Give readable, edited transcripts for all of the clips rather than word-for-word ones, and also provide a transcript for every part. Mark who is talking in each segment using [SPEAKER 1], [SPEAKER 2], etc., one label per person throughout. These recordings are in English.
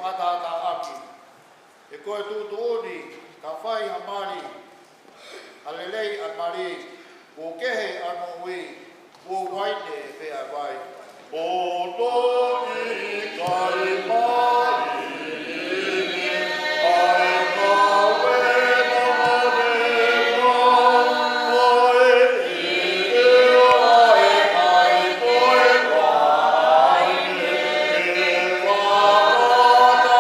[SPEAKER 1] whakatata aki. E koe tūtuoni, ka whai a mari, a lelei a mari, ko kehe ano ui, ko waine e whea vai. O tōni kai mari, ai kawe na marema, koe e ai ai koe waine e whakatata.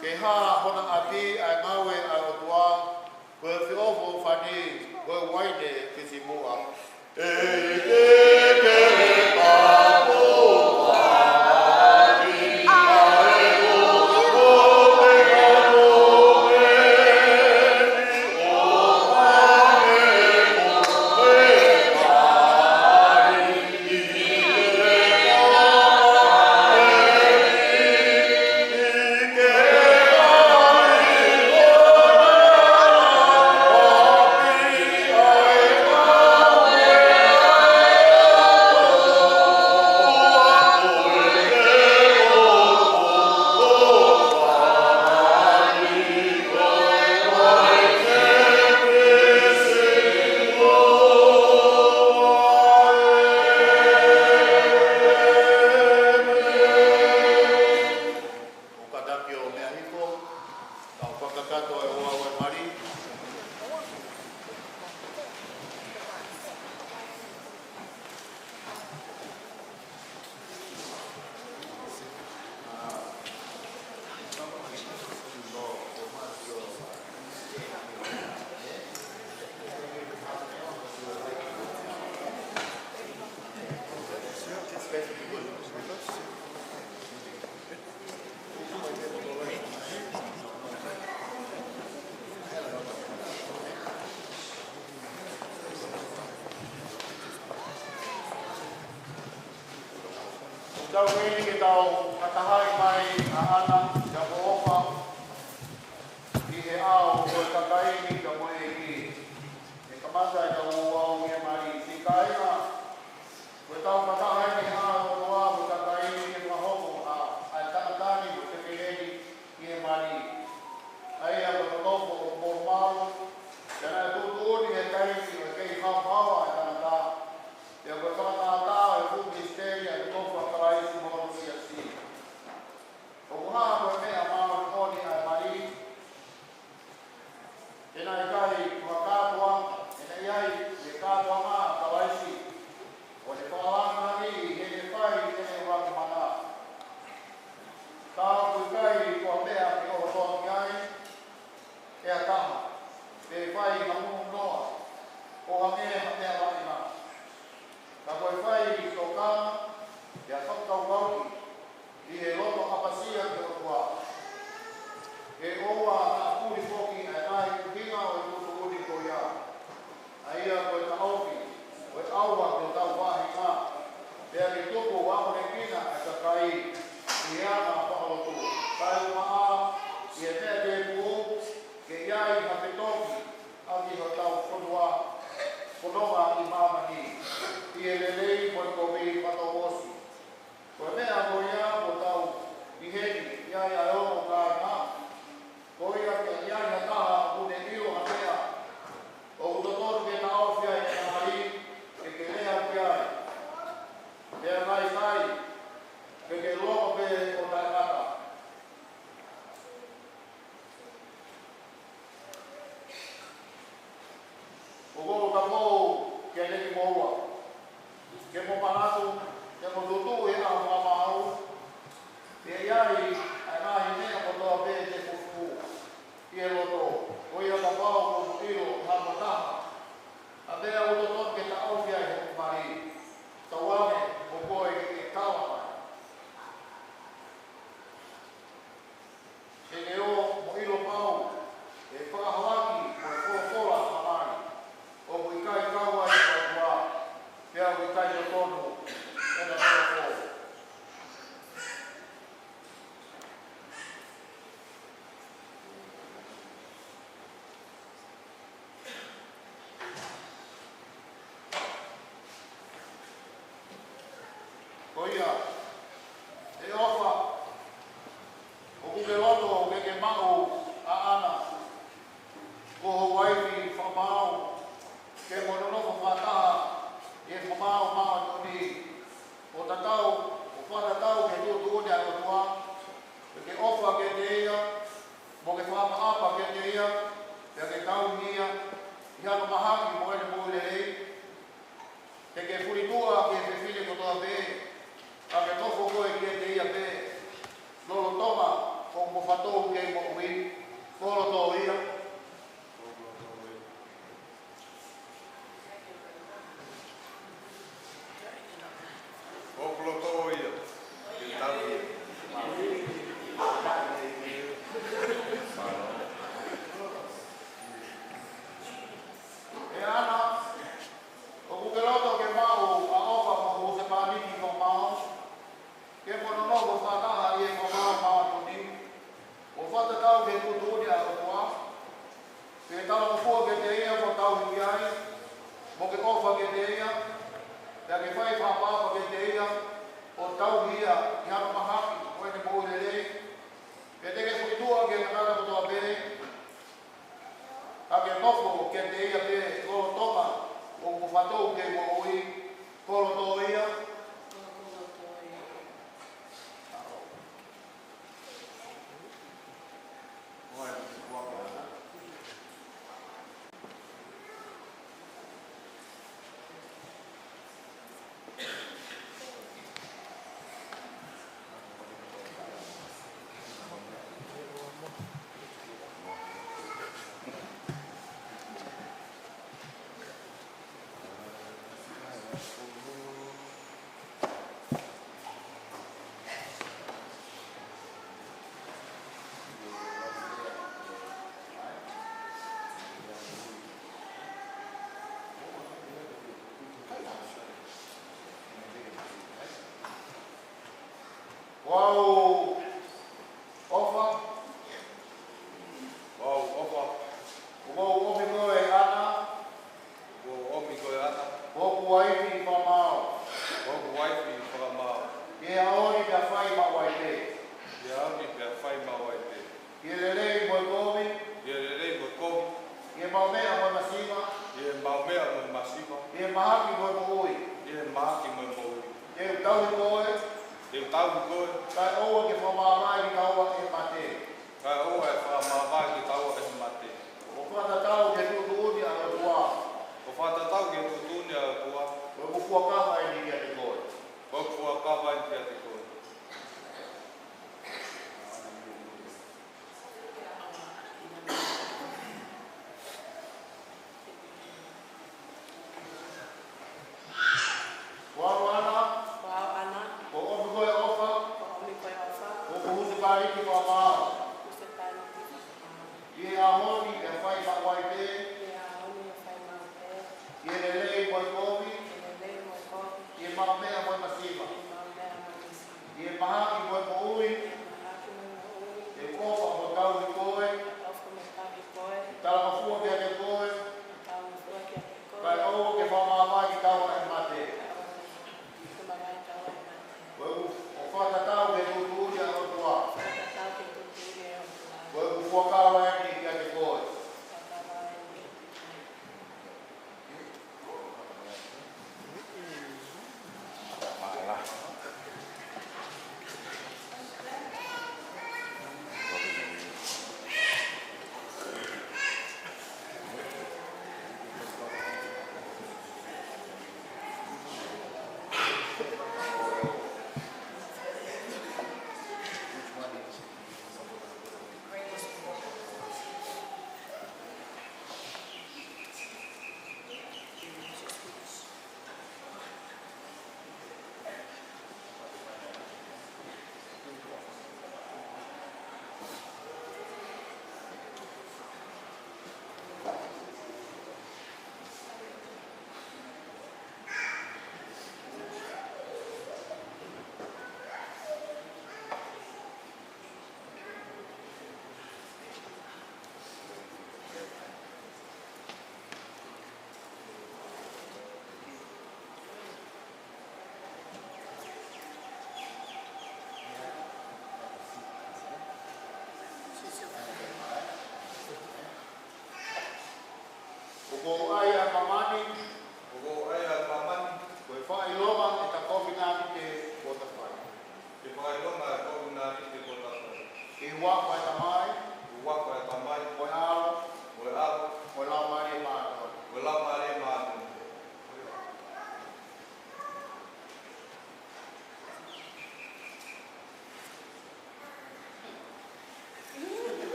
[SPEAKER 1] Ke ha hona api ai mawe ai otua, koe whiofo whani, koe waine ki si mua. E ke papo whani, ai o koe kano eni, o hane koe whani, i te Tau hei ke tau katahai mai a ana ka moofa i he ao o takaini ka moe i e kamata i ka uau nge mari si kaina o tau katahai ni a o noa o takaini ke mahomo a ai tanatani o te keleni i he mari ai a katolofo o pormau yana e tutuoni he kaini o kei hauhawa ai tanata e o katata e fu misteria e kofa karaisi moro si asi o muha ko mea mao koni ai mari ena i kai wakatua ena iai e katua ma karaisi o le whaanga ni he ne whai tene wakumana tā kui kai kua mea ki o tongi ai e a taha e whai na mungu noa o hangea mea wakina ka koe whai i toka, e a whakatau wauki, i he loto apasia ki o tua. E oa na kuri poki e nai kuhinga o i tutu uni ko ia. A ia koe ta auki, koe aua ki o tau wahi ngā. Pea ki tupu wamone kina e ka kai, i ea ngā whakalotu. Kai maa, i e mea te puu, ke iai na petoki, aki ho tau whonua, whononga i mamani. I e lelei mo i komi patowosi. Koe mea ko ia mo tau i heni, iai a o ngā ngā. Ko ia ke iai a taha kune io a mea. O utotoru ke na ofia i a mari, ke lea ki ai. Mea ngai kai, ke loko pe o tai ngata. O goro ka mou ke neki moua. Ke mo panatu, ke mo tutu e a mamau, e iai ai ngā hi mea mo toa pē te fufu, i e loto, o ia ka pao mo tiro hama taha, a mea o toton ke ta aufia i hoku mari, ke mono no whakataha e whamao maa toni o tatau o whanatau ke tu tuone a rotua ke ofa ke te ia mo ke whamaapa ke te ia ke kaunia ia no mahaki mo ene mo lei te ke furitua ke whiwhine kotoa pe a ke tofo koe ke te ia pe lolo toma o mo whatou ke mo ui kolo tō ia
[SPEAKER 2] Oklo tō ia ke tau ia
[SPEAKER 1] e ana o kukeloto ke mau a ofa mo se paniki ko mau ke mono no ko whakaha i e ko mau mau toni o whatatau ke tutuuni a rotua ke tau mo fua ke te ia mo tau hi ai mo ke ofa ke te ia ke whai whapapa ke te ia o tau hia i hano mahaki o ene mo lelei ke te ke whitua ke nakaka kotoa pere ke nofo ke te ia pe kolo toma o mo whatou ke mo ui kolo tō ia Wow, ofa.
[SPEAKER 2] Wow, ofa.
[SPEAKER 1] Wow, omi koe ana.
[SPEAKER 2] Wow, omi koe ana.
[SPEAKER 1] Woku waifi whamao.
[SPEAKER 2] Woku waifi whamao.
[SPEAKER 1] Ie aori pia whai ma waife.
[SPEAKER 2] Ia auni pia whai ma waife.
[SPEAKER 1] Ie lelei moi komi.
[SPEAKER 2] Ia lelei moi komi.
[SPEAKER 1] Ie maumea moi masima.
[SPEAKER 2] Ie maumea moi masima.
[SPEAKER 1] Ie mahaki moi moui.
[SPEAKER 2] Ie mahaki moi moui.
[SPEAKER 1] Ie utau koe.
[SPEAKER 2] Ie utau koe.
[SPEAKER 1] Kai oa ke whamawai ki kaua e mate.
[SPEAKER 2] Kai oa e whamawai ki kaua e mate.
[SPEAKER 1] O whatatau ke tutuuni a rotua.
[SPEAKER 2] O whatatau ke tutuuni a rotua.
[SPEAKER 1] O kufua kawa e ni kia te koe.
[SPEAKER 2] O kufua kawa e kia te koe.
[SPEAKER 1] Ie ahoni e whai ma wai te Uko ai a mamani,
[SPEAKER 2] Uko ai a mamani,
[SPEAKER 1] koe whai loma e ta kofi nāti te kota whai.
[SPEAKER 2] te whaelonga e koru nā rite ko tātou.
[SPEAKER 1] I wako e ta mai,
[SPEAKER 2] Uwako e tamai,
[SPEAKER 1] koe aro,
[SPEAKER 2] koe aro,
[SPEAKER 1] koe lau mari e mātua.
[SPEAKER 2] koe lau mare mātu.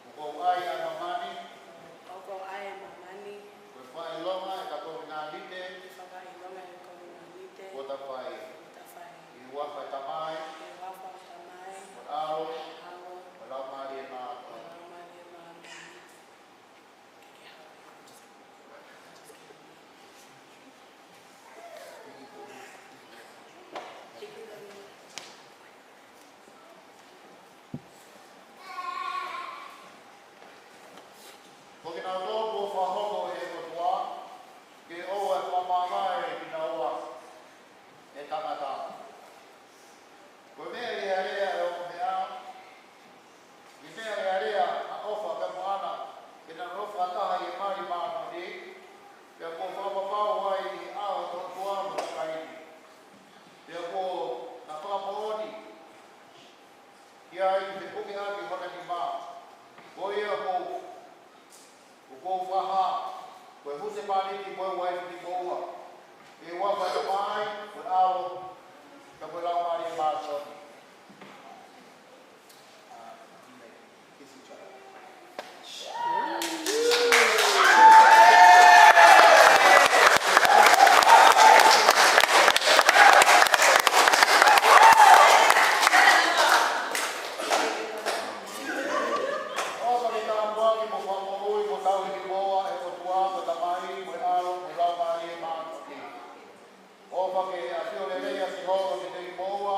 [SPEAKER 1] Uko ai a mamani,
[SPEAKER 3] Oko ai mamani,
[SPEAKER 1] koe whai loma e ta kofi nāti te
[SPEAKER 3] whakailonga e koru na mite,
[SPEAKER 1] kota whai.
[SPEAKER 3] utawhai.
[SPEAKER 1] I wako e ta mai,
[SPEAKER 3] E wafa o tamai,
[SPEAKER 1] koe aro,
[SPEAKER 3] awo,
[SPEAKER 1] koe lau mari e mātua.
[SPEAKER 3] alamari e mami.
[SPEAKER 1] Ko ki nā tōku o whahoko e kotua, ke o e whamamae ki nā ua e tangata. Ko mea rea rea e o mea, ki mea rea rea a ofa ka moana, ke nā rofa taha i mari māma ni, pia ko whapapau ai i ao kotua mo ka kaini. Pia ko nā whakaporoni, ki ai ki te puki aki hona ki mā, ko ia kou, ko whaha, koe huse pāniti koe waiwhiti koua. E wapa te mai, koe alo, ka koe lau mari e mātoni. Oka ki tā puaki mo whamorui mo tau hiki moa e kotua mo tamai, koe alo, koe lau mari e mātoni. Oka ke atio le leia si hoko ki te i moa,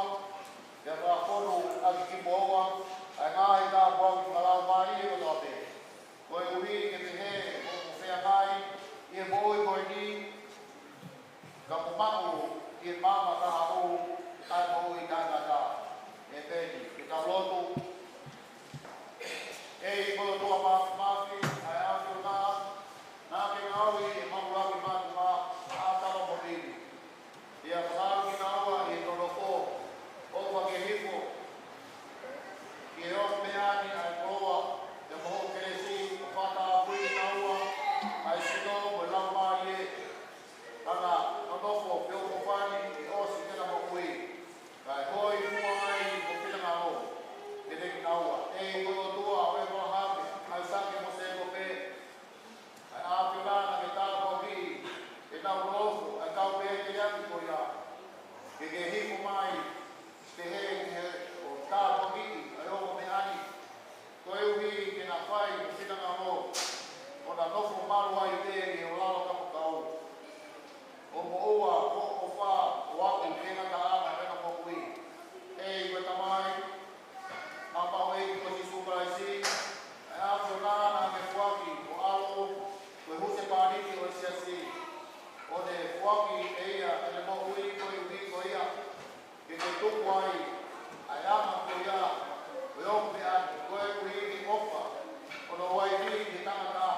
[SPEAKER 1] te whakonu aki ki moa, ai ngāhi tā puaki ma lau mari e kotua te. Koe uhi ke te he, mo whea ngai, i e moi koe ni, ka mumangu i e mama ka hau, tai moi tai kata, e peni, ke tau lotu, ei koe tua mafi, ai āwhi o nā ke ngaui e mamuraki mātu mā, ātara moriri. Ia whakaru ki nā ua i e toroko, opa ke hifo, ki e oku meani ai koroa, te moho keresi, o whata apui nā ua, ai sino mo lau mari e, ana nonofo pio kofani i osi tena mokui, kai hoi mua ai ko pina ngā o, ke te ki nā ua. Ei koe tua, oe wahame, ai sake mo se kope, ai āwhi lana ke tāna koki, e tau rofu, ai tau pēhe te ati ko ia, ke hiko mai, te he o tāna koki, ai omo me ani, koe uhi ke nā whai, ko pina ngā o, o nā nofo maru ai te, e o lalo kapu kau. O mo oa, o wha, o aku, ke ngata ana, rena mokui. Ei koe tamai, apa wei ko si superaisi, ai āwhi o nāna me fuaki, o alo, koe huse pāniti o siasi, o ne fuaki e ia, e le mokui koe uhi ko ia, ke te tuku ai, ai ama ko ia, o oku me ani, koe uhi ki ofa, o no wai ni ki tangata,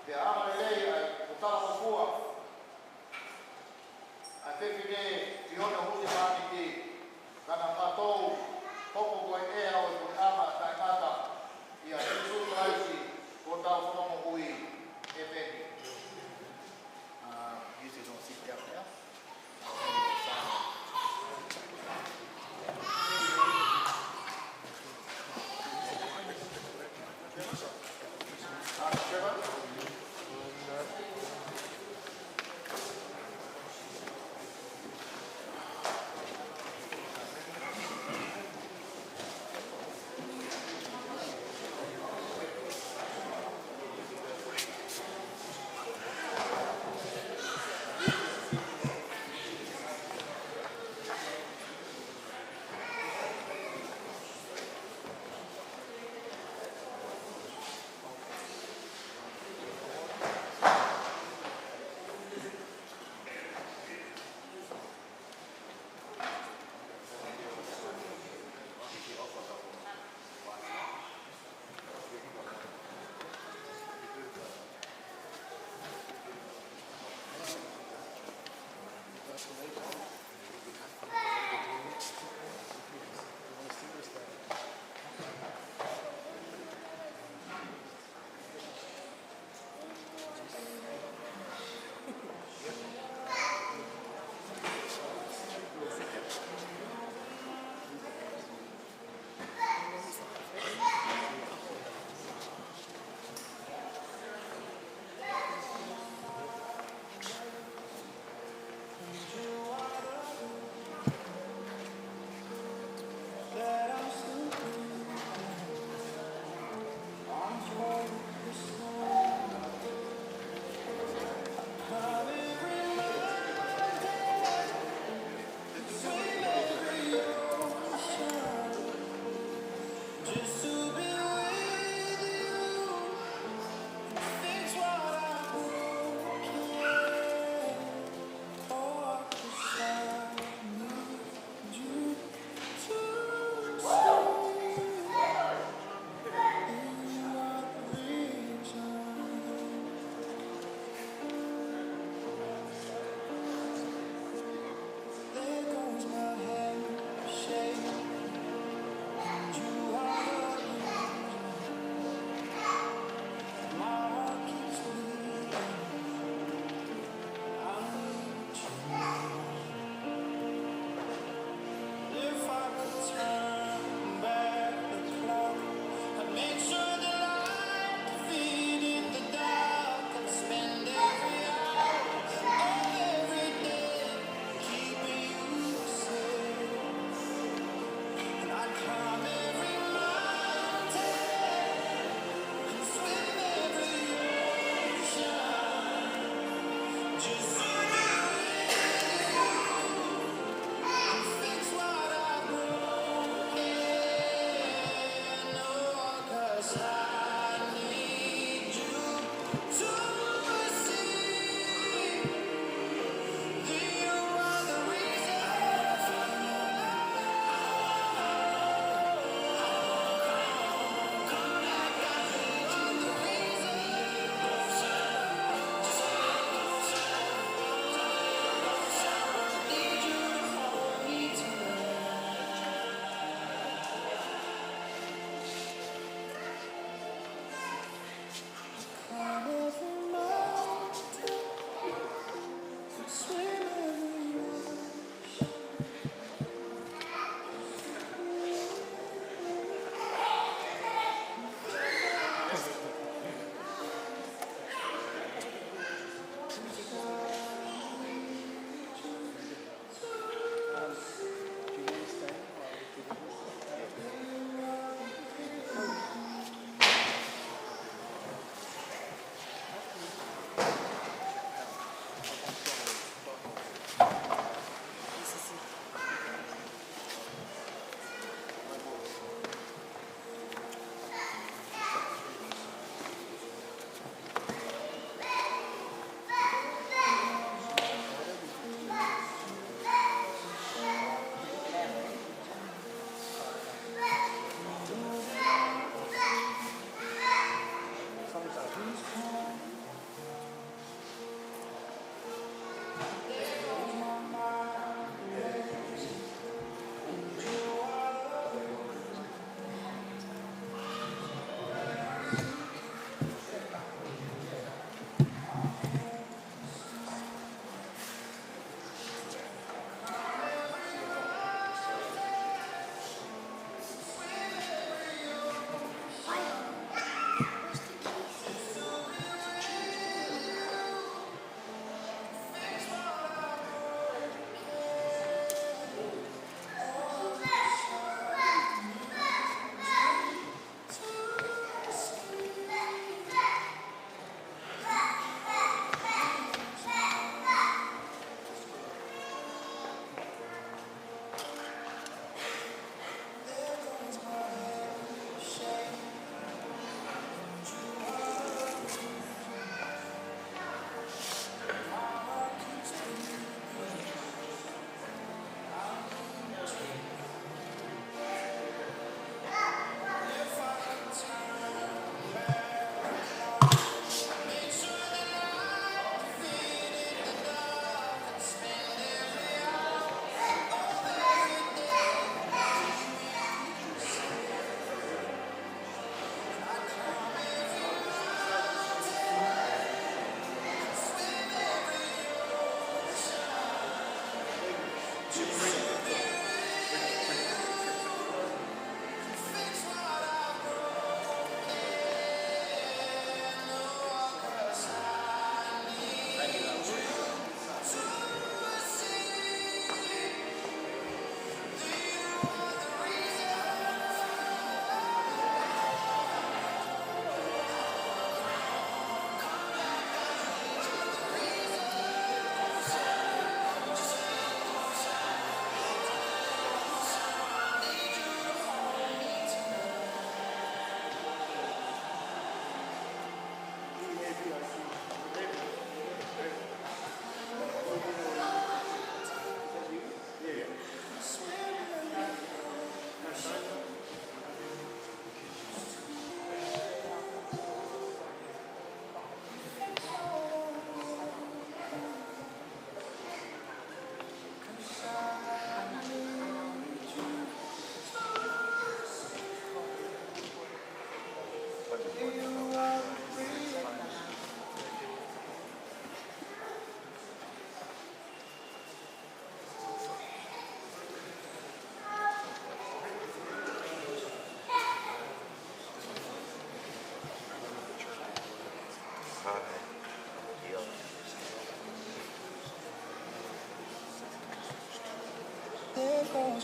[SPEAKER 1] te ama le lei ai, o tala o kua, ai pepi ne, ki hona huse pāniti, kana mātou, toko koe e au e koe ama tai ngata, ia Jesu Christi, ko tau whakamo hui, e peni. Usually don't sit down there. Trevor?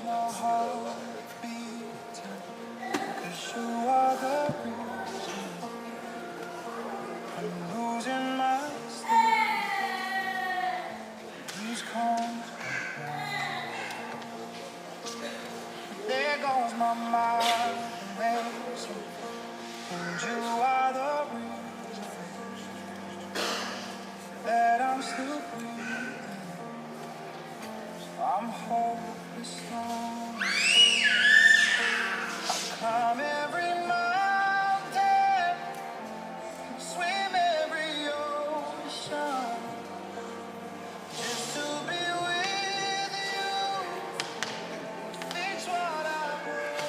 [SPEAKER 4] my heart beating, 'cause you are the reason I'm losing my sleep. Please come. There goes my mind racing, and you are the reason that I'm still breathing. I'm hopeless now. I climb every mountain, swim every ocean, just to be with you. Fix what I broke.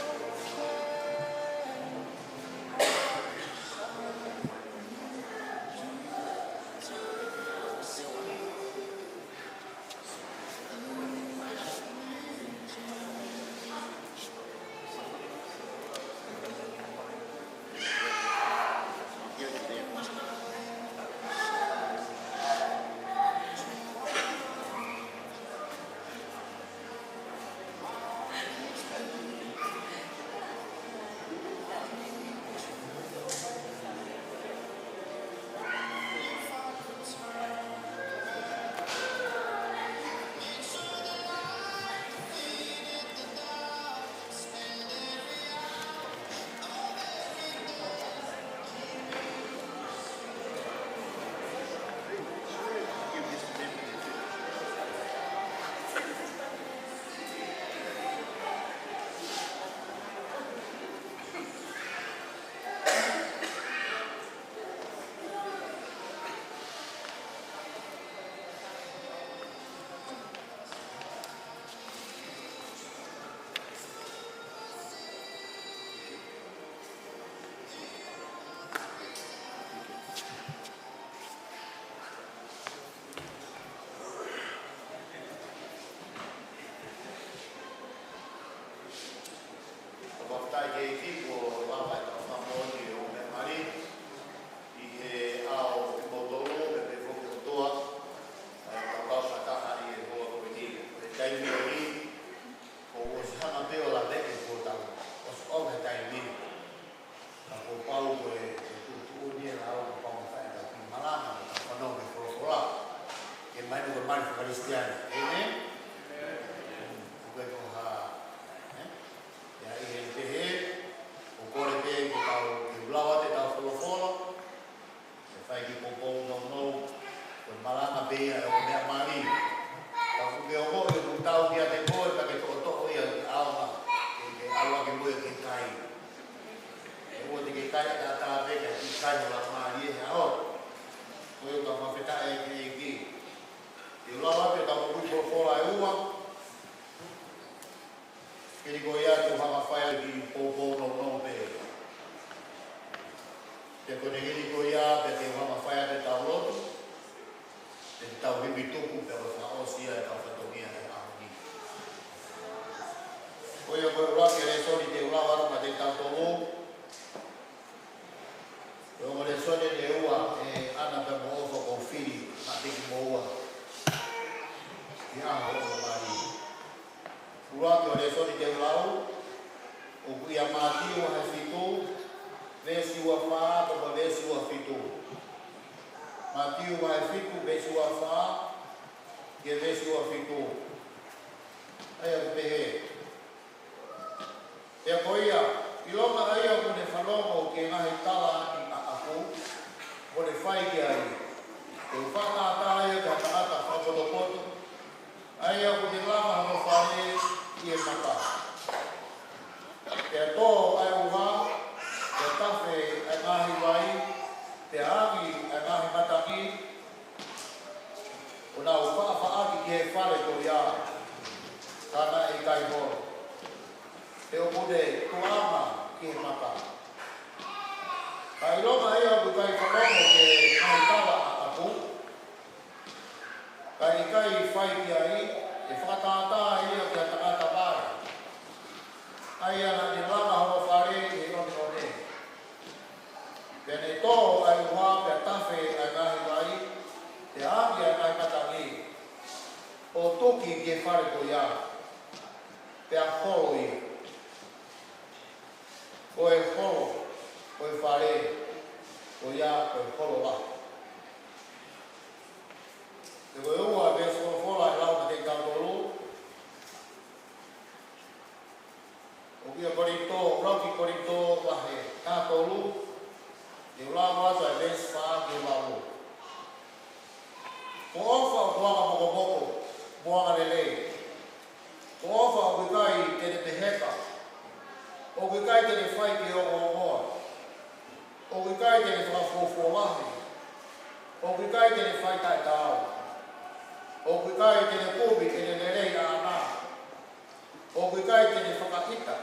[SPEAKER 1] o toki ke whare ko ia. Pea holo ia. Koe holo, koe whare, o ia koe holo la. Te koe ua me so fola e lau na te kautolu. O kia korito, rauki korito wahe kautolu. Te ula wasa e mes wha ki lau. Ko ofa o buanga moko moko, buanga lele. Ko ofa o wikai te te heka. O wikai te whai ki o ngoa. O wikai te whafofo lahi. O wikai te whai tai tau. O wikai te kubi e te nerei a ana. O wikai te whakahita.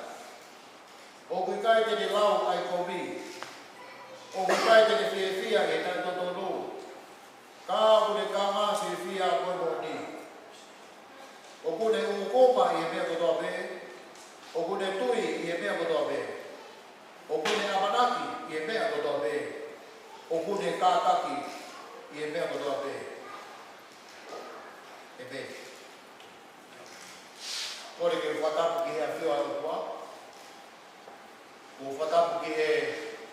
[SPEAKER 1] O wikai te lau ai komi. O wikai te whiawhia e tai totonu. Ka kune ka ngā whiawhia koe moni. O kune ukopa i e mea kotoa me. O kune tui i e mea kotoa me. O kune amanaki i e mea kotoa me. O kune kātaki i e mea kotoa me. E me. Kore ke whatapu ki hea whiua e ukua. Ko whatapu ki he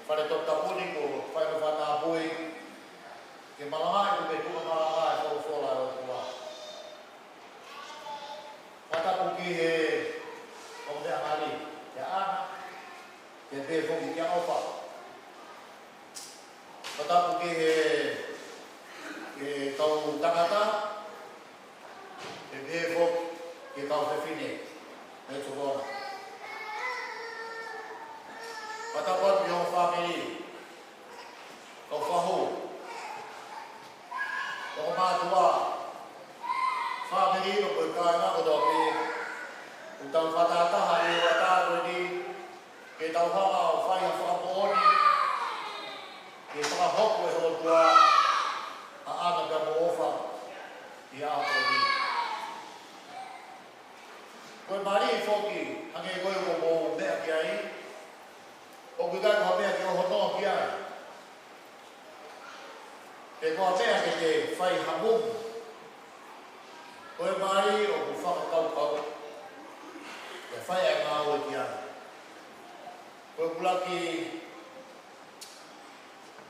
[SPEAKER 1] whare toptapuni ko whai no whatapui. Ke malangai ko me tua malangai ko whola e ukua. Whatapu ki he o te angari, te ana, te te whoki kia opa. Whatapu ki he kau tangata, te te whoki ki kau whewhine, me tukona. Whatapu atu i o whamiri, kau whahu, o mātua, whamiri o koe kāinga o tō pē, o tau whatataha i o atāru ni, ke tau hanga o whai a whakapooni, ke whakahoko e hotua, a ana ka mo ofa i a ato ni. Koe mari i whoki, hange koe ko mo mea ki ai, o koe kai koha mea ki o honoa ki ai. Te koha mea ke te whai hamungu, koe mari o ku whakakaukau, te whai a ngā oi ki ana. Koe kulaki,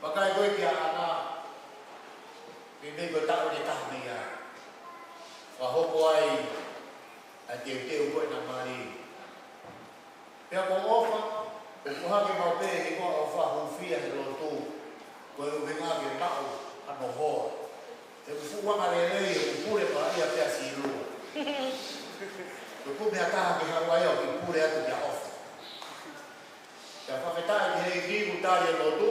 [SPEAKER 1] pakai koe ki a ana, ki me koe tau ne tahmi a. Whahoko ai, a teu koe na mari. Pea ko ofa, o kuhake mau pē ki koe o whahuwhia he lotu, koe uwenga ke nau ano hoa. Te ufuanga le rei e upure pa ia pea si rua. Koe ku mea taha ki Hawaii o ki upure atu kia ofa. Kia whawhetai ki hei rimu tari e lotu,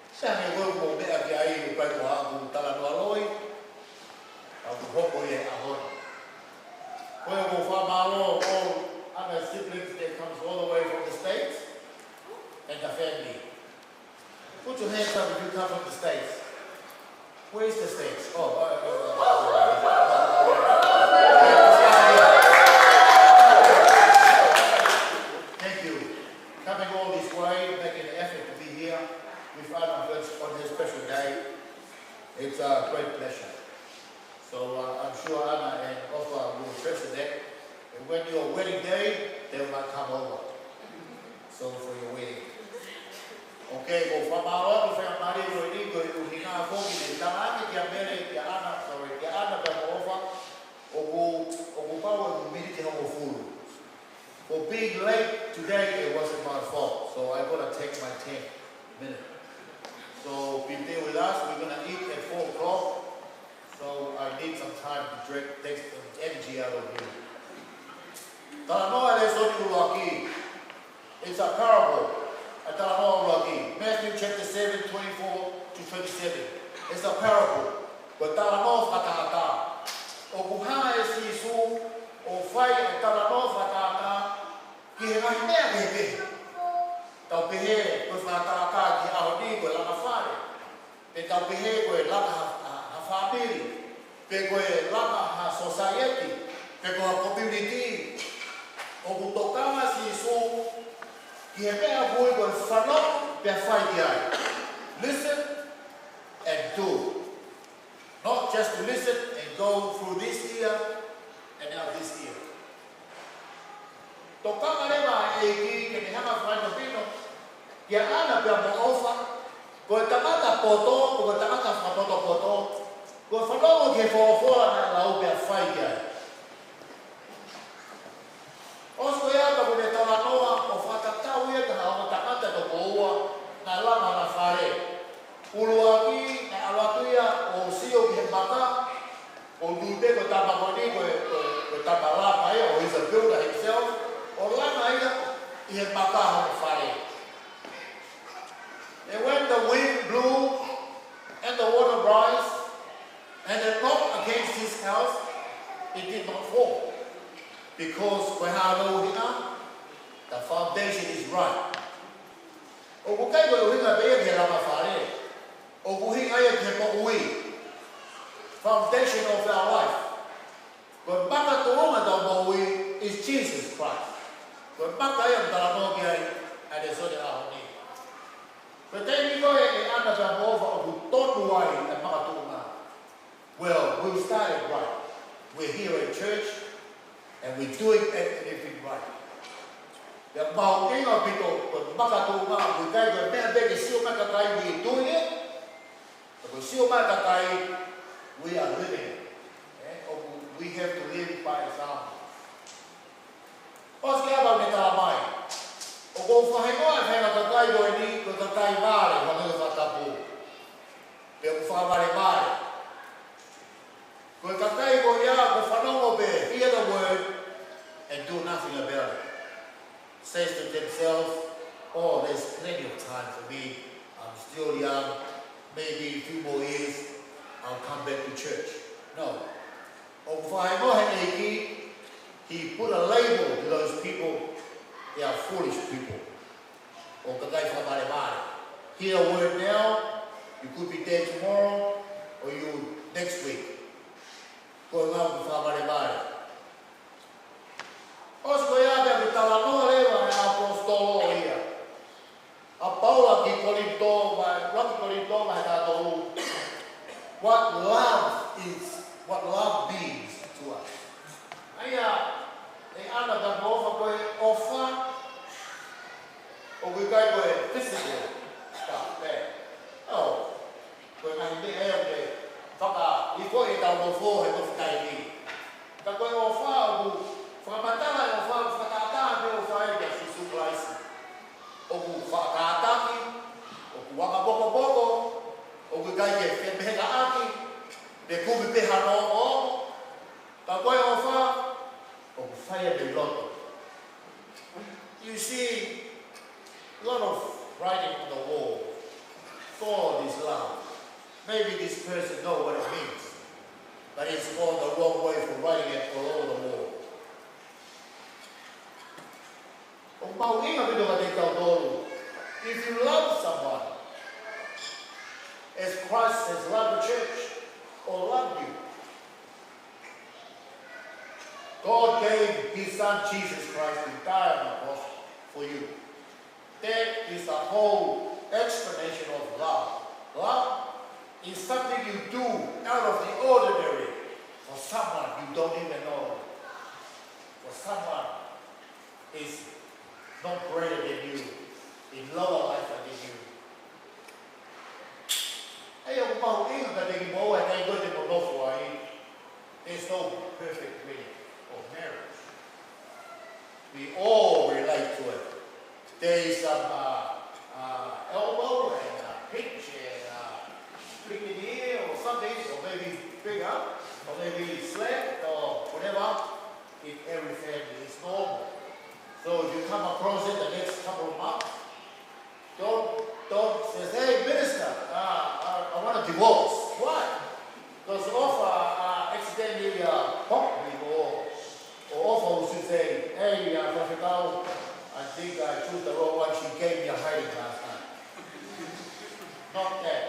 [SPEAKER 1] sea me koe mo mea ki ai u kai ko haku tala noa loi, au ku hoko i e ahona. Koe mo whamalo all other siblings that comes all the way from the States and the family. Put your hands up if you come from the States. Where's the States? Thank you. Coming all this way, making an effort to be here with Anna on this special day. It's a great pleasure. So I'm sure Anna and Ofa will treasure that. And when your wedding day, they will come over. So for your wedding. Okay, ko whamao, ko whamari, ko ni, ko hinga whoki, ne tāngi kia mere, kia ana ka ofa, o ku paua ku miri te hongo furu. For being late today, it wasn't my fault, so I'm going to take my 10 minutes. So be there with us, we're going to eat at 4 o'clock, so I need some time to take some energy out of you. Tānoa le soni uruaki, it's a parable. Matthew chapter 7, 24 to 27. It's a parable. But tāno whakahata. O kuhanga e si isu, o whai a tāno whakahata, ki he ngahi mea ke he pehe. Tau pehe, koe whakahata ki ahoni, koe langa whare. Pe tau pehe, koe langa ha whamiri. Pe koe langa ha society. Pe koe ha community. O kutokanga si isu, ki he mea koe koe whanau, pia whai ki ai. Listen and do. Not just to listen and go through this ear and out this ear. Tokanga lema eki ke hanga fano pino. Kia ana pia mo ofa. Ko tamata poto, ko tamata poto. Ko fano ke fo na lau pia fai kia. Oso ya ka bune tala noa o whakatau ia ka hao tamata to koua na lama na whare. Uluaki na awatuia o sio ki he maka o dute ko tamamoni ko tamalama ia o he's a builder himself. O lama ia i he maka hao whare. And when the wind blew and the water rise and it knocked against his house, it did not fall. Because the foundation is right. O kukai ko hinga be ke lama whare. O kuhinga ia ke mo ui. Foundation of our life. Ko maka tuonga tau mo ui is Jesus Christ. Ko maka ia mtala mo ki ai ade sode ahoni. But then you go and ana ka mo fa o tonu ai e maka tuonga. Well, we started right. We're here at church and we're doing everything right. The mau inga pito ko maka tuonga we kai ko mea be ke sio maka kai we doing it. Ko sio maka kai we are living. We have to live by example. Os kia ba me ta mai. O ko whahengoa e whenga ka kai koe ni, ko ka kai mare, ka me whatapu. Pe o whamare mare. Ko ka kai koe ia, ko whanongo be, hear the word, and do nothing about it. Says to themselves, oh, there's plenty of time for me. I'm still young. Maybe a few more years, I'll come back to church. No. O whahengoa he he put a label to those people. They are foolish people. O kakai whamare mare. Hear a word now, you could be dead tomorrow, or you next week. Ko ngā whamare mare. Os ko ia mea me tala noa lewa e apostolo o ia. A Paula ki Korinto, Rocky Korinto, mai tātou. What love means to us. Aia, e ana ka mofa koe ofa, o koe kai koe physical stuff there. No, koe ngai me ea me whaka, I koe e tau mofo he koe whakai ni. Ka koe ofa o ku whamatala e ofa, whakatata me ofa e kia susu klaisi. O ku whakataki, o ku waka boko boko, o ku kai ke whemeheka aki, me kubi peha no o, ka koe ofa, o ku whaia me loto. You see, a lot of writing on the wall. God is love. Maybe this person knows what it means, but it's gone the wrong way for writing it all over the wall. If you love someone, as Christ has loved the church, or loved you, God gave His Son Jesus Christ to die on the cross for you. That is the whole explanation of love. Love is something you do out of the ordinary for someone you don't even know. For someone is not greater than you, in lower life than you. There's no perfect meaning of marriage. We all relate to it. There is some elbow and pinch and prick in the ear or something, or maybe big up, or maybe slap or whatever. In every family is normal. So if you come across it the next couple of months, don't say, hey minister, I want a divorce. Why? Because offer accidentally bumped me, or offer should say, hey, I think I chose the wrong one. She gave me a hiding last night. Not that.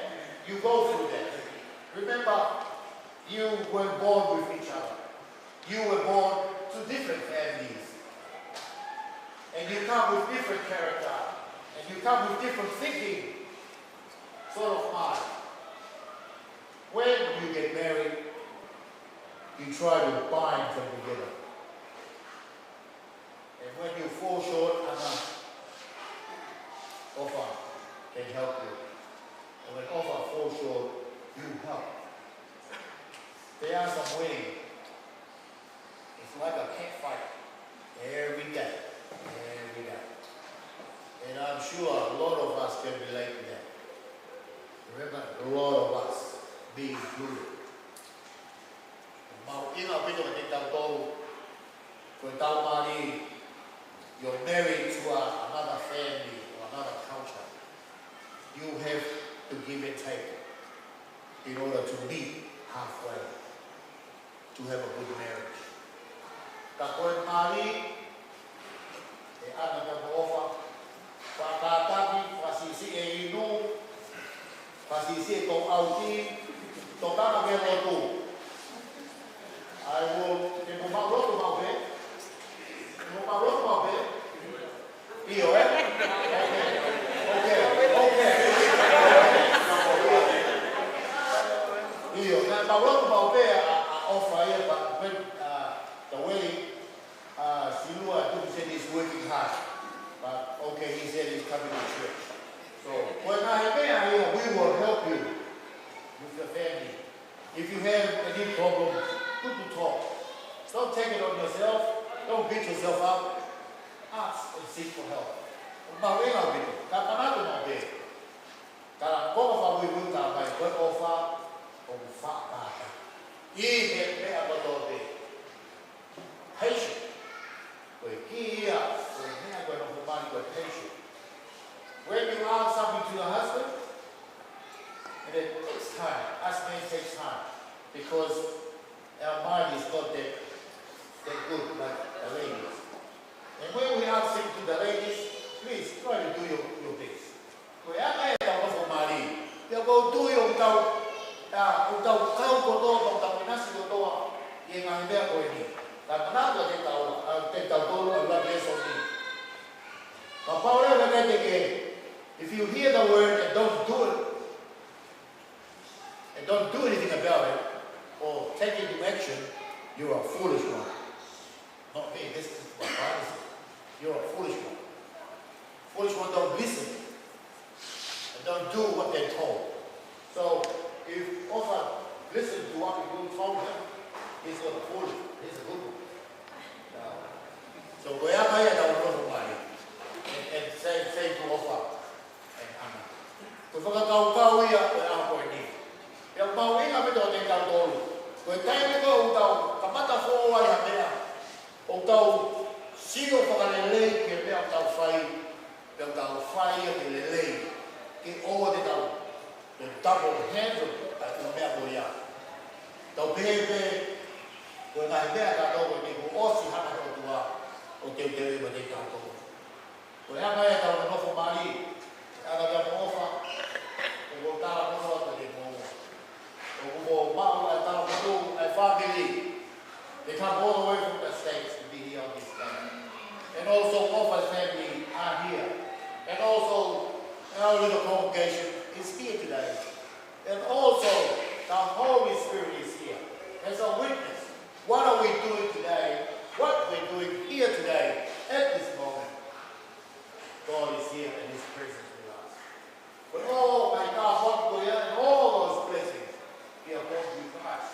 [SPEAKER 1] You go through that. Remember, you were born with each other. You were born to different families. And you come with different character. And you come with different thinking. Sort of mind. When you get married, you try to bind them together. And when you fall short, offer can help you. And when offer falls short, you help. There are some ways. It's like a cat fight every day. Every day. And I'm sure a lot of us can relate to that. Remember, a lot of us being good. You're married to another family or another culture. You have to give and take in order to meet halfway to have a good marriage. Kakoy mari, ano ka offer? Pakataki, pasisi inu, pasisi itong outing, itong kakagero. I will, Io, eh? Okay. Io, ma offer here, but when the wedding, Silua said he's working hard. But okay, he said he's coming to church. So when I am here, we will help you with your family. If you have any problem, good to talk. Don't take it on yourself. Don't beat yourself up. Ask and seek for help. Mawela bito. Kapanato mo be. Kala ko fa we will ta mai ko offer o fa ta. He be about be. Patient. We kia we me go no body go patient. When you ask something to your husband, and it takes time. Asking takes time because our mind is not that good like the ladies. And when we ask him to the ladies, please try to do your best. We are going to go Mari. You go do your kau koto, kau pinasi koto, yang anda kau ini. Karena apa dia tahu? Dia tahu Allah dia sorry. Kau orang berkata again, if you hear the word and don't do it, and don't do anything about it, or take it into action, you are a foolish one. Not me. This is what God is. You're a foolish one. Foolish one don't listen and don't do what they're told. So if offer listen to what people told him, he's not a foolish. He's a good one. So go out there and say to offer and Anna. Kung kau iya, kau ini. Yang mau ini apa tu yang kau tahu? Kau tahu kau tahu kamata fowa yang dia. Kau tahu sino pakalele que me tau fai que lele que o de tau the double handle that no me aboya tau bebe ko na me ka tau ni ko o si hana ko tua o te ba de tau ko ya mai tau no fo mari ana ga mo fa ko ta mo fa de mo o ma tau ko family they come all the way from the States to be here on this land. And also Offer's family are here. And also our little congregation is here today. And also the Holy Spirit is here as a witness. What are we doing today? What we're doing here today at this moment. God is here and His presence with us. But oh my God, what we are and all those blessings we are going to Christ.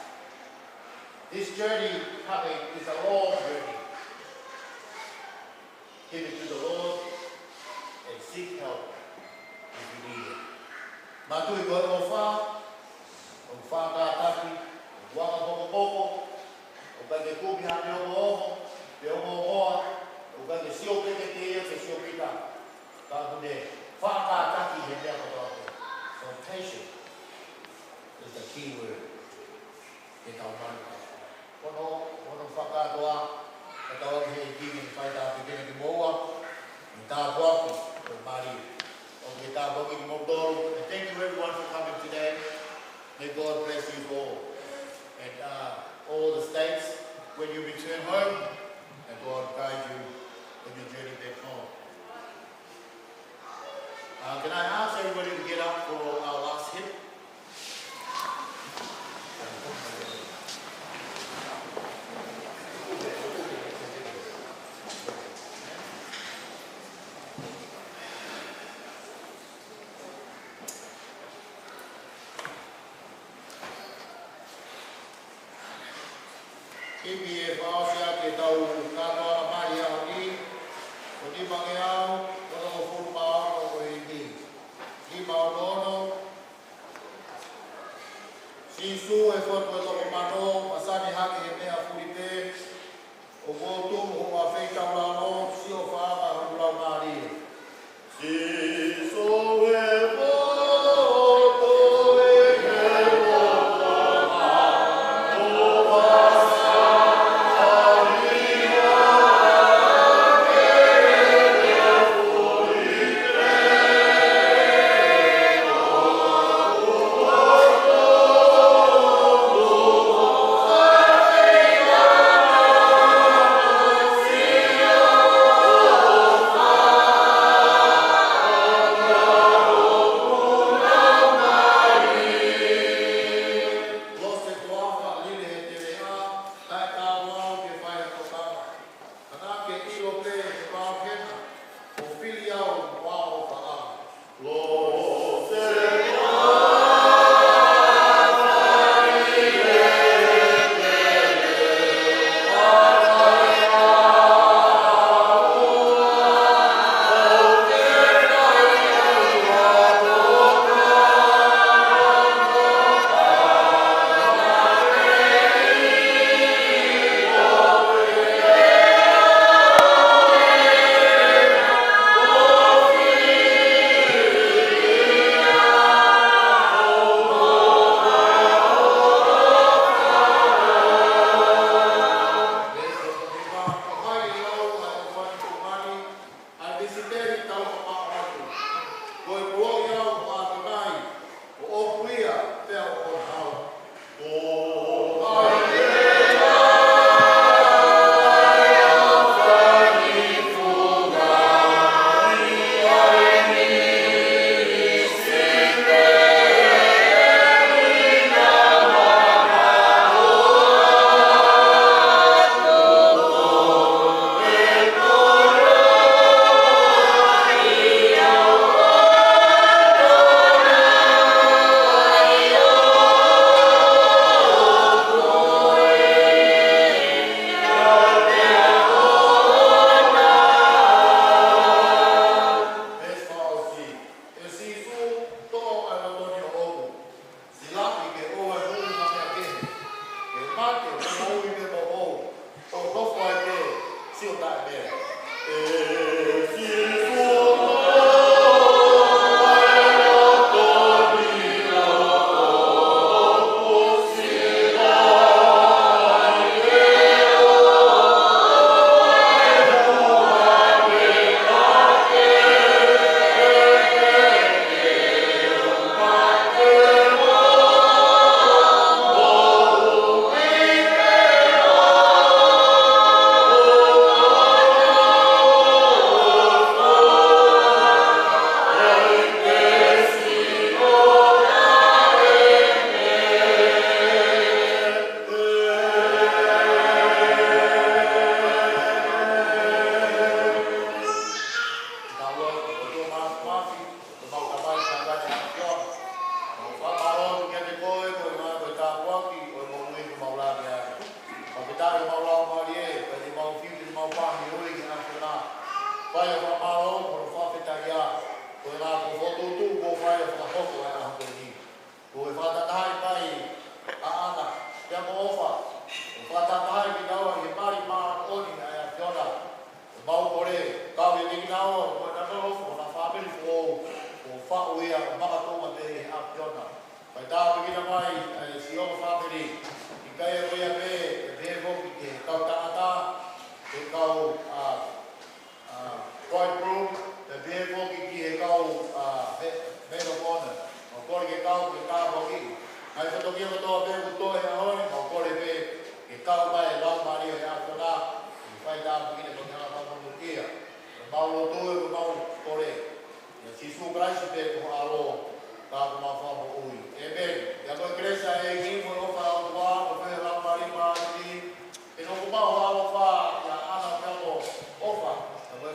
[SPEAKER 1] This journey coming is a long journey. Give it to the Lord and seek help if you need it. Matui ko ofa ka taki, waka poko, o ka te kubi hane o oho, te o oa, o ka te sio peke te ia, te sio pita. Ka kune, waka taki he mea koto. So patient is the key word in our mind. Kono whakatoa, e tau he kini whai tā pekene ki moua, i tā waki o Mari, o ki tā waki ki Mokdoro. And thank you everyone for coming today. May God bless you all. And all the states, when you return home, and God guide you in your journey back home. Can I ask everybody to get up for our last hymn? Kimi e whaosia te tau katoa mai au ni, o ni mange au, o no furu maono o e ni. Ni maono, sisu e whotu e toko mano, masani hake e mea furipe, o gōtum o ma wheita urano, si o whaama hurau maari. Sisu e whotu e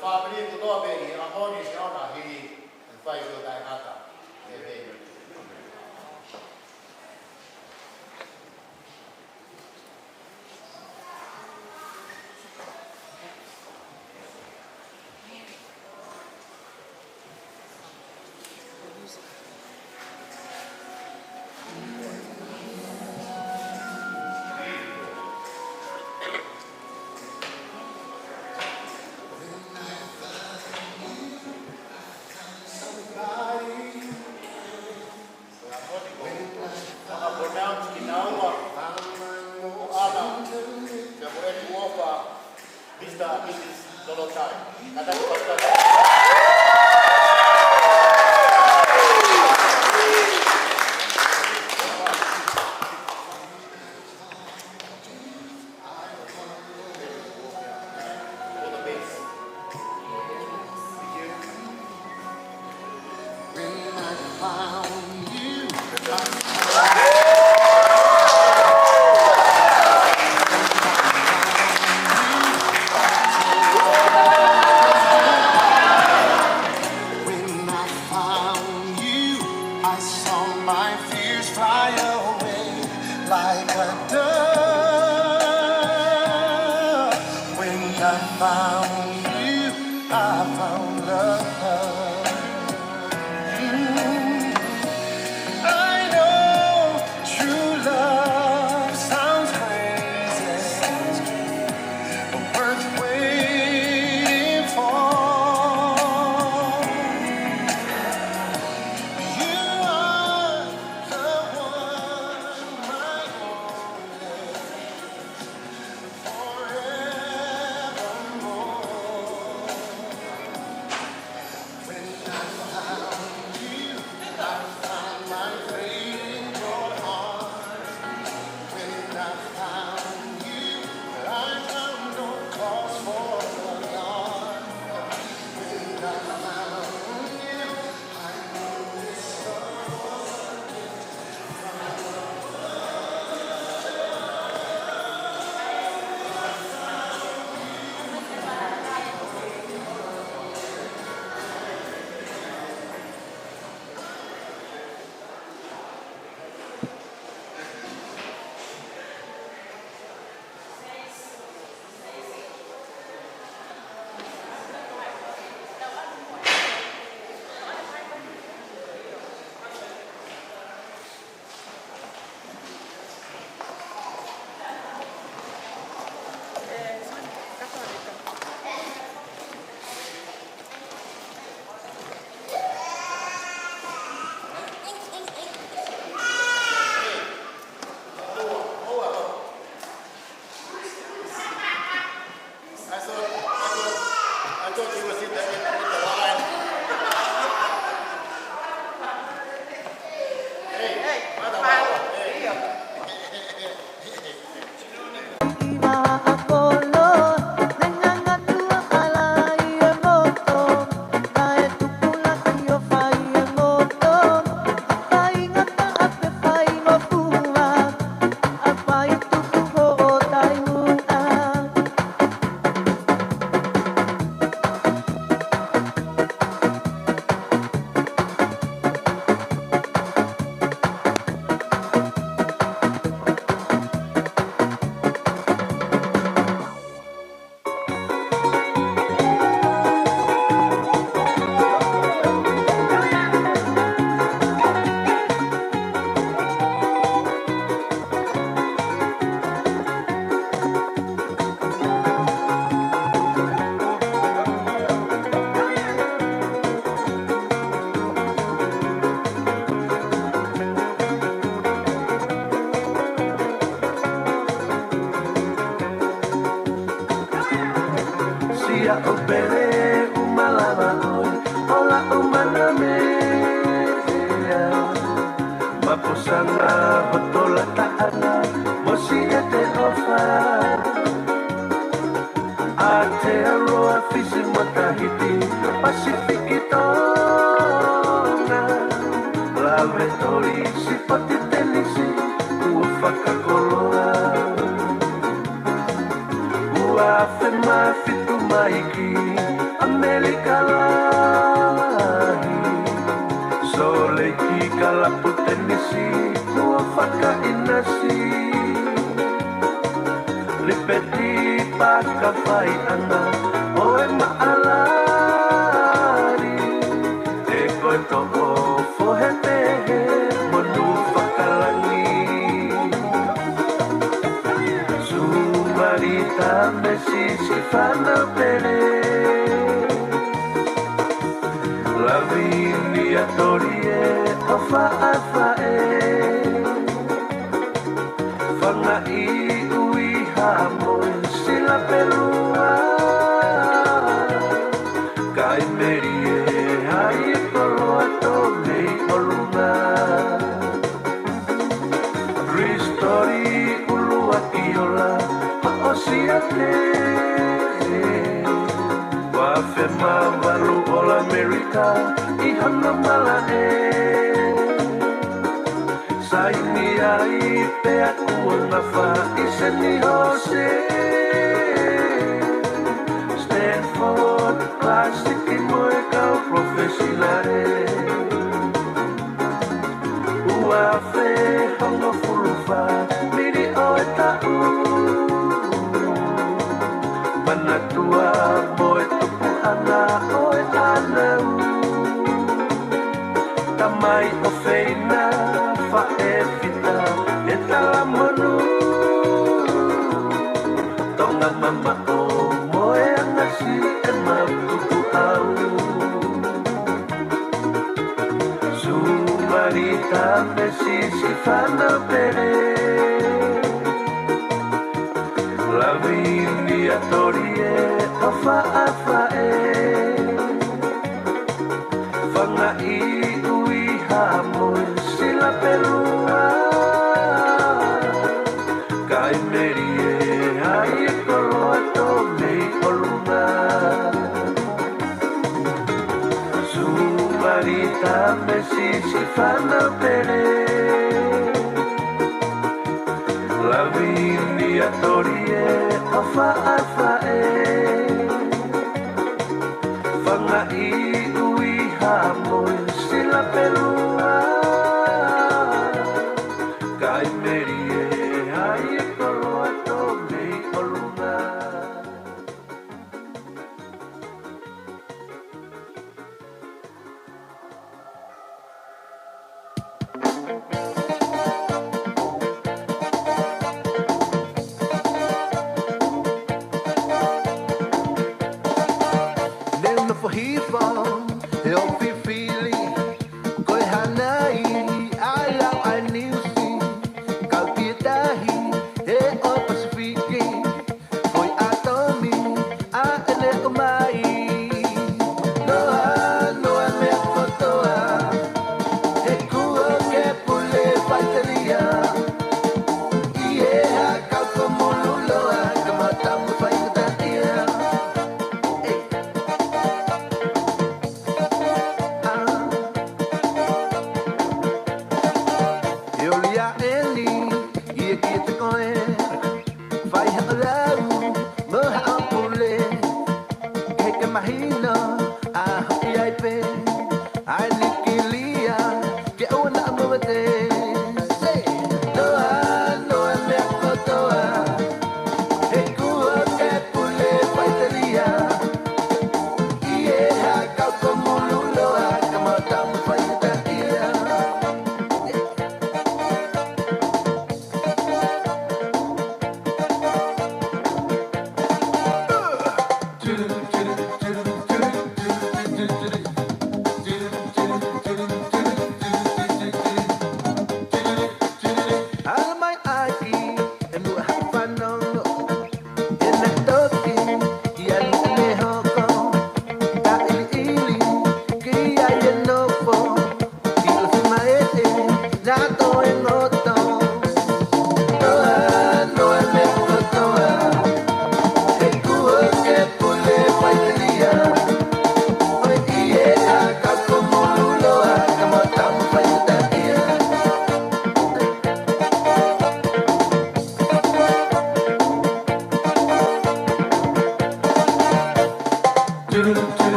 [SPEAKER 4] Family
[SPEAKER 1] loa be I honi si ona hi whai o tai ata. E be.
[SPEAKER 5] America enisi ua whakainasi Lipeti pakawhai ana oe maalari E koe toko fohetehe monu whakalangi Sumarita mesi si whanau pere La vini atorie o whaafae Whanga I ui hamoe sila pelua Kai merie hai koloa to mei olunga Ristori ulua kiola o siate Wafema walu ola Amerika I hana malae Saini ai pe aku ngafa iseni hose Stanford Classic I moe kau profesionale Ua fe hongo fulufa miri oe tau Manatua moe tupu ana oe anau Tamai o feina fa e fita e tala monu Tonga mama o moe angasi e mapupu au Sumarita mesi si whanau pere La vini atorie o whaafae Whanga I ui hamoe sila pelua Kai merie hai koloa to mei olunga Sumarita mesi si whanau pere La vini atorie o whaafae Whanga I ui hamoe sila pelua Kai merie hai koloa to mei olunga Nena fahifa, eu fifili Koe hanai, alau anilsi Kau kitahi, e o Pasifiki Koe atomi, a ele umai Noa, noa me kotoa E kua ke pule bateria Ie ha kau komululoa Kamatamu whaikatia Yolia Eli, ia kita koe Vai halau, maha apule Keke mahina, aho iai pe Ai nikilia, ke una amawate Say, noa, noa mea kotoa He kua ke pule paitalia Ie ha kau komululoa Kamatamu whaikatia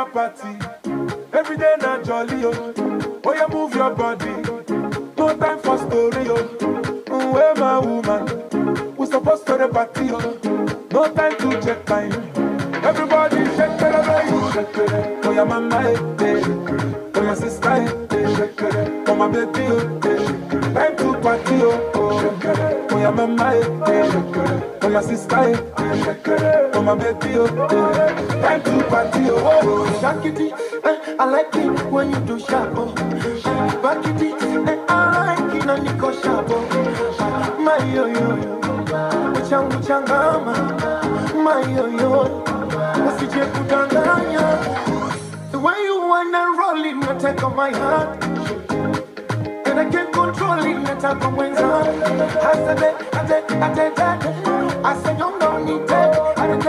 [SPEAKER 6] na party. Every day na jolly, oh. Oh, you move your body. No time for story, oh. Where my woman? We supposed to the party, oh. No time to check time. Everybody shake it, shake it. Oh, your mama, eh. Oh, your sister, eh. Oh, my baby, oh. Time to party, oh. Oh, your mama, eh. Oh, your sister, eh. Oh, my baby, oh. Time to party, oh.
[SPEAKER 4] Shakity, I like it when you do sharp. Back it, I like it when you go sharp. My yo yo, uchangama. My yo yo, usije kudanganya. The way you wanna roll it, not take on my heart. And I can't control it, not take on my heart. I said that. I said you don't need that. I did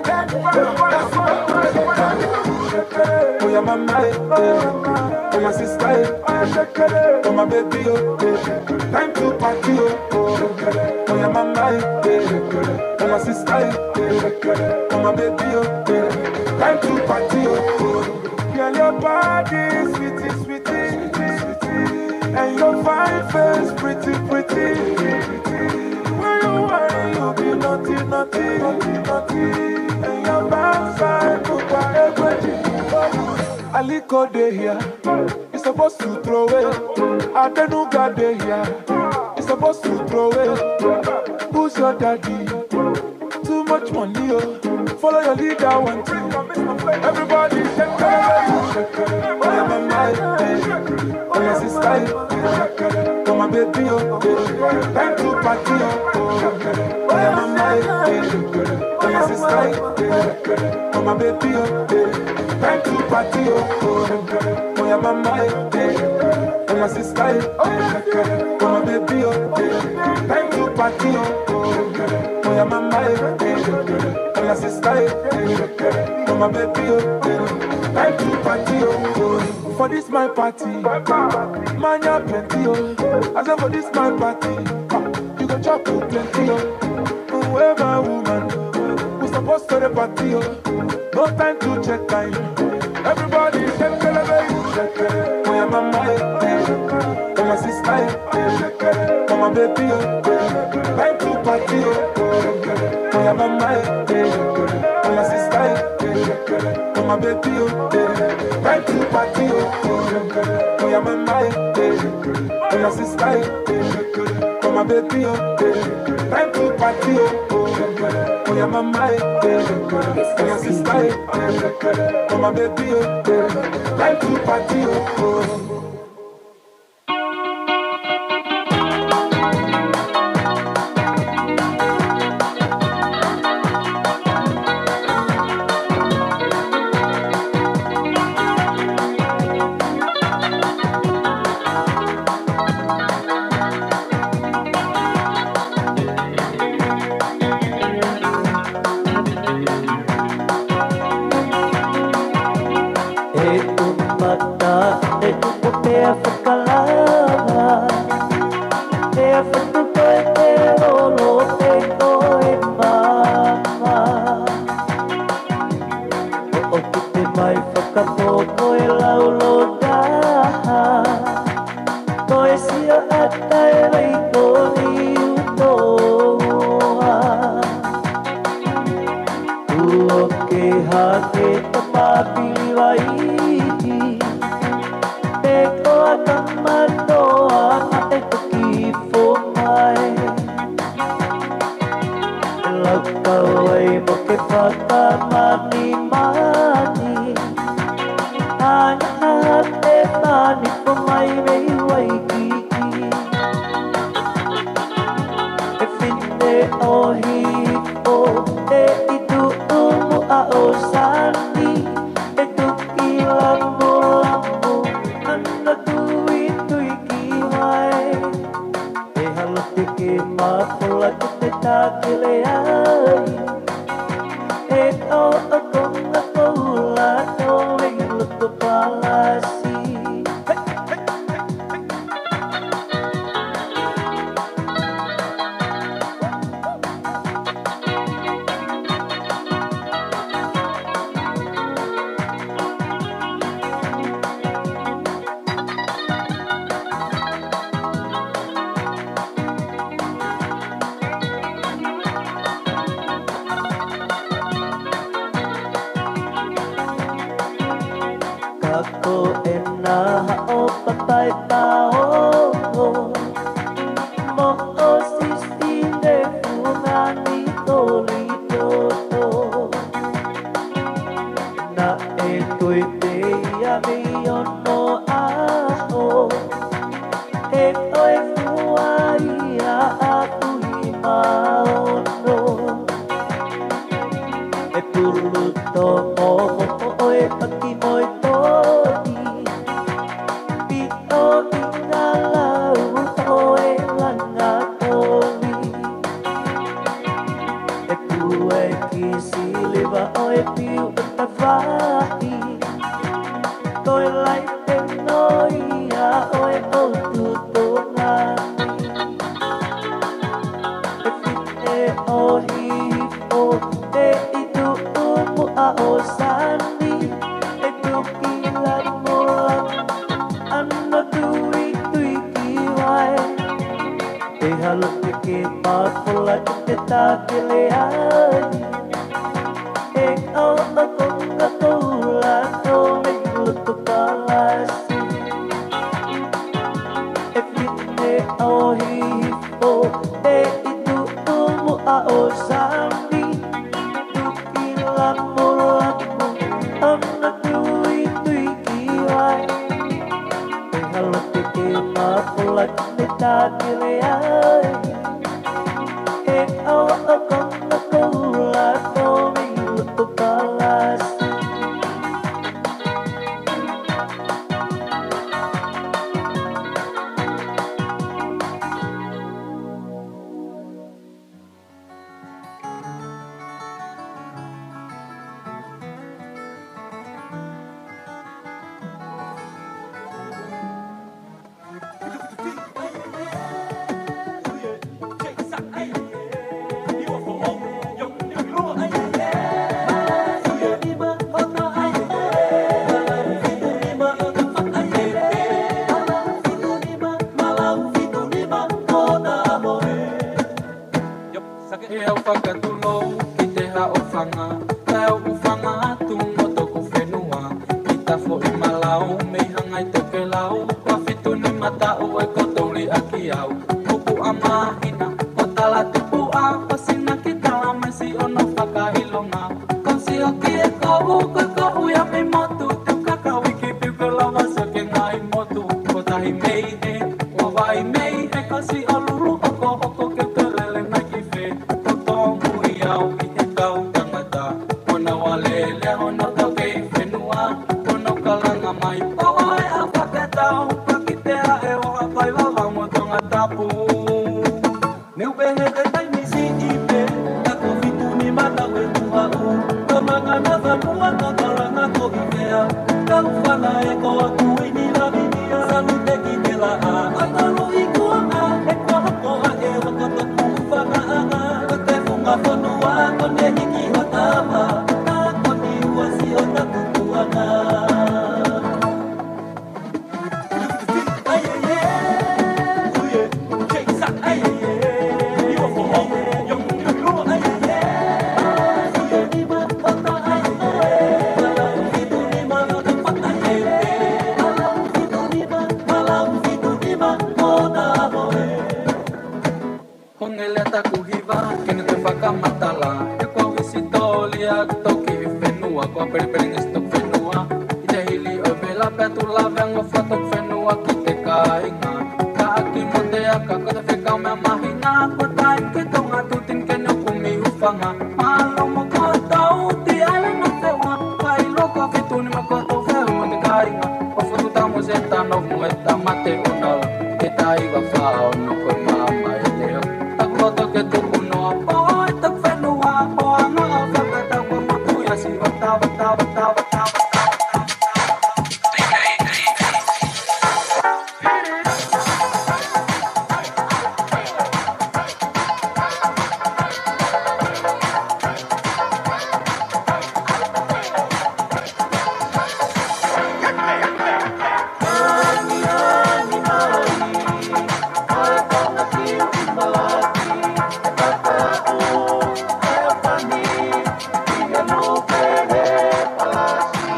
[SPEAKER 4] that. That's why.
[SPEAKER 6] Oh, your mama, oh, your sister, oh, my baby, oh, time to party, oh, your mama, oh, your sister, oh, my baby, oh, time to party, oh, girl, your body, sweetie, and your fine face, pretty, when you want, you be naughty, and your backside, put everything. Aliko dey here, you supposed to throw it. Adenuga dey here, you supposed to throw it. Who's your daddy? Too much money, oh. Follow your leader, one thing. Everybody shake it, oh your mama, oh your sister, oh my baby, oh. Time to party, oh your mama, oh your sister, oh my baby, oh. Time to party, oh your mama, oh your sister, oh my baby, oh. Time to party, oh your mama, oh your sister, oh my baby, oh. Time to party, oh. For this my party, man ya plenty, oh. I said for this my party, you go chop plenty, oh. Where my woman, we supposed to the party, oh. No time to check time. Everybody shake it, oh your mama, oh your sister, oh my baby, oh. Time to party, oh your mama, oh your sister, oh my baby, oh. Time to party, oh your mama, oh your sister, oh my baby, oh. Time to party, oh your mama, oh your sister, oh my baby, oh. Time to party, oh.
[SPEAKER 5] ako enaha o patay tao mo o sistine funani tolito na eto'y teya miyono ako eto'y fuwaya ako'y maono e puluto mo oe pagkimoy toni pito ingalaw oe langatoni e puwe kisiliba oe piu utavai koe lai tenoia oe o tutongani e fite o hifo e itu umu a o sandi e tukilan mo lang ano tui tui kiwai e halot kita pula kita kileani e o akong natulan o may luto kalasi e fite o hifo e itu umu a o sandi tukilan mo lang ano tui tui kiwai e halot kita pula kita kileani e o akong natulan o may luto kalasi
[SPEAKER 7] E au whakatulou ki te hao whanga Kai au whanga tungo toko whenua Kita fo i malau mei hangai toke lau Wafitu ni matau e kotouri aki au Kupu a mahina o tala tupu a Pasina ki tala mesi ono whakahilonga Kausi o ki e kou koe kou ia mei motu Teu kakau i ki piu ke lawa sa ke ngai motu Ko tahi mei he, o vai mei he Kausi o lulu oko oko ke te lele nai ki whe Iau i te kau tangata Ona walele ona tau kei whenua Ona kalanga mai O ai a whakatau Pakitea e o a pai wawa mo tonga tapu Neu behe te taimisi i pe Tako fitu ni mata we muha u Kamanga na whanua ko kalanga ko i whea Kau whana e ko aku i ni la vinia Salu te ki te la a Ataru i kuanga E ko hako a e wakotoku whanga anga Nga whanua kone hiki o tama Ka koni uasi o ta kukuanga Hongele taku hiva, kene te whakamatala E kua wisi tolia, toki whenua Kua peripering istok whenua I te hili o vela petu lavengo whatok whenua ki te kāinga Ka aki mo te aka, ko te whekau mea mahina Kua tai ke tonga tutin kene o kumi ufanga Malo mo kua tau, ti ale no te ua Kai loko fitu ni ma kua tau wheu mo te kāinga O whutu tamu se tano mo e tamate unala Ke tai wa whao no koe mama e te o Takoto ke tuku noa Oi tak whenua O anga o whakatau Kua motu ia si wata wata wata wata
[SPEAKER 5] Palasi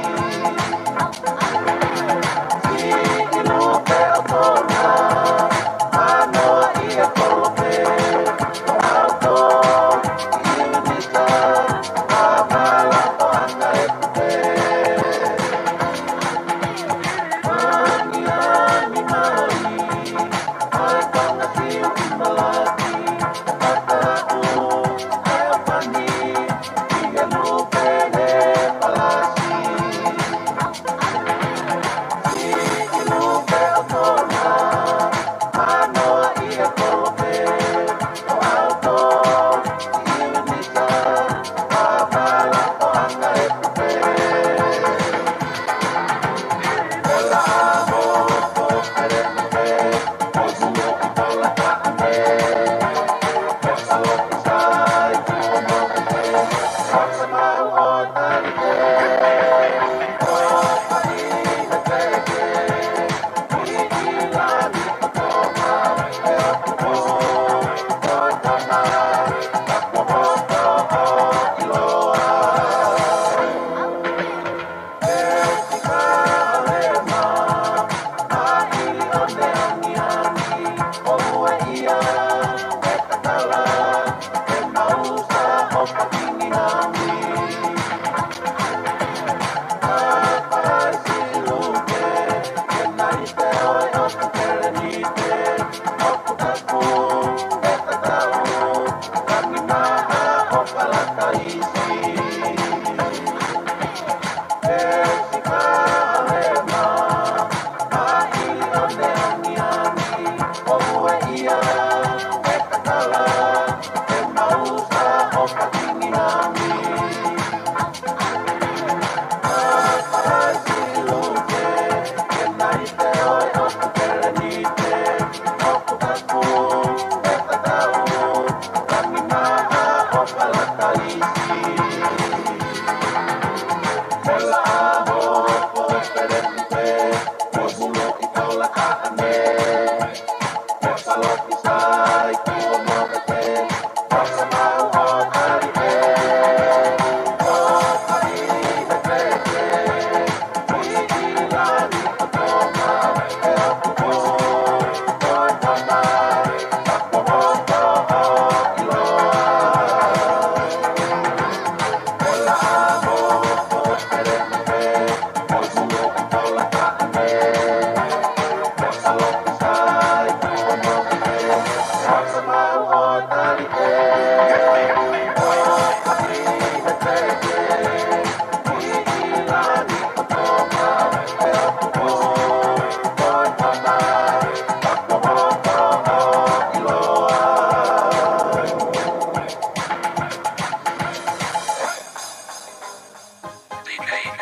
[SPEAKER 5] Say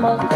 [SPEAKER 4] Oh,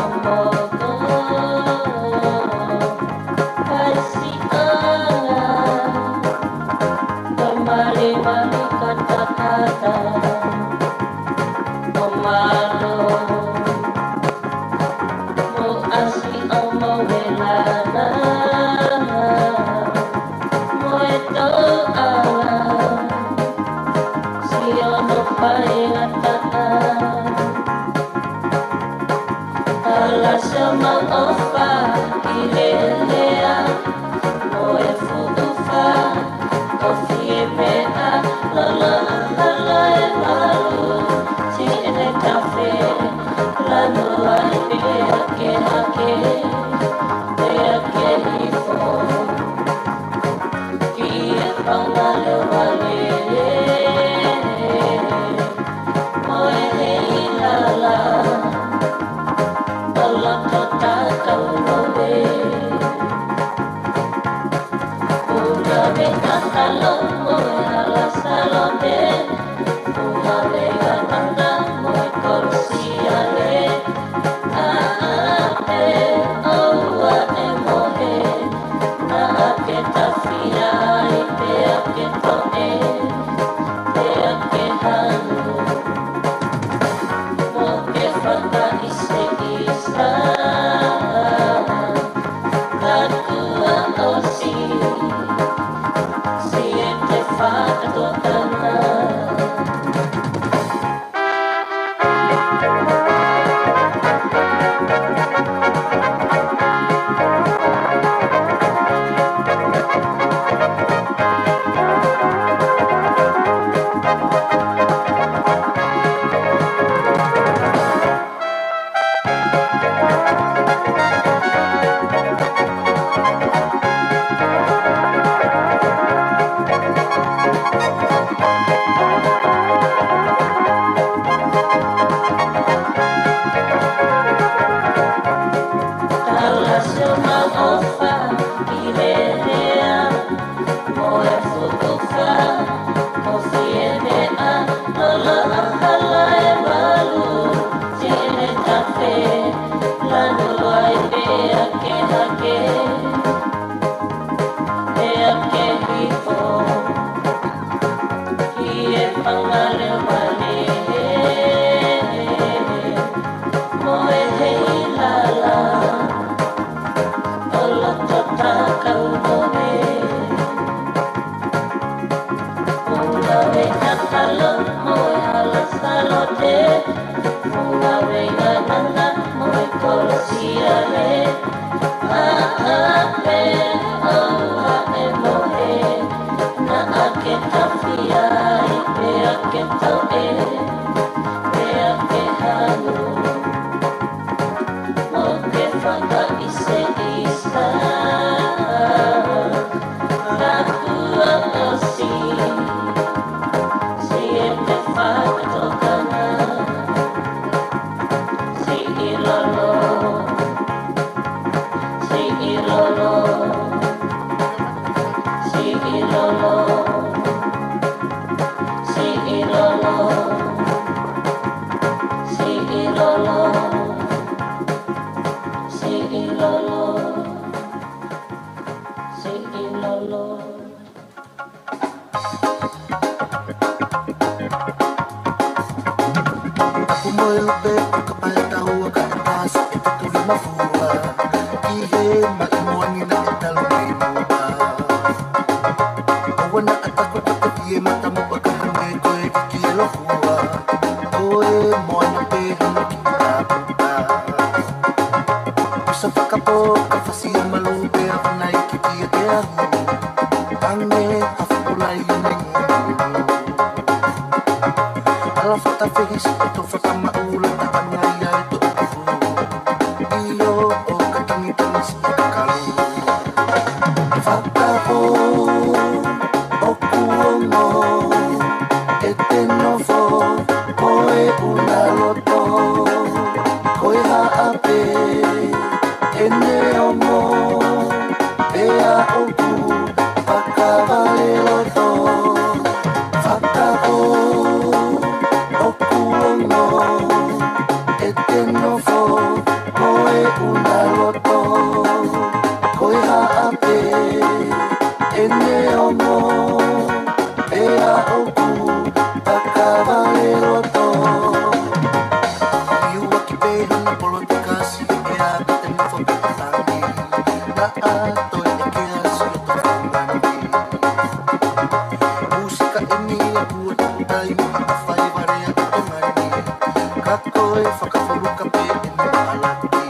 [SPEAKER 8] Takoe whakaforuka pe e no alaki.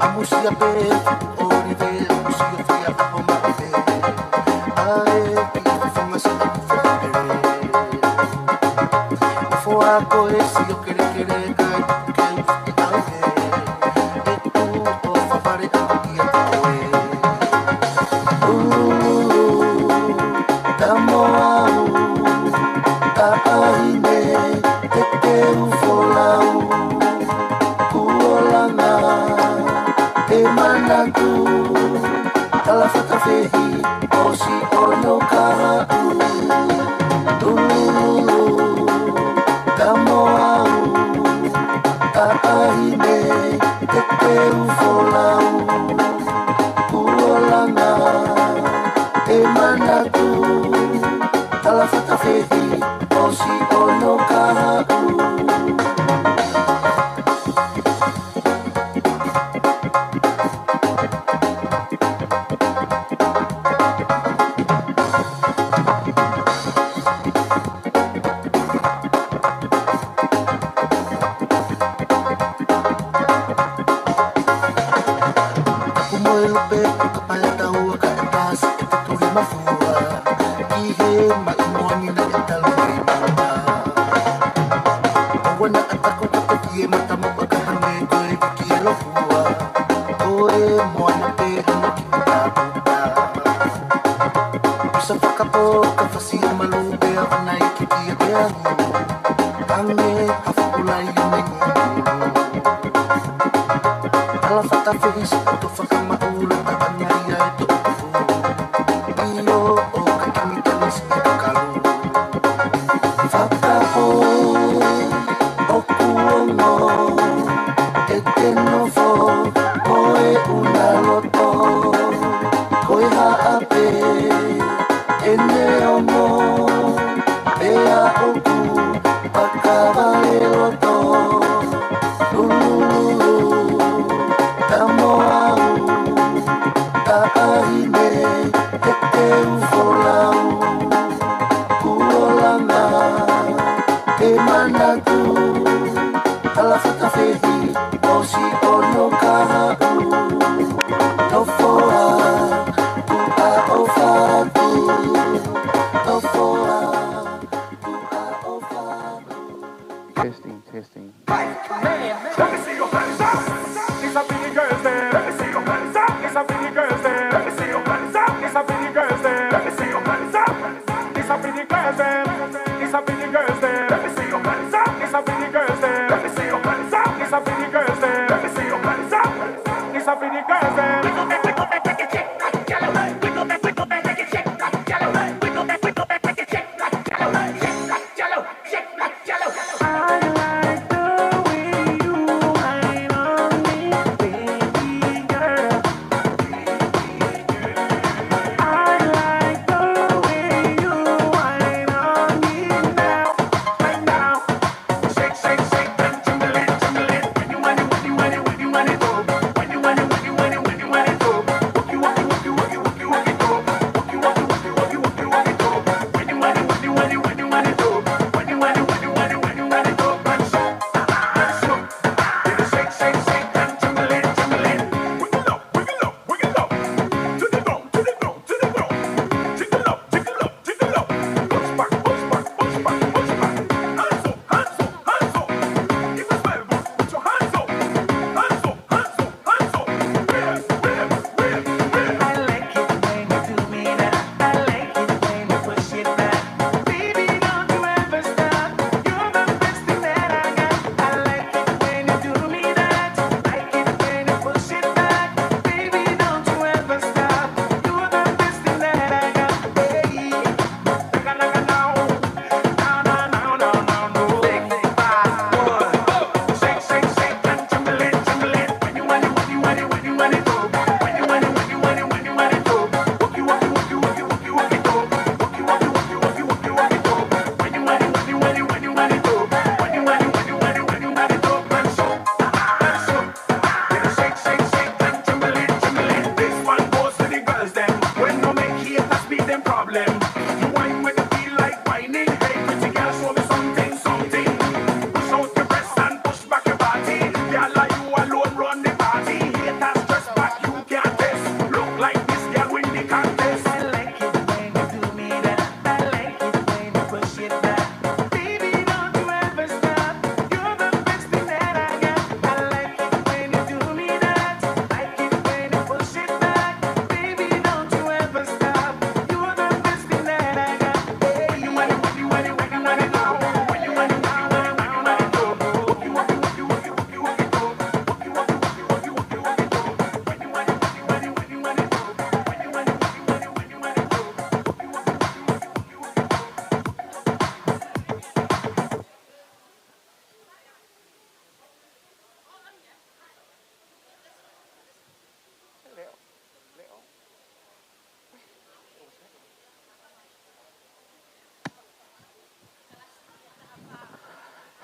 [SPEAKER 8] Amusia pe orive, amusia fia o mape. Ae ki whawhanga sa aku whakapere. Ufo a koe si o kere kere kai kei whaki auhe. E tu o whaware aku ki a koe. Ta moau, ta ahine, te te ufolau. Kuolanga, e manatu, tala whakawhehi, o si ono kahau. Ta moau, ta ahine, te te ufolau. Kuolanga, e manatu, tala whakawhehi, o si ono kahau.
[SPEAKER 4] When you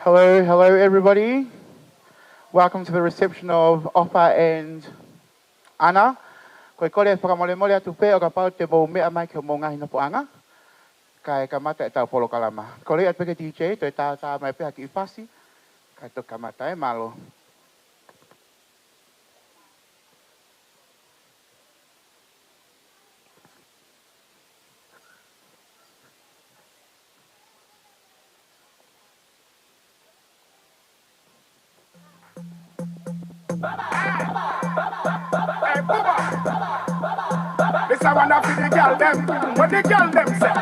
[SPEAKER 1] Hello, hello everybody. Welcome to the reception of Opa and Ana. Koe kore whakamole mole atu pe o ka pau te mou mea mai ke mou ngahi na poanga. Kai ka mata e tau polo kalama. Kore at peke DJ, toi tā mai pe haki ipasi. Kai to ka mata e malo.
[SPEAKER 6] This I wanna for the girl them. What the girl them say?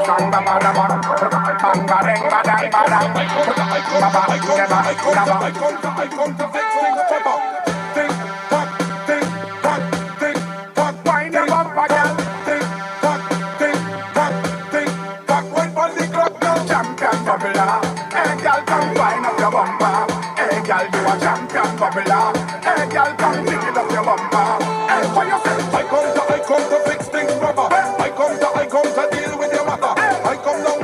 [SPEAKER 6] Bang bang bang bang bang bang bang bang bang I come to fix things proper. Tick tock, tick tock, tick tock. Wind them up, girl. Tick tock, tick tock, tick tock. When on the clock now, champion bubbler. Hey girl, come wind up your bumper. Hey girl, you a champion bubbler. Hey girl, come pick it up your bumper. Hey, what you say? I come to fix things proper. I come to deal with your matter. I come down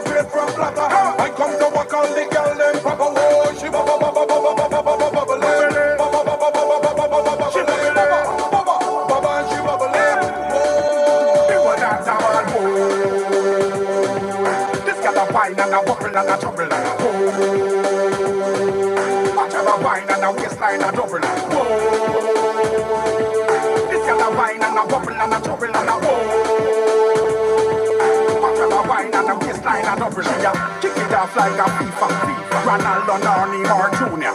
[SPEAKER 6] straight from platter. I come to walk on the girl them proper. Oh, she bubble bubble bubble bubble bubble bubble bubble bubble bubble she bubble she bubble. Oh, you want that sound? Oh, this got a wine and a bubble and a trouble and a oh, watch out a wine and a waistline a double. Whoa. Wine and a bubble and a trouble and a whoa. Watch out a wine and a waistline and double. She a kick it off like a FIFA. Ronaldo, Nani or Junior.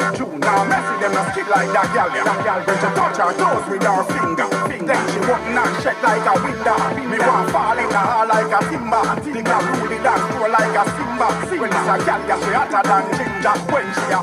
[SPEAKER 6] Messi them a skid like that gal. That gal when she touch her toes with her finger. Then she button and shake like a window. Me want fall in the hall like a timber. The gal rule it and grow like a Simba. When it's a gal, yeah, she hotter than ginger. When she a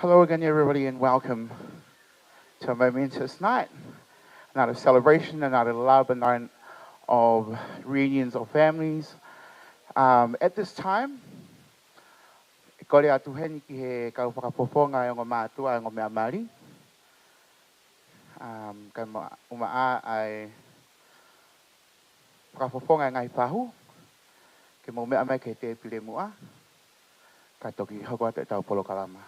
[SPEAKER 6] Hello again, everybody, and welcome to a momentous night. A night of celebration, a night of love, a night of reunions of families. At this time, kore atu heni ki he kaupakapoponga e ngā mātua e ngā mea Māori. Kai umaa ai whakapoponga e ngai pahu. Ke mau mea mai ke te pile mua. Ka toki hoko atu e tau polo kalama.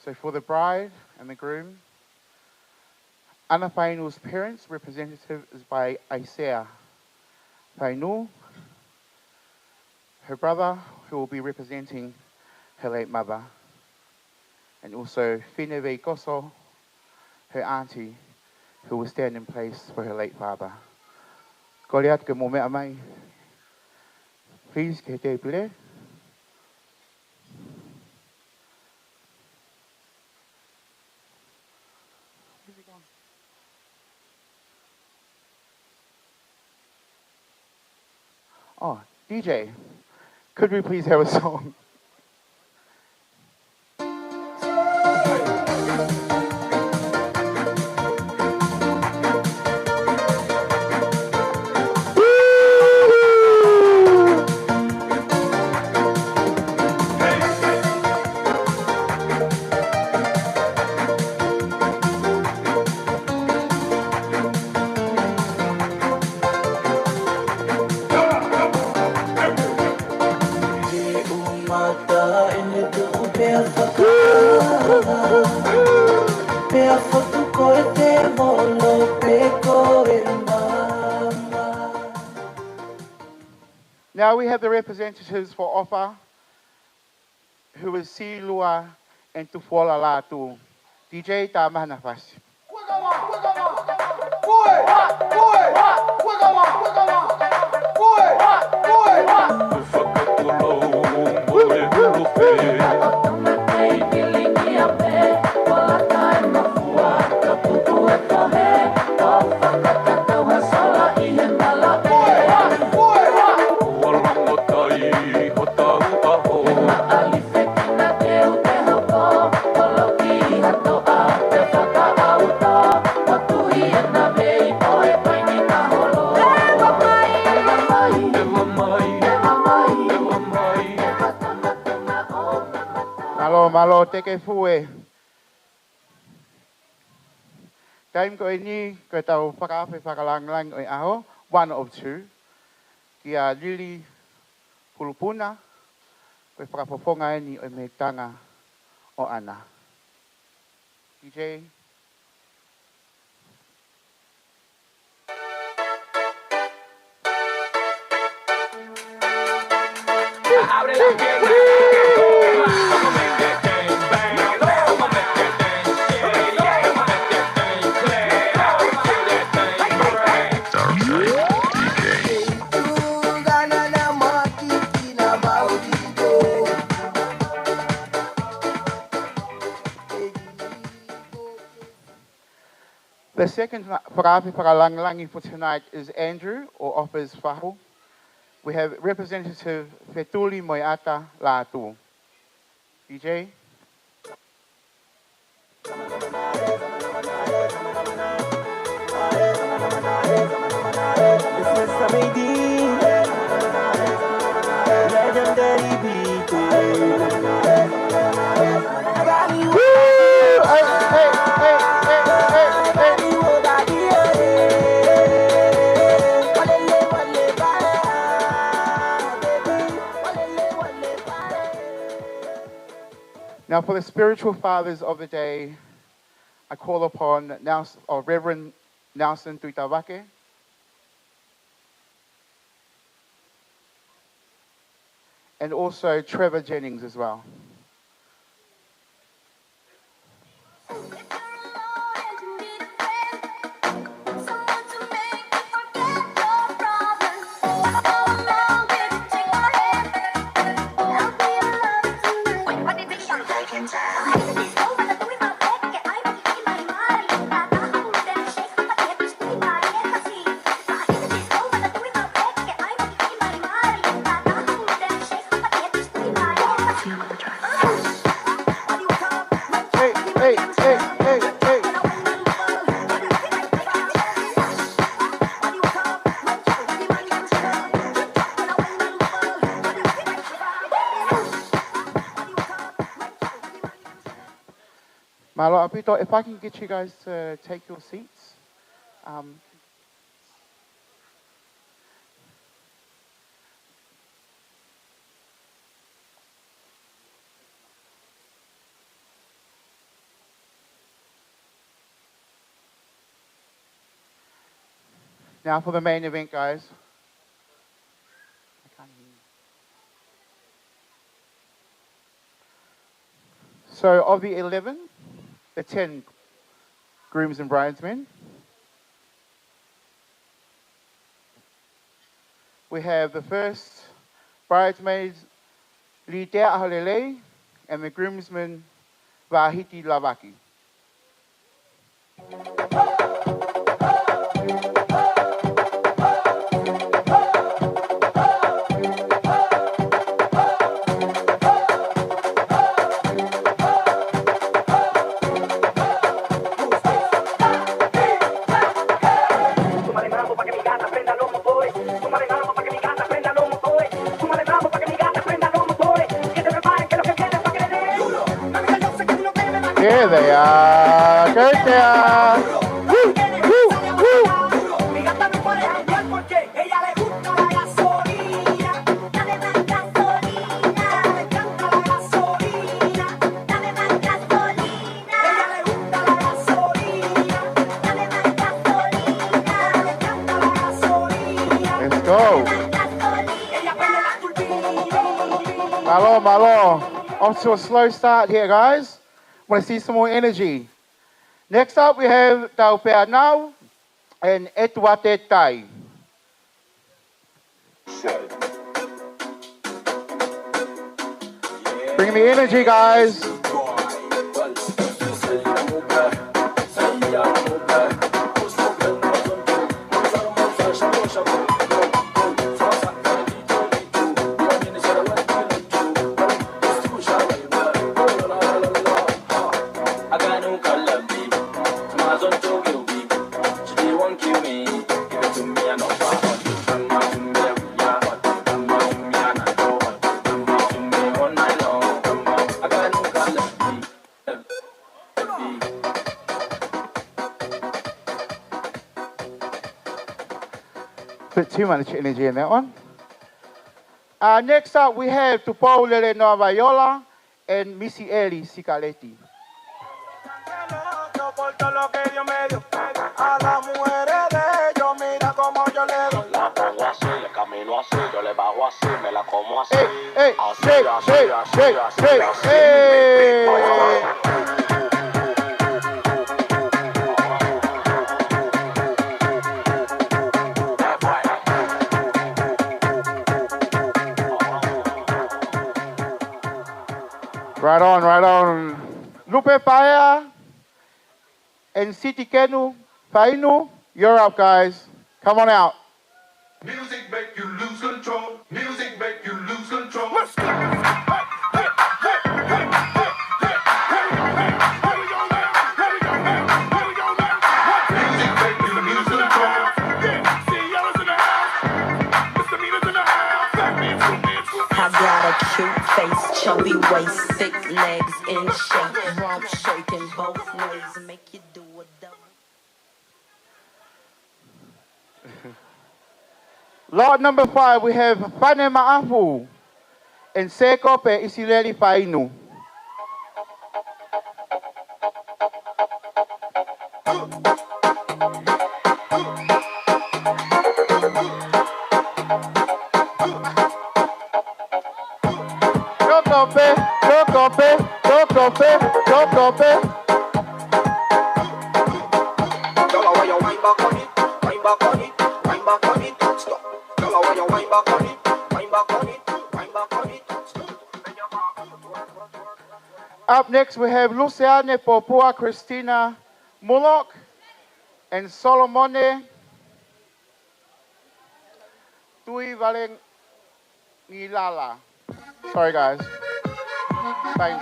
[SPEAKER 1] So for the bride and the groom, Ana Whainu's parents, representative is by Isaiah Whainu, her brother, who will be representing her late mother, and also Wheneve Koso, her auntie, who will stand in place for her late father. Ko rea te mo mea mai. Please, ke te pire. Oh, DJ, could we please have a song? Now we have the representatives for Ofa, who is Silua and Tufola Latu. DJ Tamana Fasi. Malo teke fue. Time ko ini ko tau whakawhi whakalanglang o aho, one of two. Kia Lili Pulupuna, ko whakapoponga ni o me tanga o ana. DJ.
[SPEAKER 6] Abre la pierna.
[SPEAKER 1] The second whakawhi whakalanglangi for tonight is Andrew, or Offa's whaho. We have Representative Fetuli Moiata Latu. DJ. Now, for the spiritual fathers of the day, I call upon Reverend Nelson Tuitawake, and also Trevor Jennings as well. Malo Apito, if I can get you guys to take your seats. Now for the main event, guys. I can't hear you. So of the 11, the 10 grooms and bridesmen, we have the first bridesmaids, Litea Aholele, and the groomsmen, Vahiti Lavaki. There they are. There they are. Woo, woo, woo. Let's go. Malo, malo. Off to a slow start here, guys. Want to see some more energy. Next up, we have Taupea Now and Etuate Tai. Bring the energy, guys. Bit too much energy in that one. Next up, we have Tupou Lele Noavayola and Missy Eli Sikaleti. Hey, hey, shake, shake, shake, shake, hey! Right on, right on. Lupe Paya and Siti Kenu, Fainu, you're up, guys. Come on out.
[SPEAKER 6] Music make you lose control. Music make you lose control. Let's go.
[SPEAKER 9] I got a cute face, chubby waist, thick legs in shape, rump shaking both ways, make you do a double.
[SPEAKER 1] Lot number 5, we have Fane Maafu and Seko Pe Isileli Fainu. Tokope, tokope, tokope, tokope. Up next, we have Luciane Popua Christina Mullock and Solomone Tui Valeng Nilala. Sorry, guys. Bye.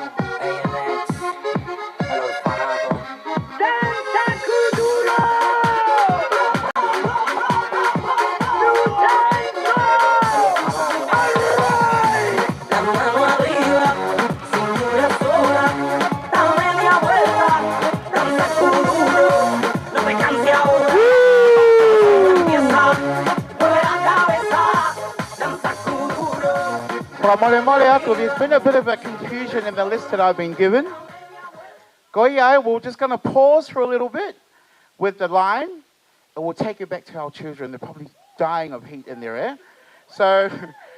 [SPEAKER 1] Mole Mole Aku, there's been a bit of a confusion in the list that I've been given. Goyai, we're just going to pause for a little bit with the line, it will take you back to our children. They're probably dying of heat in there, eh? So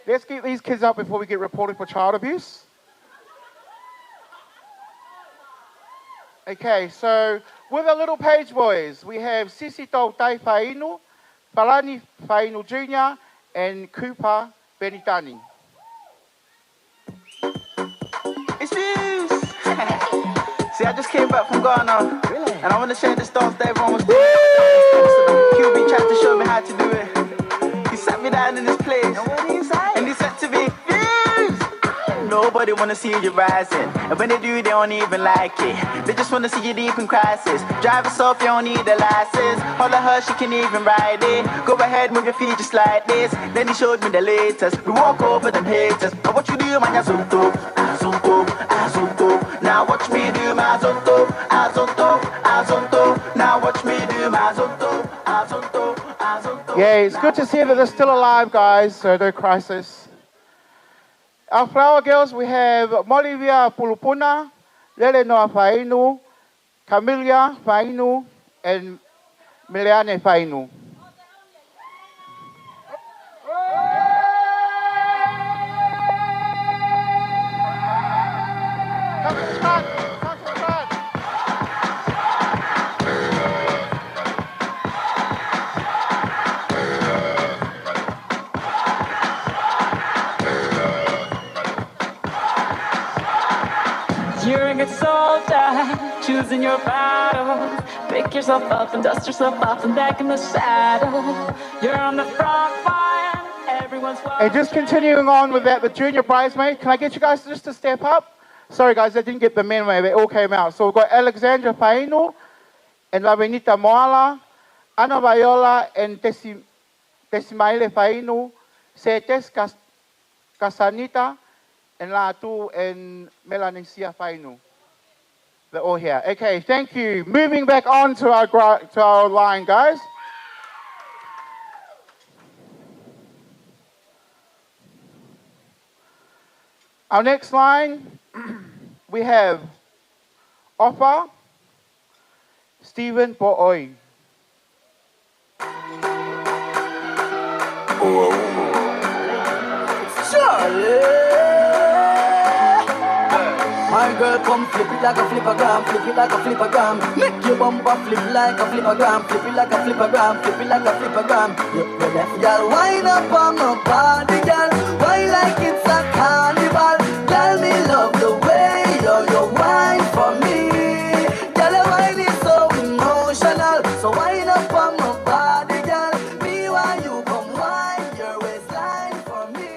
[SPEAKER 1] let's get these kids up before we get reported for child abuse. Okay, so with the little page boys, we have Sisi Tau Tai Fainu, Palani Fainu Jr., and Cooper Benitani.
[SPEAKER 10] Excuse. See, I just came back from Ghana, and I want to share this dance that everyone was doing. QB tried to show me how to do it. He sat me down in this place, and he said to me, "Fuse." Nobody wanna see you rising, and when they do, they don't even like it. They just wanna see you deep in crisis. Drive yourself, you don't need a license. Holler her, she can even ride it. Go ahead, move your feet just like this. Then he showed me the latest. We walk over them haters. Now what you do, man, azonto, azonto, azonto. Now watch me do my azonto, azonto, azonto. Now watch me do my azonto, azonto, azonto.
[SPEAKER 1] Yeah, it's good to see that they're still alive, guys, so no crisis. Our flower girls, we have Molivia Pulupuna, Lele Noa Fainu, Camilla Fainu, and Miliane Fainu. Come to the front, come to the front.
[SPEAKER 11] You're a good soldier, choosing your battle. Pick yourself up and dust yourself off and back in the saddle. You're on the front line, everyone's
[SPEAKER 1] And just continuing on with that, the junior bridesmaid, can I get you guys just to step up? Sorry guys, I didn't get the men way, they all came out. So we've got Alexandra Fainu, and La Benita Moala, Ana Viola, and Tesimaile Fainu, Setes Casanita, and Latu and Melanesia Fainu. They're all here. Okay, thank you. Moving back on to our line, guys. Our next line, we have Offa Stephen Bo'oi.
[SPEAKER 10] My girl, come flip it like a flippergram, flip it like a flippergram. Make your bumper flip like a flippergram, flip it like a flippergram, flip it like a flippergram. You left, girl, wind up on my body, girl. Why like it's a carnival? Girl, me love the way you wine for me. Girl, your wine is so emotional. So wind up on my body, girl. Me while you come wine your waistline for me.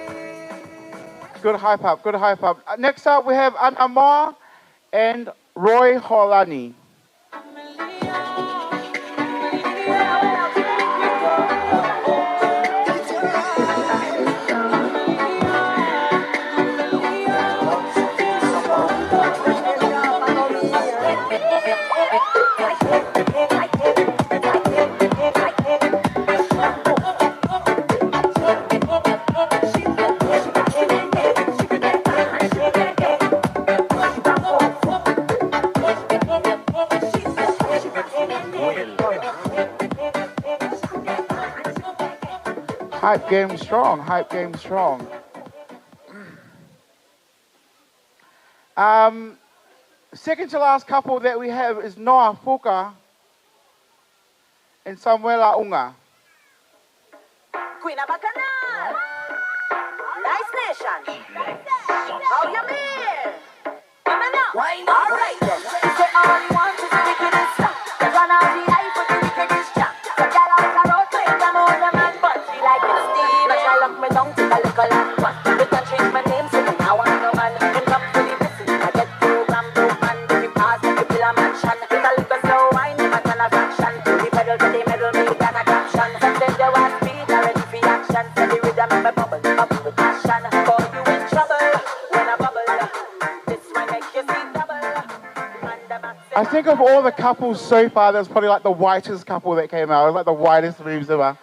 [SPEAKER 1] Good hype up, good hype up. Next up, we have Anna Moa and Roy Holani. Hype game strong, hype game strong. Second to last couple that we have is Noah Fuka and Samuela Unga.
[SPEAKER 12] Queen of Bacchanal. Nice nation. How you mean? Why not? All right then. Say all you want is the wickedest stuff. They run out the eye for the wickedest chap. So get out the road, play them on the man, but she like it Steve. But I lock me down to the little land. But we can change my name, so I want no man. Him come to the listen. I get program, man. If you pass, if you feel a mansion. With a little slow wine, him a turn a fraction. To the pedal, to the middle, me got a caption. So say they want speed, I ready for action. Say the rhythm in my bubble, bubble with passion. For you in trouble, when I bubble. This might make you see double.
[SPEAKER 1] I think of all the couples so far, that's probably like the whitest couple that came out. It was like the whitest moves ever.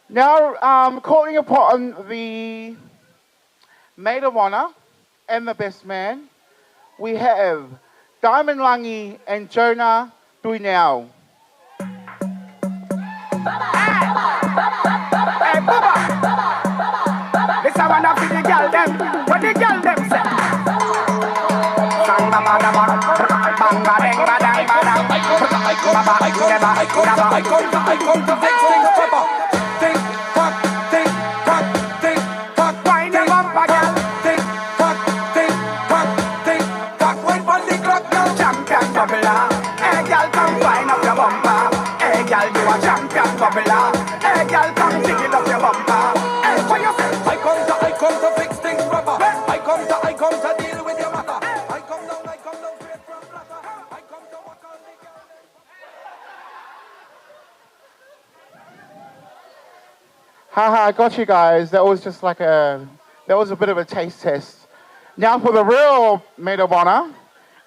[SPEAKER 1] Now, calling upon the maid of honor and the best man, we have Diamond Langi and Jonah Duinao.
[SPEAKER 4] Hey, Bubba. This I wanna for the girl them. What the girl them say? Bang ba ba da ba, bang ba dang ba dang ba dang.
[SPEAKER 6] I come to fix things proper. Think, talk, think, talk, think, talk.
[SPEAKER 4] Wine them up, girl.
[SPEAKER 6] Think, talk, think, talk, think, talk. Wine on the clock, girl.
[SPEAKER 4] Champion bubbler. Hey, girl, come wind up your bumper. Hey, girl, you a champion bubbler. Hey, girl, come jiggle up your bumper. Hey, what you say?
[SPEAKER 6] I come to fix things proper. I come to deal with your matter. I come down straight from Blatter. I come to walk on the girl.
[SPEAKER 1] Haha, I got you guys. That was just like that was a bit of a taste test. Now for the real maid of honor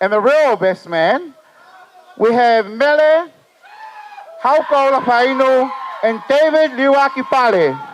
[SPEAKER 1] and the real best man, we have Mele, Hauko Lafainu, and David Liuakipale.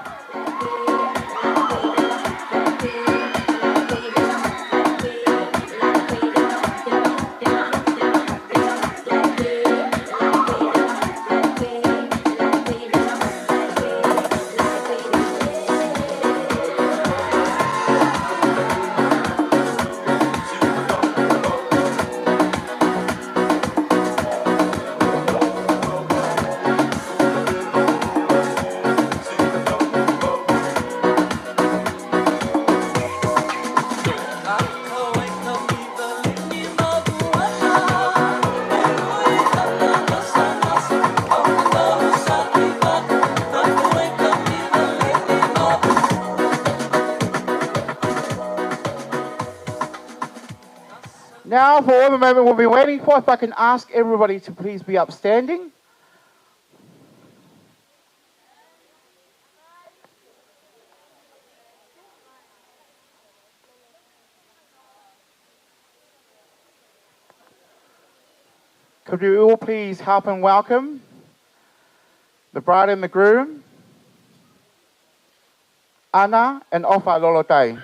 [SPEAKER 1] Now, for all the moment we'll be waiting for, if I can ask everybody to please be upstanding. Could you all please help and welcome the bride and the groom, Ana and Ofa Lolotai.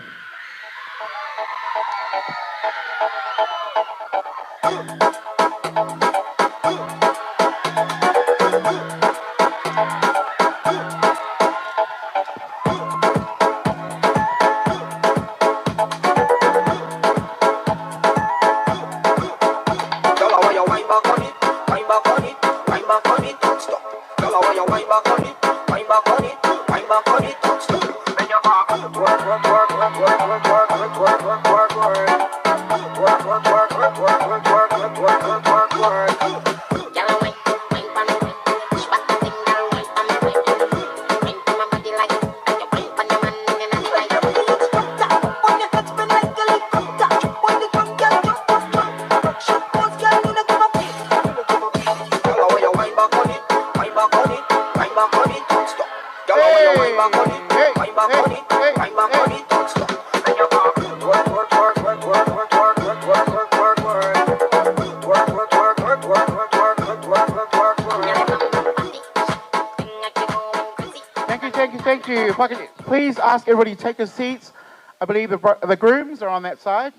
[SPEAKER 1] Thank you. If I could please ask everybody to take their seats. I believe the grooms are on that side.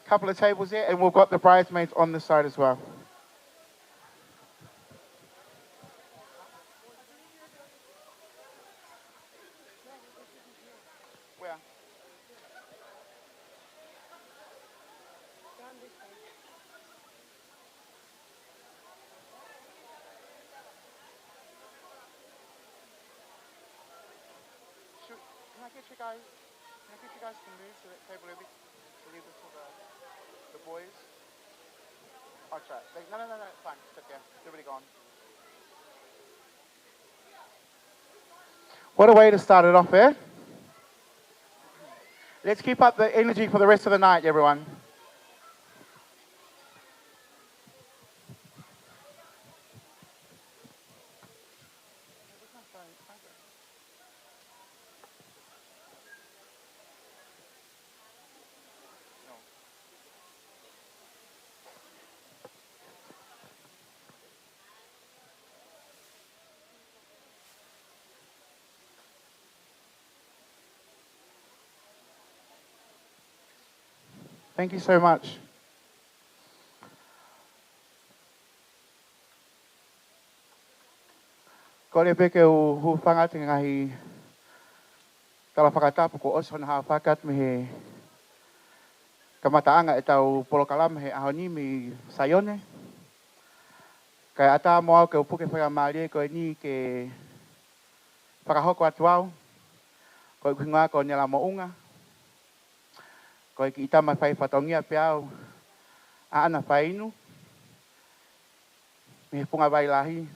[SPEAKER 1] A couple of tables there, and we've got the bridesmaids on this side as well. Where? Can I get you guys to move to that table? We'll leave this for the boys. I'll try. No, it's fine. Sit there. It's already gone. What a way to start it off, eh? Let's keep up the energy for the rest of the night, everyone. Thank you so much. ko le peke o hu whanga te ngahi tala whakatapu ko oso na haa whakat me he kamataanga e tau polokalama he ahoni mi Sayone. Kai ata moa ke upuke whaka maari ko ni ke whakahoko atu au. Ko i kunga ko nela mo unga. Ko i ki itama whai whatongia pe au a ana whainu. Me he punga vai lahi.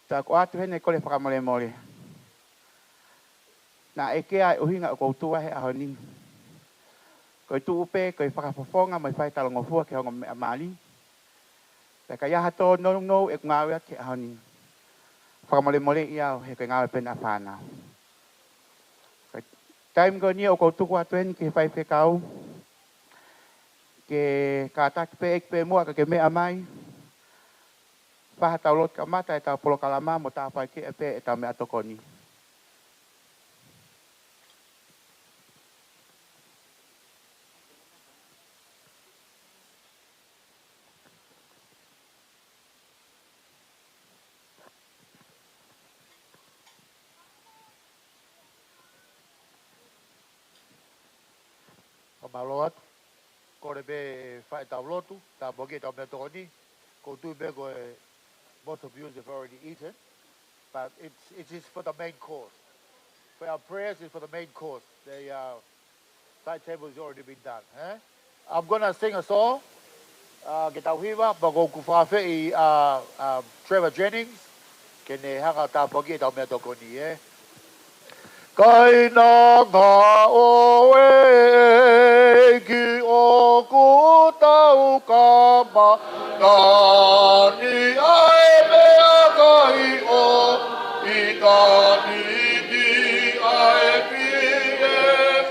[SPEAKER 1] Tā ko atu hene kore whakamole mole. Nā eke ai uhinga o koutua he ahoni. Ko i tu upe, ko i whakapofonga mai whai talongo fua ke hongo mea maali. Tā ka iaha tō nonong nou e kungawe at ke ahoni. Whakamole mole i au he koe ngawe pena whānau. Taim ko ni o koutuku atu hene ke whai whekau. Ke kātaki pe ek pe mua ka ke mea mai. Whaha tau lot ka mata e tau polokalama mo tā whai ke e pe e tau mea tokoni.
[SPEAKER 13] Maloat, kore be whae tau lotu, tā boge tau mea tokoni, ko tui be ko most of you have already eaten, but it is for the main course. For our prayers is for the main course. The side table has already been done. Eh? I'm going to sing a song. Ke tau hiwa, pa ko kuwhawhi i Trevor Jennings, ke ne hanga tā boge tau mea tokoni, eh? Kai nā ngā o e ki o ku tau ka ma Nāni ai mea kai o i tāni ki ai pi e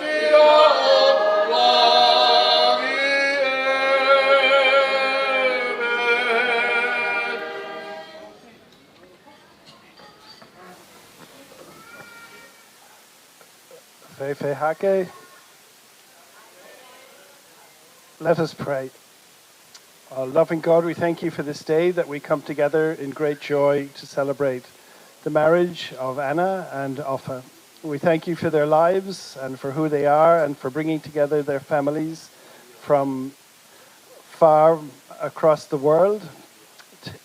[SPEAKER 13] pia o wangi e me.
[SPEAKER 14] Fefe Hake. Let us pray. Loving God, we thank you for this day that we come together in great joy to celebrate the marriage of Anna and Offa. We thank you for their lives and for who they are and for bringing together their families from far across the world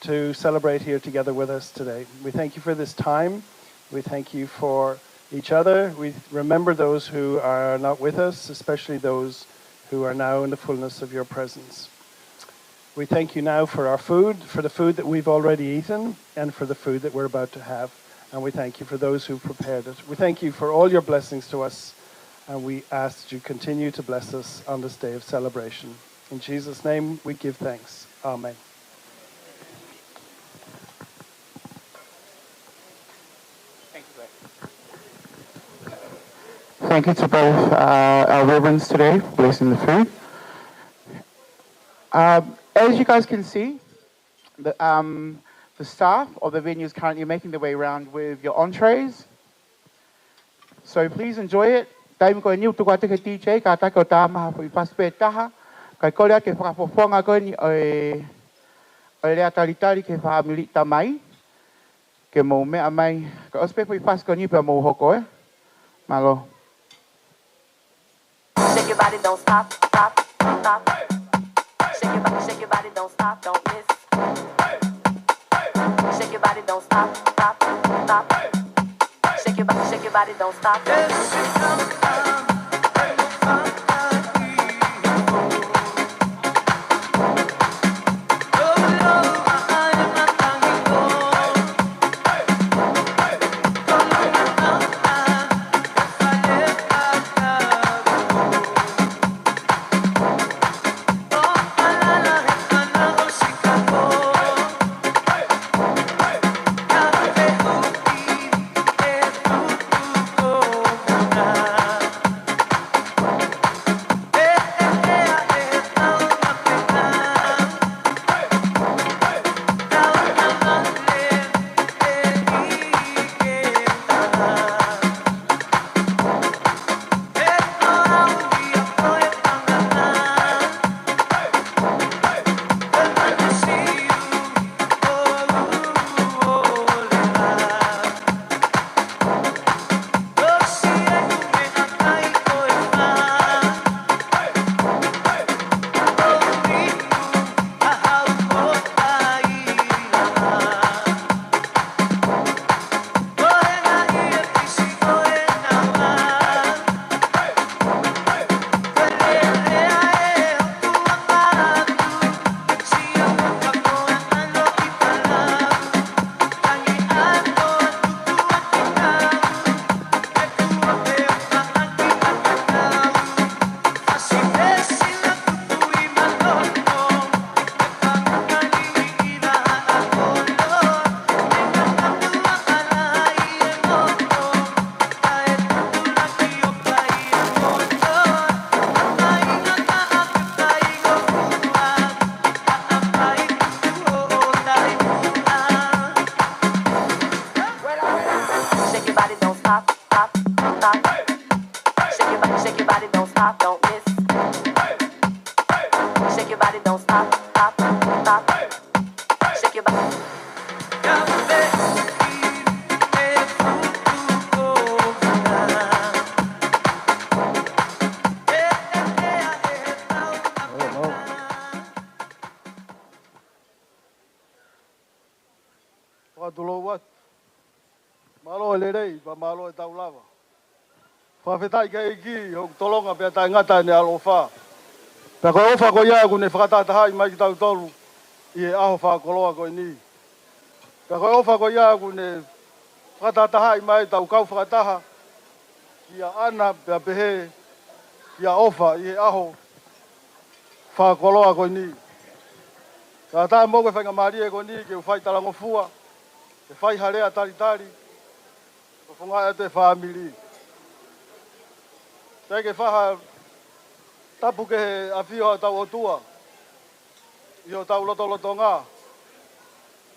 [SPEAKER 14] to celebrate here together with us today. We thank you for this time. We thank you for each other. We remember those who are not with us, especially those who are now in the fullness of your presence. We thank you now for our food, for the food that we've already eaten, and for the food that we're about to have. And we thank you for those who've prepared it. We thank you for all your blessings to us, and we ask that you continue to bless us on this day of celebration. In Jesus' name, we give thanks. Amen.
[SPEAKER 1] Thank you to both our reverends today for blessing the food. As you guys can see, the staff of the venue is currently making their way around with your entrees. So please enjoy it. Taimi koe niu tuku ate ke DJ, ka take o tā maha pu I paspe taha. Kai korea ke whakafofonga koe ni o lea taritari ke whaamili tamai. Ke mou mea mai. Ka ospe pu I pasko ni pia mou hoko e. Malo.
[SPEAKER 12] Shake your body, don't stop, stop, stop. Shake your body, don't stop, don't miss. Shake your body, don't stop, stop, stop. Shake your body, don't stop, don't miss. Shake your body, don't stop, stop, stop. Shake your body.
[SPEAKER 15] Watulo wat. Malo lerei, ba malo e tau lava. Whawhetai ka eki, hok tolonga pia tai ngata ne alofa. Pea koe ofa ko ia kune whakatataha i mai ki tau tolu, i e aho whakoloa koe ni. Pea koe ofa ko ia kune whakatataha i mai tau kau whakataha, ki a ana pea pehe, ki a ofa i e aho whakoloa koe ni. Ka tā moke whainga marie koe ni, ke uwhai talangofua, ke whai harea tari, ko whunga e te whamiri. Te ke whaha tapu ke he awhio a tau otua, i o tau loto ngā.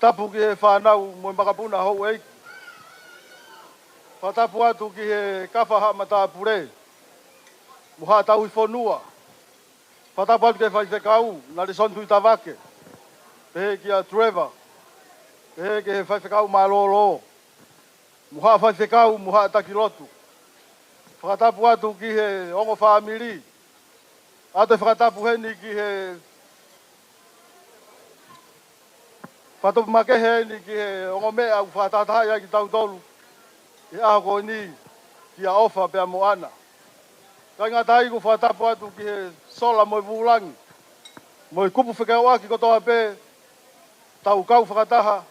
[SPEAKER 15] Tapu ki he whanau mo makapuna hou eiki. Whatapu atu ki he kawha mata pure, mo haa tau i whonua. Whatapu atu ke whai whekau, nare sontu i tawake. Pehe ki a Trevor, pehe ke he whai whekau malolo. Muha whai whekau, muha takilotu. Whakatapu atu ki he ongo whaamiri. Ate whakatapu heni ki he... Whatopu makehe heni ki he ongo mea u whakatatahai ki tau tolu. I aho ko ni ki a ofa pea mo ana. Kai ngā taiku whakatapu atu ki he sola mo i vulangi. Mo i kupu whekau aki kotoa pe. Tau kau whakataha.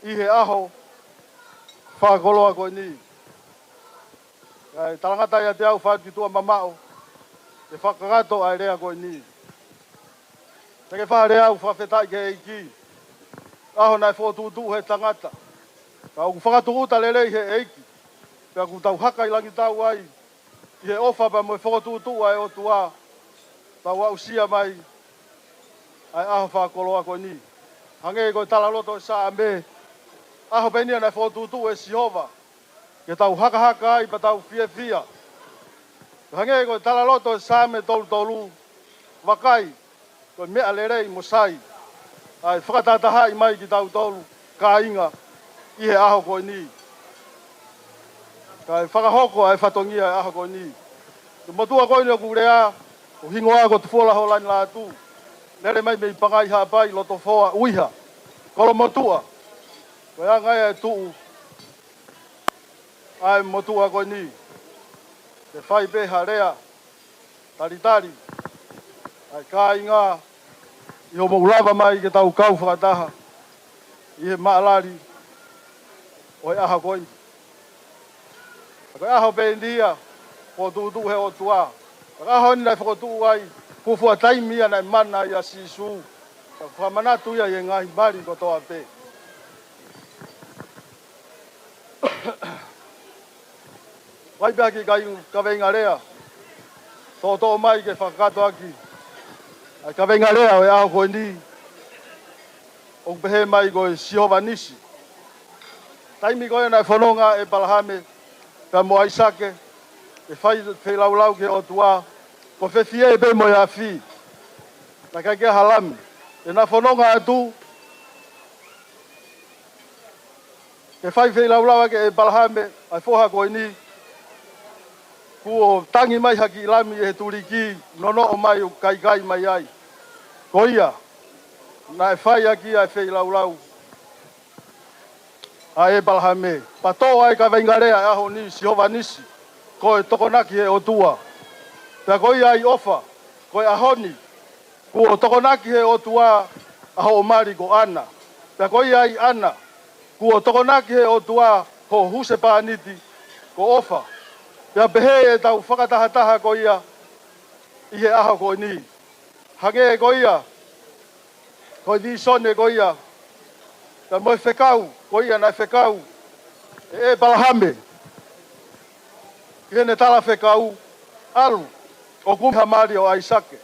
[SPEAKER 15] I he aho whakoloa ko ni. Talangata ia te au whāti tua mamao. Te whakagato ai rea ko ni. Te ke whārea au whawhetai ke eiki. Aho nai whotutu he tangata. Ka u whakatukuta lelei he eiki. Pea ku tau haka i langi tau ai. I he ofa pa mo whotutu ai o tua. Tau au sia mai. Ai aho whakoloa ko ni. Hange ko tala loto sa me. Aho penia nai whotutu e Sihova. Ke tau haka ai pa tau fia. Hange ko tala loto sa me tolu. Wakai. Ko mea lerei mo sai. Ai whakatataha i mai ki tau tolu. Ka inga. I he aho ko ni. Kai whakahoko ai whatongia aho ko ni. Te motua ko ni o kurea. O hingoa ko tufola ho lani la tu. Nere mai me i pangai hapai loto foa uiha. Kolo motua. Ko ia ngai e tuu. Ai motua ko ni. Te whai pe harea. Tari. Ai ka inga. I o maulava mai ke tau kau whakataha. I he maalari. O he aha koi. Ko aho pe india. Ko tutu he o tua. Ko aho ni lai whakotu ai. Kufua taimia nai mana ia sisu. Ka whamanatu ia i ngahi bari ko toa pe. Wai pēki ka venga rea. Tō mai ke whakakato aki. Ai ka venga rea o e aho koe ni. O pehe mai koe Sihova nisi. Taimi koe nai whanonga e palahame. Ka mo aisake. E whai laulau ke o tua. Ko whewhie e pe mo ia whi. Na kai ke halami. E nai whanonga atu. Ke whai laulau ke e palahame. Ai whoha koe ni. Kuo tangi mai haki ilami e turiki, nono o mai o kai mai ai. Ko ia, na e whai aki ai whei laulau. A e balhame. Pato ai ka vengarea e aho ni Sihova nisi. Ko e tokonaki he o tua. Pea ko ia ai ofa, ko e ahoni. Kuo tokonaki he o tua aho o mari ko ana. Pea ko ia ai ana. Kuo tokonaki he o tua ho huse paaniti ko ofa. Pea pehe e tau whakatahataha ko ia i he aho ko ni. Hange ko ia, ko di sone ko ia. Pea moi whekau, ko ia nai whekau. E balahame. Kene tala whekau, alu, o kumha mari o Aisake.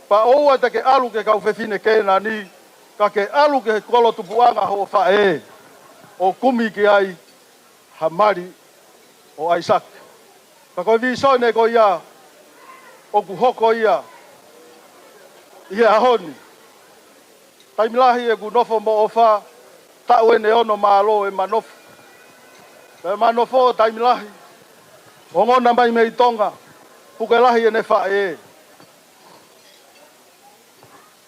[SPEAKER 15] Pa oua te ke alu ke kau whewhine kena ni, ka ke alu ke kolo tupuanga ho whae. O kumi ki ai, ha mari o Aisake. Pa koe visone ko ia, o kuhoko ia, Ia ahoni. Taimilahi e ku nofo mo ofa. Tau e ne ono malo e manofo. E manofo taimilahi. Ongona mai mei tonga. Pukelahi e ne wha e.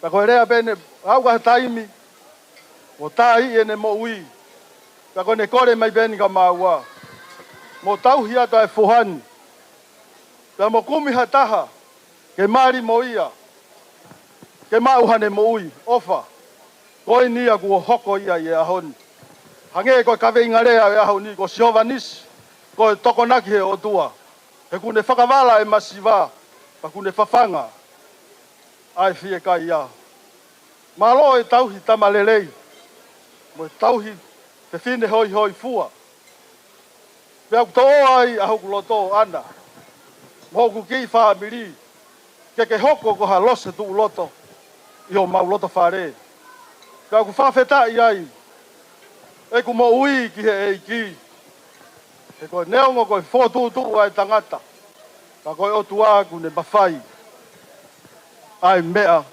[SPEAKER 15] Ta koe rea bene. Hauka taimi. Mo tai e ne mo ui. Ta koe ne kore mai beni ka maua. Mo tauhi ata e fuhani. Ta mo kumi hataha. Ke mari mo ia. Ke mauhane mo ui. Ofa. Koe nia kua hoko ia i ahoni. Hange koe kawe ingarea e ahoni. Ko siovanisi. Koe tokonaki he otua. He kune whakawala e masiva. Pa kune whawhanga. Ai fie kai ia. Malo e tauhi tamalelei. Mo e tauhi te whine hoi hoi fua. Pea ku toa ai a hoku loto ana. Mo ku ki whaamiri. Ke hoko ko ha lose tu loto. Iho mau loto whare. Pea ku whawhetai ai. E ku mo ui ki he eiki. He koe neongo koe whotutu ai tangata. Ka koe otua ku ne mawhai. Ai mea.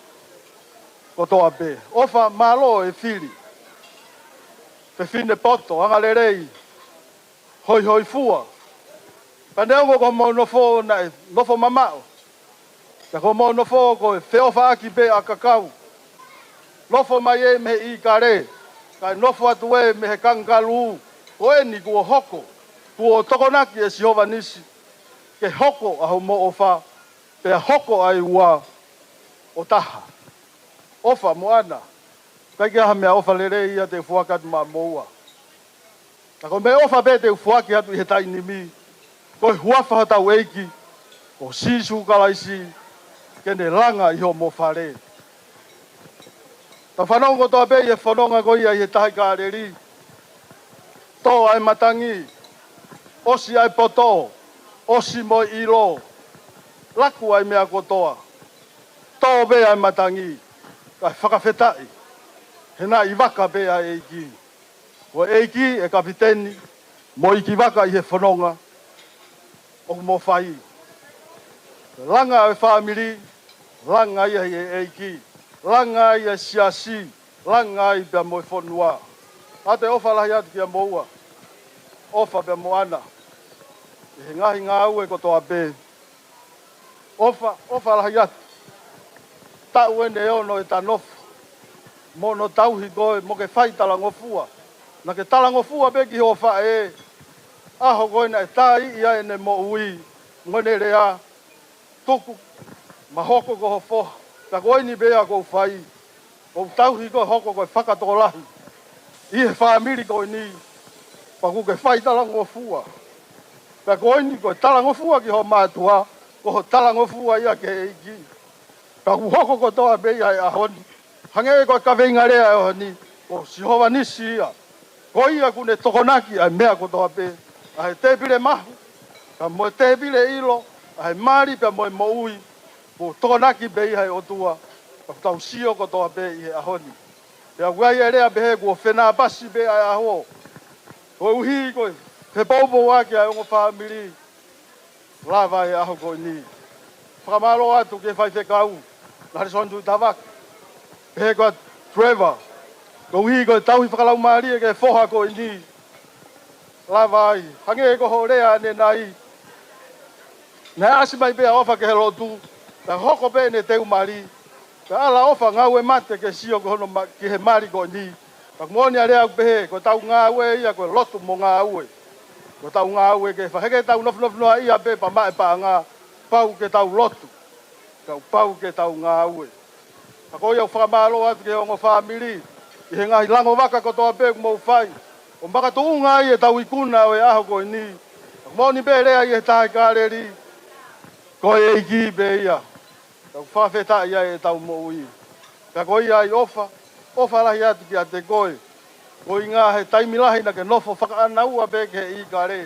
[SPEAKER 15] Ko toa be. Ofa malo e whiri. Te whine poto, anga lerei. Hoi hoi fua. Pa neongo ko mo nofo na e nofo mamao. Ka ko mo nofo ko e whiofa aki be a kakau. Nofo mai e me i kare. Ka nofo atu e me he kangalu. Ko e ni kua hoko. Kua tokonaki e Sihova nisi. Ke hoko aho mo ofa. Pea hoko ai ua o taha. Ofa mo ana. Kai ke aha mea ofa lerei ia te fuakatu maa moua. Tako me ofa be te fuaki hatu i he tai nimi. Ko huafa hatau eiki. Ko sisu kalaisi. Kene langa iho mo whare. Ta whanongo toa be i e whanonga ko ia i he tahi kāreri. Tō ai matangi. Osi ai poto. Osi mo ilo. Laku ai mea kotoa. Tō be ai matangi. Kai whakawhetai. Hena i waka be ai eiki. Ko eiki e kapiteni. Mo iki waka i he whanonga. O mo whai. Langa e whaamiri. Langa ia i e eiki. Langa ia siasi. Langa i pia mo i whanua. Ate ofa lahi atu kia moua. Ofa pia mo ana. I he ngahi ngā ue ko toa be. Ofa lahi atu. Tau ene ono e tanofu. Mono tauhi koe mo ke whai talangofua. Na ke talangofua be ki ho wha e. Aho koe na e tai ia ene mo ui. Ngone rea. Tuku. Mahoko ko ho foha. Ta koe ni bea ko whai. Ko tauhi koe hoko koe whakatoko lahi. I he whaamiri koe ni. Pa ku ke whai talangofua. Ta koe ni koe talangofua ki ho mātua. Ko ho talangofua ia ke eiki. Ta ku hoko ko toa bea e ahoni. Hange koe ka veinga rea e honi. Ko Sihova nisi ia. Ko ia kune tokonaki ai mea ko toa pe. Ai te pire mahu. Ka moe te pire ilo. Ai mari pe moe mo ui. Ko tokonaki be ia e otua. Ka tau sio ko toa pe i he ahoni. Pea guai e rea behe kua whena basi be ai aho. Ko uhi koe. Pe paupo wake ai ongo whaamiri. Lava e aho koe ni. Whakamalo atu ke whai whekau. Nari sontu tawaka. He koe Trevor. Ko uhi koe tauhi whakalau maari e ke whoha koe ni. Lava ai. Hange ko ho rea ane nai. Nai asi mai bea ofa ke he lotu. Ta hoko be ne teu maari. Ta ala ofa ngau e mate ke sio ko hono ki he maari koe ni. Ta ngoni a rea upehe. Ko tau ngau e ia koe lotu mo ngau e. Ko tau ngau e ke whaheke tau nofnoa ia be pa mae pa ngā. Pau ke tau lotu. Kau pau ke tau ngau e. Ako iau whakamalo atu ke ongo whaamiri. I he ngahi lango waka ko toa pēku mou whai. O mbaka tuunga i e tau ikuna o e aho koe ni. Mo ni be rea i e tahi kāreri. Ko e iki be ia. Tau whawheta ia e tau mo ui. Ka ko ia i ofa. Ofa lahi atu ki a te koe. Ko i ngā he taimilahi na ke nofo whakaanaua be ke i kāre.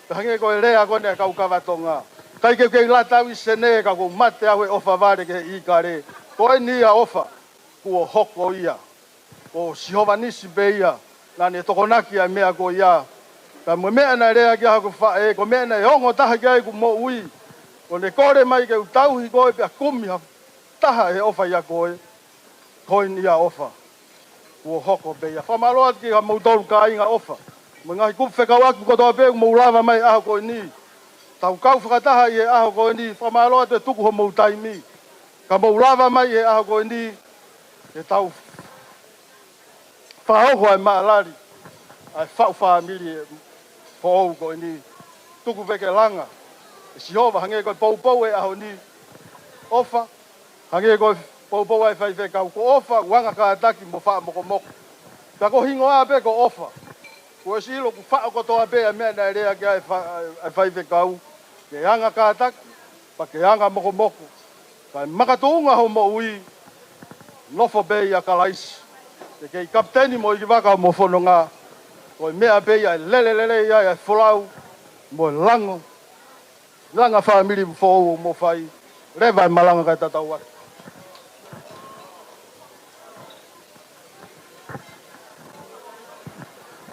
[SPEAKER 15] Ka hange ko e rea kone kau kawatonga. Kai ke kei latau i sene ka ko mate au e ofa vare ke i kāre. Ko e ni a ofa, kua hoko ia. Ko Sihova nisi be ia. Nane tokonaki a mea ko ia. Ka mo mea na rea ki hako whae. Ko mea na e hongo taha ki ai ku mo ui. Ko ne kore mai ke utauhi koe pia kumi taha e ofa ia koe, koe ni a ofa. Ua hoko beia. Whamaloa ki ha mautolu ka inga ofa. Mo ngahi kupu whekau aku kotoa pēku mo ulawa mai aho koe ni. Tau kau whakataha i e aho koe ni, whamaloa te tuku ho mau taimi. Ka mo ulawa mai e aho koe ni, e tau whahoko ai maalari. Ai whau whamiri e whaou koe ni. Tuku weke langa. E sihova hange koe pou e aho ni. Ofa, hange koe pou ai whai whekau. Ko ofa, wanga ka ataki mo wha moko moko. Ka ko hingo a pe ko ofa. Ko e silo ku wha ko toa pe a mea na rea ki ai whai whekau. Ke anga ka ataki, pa ke anga moko moko. Ka makatounga ho mo ui, nofo pe ia kalaisi. Ke kei kapteni mo i waka mo whono ngā. Ko e mea pe ia lele ia ia wholau, mo lango. Langa whamiri mo mo whai. Rewa e malanga kai tatau atu.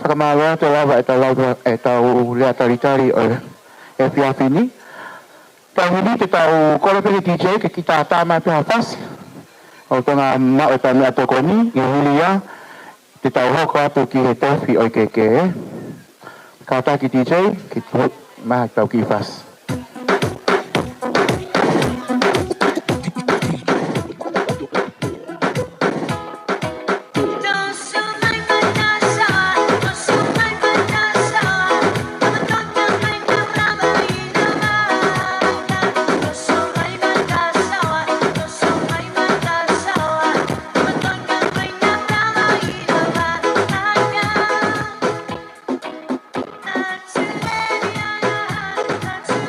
[SPEAKER 16] Whakamāloa te lawa e tau lea taritari o e whiawhini. Tau hini te tau korepere DJ ke ki tā tāma pēha whasi. O tonga mao e tā mea toko ni, i huli ia, te tau hoko atu ki he tofi o i keke e. Ka taki DJ, ki te maha tau ki whasi.
[SPEAKER 17] That's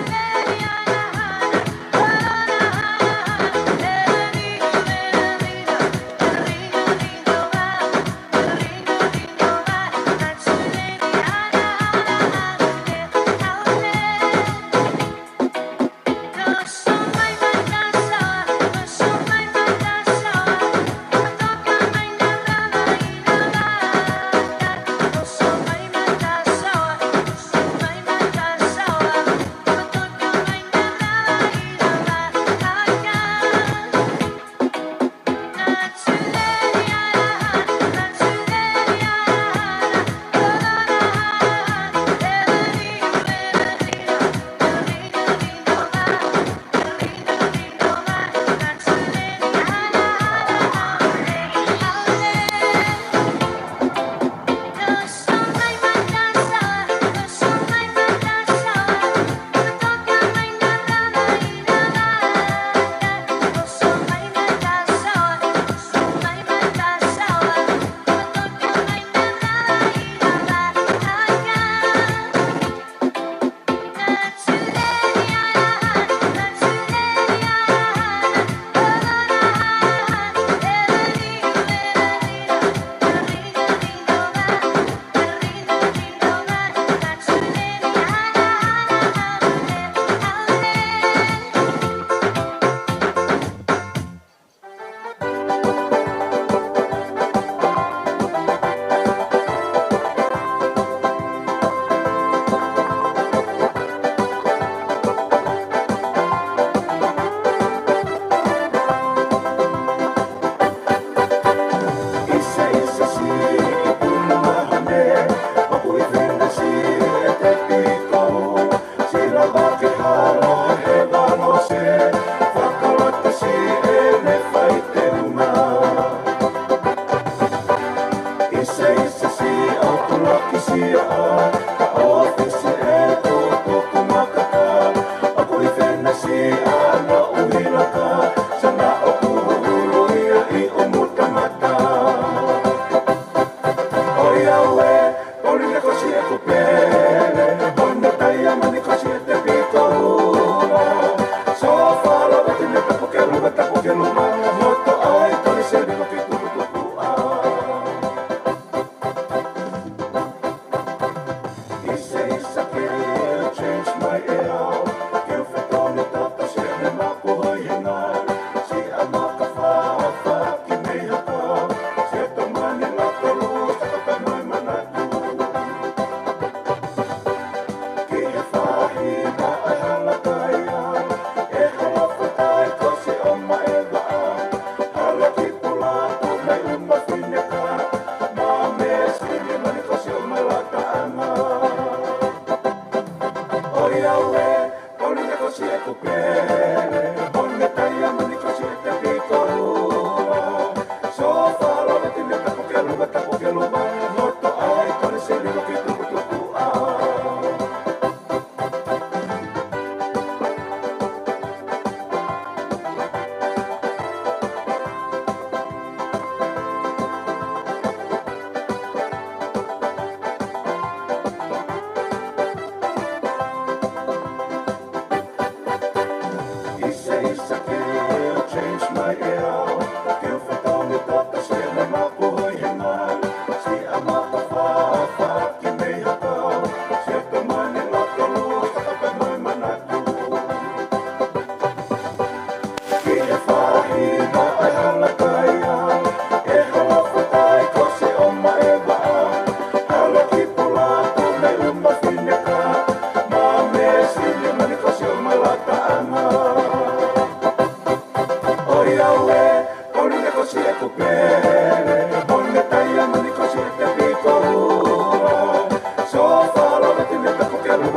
[SPEAKER 6] così è coprire, bonne taglia, non così è capico. So falo, la tiene da copiarlo,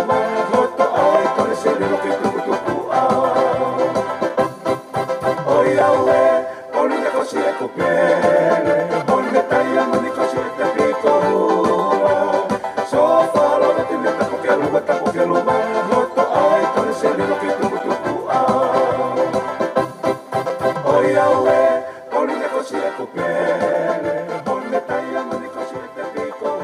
[SPEAKER 6] ma foto ai, con le serie lo che tu. Oh Yahweh, bonne così è coprire, bonne taglia, non così è capico. So falo, la tiene da copiarlo, ma foto ai, con le serie lo che tu. Oh Yahweh, bonne così è coprire, bonne taglia, non così è capico.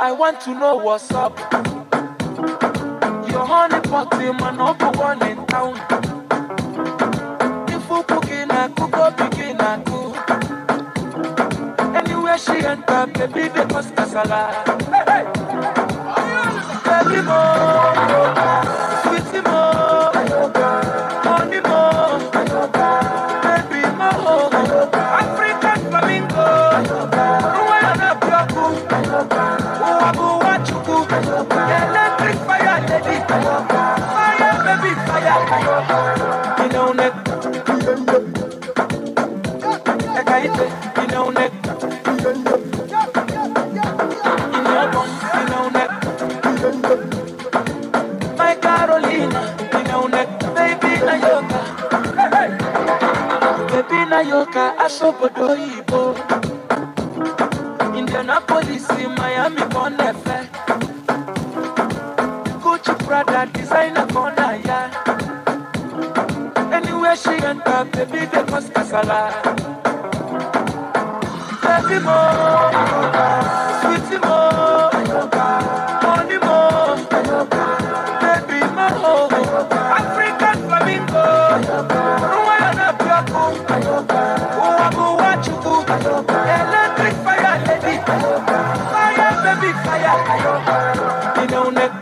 [SPEAKER 6] I want to know what's up. Your honey pot in my number one in town. If you cooking, I cook up, begin, I cook. Anywhere she enter, baby, they cause casala. Hey, baby, mo, sweetie mo, honey mo, baby mo, African flamingo, Rwanda Byaku. Electric fire, lady. Fire, baby, fire. You know neck. Ekaite, you know neck. You know neck. My Carolina, you know neck. Baby Nayoka. Baby Nayoka, Asobodo Ibo. Indianapolis, Miami, Bonefe. Gucci, Prada, designer, corner, yeah. Anywhere she enter, baby, they cause casala. Baby mo, sweetie mo, honey mo, baby mo, African flamingo, Rwanda Byaku, Uwabu Wachuku, electric fire, lady. Fire, baby, fire. You know, neck.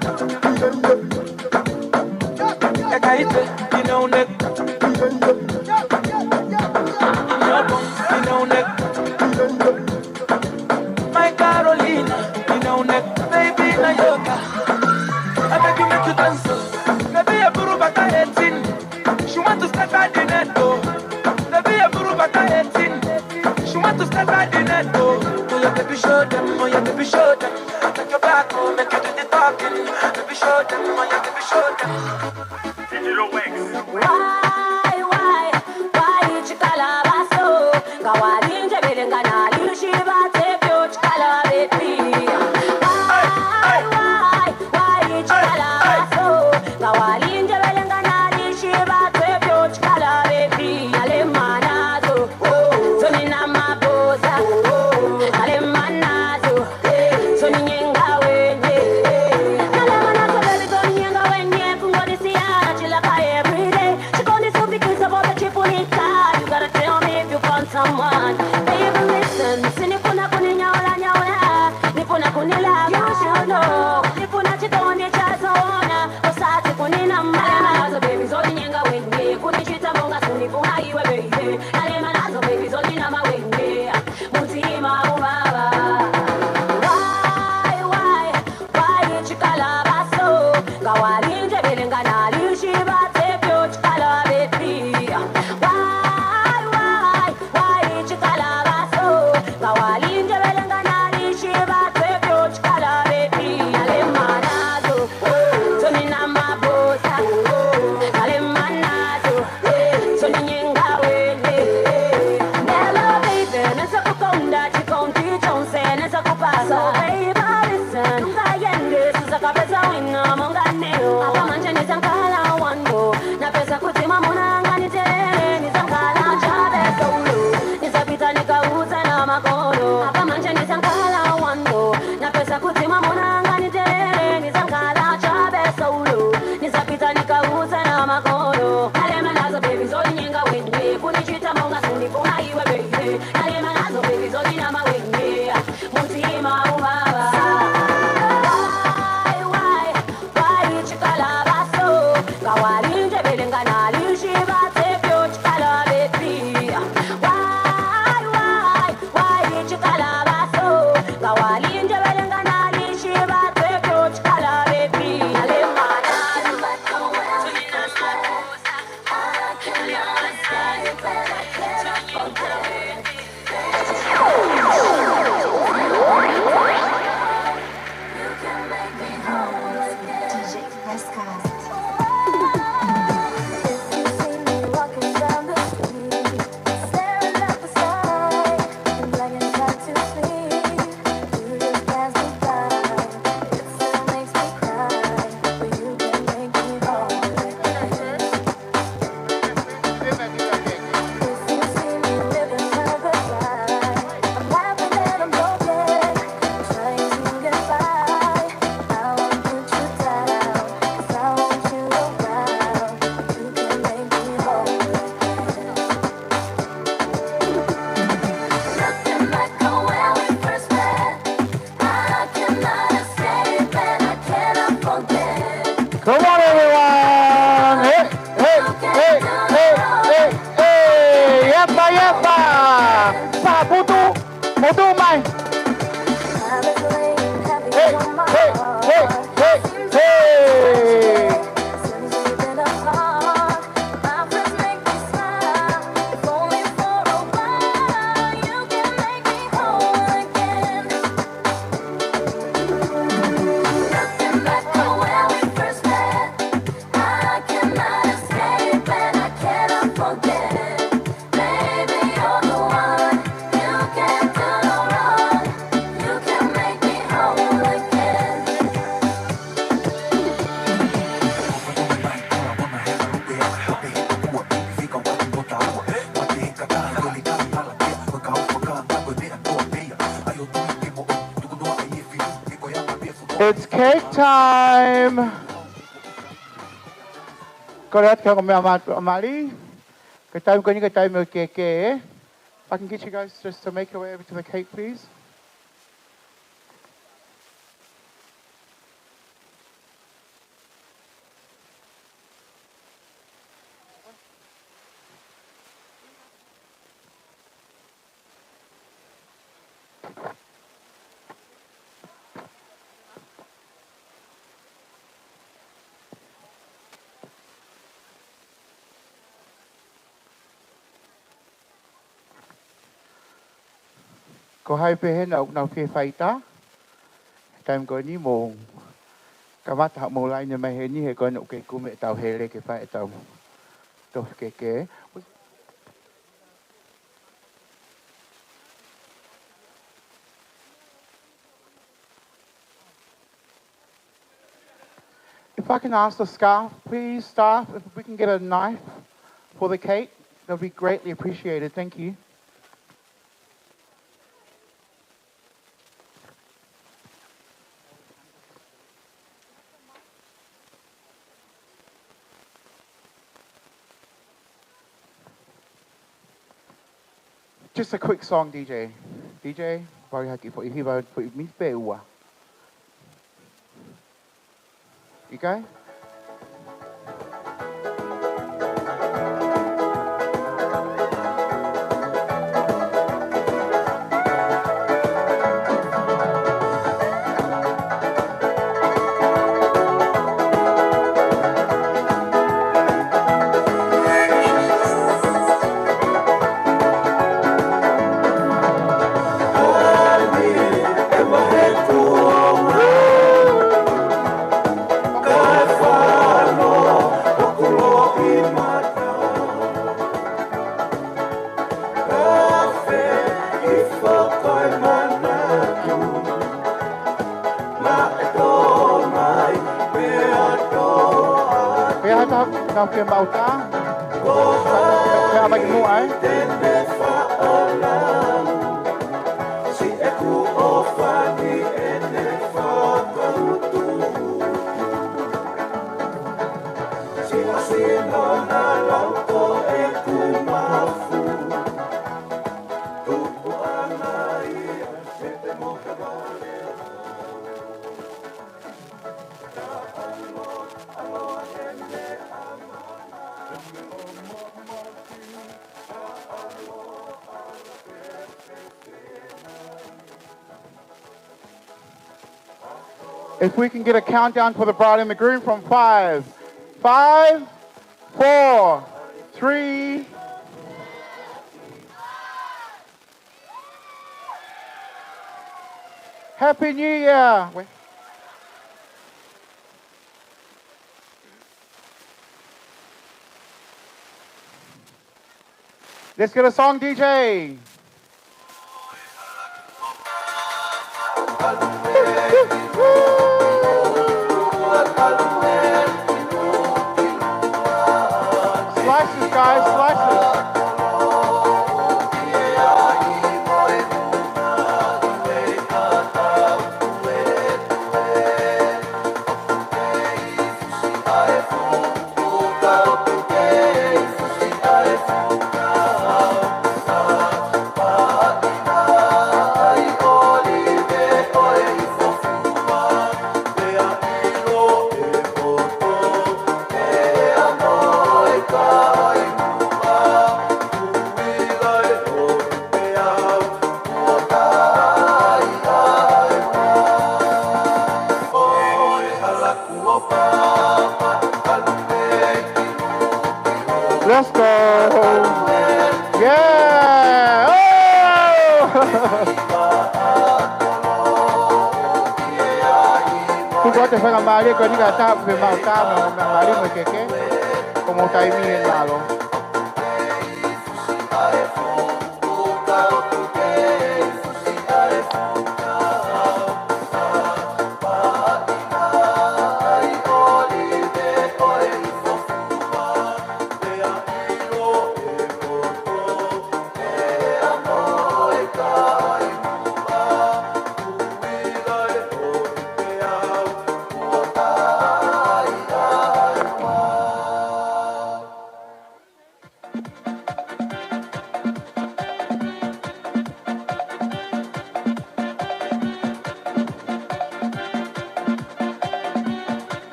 [SPEAKER 6] Kaipe, inaonek. Nyobong, inaonek. My Carolina, inaonek. Baby na yoga, I beg you make you dance. Baby a buru bata 18. She want to start at the net though. Baby a buru bata 18. She want to start at the net though. Oh yeah, baby show them, oh yeah, baby show them. Take your back, oh, make you do the talking. Baby show them, oh yeah, baby show them. Digital Wings.
[SPEAKER 12] Why chikalabaso? Kawalinje belengana lilushiba tepyo chikalabeti. Why chikalabaso? Kawalinje belengana lishiba tepyo chikalabeti. Alemanazo, sonina maboza. Alemanazo, soninyenga wenye. Alemanazo baby soninyenga wenye. Kungodisiana chilaka every day. Chikondi so because of all the chipunika. You gotta tell me if you found someone. Baby listen, sinipuna kuninyaola nyaola. Nipuna kunila you should know. Nipuna chitoni chazona. Osati kunina mala. Baby soninyenga wenye. Kunichita monga sunipuna iwe baby. Alemanazo baby sonina mawenge. Mutima ubaba. Why chikalabaso? Kawalinje belengana lishiba tepyo chikalabeti. Why chikalabaso? Kawalinje belengana lishiba tepyo chikalabeti. Alemanazo, sonina mabosa. Alemanazo, soninyenga wene. Nella baby, nessa kukonda chikonti chonse nessa kupasa. Baby listen, kayende suza kabeza wina monganeo. Apa manje nizankala wando, na pesa kutima monanga nitere nizankala chabe solo. Nizapita nikauza na makono. Apa manje nizankala wando, na pesa kutima monanga nitere nizankala chabe solo. Nizapita nikauza na makono. Alemanazo baby zoninyenga wende, kunichita monga sunifuna iwe baby. Alemanazo baby zonina mawenge, mutima ubaba. Why chikalabaso? Kawalinje belengana lishiba tepyo chikalabeti. Why chikalabaso? Kawalinje belengana lishiba tepyo chikalabeti. Alemanazo, sonina mabosa.
[SPEAKER 16] Come on, everyone! Hey, hey, hey, hey, hey, hey! Yepa, yepa! Pa, putu, putu mai! Hey, hey, hey, hey, hey! It's cake time. Correct, Amali. Good time, good time, okay. If I can get you guys just to make your way over to the cake, please. Ko hai pehe na uk nau ke whaita. Time ko ni mo. Kamata mo lai ni mai he ni he ko na ke kume tau hele ke whae tau. To ke ke. If I can ask the staff, please, staff, if we can get a knife for the cake, that would be greatly appreciated. Thank you. Just a quick song, DJ. DJ, bari haki po ihiba po imipe uwa. Okay? Kau ke mauta, kau bagi mu ai. Si aku ofani ene fakarutu, si asino na lauto aku mafu, tupu anai sete mo kebale. If we can get a countdown for the bride and the groom from 5, 5, 4, 3. Happy New Year. Wait. Let's get a song, DJ. Slices, guys, slices. Let's go. Yeah. Tú có thể phải làm bài đi, coi như là ta về màu ta mà làm bài đi người kẹt còn một tay mi lên là luôn.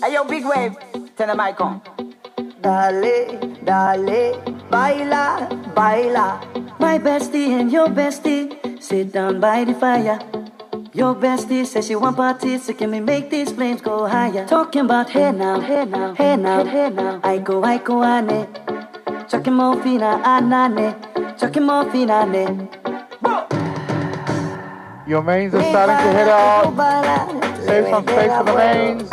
[SPEAKER 12] Hey, yo, big wave. Turn the mic on. Dale, dale, baila, baila.
[SPEAKER 17] My bestie and your bestie sit down by the fire. Your bestie says she want parties, so can we make these flames go higher? Talking about hey now, hey now, hey now, hey now. I go, ane. Chucking more fina, anane. Chucking more fina, ane.
[SPEAKER 16] Your mains are starting to hit out. Save some space for the mains.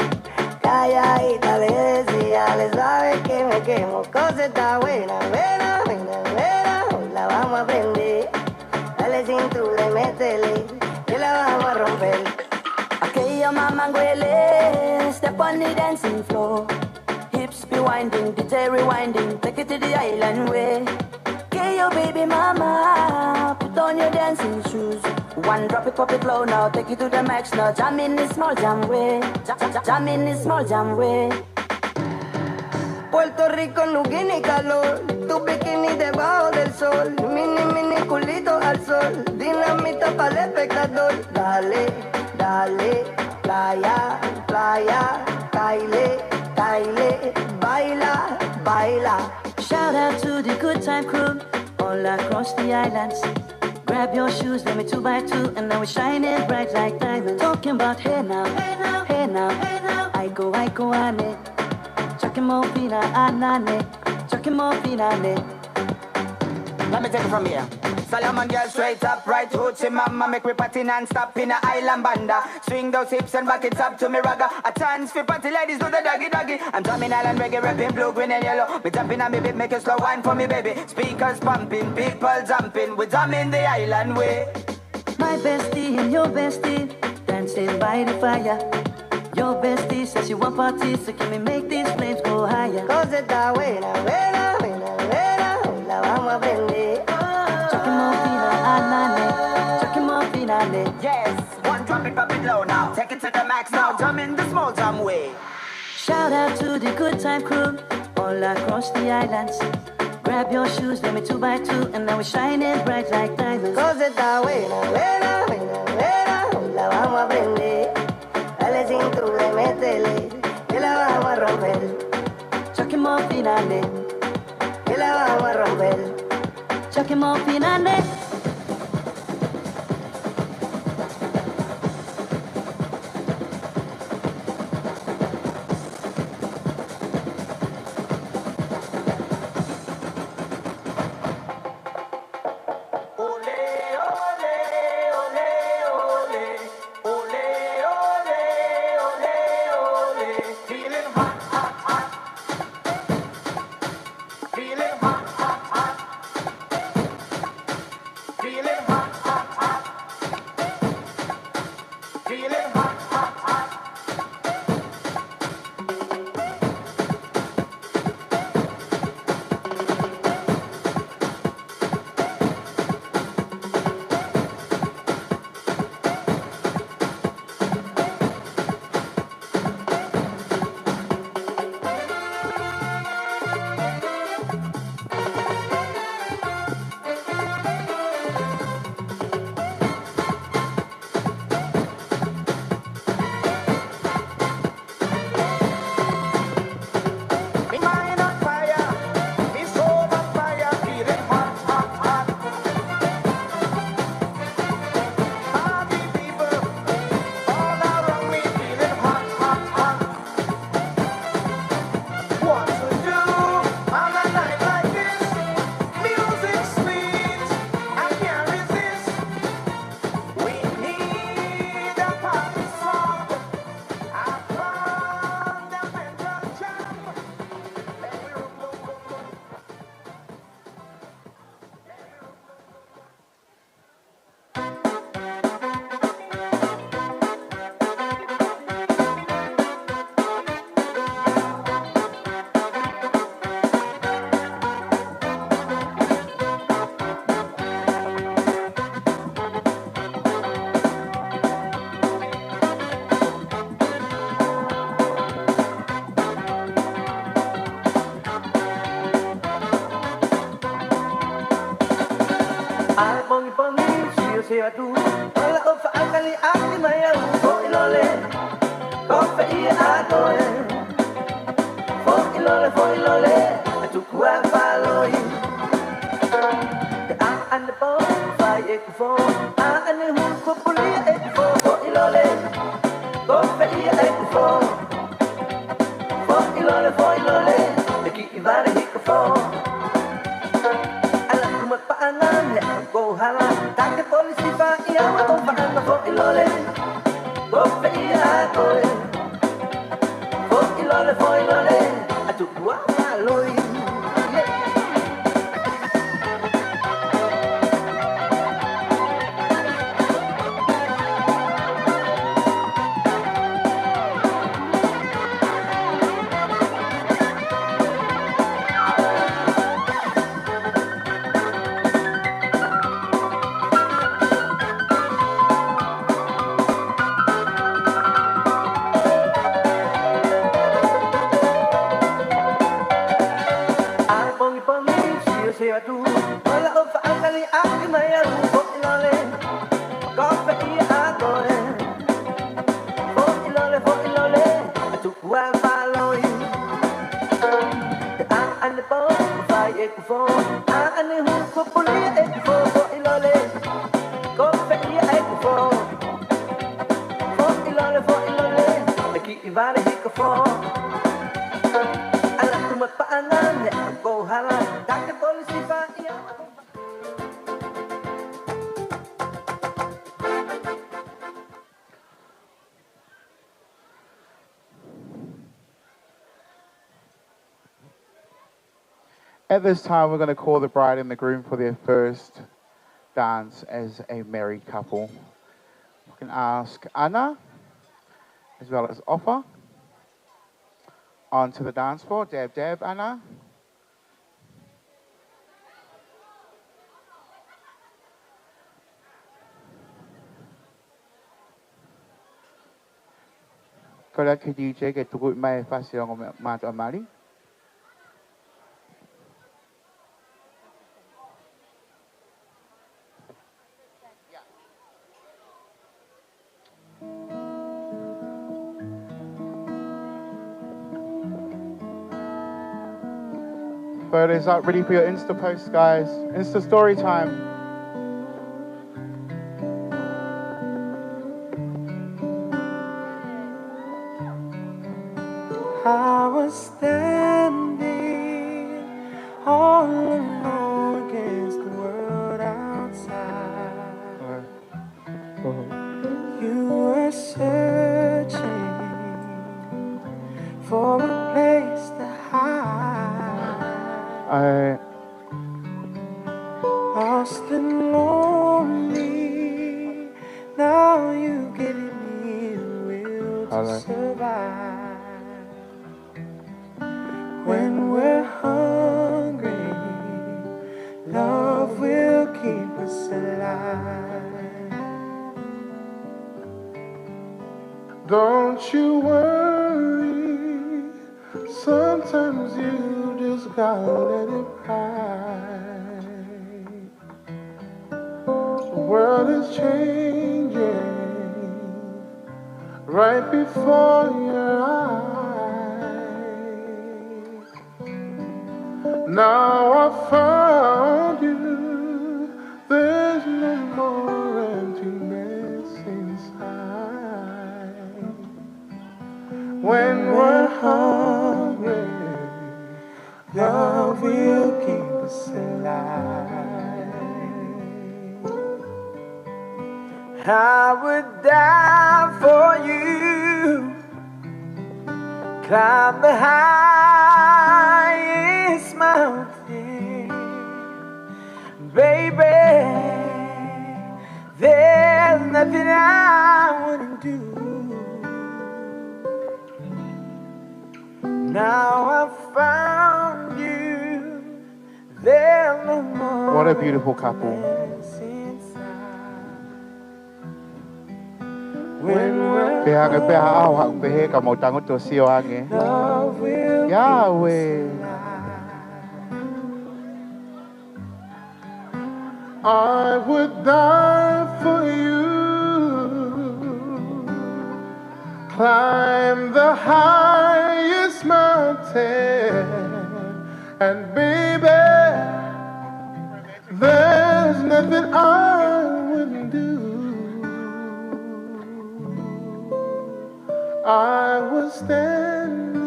[SPEAKER 12] Calladita le decía, le sabe que me quemo. Cosa está buena, buena, buena, buena. Hoy la vamos a prender. Dale cintura y métele, que la vamos a romper.
[SPEAKER 17] Aquella mamá huele, step on the dancing floor. Hips be winding, DJ rewinding, take it to the island way. Okay, your baby mama, put on your dancing shoes. One drop it, pop it low now, take it to the max now. Jam in the small jam way, jam in the small jam way.
[SPEAKER 12] Puerto Rico no tiene calor, tu bikini debajo del sol, mini mini culito al sol, dinamita para el espectador. Dale, dale, playa, playa, caile, caile, baila, baila.
[SPEAKER 17] Shout out to the good time crew all across the islands. Grab your shoes, let me 2x2, and now we're shining bright like diamonds. Talking about hey now, hey now, hey now, hey now. I go, ane. Chucking more fina, anane. Chucking more fina, ane.
[SPEAKER 12] Let me take it from here. Solomon girl straight up, right hoochie mama. Make me party non-stop in a island banda. Swing those hips and back it up to me ragga. A chance for party ladies do the doggy doggy. I'm drumming island reggae, rapping blue, green and yellow. Me jumping on me beat, make a slow wine for me baby. Speakers pumping, people jumping. We drumming the island way.
[SPEAKER 17] My bestie and your bestie dancing by the fire. Your bestie says you want parties, so can we make these flames go higher?
[SPEAKER 12] Cosa está buena, buena, buena, buena. Hoy la vamos a prender. Yes, one drop it, pop it low now. Take it to the max now. Jump in the small jam way.
[SPEAKER 17] Shout out to the good time crew all across the islands. Grab your shoes, let me 2x2, and now we're shining bright like diamonds.
[SPEAKER 12] Cosa está buena, buena, buena, buena. Hoy la vamos a prender. Dale cintura y métele, que la vamos a romper.
[SPEAKER 17] Chucking more finale,
[SPEAKER 12] que la vamos a romper.
[SPEAKER 17] Chucking more finale.
[SPEAKER 12] du Wala fa akali akli mayaw ko ilole Ko fa iya ato
[SPEAKER 5] fo ane hun ko puli e fo ilole go fe e fo ilole e ki ivare hik fo ala kuma paanan le go hala take polisi fa ia wa ko paana fo ilole go fe fo ilole atu wa loi.
[SPEAKER 16] At this time, we're going to call the bride and the groom for their first dance as a married couple. We can ask Anna, as well as Offa, onto the dance floor. Dab, dab, Anna. Kau ke DJ ke tukut mai fasi orang mata amali. Photos up, ready for your Insta posts, guys. Insta story time.
[SPEAKER 4] I was standing all alone against the world outside. You were searching for a place to hide. Lost and lonely. Now you giving me the will to survive. When we're hungry, love will keep us alive.
[SPEAKER 6] Don't you worry, sometimes you just gotta let it ride. The world is changing right before your eyes. Now I found you, there's no more emptiness inside. When we're hungry, love will keep us alive.
[SPEAKER 4] I would die for you, climb the highest mountain, baby. There's nothing I wouldn't do. Now I found you, there's no more.
[SPEAKER 16] What a beautiful couple. Pihak ke pihak awak pihak kamu tanggut tu siang Yahweh.
[SPEAKER 6] I would die for you, climb the highest mountain, and baby, there's nothing I
[SPEAKER 4] I was standing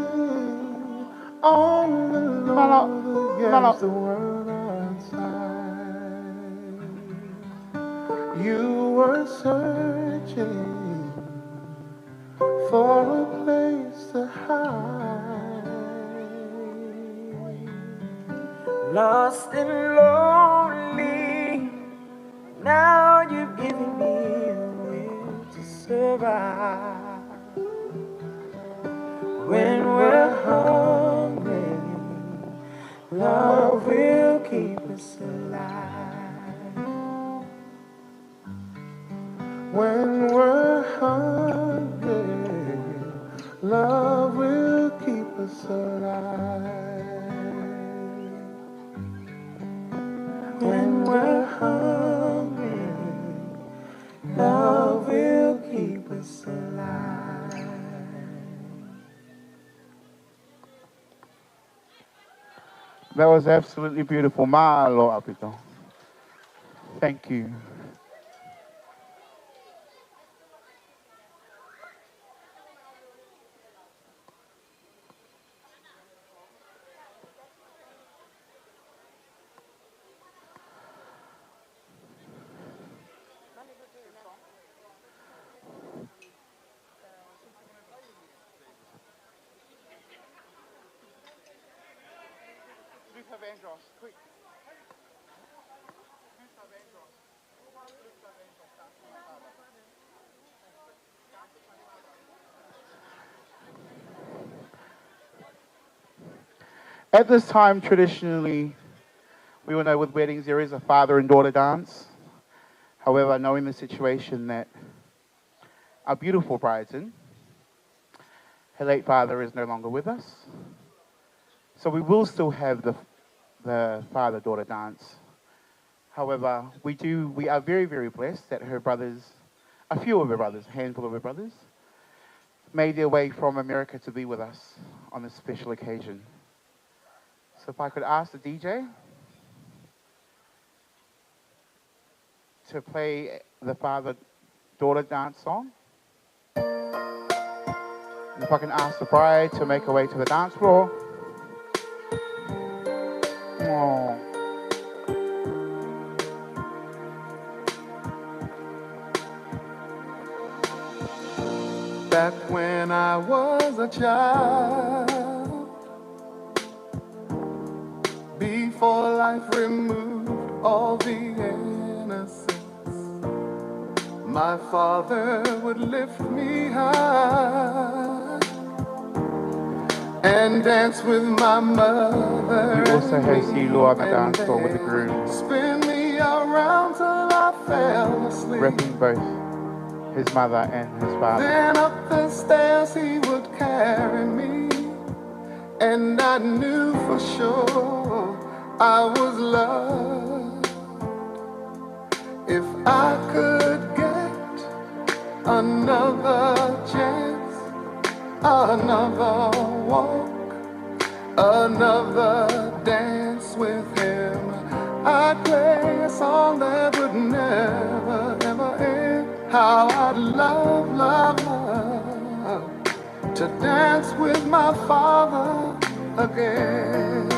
[SPEAKER 4] on the Lord against the world outside. You were searching for a place to hide.
[SPEAKER 5] Lost and lonely, now you've given me a will to survive. When we're hungry, love will keep us alive.
[SPEAKER 4] When we're hungry, love will keep us alive.
[SPEAKER 5] When we're hungry, love will keep us alive.
[SPEAKER 16] That was absolutely beautiful. Mahalo, Apito. Thank you. At this time, traditionally, we all know with weddings there is a father and daughter dance. However, knowing the situation that our beautiful bridesmaid, her late father is no longer with us, so we will still have the father-daughter dance. However, we are very, very blessed that her brothers, a few of her brothers, a handful of her brothers, made their way from America to be with us on this special occasion. So if I could ask the DJ to play the father-daughter dance song. And if I can ask the bride to make her way to the dance floor. Oh.
[SPEAKER 4] Back when I was a child, before life removed all the innocence, my father would lift me high and dance with my mother.
[SPEAKER 16] We also have Silo on the dance floor with the groom,
[SPEAKER 4] spin me around till I fell asleep.
[SPEAKER 16] repping both his mother and his father.
[SPEAKER 4] Then up the stairs he would carry me, and I knew for sure I was loved. If I could get another chance, another walk, another dance with him, I'd play a song that would never, ever end. How I'd love, love, love to dance with my father again.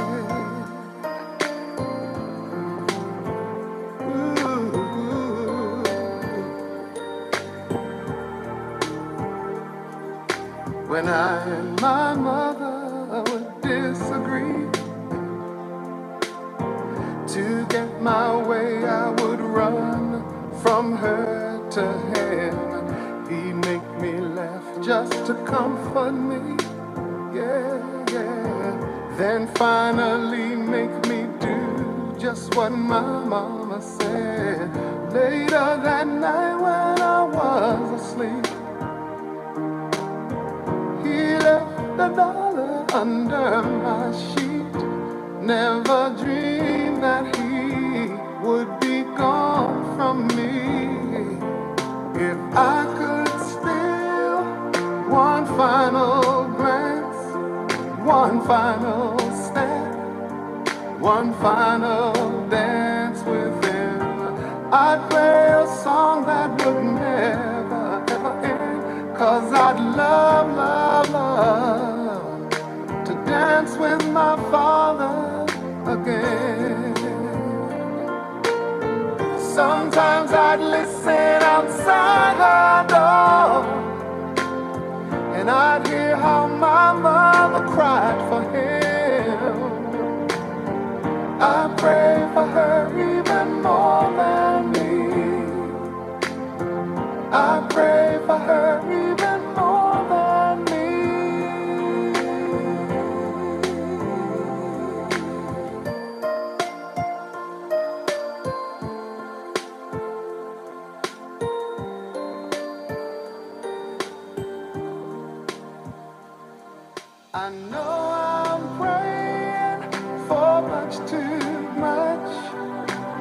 [SPEAKER 4] When I and my mother would disagree, to get my way I would run from her to him. He'd make me laugh just to comfort me, yeah, yeah. Then finally make me do just what my mama said. Later that night when I was asleep, he left $1 under my sheet. Never dreamed that he would be gone from me. If I could steal one final glance, one final step, one final dance with him, I'd play a song that would never, ever end. 'cause I'd love to dance with my father again. Sometimes I'd listen outside her door, and I'd hear how my mother cried for him. I pray for her even more than me. I pray for her even more than me. I know I'm praying for much too much,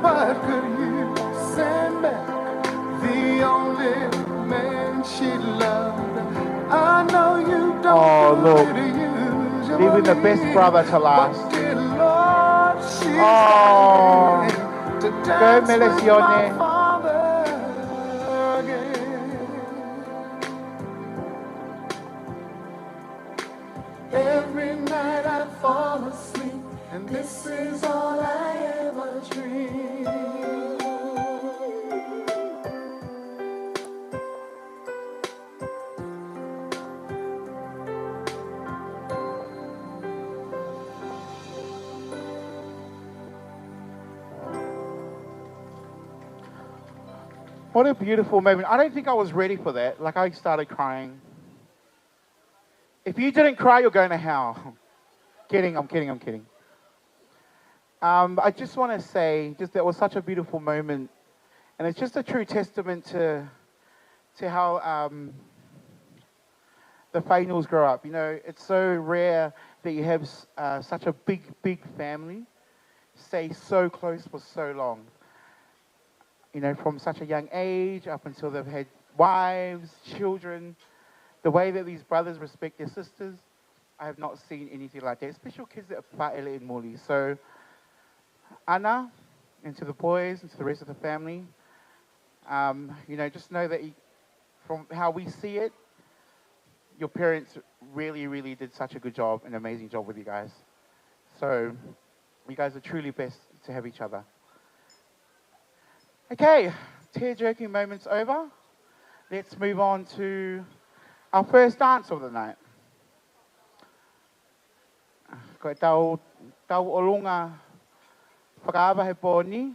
[SPEAKER 4] but could you send back the only man she loved? I know you don't
[SPEAKER 16] Oh, look.
[SPEAKER 4] use your
[SPEAKER 16] Leaving the best
[SPEAKER 4] money,
[SPEAKER 16] brother to last.
[SPEAKER 4] but dear Lord, she's
[SPEAKER 16] Oh,
[SPEAKER 4] coming to
[SPEAKER 16] go
[SPEAKER 4] dance with my
[SPEAKER 16] Melesione.
[SPEAKER 4] father again. Every night I fall asleep, and this is all I ever dream.
[SPEAKER 16] What a beautiful moment. I don't think I was ready for that. Like, I started crying. If you didn't cry, you're going to hell. Kidding, I'm kidding. I just want to say, just that was such a beautiful moment. And it's just a true testament to how the finals grow up. You know, it's so rare that you have such a big family stay so close for so long. You know, from such a young age up until they've had wives, children. The way that these brothers respect their sisters, I have not seen anything like that. Especially kids that are Pa'ele and Muli. So, Ana, and to the boys, and to the rest of the family, you know, just know that from how we see it, your parents really did such a good job, an amazing job with you guys. So, you guys are truly blessed to have each other. Okay, tear-jerking moments over. Let's move on to our first dance of the night. Ko tau olunga whakaawahe pōni.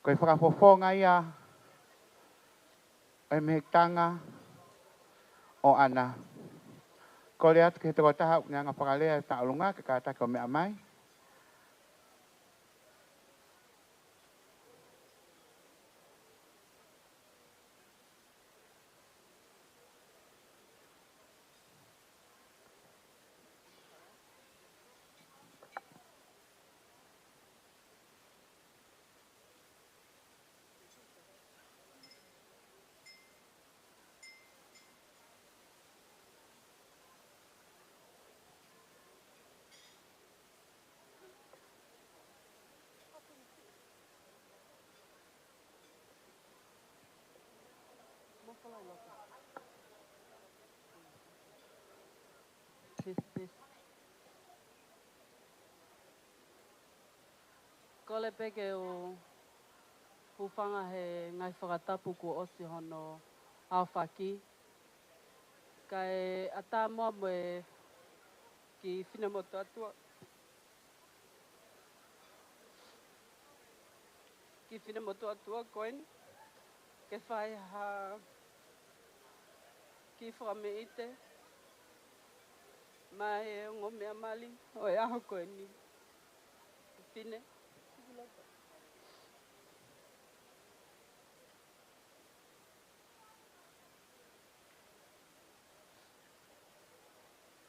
[SPEAKER 16] Ko whakawhawhonga ia o mehitanga o ana. Ko rea atu ke he toko taha ngā ngā whakalea ta olunga ke kātaka o mea mai.
[SPEAKER 3] Ko le peke o hufanga he ngai whakatapu ko osi hono awhaki. Kai ata mua moe ki whina motu atua. Ki whina motu atua koen. Ke whai ha ki whakame ite. Mai e ngō mea mali o e aho koe ni. Whine.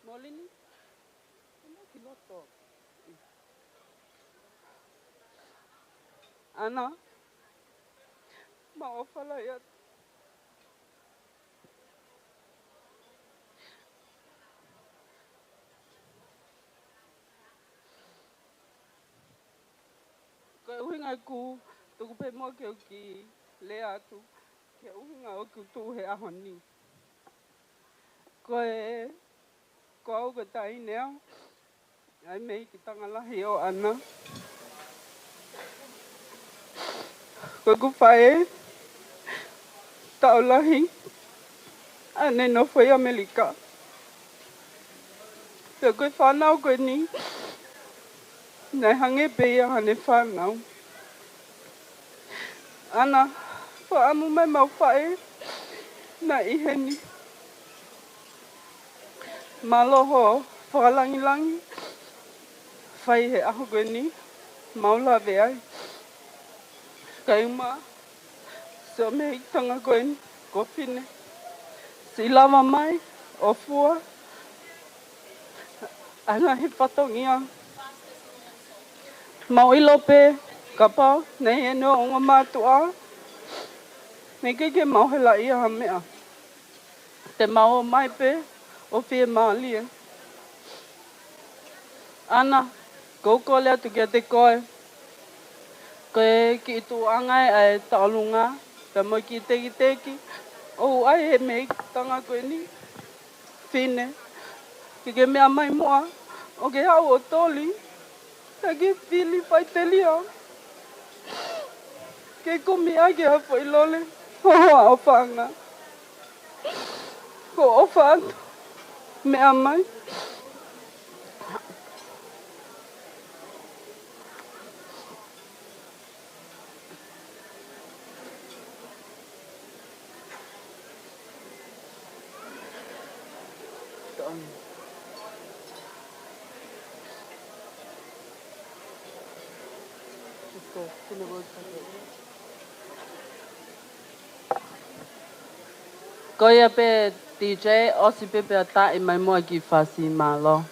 [SPEAKER 3] Molini? Ana? Ma ofala ia. Ko e uhinga ku tuku pe mo ke o ki le atu. ke uhunga o kutu he ahoni. Koe au ka tai nea. Ai mei ki tangalahi o ana. Koe ku whae. Taulahi. Ane no whai Amerika. Te koe whanau koe ni. Nei hange pēia hane whanau. Ana, whaamu mai mau whae. Na iheni. Maloho, whakalangi-langi. Whai he aho koe ni. Maula veai. Kai uma. So me hei tanga koe ni. Ko whine. Si lava mai. O fua. Anga he patongia. Mau ilo pe. Kapa. Nei e no onga mātua. Nei ke mau he la ia ha mea. Te mau mai pe. O whie maalia. Ana. Koko lea tu kia te koe. Koe ki tu angai ai taolunga. Ka mo ki teki. O ai he mei tanga koe ni. Whine. Ke mea mai moa. O ke hau o toli. Ke whili whai te lia. Ke komi ake ha whai lole. Hoa o whanga. Ko o whanga. Mea mai. Koia pe DJ osi pepe ata I mai mua ki whasi malo.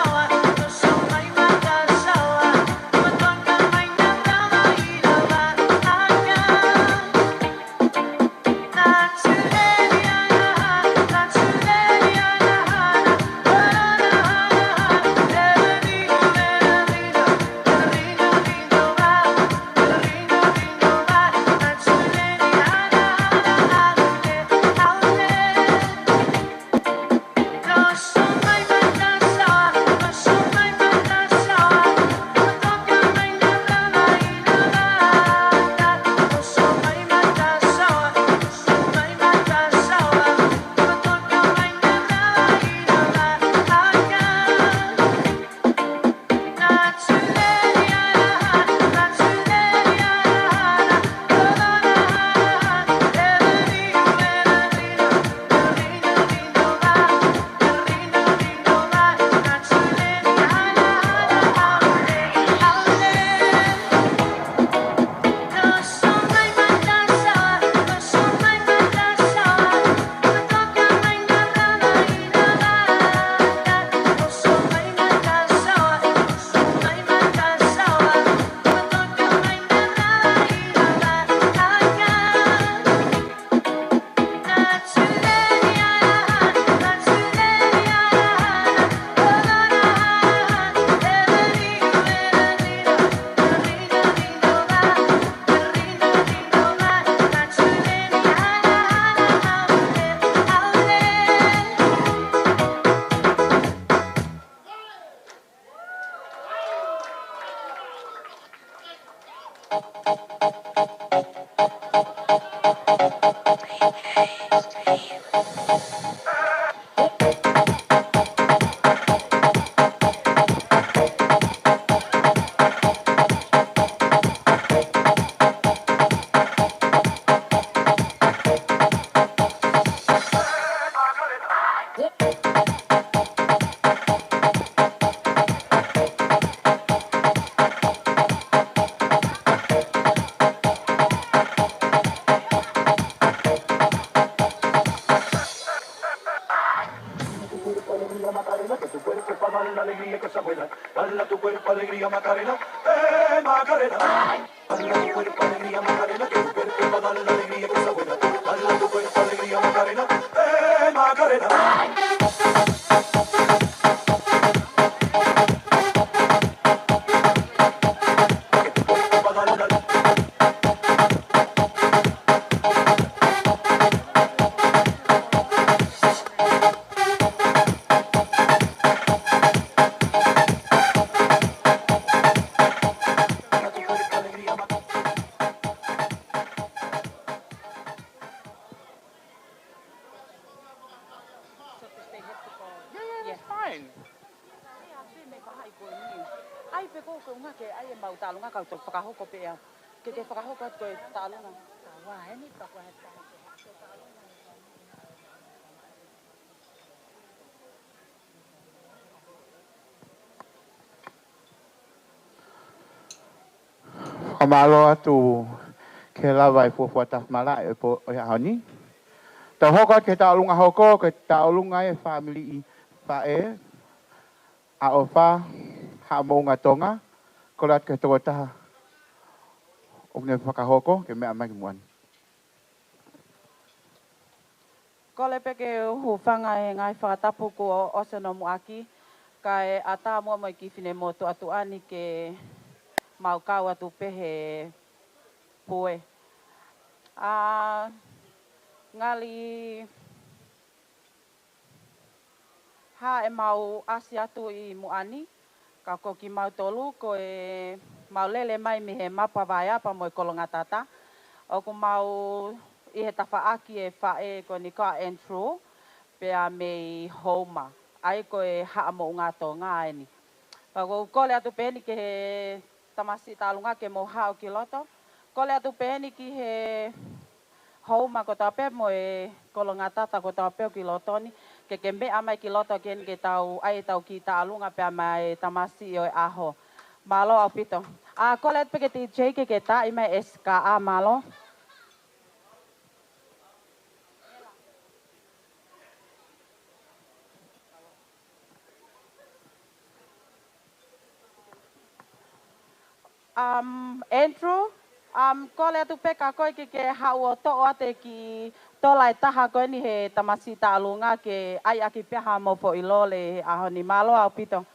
[SPEAKER 18] Sawa,
[SPEAKER 4] Macarena, que tu cuerpo es para dar la alegría y cosas buenas. Dale a tu cuerpo alegría, Macarena, Macarena. Dale a tu cuerpo alegría, Macarena, que tu cuerpo es para dar la alegría y cosas buenas. Dale a tu cuerpo alegría, Macarena, Macarena.
[SPEAKER 3] Ai pe ko ko nga ke ai mau ta lunga ka to whakahoko pe a. Ke te whakahoko at koe ta lunga. Ta wā he ni pa koe ta.
[SPEAKER 16] Kamalo atu ke lawa I fuafua tafmala e po o hani. Ta hoko ke ta lunga hoko ke ta lunga e family I fa e a o fa ha mo nga tonga kolat ke to ta o ne whakahoko ke mea mai muan.
[SPEAKER 3] Ko le peke hu whanga e ngai whakatapu ko o se no muaki. Kai a tā mua mai ki whine motu atu ani ke mau kau atu pehe poe. Ngali ha e mau asi atu I muani. Ka ko ki mau tolu ko e mau lele mai mi he mapa vai apa mo e kolonga tata. O ko mau I he tawhaaki e whae ko ni ka entro pea me homa. Ai ko e haa mo ngā tō ngā eni. Ko kole atu pēni ke he tamasi tālunga ke mo hao ki loto. Kole atu pēni ki he homa ko tāpe mo e kolonga tata ko tāpe ki loto ni. Ke mea mai ki loto ken ke tau ai tau ki tālunga pea mai tamasi o e aho. Malo au pito. Kole atu peke ti jake ke tā I mai SKA malo. Andrew, ko le atu peka koe ke hau o to'o ate ki tolai taha koe ni he tamasi tālunga ke ai aki peha mo fo I lole aho ni malo au pito.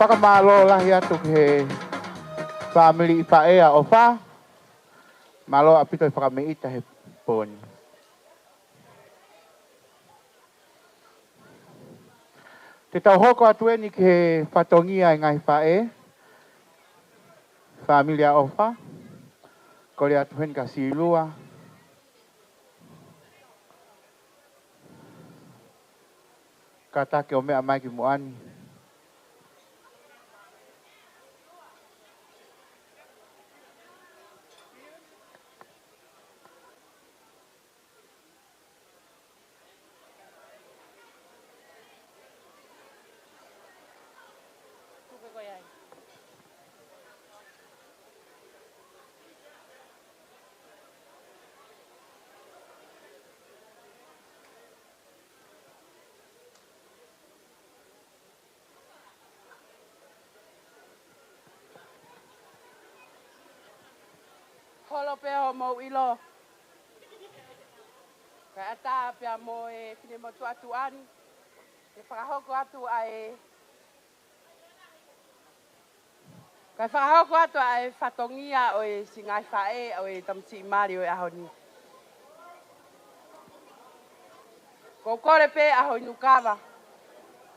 [SPEAKER 16] whakamalo lahi atu ke family Ipaea o wha. Malo apito i whakameita he poni. Te tau hoko atu e ni ke whatongia i ngai whae. Familia o wha. Kore atu hen ka silua. Ka take o mea mai ki muani.
[SPEAKER 3] Holo peo mo ilo. Ka ata pia mo e fine mo tu atu ani. E whakahoko atu ai. Ka whakahoko atu ai whatongia o e singai whae o e tamsi mari o e ahoni. Ko kore pe aho inukawa.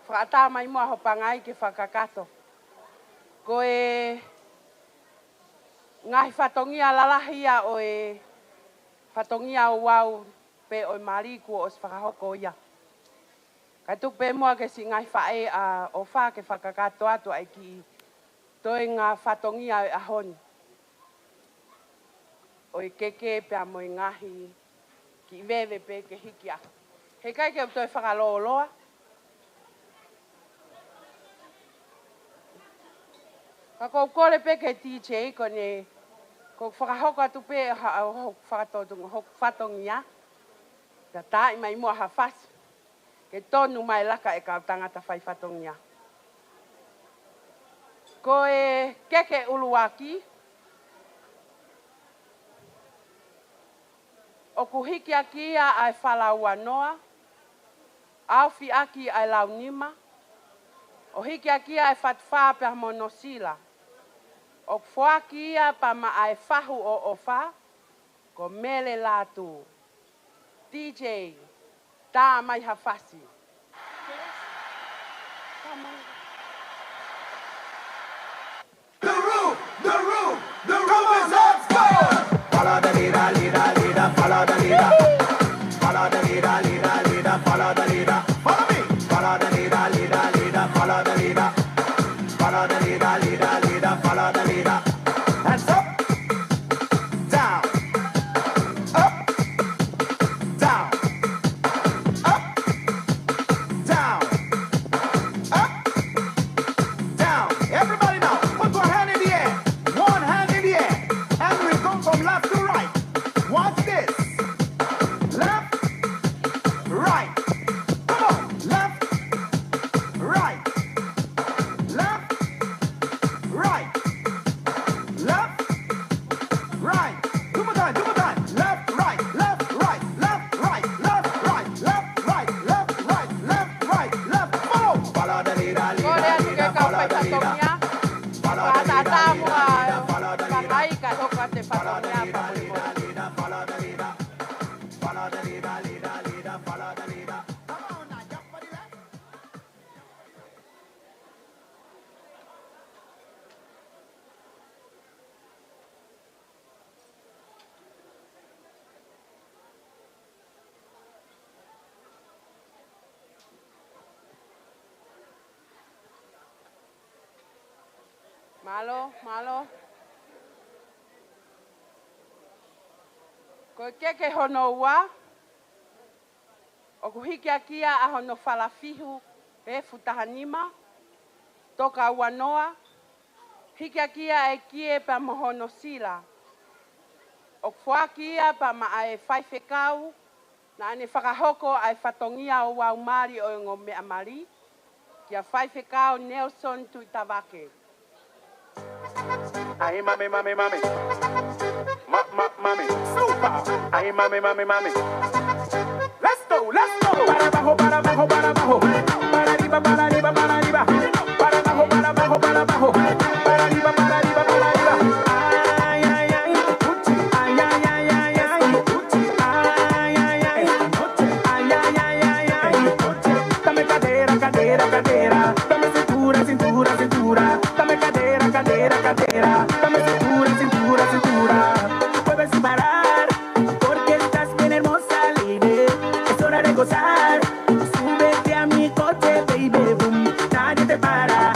[SPEAKER 3] Whakata mai mua ho pangai ke whakakato. Ko e ngahi whatongia lalahia o e whatongia o wau pe o mariku o whakahoko ia. Kai tuk pe mua ke si ngahi whae a o wha ke whakakato atu ai ki toi ngā whatongia o ahoni. O e keke pe a mo i ngahi ki wewe pe ke hikia. He kai ke toi whakaloloa. Ka kou kore pe ke DJ kone ko whakahoko atu pe whakatotunga hok whatongia. Ka tai mai mua hawhasi. Ke tonu mai laka e ka tangata whai whatongia. Ko e keke uluaki. O kuhiki aki ia ai whalaua noa. Awhi aki ai launima. O hiki aki ai whatwha pe monosila. O whaki ia pa ma ai whahu o ofa. Ko mele lātu. DJ. Tā mai hawhasi.
[SPEAKER 4] The room is on fire. Follow the leader, leader, leader, follow the leader. Follow the leader, leader, leader, follow the leader. Follow me. Follow the leader, leader, leader, follow the leader. Follow the leader, leader, leader, follow the leader. Hands up, down, up, down, up, down, up, down. Everybody now, put one hand in the air. One hand in the air. And we go from left to right. Watch this. Left, right. Come on. Left, right. Left, right. Left, right. Two more time, two more time. Left, right, left, right, left, right, left, right, left, right, left, right, left, right, left. Follow. Follow the leader, leader, leader, follow the leader. Follow the leader, leader, follow the leader. Follow the leader, leader, leader, follow the leader. Follow the leader, leader, leader, follow the leader. Come on now, jump for the left.
[SPEAKER 3] Malo, malo. Ko keke hono ua. O kuhiki akia a hono whalafihu pe futahanima. Toka ua noa. Hiki akia e kie pa mohono sila. O kuakia pa ma ai whaiwhekau. Na ane whakahoko ai whatongia o wau mari o ngō mea mari. Kia whaiwhekau Nelson Tuitavake.
[SPEAKER 18] Aye, mami, mami, mami. Mami. Super. Aye, mami, mami, mami. Let's go, let's go. Para abajo, para abajo, para abajo. Para arriba, para arriba, para arriba. Para abajo, para abajo,
[SPEAKER 6] cadera, dame cintura, cintura, cintura, dame cadera, cadera, cadera, dame cintura, cintura, cintura. Puedes sin parar, porque estás bien hermosa, lady. Es hora de gozar. Súbete a mi coche, baby, boom, nadie te para.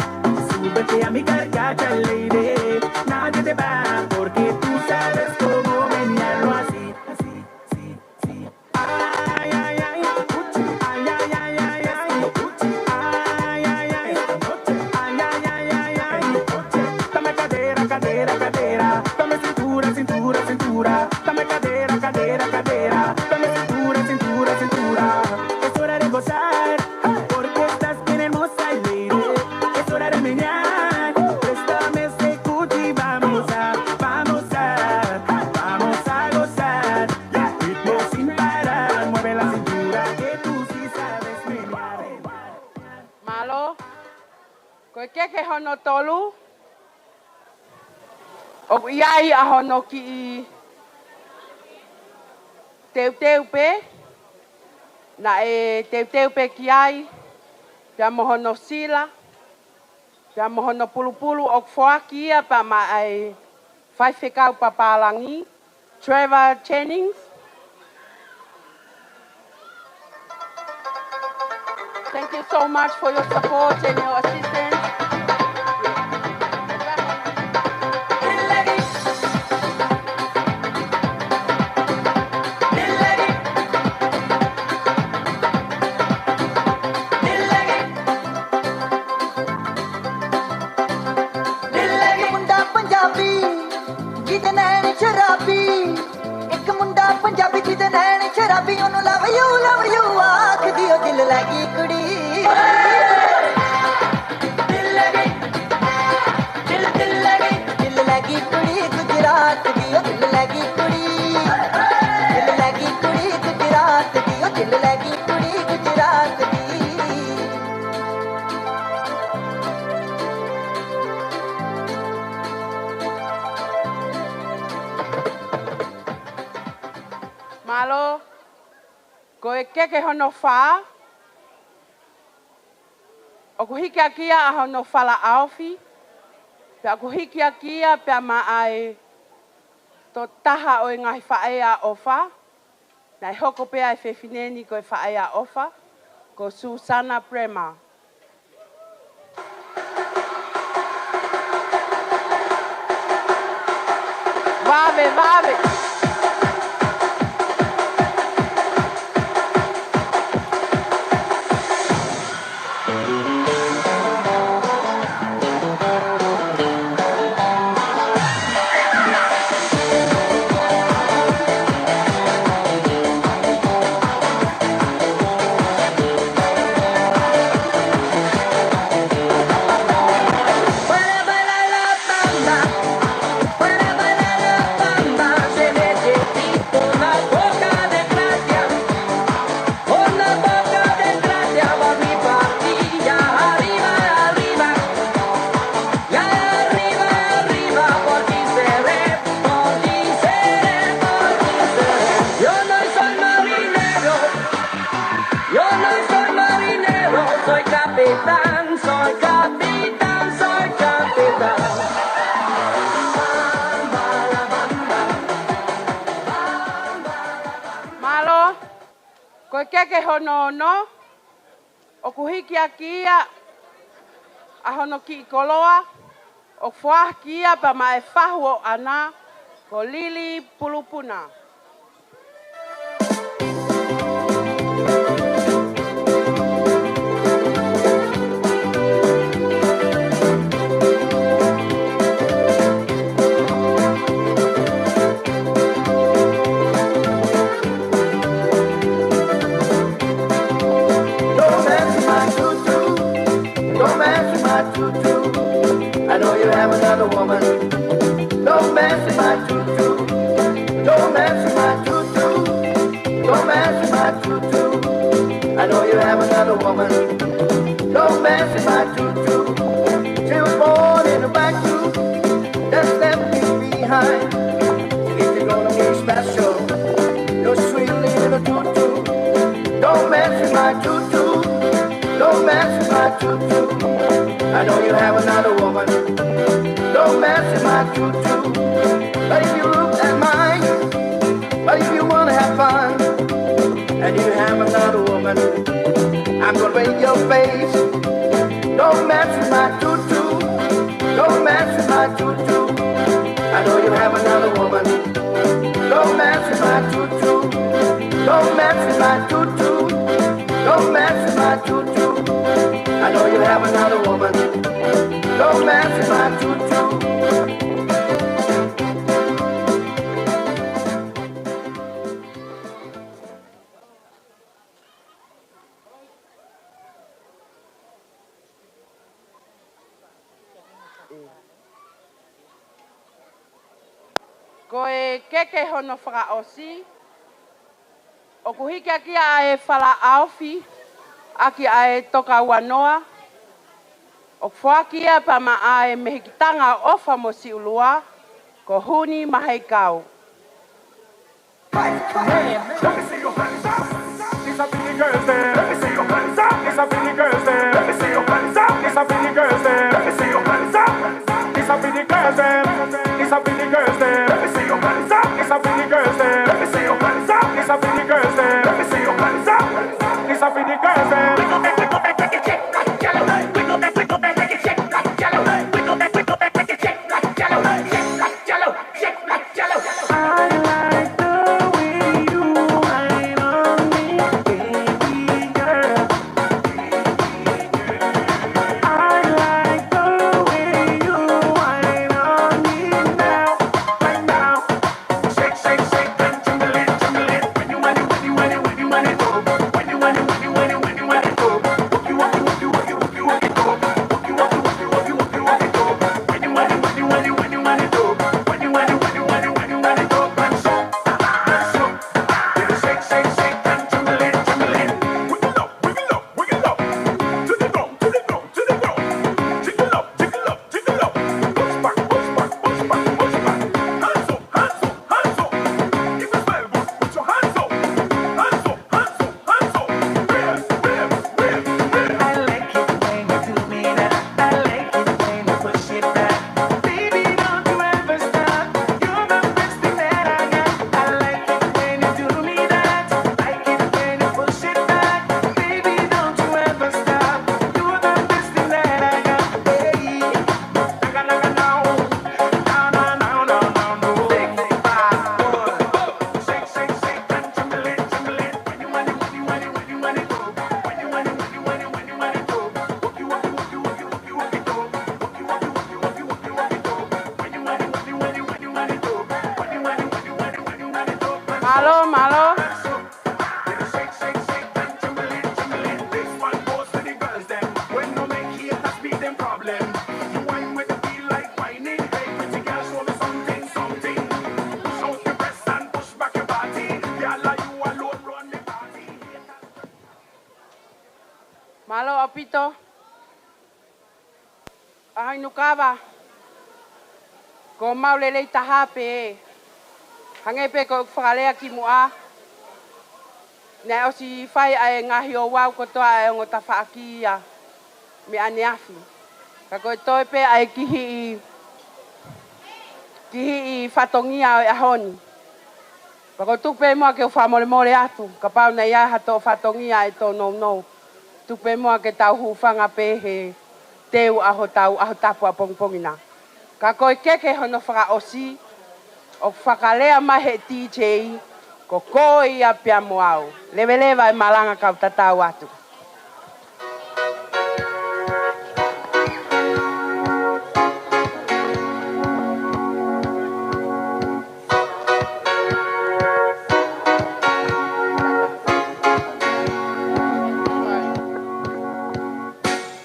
[SPEAKER 6] Súbete a mi carcacha, lady, nadie te para, porque tú sabes cómo menearlo así, así, sí, sí. Ay, ay, ay, uchi, ay, ay, ay, ay, ay, uchi, ay, ay, ay, noche, ay, ay, ay, ay, ay, noche. Dame cadera, cadera, cadera, dame cintura, cintura, cintura, dame cadera, cadera, cadera, dame cintura, cintura, cintura. Es hora de gozar, porque estás bien hermosa, lady. Es hora de menear, préstame ese cuchi, vamos a gozar. Ritmo sin parar, mueve la cintura, que tú sí sabes menear.
[SPEAKER 3] Malo, que hono tolu, o iai a hono ki teu pe, na teu pe ki ai, pia mohono sila, pia mohono pulu o foakia pa ma ai fai whekau pa palangi, Trevor Jennings. Thank you so much for your support and your assistance.
[SPEAKER 5] ਮੁੰਡਾ ਪੰਜਾਬੀ ਜਿਹਦੇ ਨੈਣ ਸ਼ਰਾਬੀ ਇੱਕ ਮੁੰਡਾ ਪੰਜਾਬੀ ਜਿਹਦੇ ਨੈਣ ਸ਼ਰਾਬੀ ਉਹਨੂੰ ਲਵ ਯੂ ਆਖਦੀ ਉਹ ਦਿਲ ਲੱਗੀ ਕੁੜੀ ਦਿਲ ਲੱਗੀ ਕੁੜੀ ਗੁਜਰਾਤ ਦੀ ਉਹ ਦਿਲ ਲੱਗੀ ਕੁੜੀ ਗੁਜਰਾਤ ਦੀ ਉਹ ਦਿਲ ਲੱਗੀ ਕੁੜੀ ਗੁਜਰਾਤ ਦੀ
[SPEAKER 3] Malo, koe keke hono wha, o ku hiki a kia a hono whala aofi, pia ku hiki a kia pia ma ai to taha o ngahi whaea ofa, nai hoko pia e whewhineni koe whaea ofa, ko Susana Prema. Vave, vave. Koe keke hono no, o kuhiki a kia, a hono ki koloa, o wha kia pa mai whahu o ana, ko Lili Pulupuna.
[SPEAKER 5] I know you have another woman. Don't mess with my tutu. Don't mess with my tutu. Don't mess with my tutu. I know you have another woman. Don't mess with my tutu. She was born in a back room. Just left me behind. If you're gonna be special, you're sweet little tutu. Don't mess with my tutu. Don't mess with my tutu. tutu. I know you have another woman. Don't mess with my tutu. But if you look at mine, but if you wanna have fun, and you have another woman, I'm gonna break your face. Don't mess with my tutu. Don't mess with my tutu. I know you have another woman. Don't mess with my tutu. Don't mess with my tutu. Don't mess with my tutu. I know you have another woman. Don't mess with my tutu.
[SPEAKER 3] Ko e keke hono whakaosi, o kuhike aki a e whala aofi, aki a e toka wanoa, o whaki a pa ma a e mehikitanga ofa mo si ulua, ko huni mahai kau.
[SPEAKER 6] Let me see your hands up. These are pretty girls there. Let me see your hands up. These are pretty girls there. Let me see your hands up. These are pretty girls there. Let me see your hands up. These are pretty girls there. These are pretty girls there. Let me see your hands up. These are pretty girls there. Let me see your hands up. These are pretty girls there. Let me see your hands up. These are pretty girls there. Wiggle back, make it check, jello. Wiggle back, make it check, jello. Wiggle back, make it check, jello. Check, jello. Check, jello.
[SPEAKER 3] Malo apito. Ahai nukava. Ko maulele tahape. Hangepe ko whakalea ki mua. Nai o si whai ai ngahi o wau kotoa ai o ta whaakia. Me aneafi. Ka koe toi pe ai kihi i whatongia o e ahoni. Ka koe tupe mua ke o whamore more atu. Ka pau nei ai hato whatongia e tō nou. Tupe mua ke tau hufanga pehe teu aho tapu a pongpongina. Ka koe keke hono whakaosi o whakalea mahe DJ ko koe ia pia moau. Lewa e malanga kau tatau atu.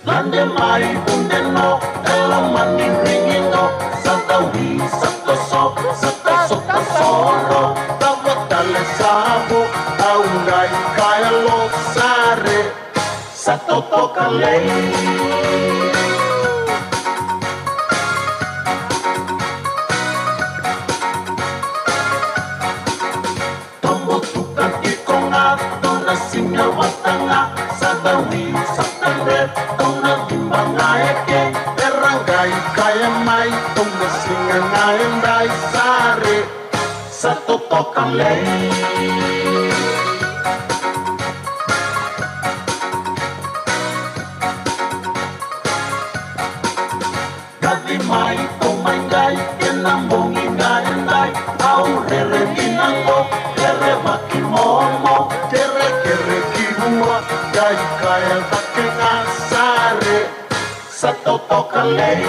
[SPEAKER 4] Lande mai unde no, ela mani ringing no, sata wi, sata solo, tava tale sabo, aungai kaya lo sare, sato toka lei. Tombo tukan ikonga, dona singa watanga, sata wi, sata red, dona mangaeke e rangai kaya mai tunga singa ngai ndai sare sa totoka lei Kati mai to mangai ke nambongi ngai ndai au rere minango kere makimomo kere kere kihua kai kaya take ngasare sa totoka lei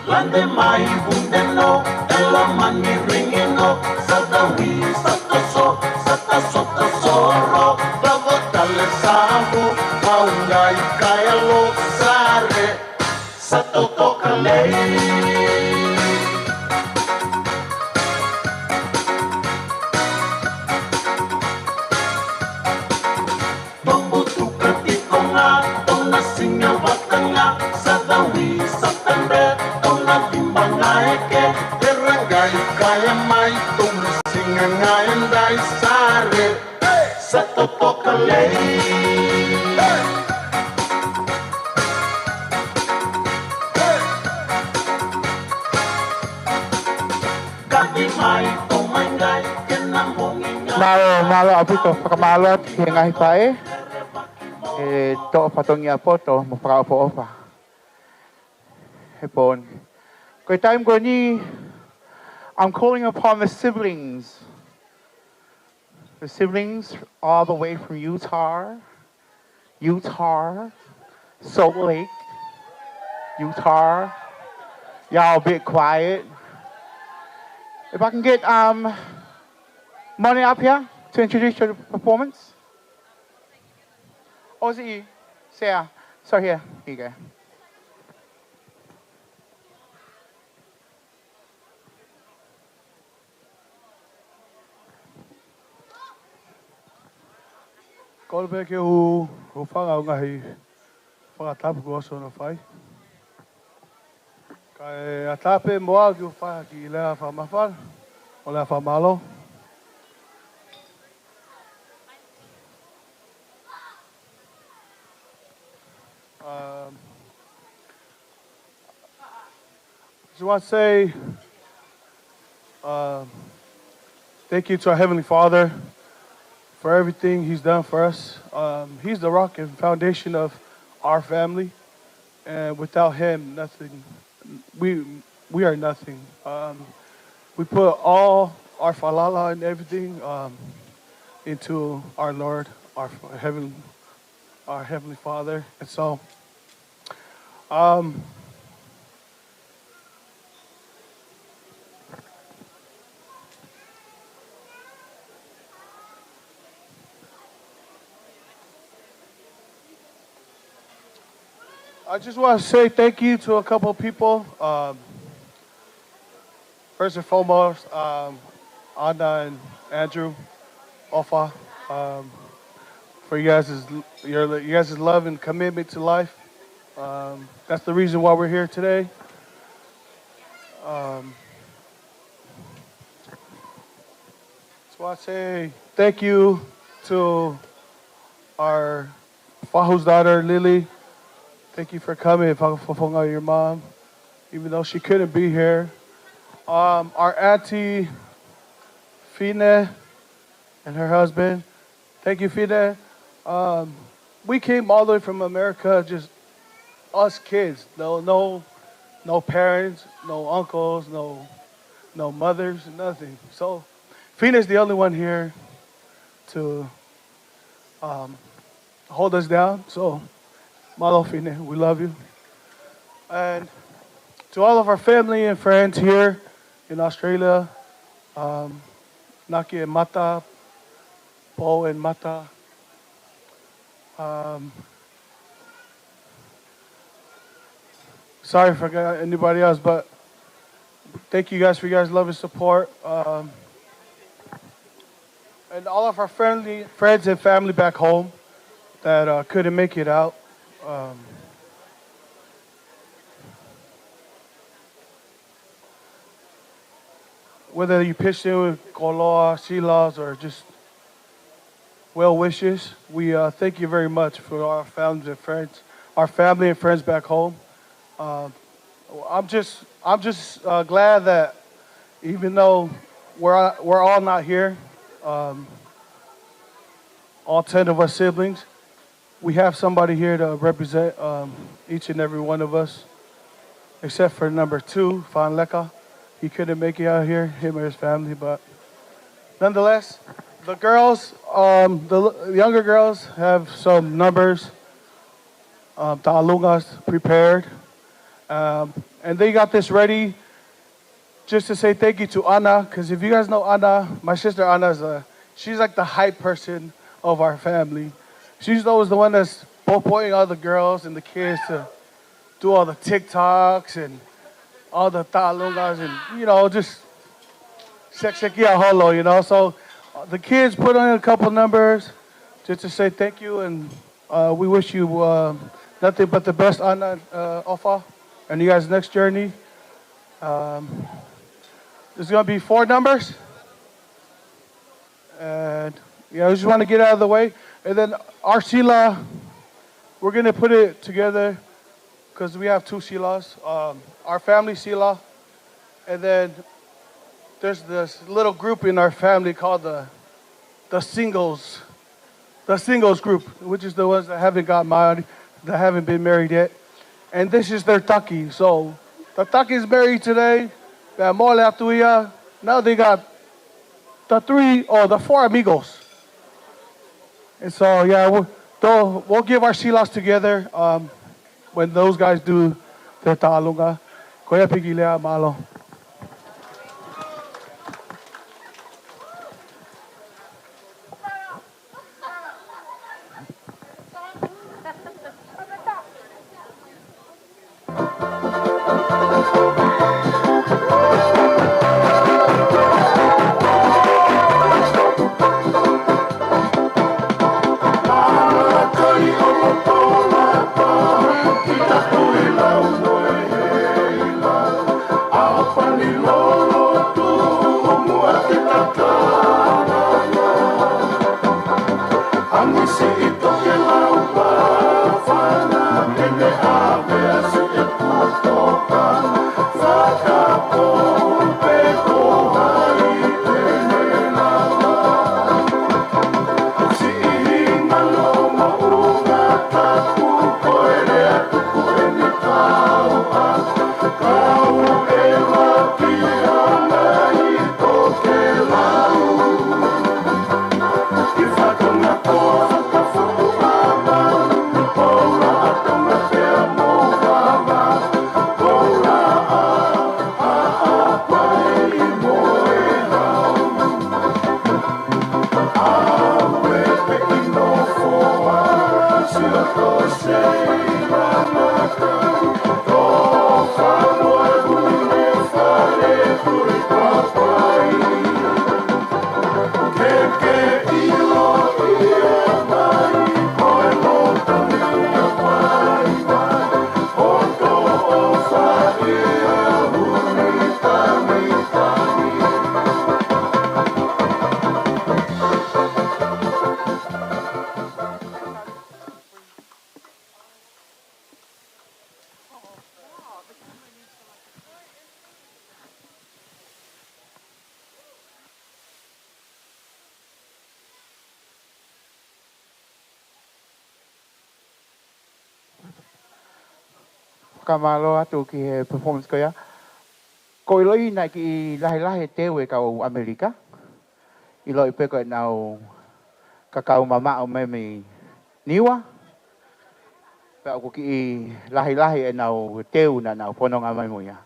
[SPEAKER 4] Lande mai bundeno ela mani ringino sadawi sataso soro bago tale sabu maungai kaya lo sare sa totoka lei Kaya mai tung singa ngayon dai sare sa totoka lei Kaki mai tung mangai kenambongin
[SPEAKER 16] Malo apito pakamalot hingai pae to patongi apoto mo opa hepon ko time ko ni I'm calling upon the siblings all the way from Utah, Salt Lake, Utah. Y'all a bit quiet. If I can get money up here to introduce your performance. Oh, is it you? Sarah. So here you go.
[SPEAKER 15] Ko be ke u whanga ngahi whakatapu ko so na whai. Kai atape moa ki whai ki lea whamawhal, o lea whamalo. Just want to say thank you to our Heavenly Father for everything He's done for us. He's the rock and foundation of our family, and without Him, nothing. We are nothing. We put all our falala and everything into our Lord, our Heavenly Father, and so. I just want to say thank you to a couple of people. First and foremost, Anna and Andrew, Ofa, for you guys' love and commitment to life. That's the reason why we're here today. So I say thank you to our Fahu's daughter, Lily. Thank you for coming, for your mom, even though she couldn't be here. Our auntie, Fine, and her husband. Thank you, Fine. We came all the way from America, just us kids. No parents, no uncles, no mothers, nothing. So Fine is the only one here to hold us down. So. Malo Fine, we love you. And to all of our family and friends here in Australia, Naki and Mata, Po and Mata, sorry if I forgot anybody else, but thank you guys for your guys' love and support. And all of our friends and family back home that couldn't make it out. whether you pitched in with koloa, silas, or just well wishes, we thank you very much for our family and friends back home. I'm just glad that even though we're all not here, all 10 of us siblings, we have somebody here to represent each and every one of us, except for number 2, Fan Leka. He couldn't make it out here, him or his family, but nonetheless, the girls, the younger girls have some numbers, ta'alungas prepared, and they got this ready just to say thank you to Anna, because if you guys know Anna, my sister Anna, she's like the hype person of our family. She's always the one that's pointing all the girls and the kids to do all the TikToks and all the ta'alungas and, you know, just sekia holo, you know. So the kids put on a couple numbers just to say thank you, and we wish you nothing but the best on Ofa and you guys' next journey. There's going to be 4 numbers. And, yeah, I just want to get out of the way. And then our sila, we're going to put it together because we have 2 silas. Our family sila, and then there's this little group in our family called the singles group, which is the ones that haven't got married, that haven't been married yet. And this is their taki. So the taki is married today. Now they got the 4 amigos. And so, yeah, we'll give our silas together when those guys do their ta'alunga. Koya pigilea malo.
[SPEAKER 16] Kamalo atu ki he performance ko ya. Ko iloi na ki lahi te we ka o Amerika. Iloi pe ko nau kakao mama o me mi niwa. Pe ko ki lahi nau teu na nau pononga mai mo ya.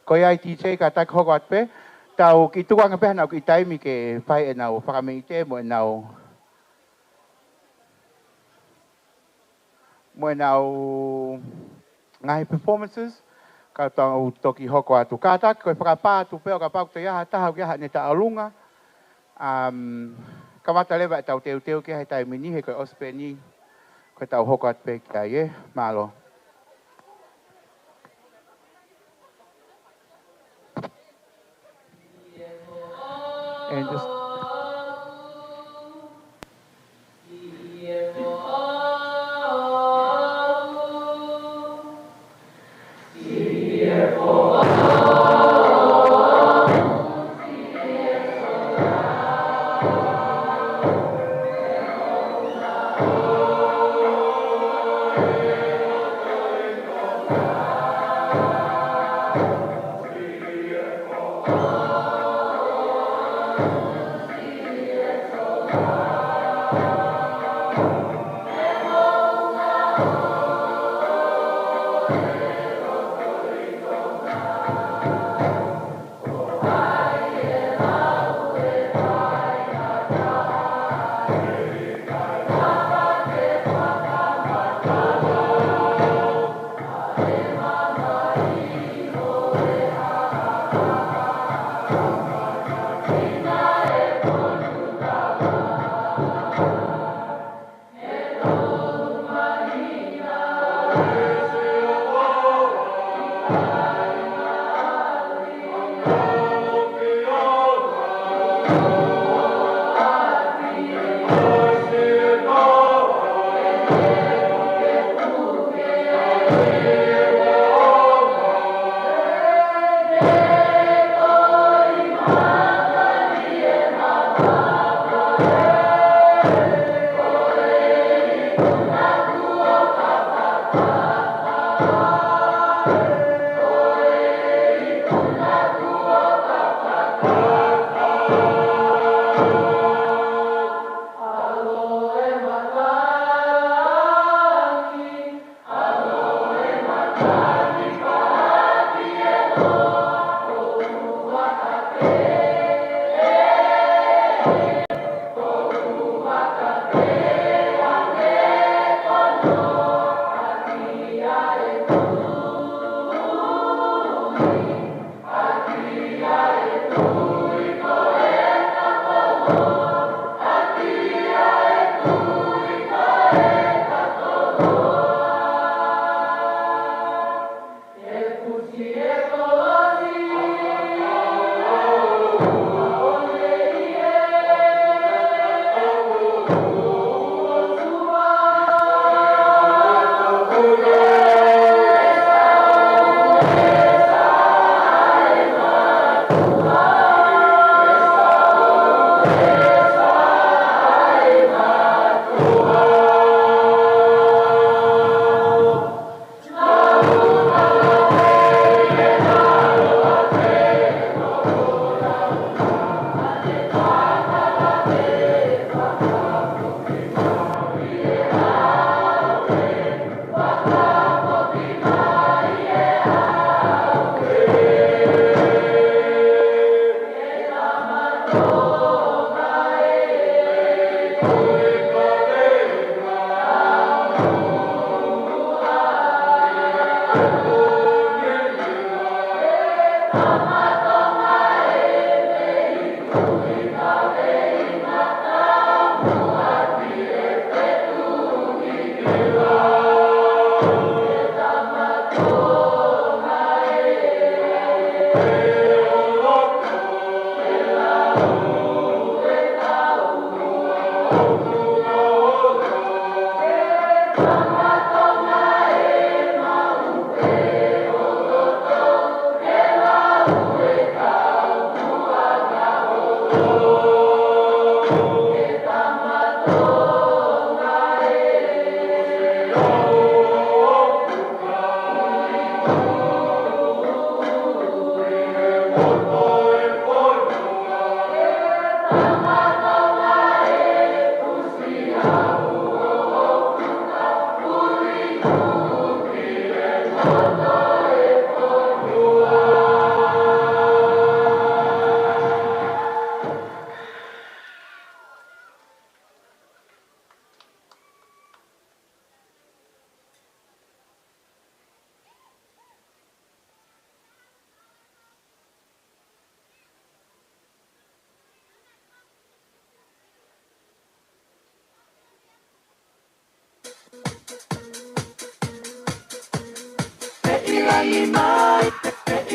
[SPEAKER 16] Ko ya DJ ka tak hogot pe tau ki tuang pe nau ki tai mi ke pai nau pakami te mo nau ngai performances ka tau toki hoko atu kata ko pakapa tu pe ka pau te ya ta ha ke ne ta alunga ka mata leva tau teu ke hai tai mini he ko ospeni ko tau hoko at pe ka ye malo And just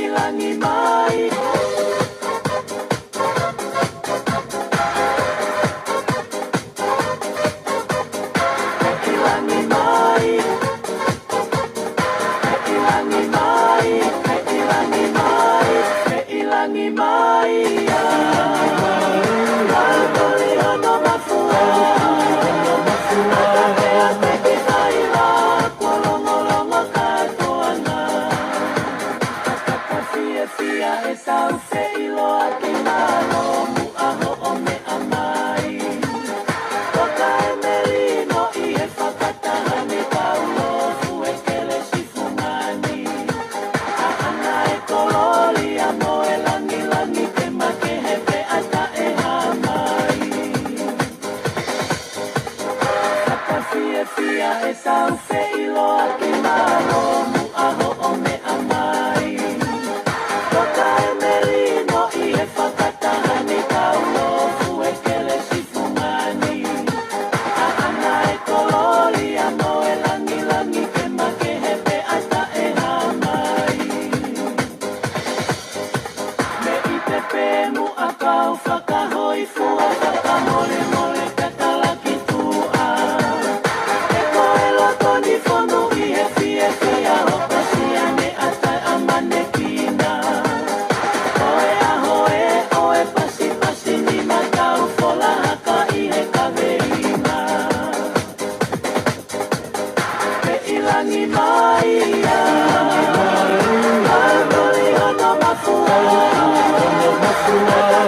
[SPEAKER 4] ilangi mai sau fe iloa ke malo mu aho o me amai. Toka e merino I e whakatahani kau lofu e kele sifungani. A ana e kololi a mo e langi langi ke make hepe ata e hamai. Me I te pēmu a kau whakahoi fua whakamole mole katalaki tua. E koe lako ni whonu I he fie whea hoka siane atai a manekina. Oe aho e oe pasi pasi ni matau fola haka I he kaveina. Pe ilangi mai ia, margoli hono mafua.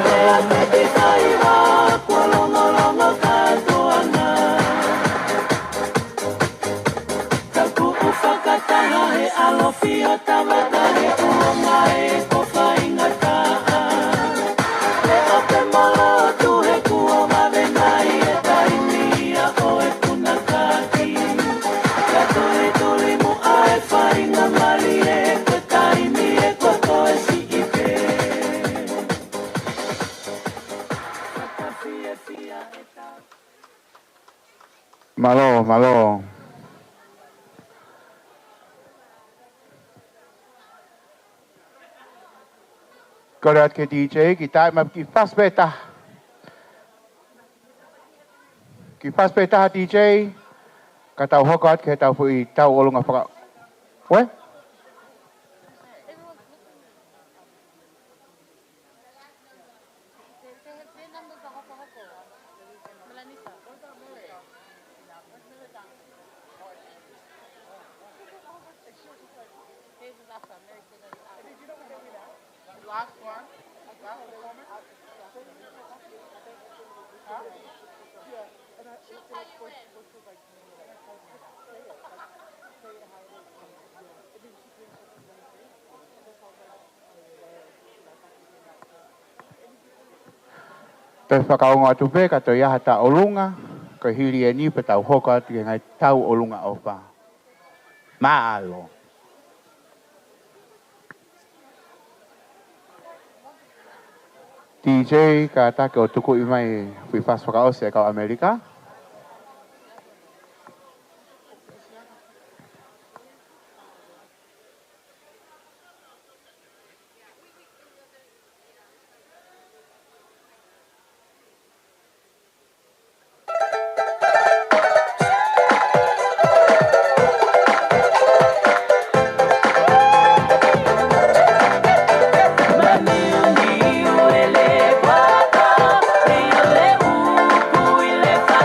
[SPEAKER 4] Mea te te taiwa, kua longo longo katoana. Taku u whakataha he alofi o tawata he uonga e ko whaingataa. Le o te molo tu he kua mawenai e taimia o e punakaki. Ka tuli tuli mu a e whainga mari e ko taimi e ko koe si I pe. Whakawhia fia e tau.
[SPEAKER 16] Malo, malo. Korat ke DJ, kita map ki pas beta. Ki pas beta DJ. Kata hokot ke tau fui tau olong apa. What?
[SPEAKER 1] Last one. Last performance.
[SPEAKER 16] Te whakaonga tupe kato iaha ta olunga. Ko hiri e ni pe tau hoka te ngai tau olunga opa. Maalo. DJ ka take o tuku I mai fui fas whakaose kau Amerika.
[SPEAKER 4] Niu ele guapa, ele uku ele fa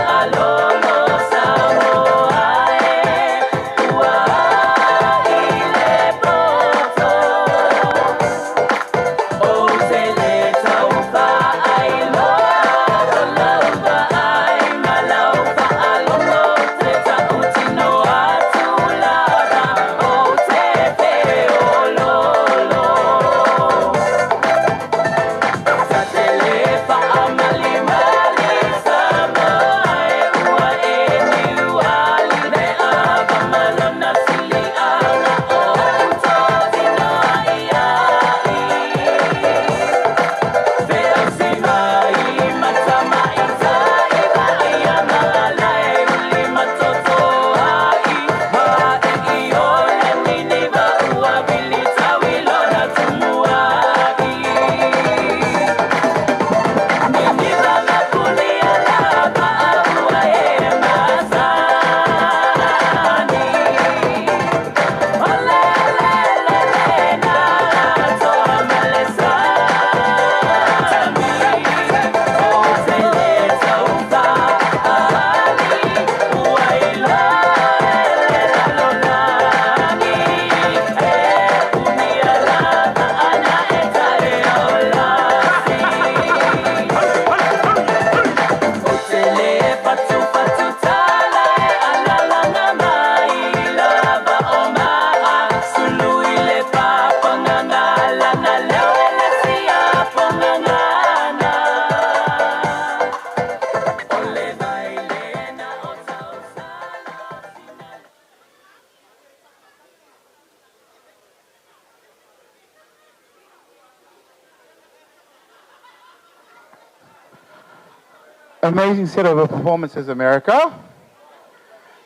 [SPEAKER 16] amazing set of performances, America.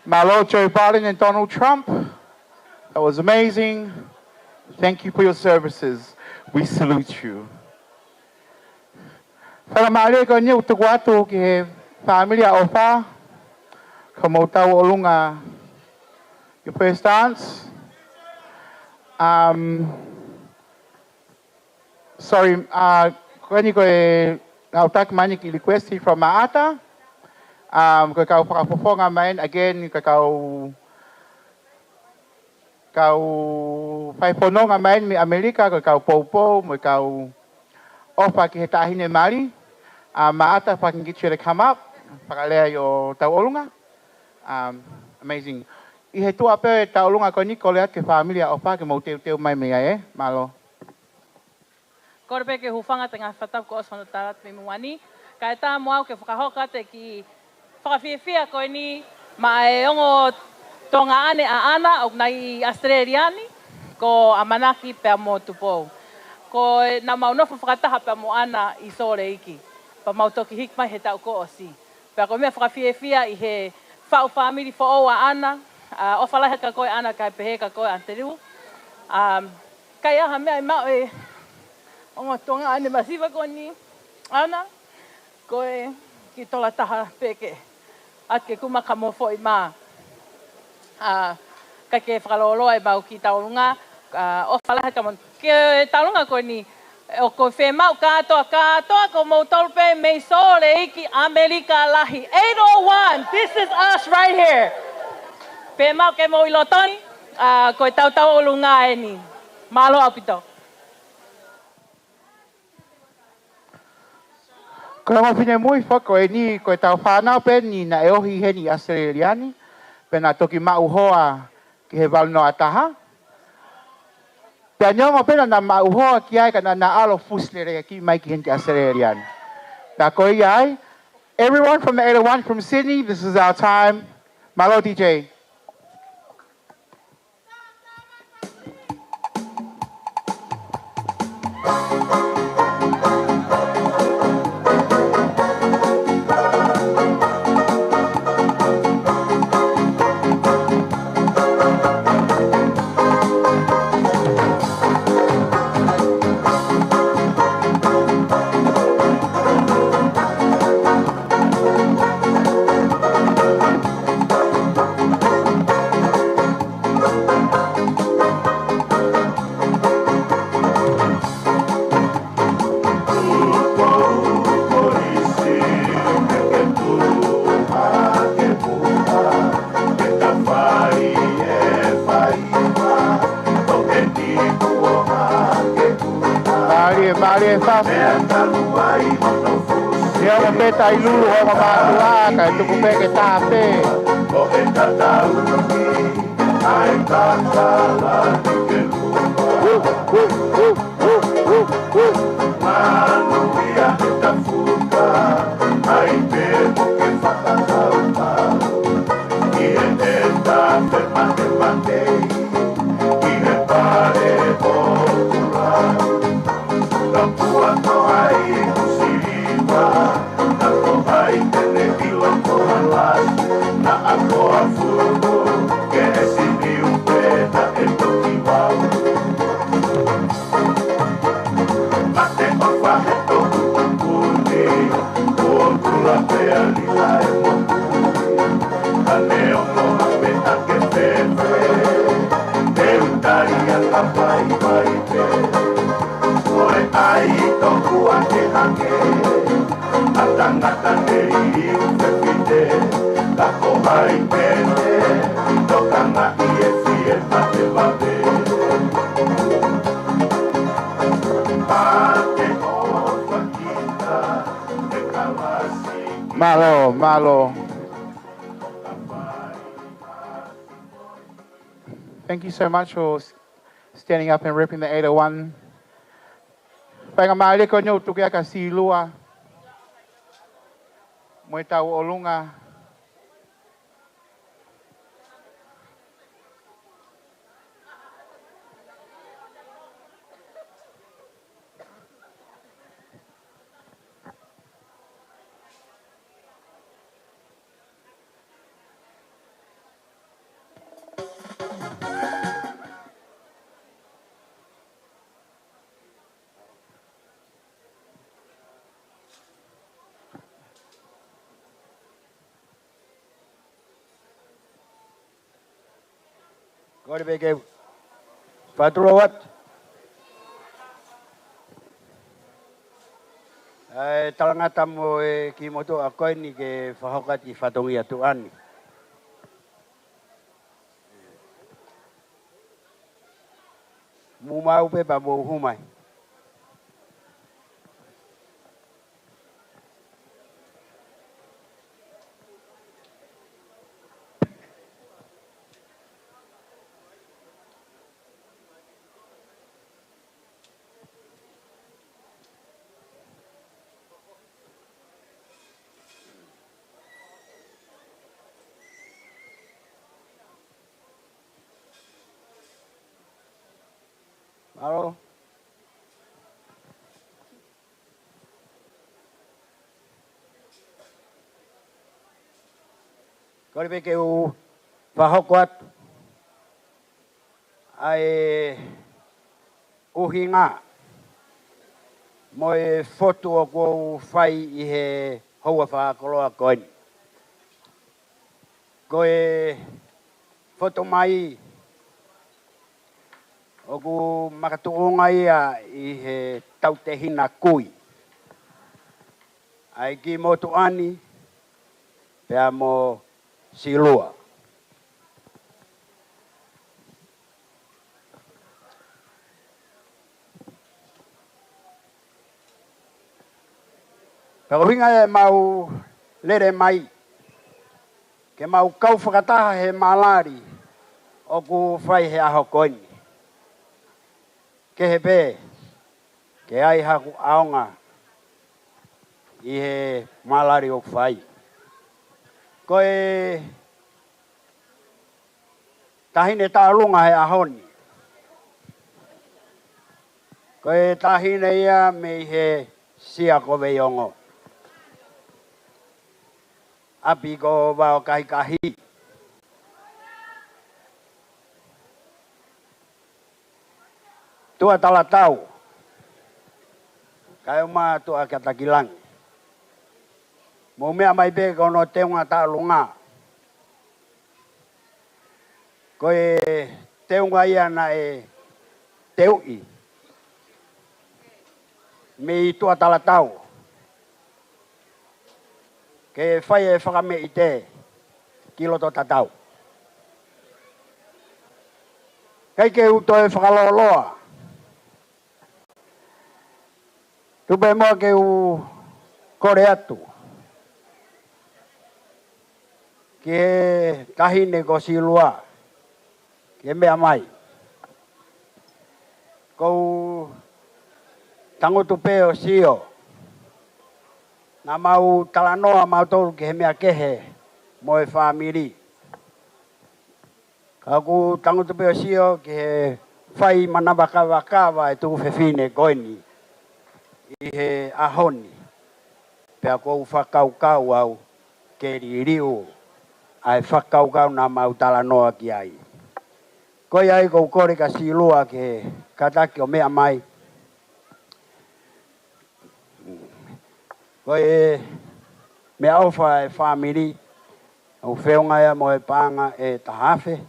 [SPEAKER 16] Malo, Joe Biden and Donald Trump. That was amazing. Thank you for your services. We salute you. Whakamare ko niyo utuk watu ki familia opa. Kamu tahu olunga. Your first dance. Sorry, kani ko nautak mani ki request from Maata. Kau perform main again kau fai pono main mi Amerika kau popo kau opa ki hetahi ne mari. Maata if I can get you to come up. Pakalea yo tau olunga. Amazing. I he tua pe tau olunga ko ni ko lea ke familia opa ke mau teu mai mea malo.
[SPEAKER 19] Korpe ke hufanga tengah whatau ko osono tarat me muani. Kai tā moau ke whakahoka te ki whakawhiawhia koe ni ma e ongo tonga ane a ana o nai Australiani ko amanaki pe mo tupou. Ko na maunofo whakataha pe mo ana I sore iki. Pa mau toki hikmai he tau ko o si. Pea ko mea whakawhiawhia I he whau whamiri fo o a ana. O whalahe ka koe ana kai pehe ka koe anteriu. Kai aha mea I mau e ongo tonga ane masiva ko ni ana. Koe ki tola taha peke. Ake kumaka mo fo I maa. Kai ke whakaloloa I mau ki taurunga. O whalahe ka mon. Ke taurunga koe ni. O ko whemau katoa ko mo tolpe mei sore iki Amerika lahi. 801, this is us right here. Whemau ke mo ilotoni. Koe tau olunga e ni. Malo apito.
[SPEAKER 16] Ko mo fine mui whako e ni koe tau whanau pe ni na e ohi he ni Australiani. Pe na toki mau hoa ki he wal no ataha. Pea nyongo pena na mau hoa ki ai ka na alo fuslere ki mai ki henti Australiani. Na koe ai. Everyone from the 801 from Sydney, this is our time. Malo DJ. Ta ilulu ho mamatua ka tuku pe ke tape o e tatauni ai tatala ke manu ia e tafuka ai pe ke whakatauta I e tape mate I e pare o kura ka pua to ai kusiriwa Ai tene pilo kohalas na ako a fugo ke esi niu peta e toki wau Mate o whaheto kukuni Kuokula pea lila e mokuni Ane o noha peta ke pepe Te utari a ka pai pai pe Oe ai toku a te hange Atangata neri ufepite Kako hai pene Tokanga ie fie mate mate Pate o fakita Te kawasi Malo Thank you so much for standing up and ripping the 801 Pangamali ko nyo tukia ka silua Moe tau olunga.
[SPEAKER 20] Kau le ke patulowat. Talangata mo ki moto ako ni ke fahokat I fatongi atuan. Mumau pe pa bo humai. Halo. Kau le ke u fahokat ai uhinga mo foto ko fai I he hoa fa koloa koin. Ko foto mai o ku makatuunga ia I he tautehina kui. Ai ki motu ani pea mo silua. Pero hinga mau lere mai ke mau kau whakataha he malari o ku whai he aho koini. Ke he pē, ke ai haku aonga I he malari o whai. Koe tahine tālunga he ahoni. Koe tahine ia me he sia kowe iongo. Api ko wao kahi kahi. Tua tala tau. Kai uma tua katakilangi. Mo mea mai pe kono teunga tālunga. Koe teunga ia na teui. Me tua tala tau. Ke whai whakame I te kiloto tatau. Kei ke uto whakaloloa. Tupe moa ke u kore atu. Ke tahine ko silua. Ke mea mai. Kou tangutu peo sio. Na mau talanoa mau tolu ke he mea kehe mo e whamiri. Kaku tangutu peo sio ke he whai manabakawakawa e tuku whewhine koini. I he ahoni. Pea kou whakaukau au ke ririu. Ai whakaukau na mau talanoa ki ai. Koi ai kou kore ka silua ke kataki o mea mai. Koe mea ofa e whamiri. O whiunga ea mo e pānga e tahawhe.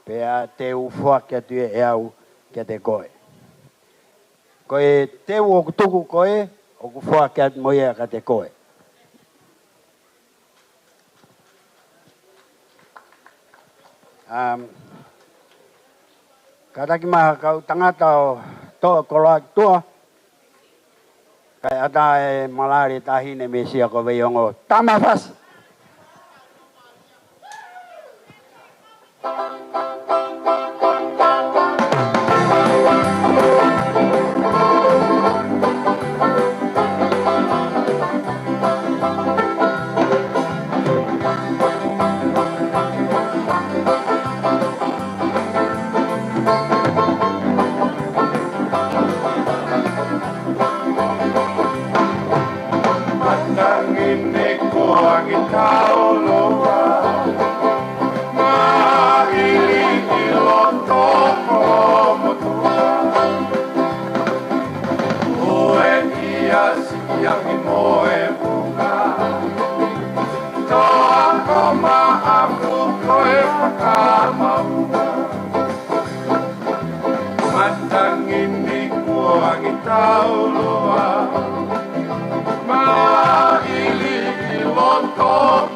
[SPEAKER 20] Pea te ufua kia tue e au kia te koe. Koe te u o kutuku koe. O kufua kia mo ea ka te koe. Kataki maha kau tangata o toa koloa tua. Kai ata e malari tahine me sia ko veiongo. Tama fas.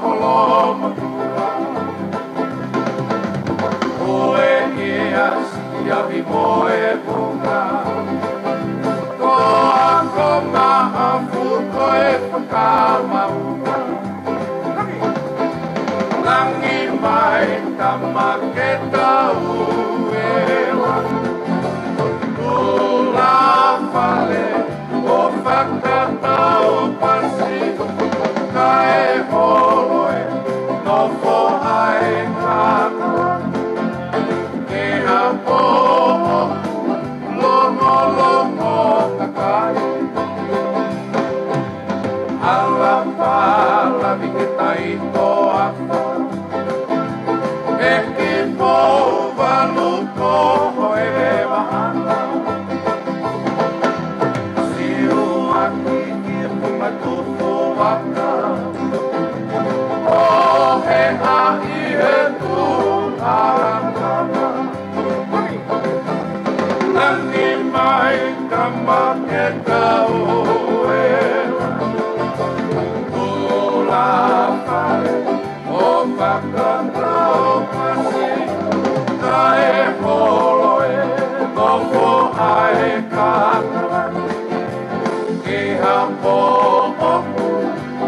[SPEAKER 1] koloma Oe eas ia vi moe punga Koa konga a fuko e whakamaunga Langi mai tamaketa uewa Ula fale o whakatau pasi Kae holoe no fo ai kaka E a poho longo longo kakai Ala pala viketa i toa E ki pou valu koho e lewa ana Siu aki ki pumatufu waka O he a i he tu arangana Nangi mai kama ke kau e Ula pare o whakatau pasi Kae holoe nofo ai kaka Ki ha po'o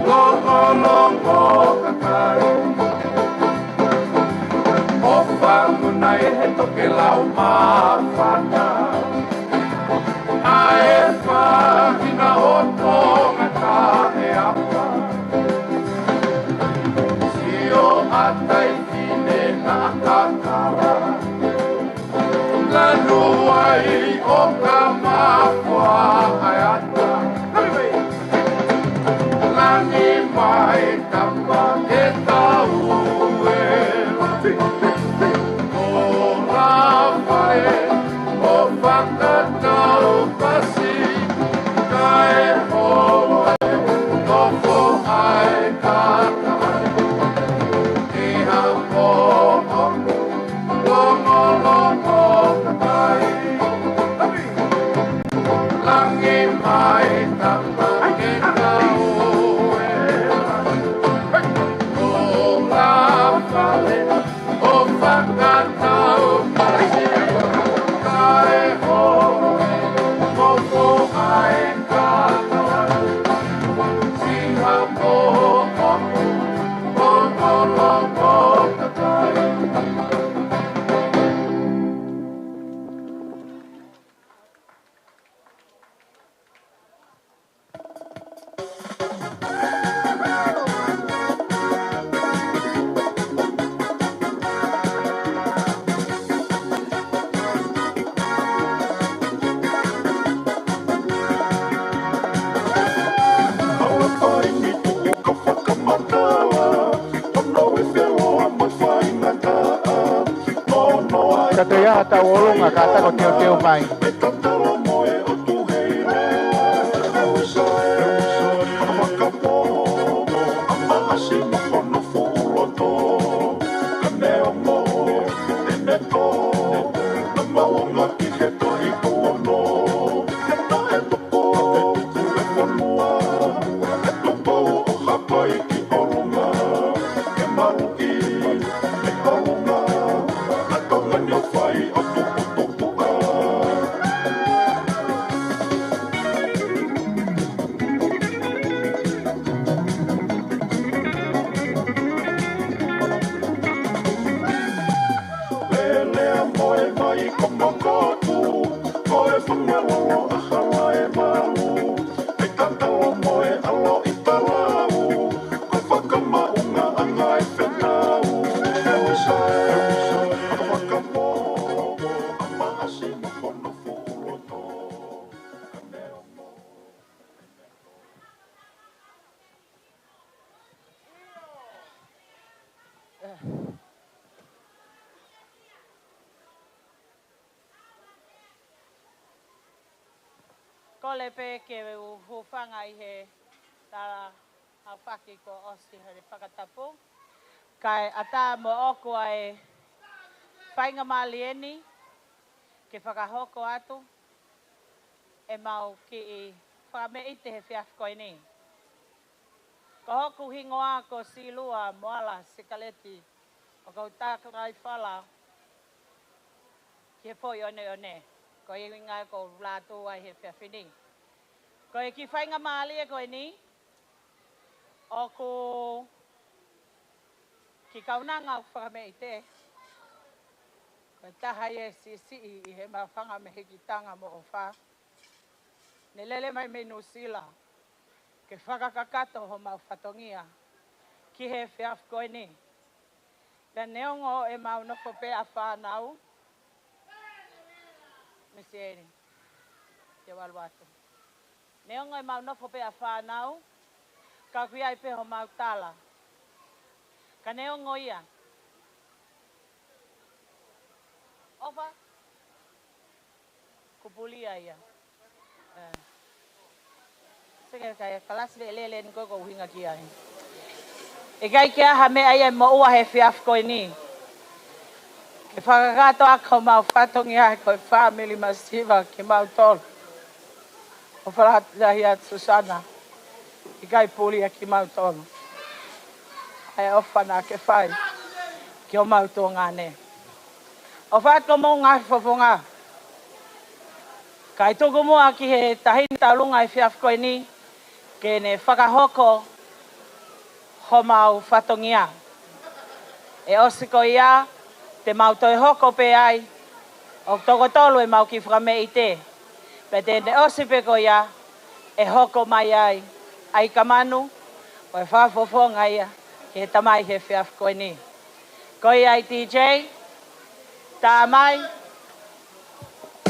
[SPEAKER 1] longo longo kakai O whangunai he toke lau mawhana Ae whahina o tonga ka e apa Sio atai fine na kakara Lanu ai o ka mawha ai ata Langi mai kama e tau e O la whae o whakatau pasi Kae holoe nofo ai kaka E ha po'o longo longo kakai Langi mai tama e tau O la whale o whakatau pasi Kae holoe nofo ai kaka Si ha po'o longo longo kakai
[SPEAKER 16] Kato ia tau olonga ka tako teo teo mai.
[SPEAKER 19] Ko le pe ke hufanga I he tara a whaki ko osi hare whakatapu. Kai ata mo oko ai whainga malieni ke whakahoko atu e mau ki I whakame I te he whiaf koe ni. Ko hoku hingoa ko silua moala sikaleti. O ko tākarai whala. Ke poi one. Ko i winga ko lātou ai he whiawhini. Ko e ki whainga maali e koe ni. O ko ki kaunanga whakame i te. Ko taha e si i he mawhanga me heki tanga mo o wha. Ne lele mai me Nusila. Ke whakakakato ho mau whatongia. Ki he whiawh koe ni. Pea neongo e mau nofo pe a whanau. Misi eri. Te waluatu. Neongo e mau nofo pe a whanau. Ka kui ai pe ho mau tala. Ka neongo ia. Opa. Kupulia ia. Seke kai kalas le lele ni ko hinga ki ai. E kai kia ha me ai mo ua he whiawh koe ni. Ke whakakato ako mau whatongi ai koe family masiva ki mau tolu. O whalahi at Susana. I kai puli a ki mau tolu. Ai ofana ke whai. Ki o mau tō ngāne. O whato mō ngā whawhonga. Kai tōku mua ki he tahini taurunga i whiawh koe ni. Ke ne whakahoko ho mau whatongia. E osiko ia, te mau toi hoko pe ai, o toko tolu e mau ki whakame i te. Pe te ne osipeko ia, e hoko mai ai kamanu, o e whawhawhonga ia, ke tamai he whiawh koe ni. Koe ai DJ, tā mai,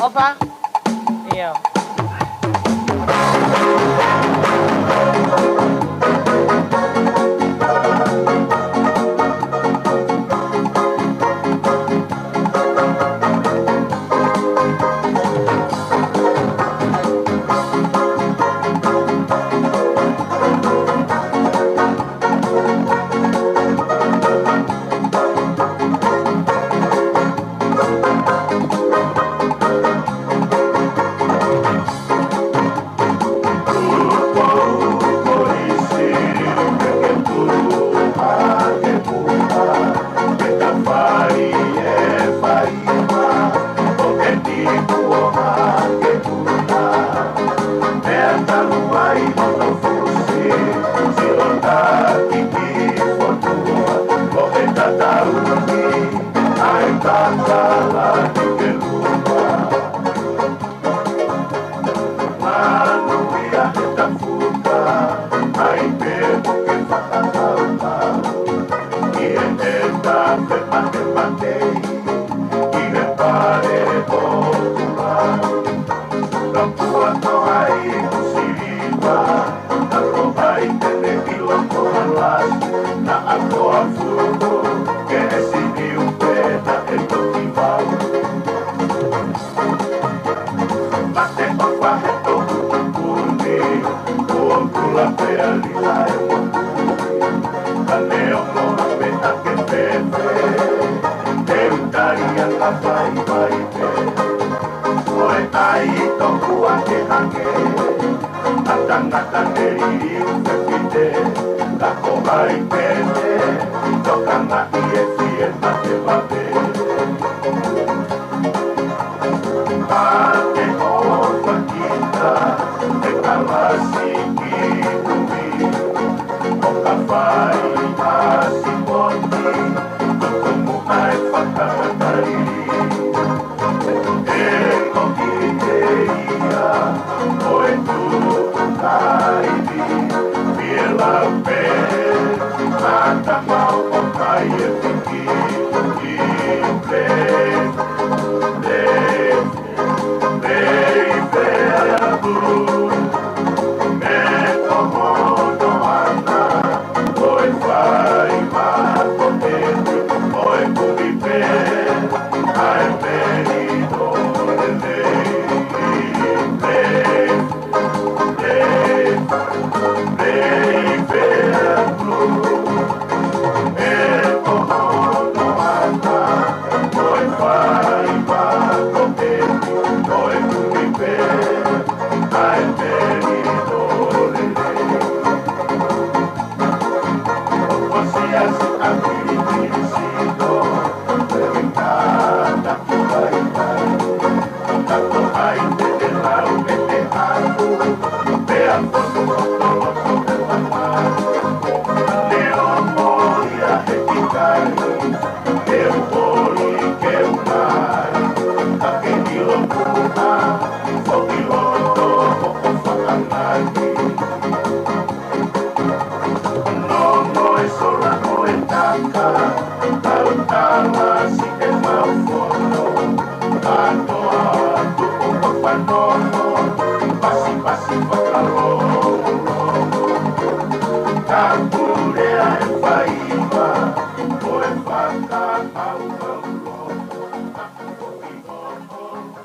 [SPEAKER 19] opa, io.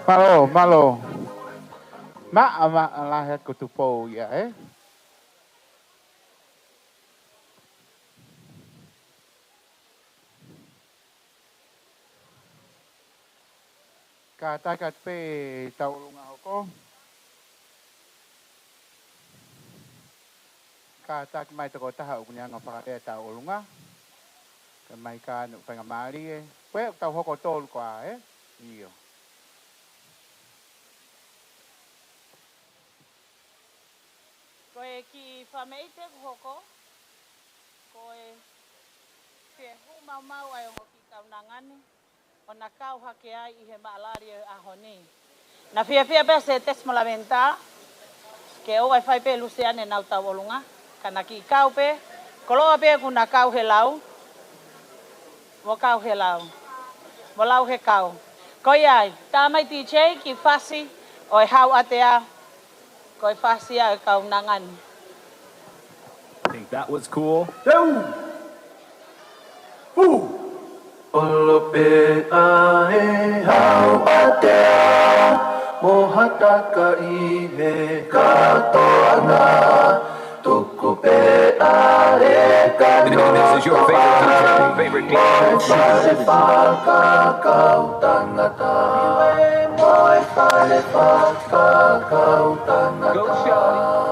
[SPEAKER 16] Malo, malo. Ma lah kutupo ya Kata kat pe tau lunga ko. Kata mai to ta ha punya ngapa ka tau lunga. Mai ka no pengamari Pe tau hoko tol kwa iyo.
[SPEAKER 19] Koe ki whameite hoko, koe te hu mau ai o ki kaunangani, o na kau hake ai I he maalaria ahoni. Na fia pe se tes malamenta, ke o ai whai pe luseane nau tawolunga, kana ki kau pe, koloa pe kuna kau he lau, mo kau he lau, mo lau he kau. Koe ai, tā mai DJ ki whasi, o e hau atea, I
[SPEAKER 21] think that was cool.
[SPEAKER 4] Olope ae hau atea Mohataka I me katoana Tuku pe ae kanoa
[SPEAKER 21] This is your favorite DJ.
[SPEAKER 4] Moe whaka kau tangata Moe whaka kau tangata Go Shawty.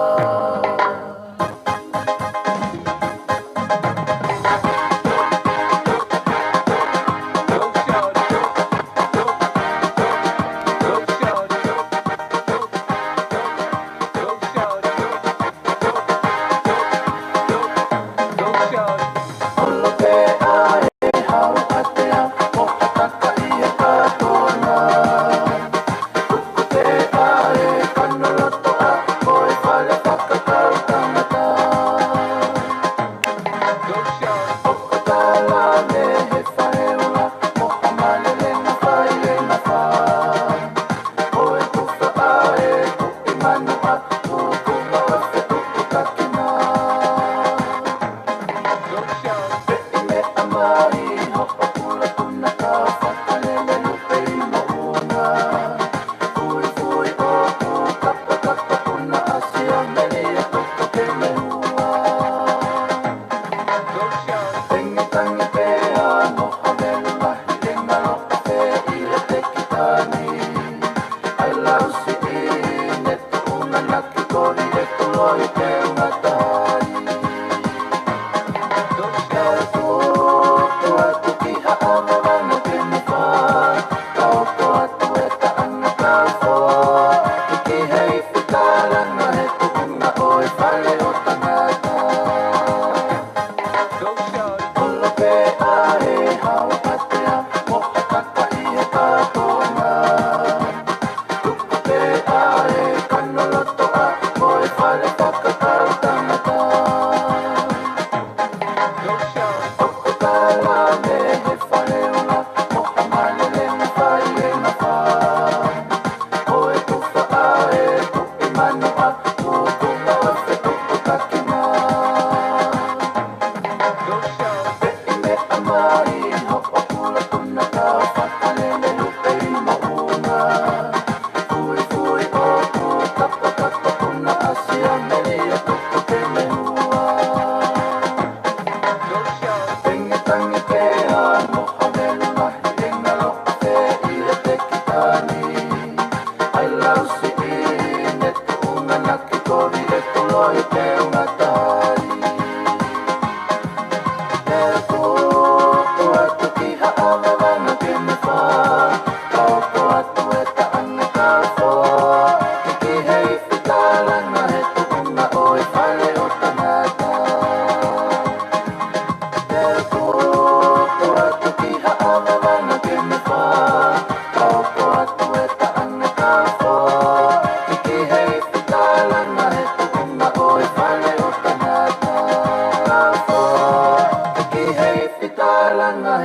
[SPEAKER 4] Amari,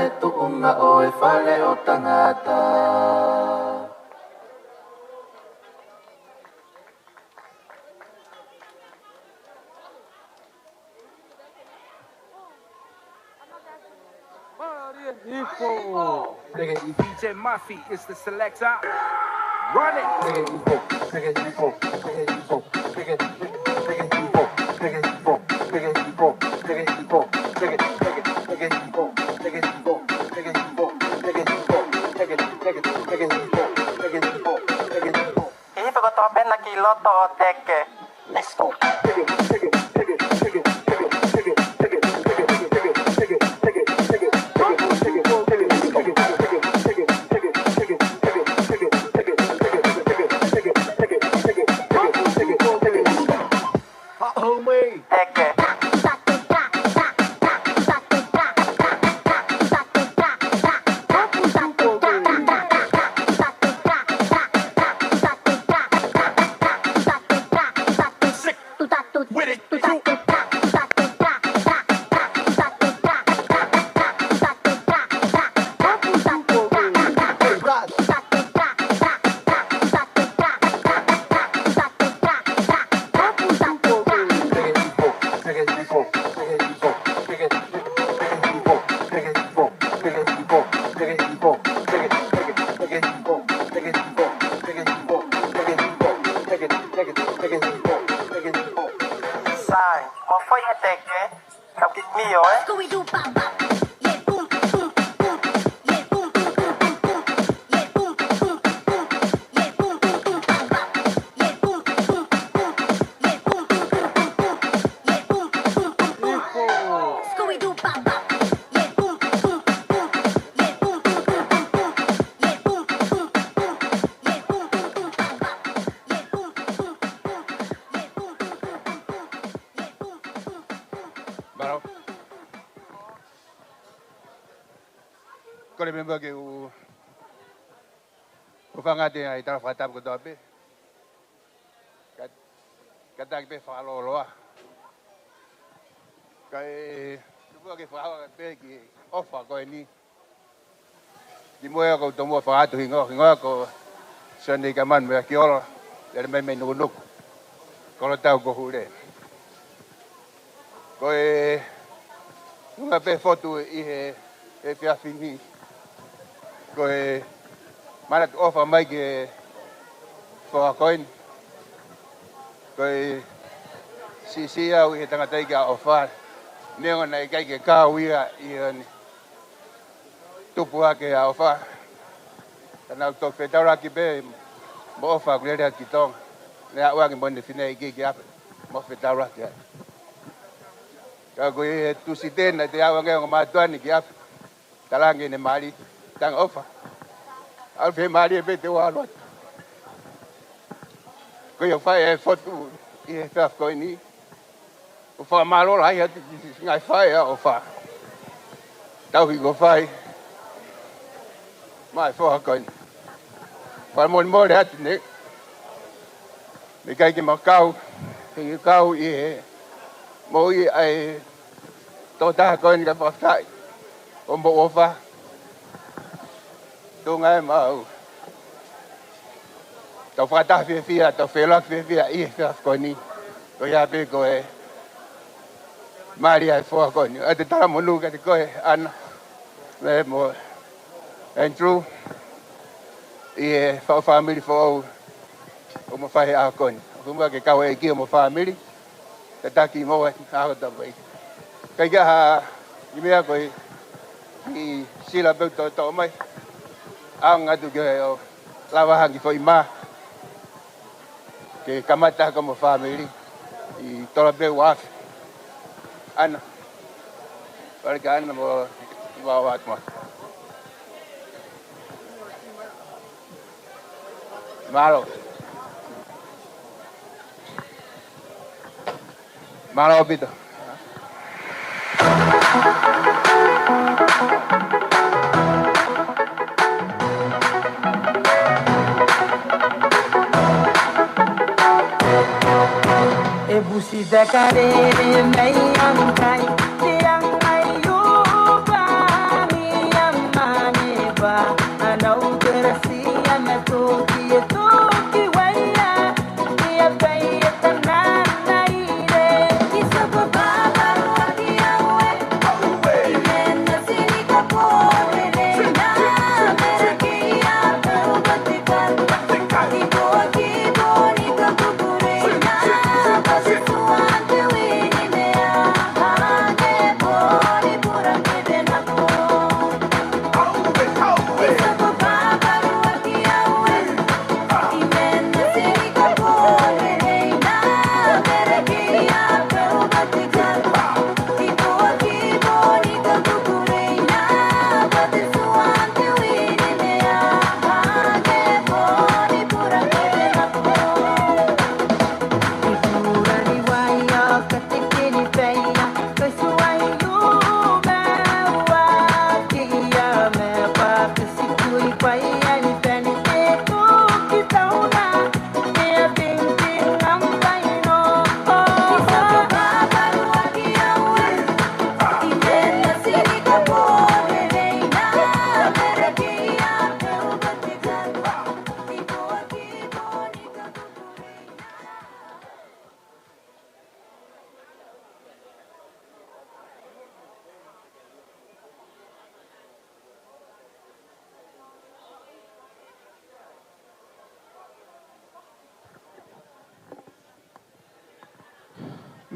[SPEAKER 8] e tuunga o e whale o tangata.
[SPEAKER 18] DJ Murphy is the selector. Run it.
[SPEAKER 10] Let's go.
[SPEAKER 2] Kau member ke u fangat dia ita fatam ko dobe kata ke falo loa kai tu ke falo ke ki ofa ko ni di moya ko tomo fa tu hingo ko sani kaman me ki olo der me nunuk ko tau ko hure ko nunga pe foto e fia fini ko mana tu ofa mai ke for coin ko si au e tanga tai ga ofa ne ona e kai ke ka wira i ni tu pua ke ofa kana to pe tara ki be mo ofa ko le ki tong ne awa ke bon define ke ap mo fe tara ke ka ko tu siten te awa ke ma tuani ki ap talangi ne mali tang ofa alfe mali be te wa lot ko yo fa e foto e fa ko ni o fa malo la ya ngai fa ya o fa tau hi go fa mai fa ko ni fa mon mo le ne me kai ke ma kau e mo i ai to ta ko ni ka fa sai o mo o fa tu ngai mau tau fata fia tau felak fia i fa ko ni ko ya be ko e Maria fo ko ni ate tara mo lu ka ko e an le mo Andrew e fa family fo o mo fa a ko ni ko mo ke ka we ki mo family ta ki mo a ta bai kai ga i me ko i sila be to mai ang atu ke lava hangi foi ma ke kamata como family i tola be waf ana para que ana mo wa ma malo bito
[SPEAKER 22] Ebusi dekare mei angkai tiang ayu bani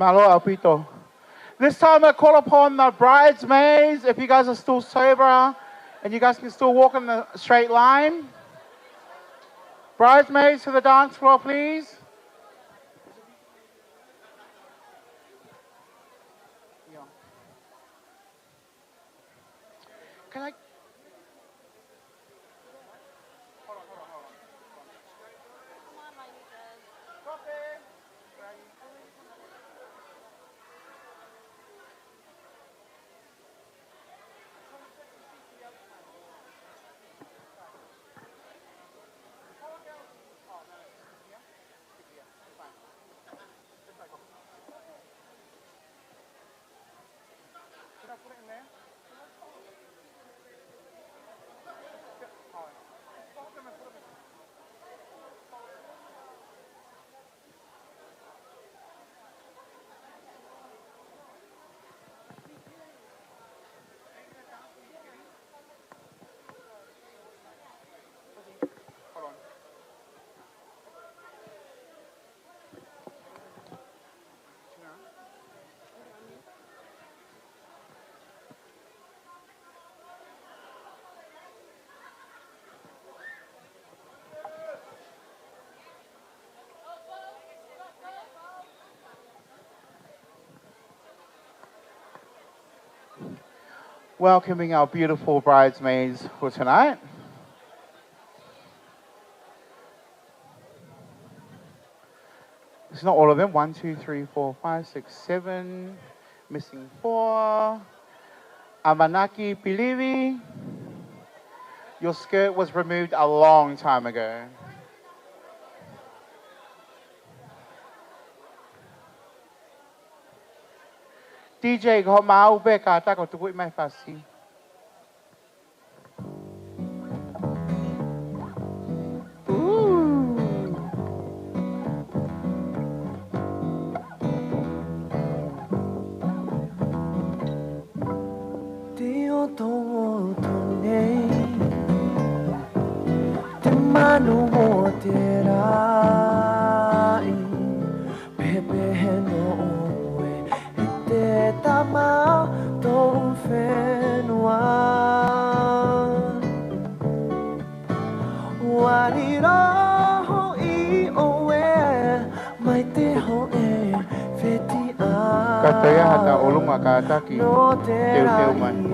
[SPEAKER 16] Malo Alpito. This time I call upon the bridesmaids, if you guys are still sober and you guys can still walk in the straight line. Bridesmaids to the dance floor, please. Can I? Welcoming our beautiful bridesmaids for tonight. It's not all of them. 1, 2, 3, 4, 5, 6, 7. Missing 4. Amanaki Pilivi. Your skirt was removed a long time ago. DJ ko mau be kata ko tukui mai fasi.
[SPEAKER 4] Dio to ne te manu mo te rai pepe no te tama tō whenua Wari roho I oe mai te ho e wheti a
[SPEAKER 16] Katoia hana olunga ka taki.
[SPEAKER 4] No te
[SPEAKER 16] Teu mai.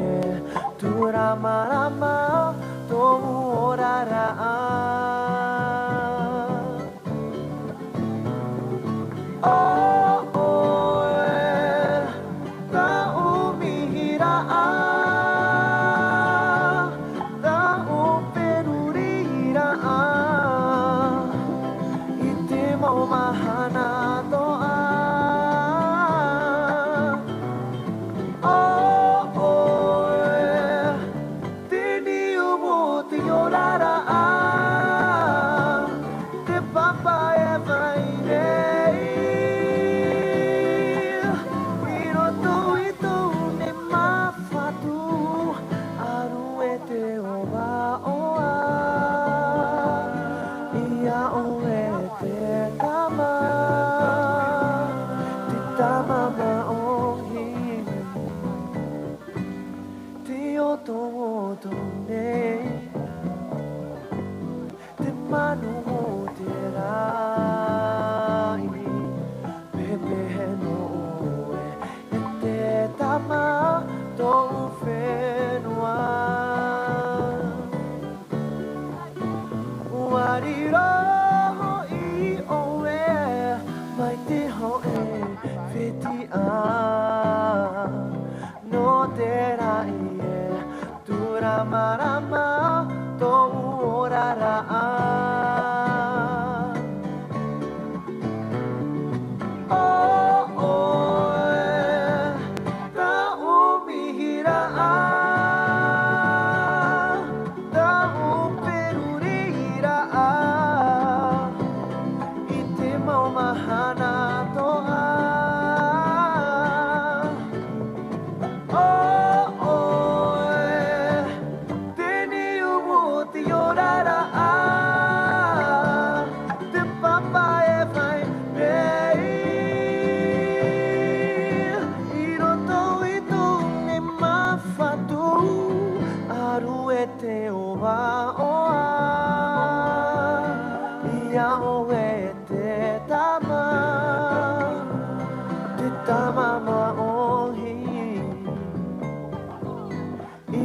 [SPEAKER 4] rai e tura marama tō orara a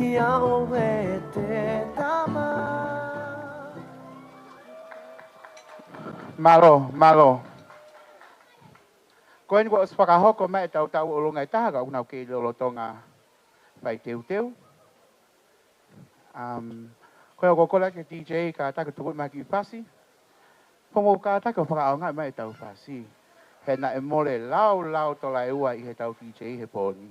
[SPEAKER 4] ia oe te tama.
[SPEAKER 16] Malo. Koe ni ko whakahoko mai tau o longai taha unau ki lolo tonga vai teu. Koe o kokola ke DJ ka taka tuku maki pasi. Pongo ka taka whakaonga mai tau pasi. He na e mole lau tola e ua I he tau DJ he poni.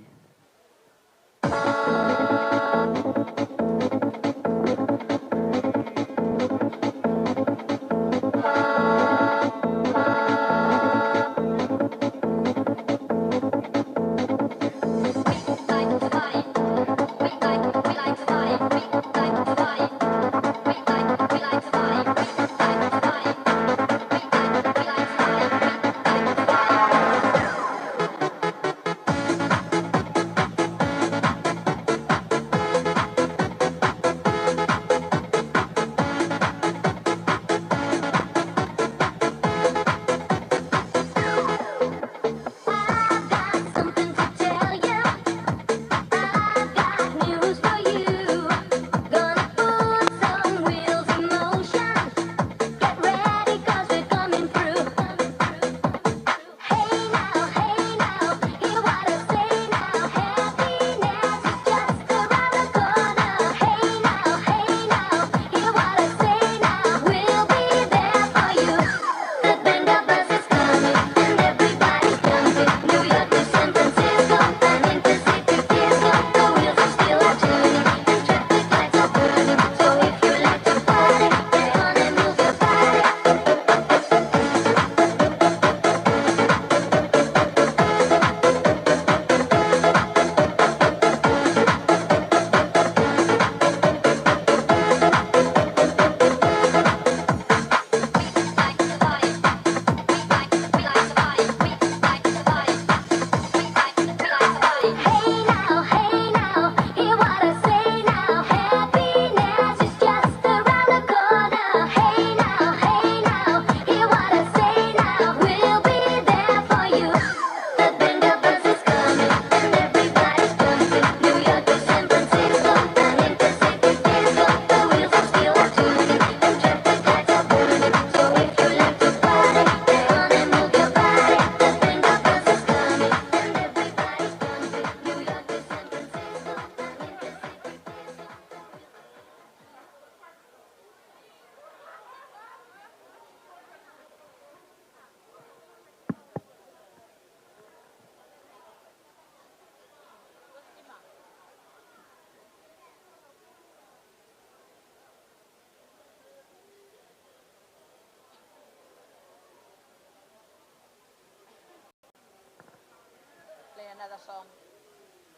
[SPEAKER 19] Another song.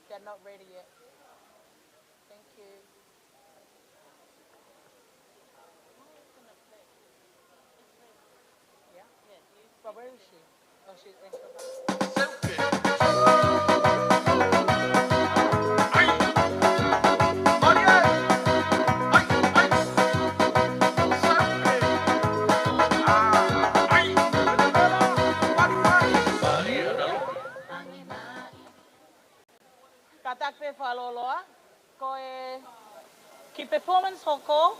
[SPEAKER 19] They're not ready yet. Thank you. Yeah? But where is she? Oh, she's Katakpe whaloloa, ko ki performance hoko,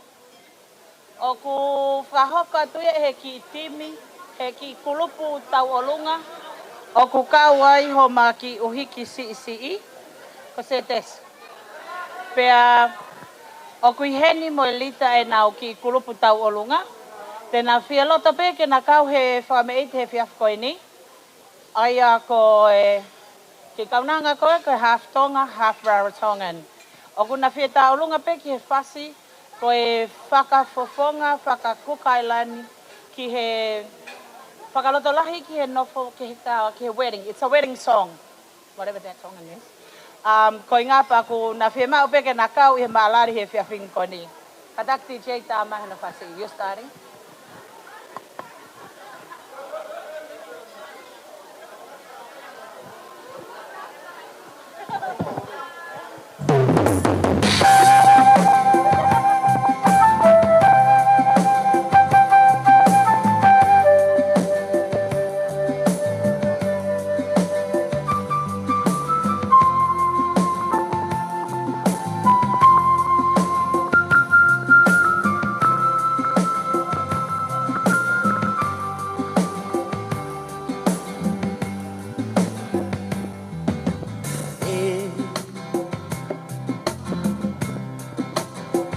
[SPEAKER 19] o ku whahoka tuia he ki timi, he ki kulupu tau olunga, o ku kauai ho ma ki uhiki si ko se tes. Pea, o ku heni mo elita e nau ki kulupu tau olunga, tena whia loto pe ke na kau he whameite he whiaf koe ni, aia ko ki kaunanga koe, koe half Tonga, half Rarotongan. O kuna whieta olunga pe ki he whasi, koe whakafofonga, whakakukailani, ki he whakalotolahi, ki he nofo, ki he wedding. It's a wedding song, whatever that song is. Koe ngapa ku na whiema upe ke na kau i he maalari he whiawhingi koni. Katak DJ tāma hena whasi. You starting?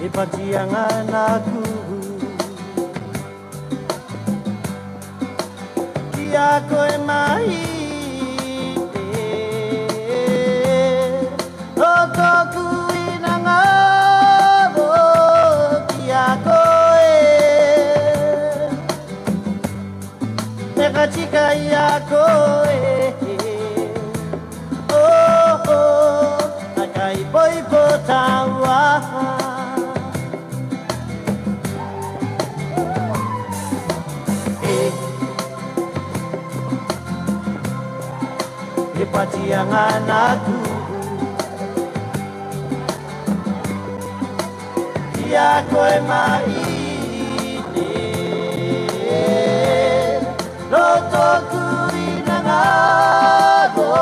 [SPEAKER 20] Ipatiangan aku Kia koe mai Rotoku inangaro Kia koe Meka chika ia koe Oh oh Nakai poi po tawa Ipatiangan aku Ia koe maine Rotoku inangaro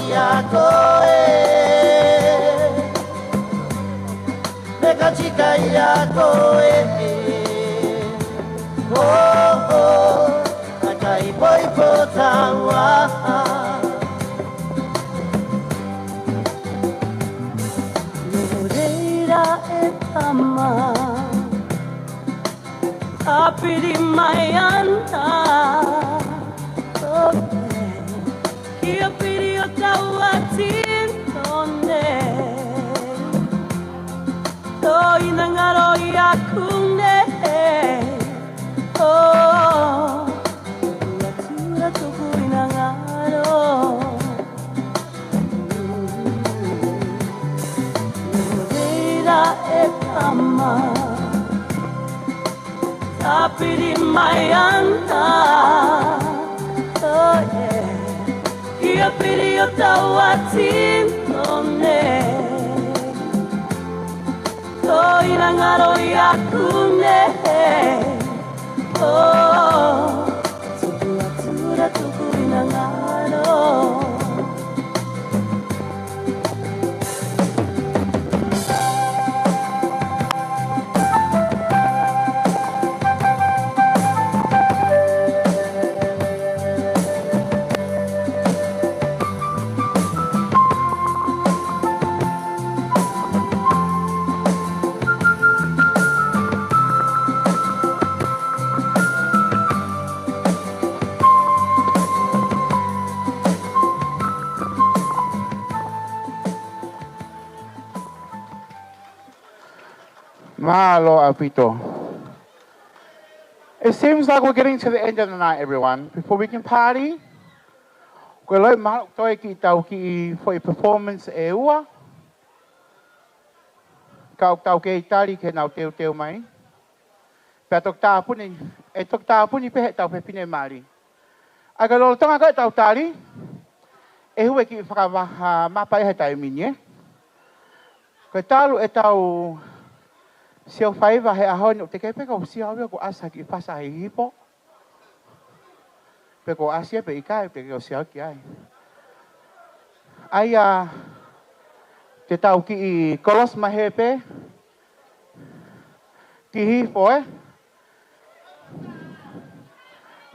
[SPEAKER 20] Ia koe Meka chika ia koe Oh oh Nakai poi po tawa Ama Apiri mayanta Kia piri o tawatin tonne To inangaro yakune Oh Tura tuku inangaro Ama Tapiri mayanta Oh yeah Kia piri o tawatin tonne To inangaro yakune Oh Tura tuku inangaro
[SPEAKER 16] Mahalo, Alpito. It seems like we're getting to the end of the night, everyone. Before we can party, ko loi mahalo toi ki tau ki foi performance e ua. Kau tau ke tari ke nau teu mai. Pea tok tāpuni, e tok tāpuni pehe tau pepine mari. Aga lolo tonga kai tau tari, e hue ki whakawaha mapai he tai minie. Ko talu e tau Siau whaiva he ahoni o te kepe ko siau wea ko asa ki pasa he hipo. Pe ko asia pe ikai pe ko siau ki ai. Ai te tau ki I kolos mahepe. Ki hipo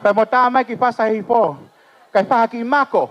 [SPEAKER 16] Kai mo tamai ki pasa he hipo. Kai whaha ki mako.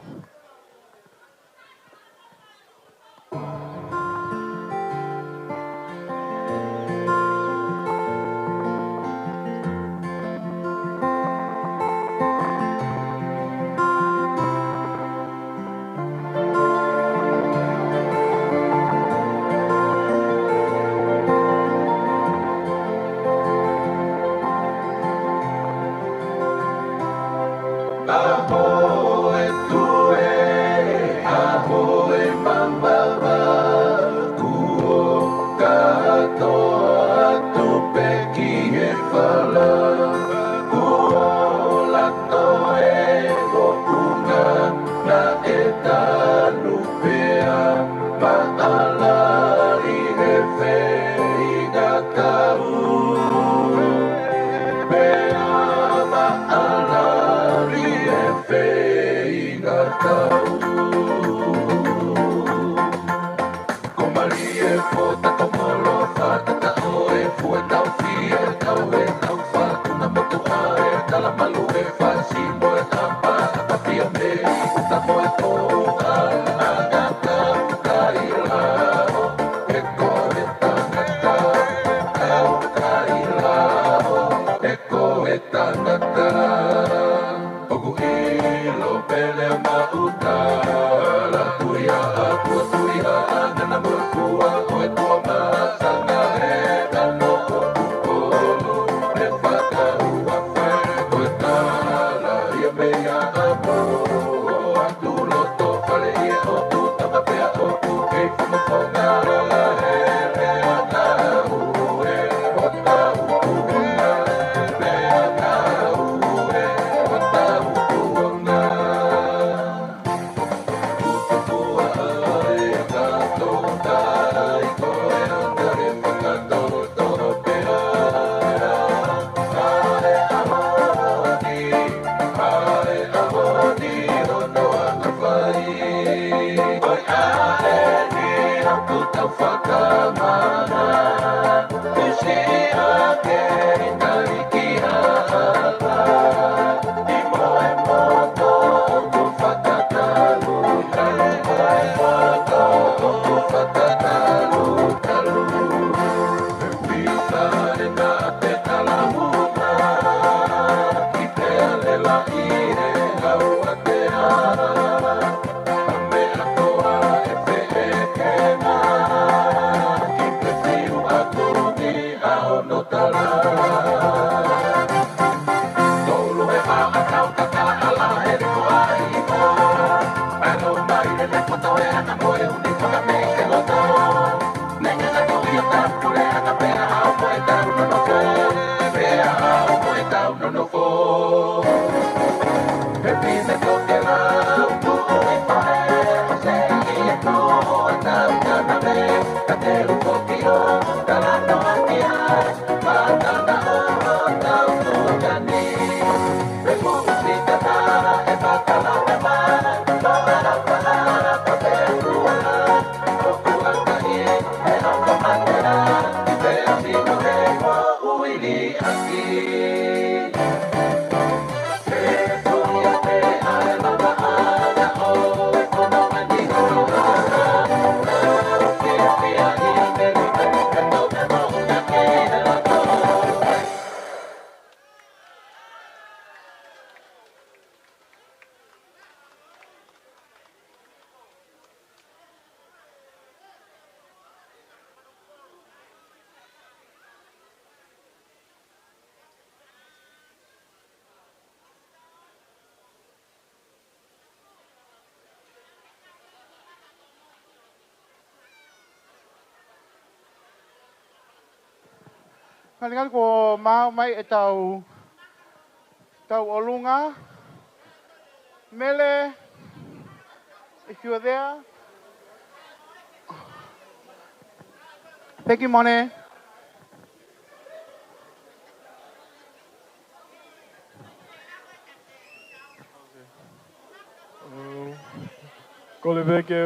[SPEAKER 1] Kalingal ko mai e tau olunga. Mele, if you're there. Thank you, Mone.
[SPEAKER 7] Ko le veke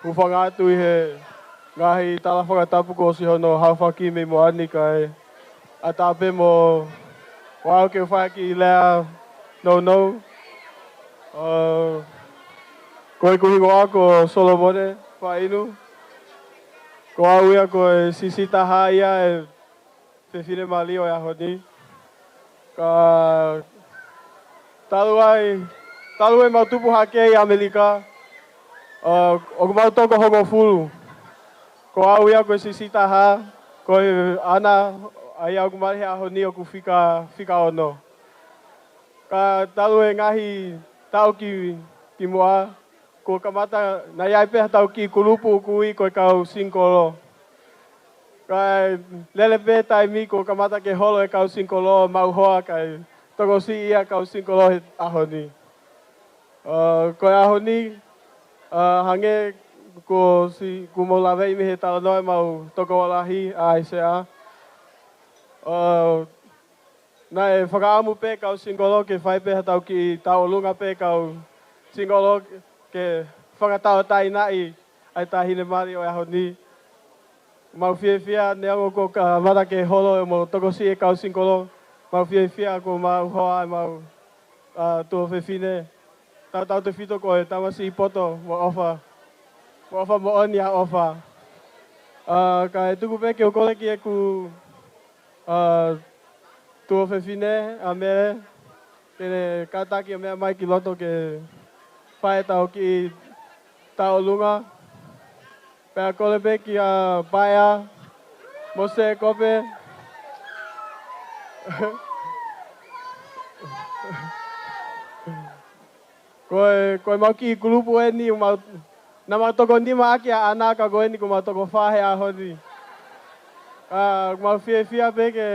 [SPEAKER 7] u whangatu I he ngahi tala whakatapu ko si hono hawhaki me mo ani kai a tape mo wau ke whaki lea no. Ko e kuhi ngoa ko Solomone whainu. Ko au ia ko e sisita haia e whewhine mali o e ahoni. Ka talu e mautupu hake I Amerika. O ku mau toko hongo fulu. Ko au ia ko e sisita ha. Ko e ana ai au ku marihe ahoni o ku whika ono. Ka talu e ngahi tau ki mua. Ko kamata na iai peha tau ki kulupu kui ko e kau sinkolo. Ka lele pe tai mi ko kamata ke holo e kau sinkolo mau hoa kai toko si ia kau sinkolo he ahoni. Ko e ahoni hange ko si kumolawe me he tala noe mau toko walahi a Aisea. Na e whakaamu pe kau sinkolo ke whai peha tau ki tau olunga pe kau sinkolo ke whakatau tai nai ai tahine mari o e ahoni. Mau whiawhia neango ko ka mara ke holo e mo toko si e kau sinkolo. Mau whiawhia ko mau hoa e mau tua whewhine. Tau te whito ko e tamasi I poto mo ofa. Mo ofa mo oni a ofa. Ka e tuku pe ke o kole ki e ku tua whewhine a mere. Kene kataki a mea mai ki loto ke whae tau ki tau lunga. Pea kole pe ki a paia. Mose kope. Koe mau ki kulupu e ni na mau toko nima aki a anaka koe ni ko mau toko whahe a honi. Mau whiawhia pe ke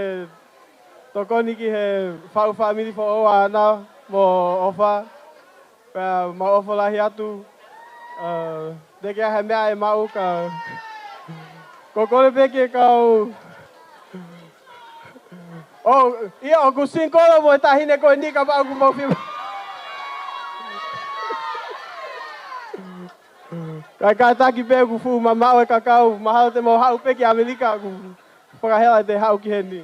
[SPEAKER 7] toko ni ki he whau whamiri fo o ana mo ofa. Pea mau ofa lahi atu. Deke a he mea e mau ka. Ko kore pe ke kau. Ia o ku sinkolo mo e tahine koe ni ka mau ku mau whiwa. Kai kātaki pē ku fu mamau e kakau, mahau te mau hau peki Amerika ku whakahela te hau ki heni.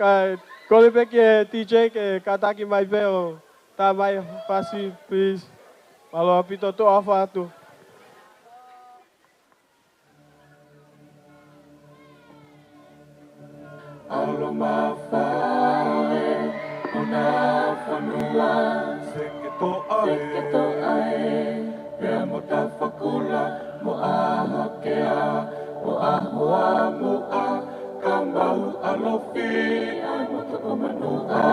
[SPEAKER 7] Kai kore peki e TJ ke kātaki mai pē o tā mai pasi, please. Malo apito to awha atu.
[SPEAKER 6] Alo mawhae, o nā whanua, seke to ae, pea mo ta whakula, mo aha ke a, mo ahoa mo a, ka mau alofi, ai mo ta o manua.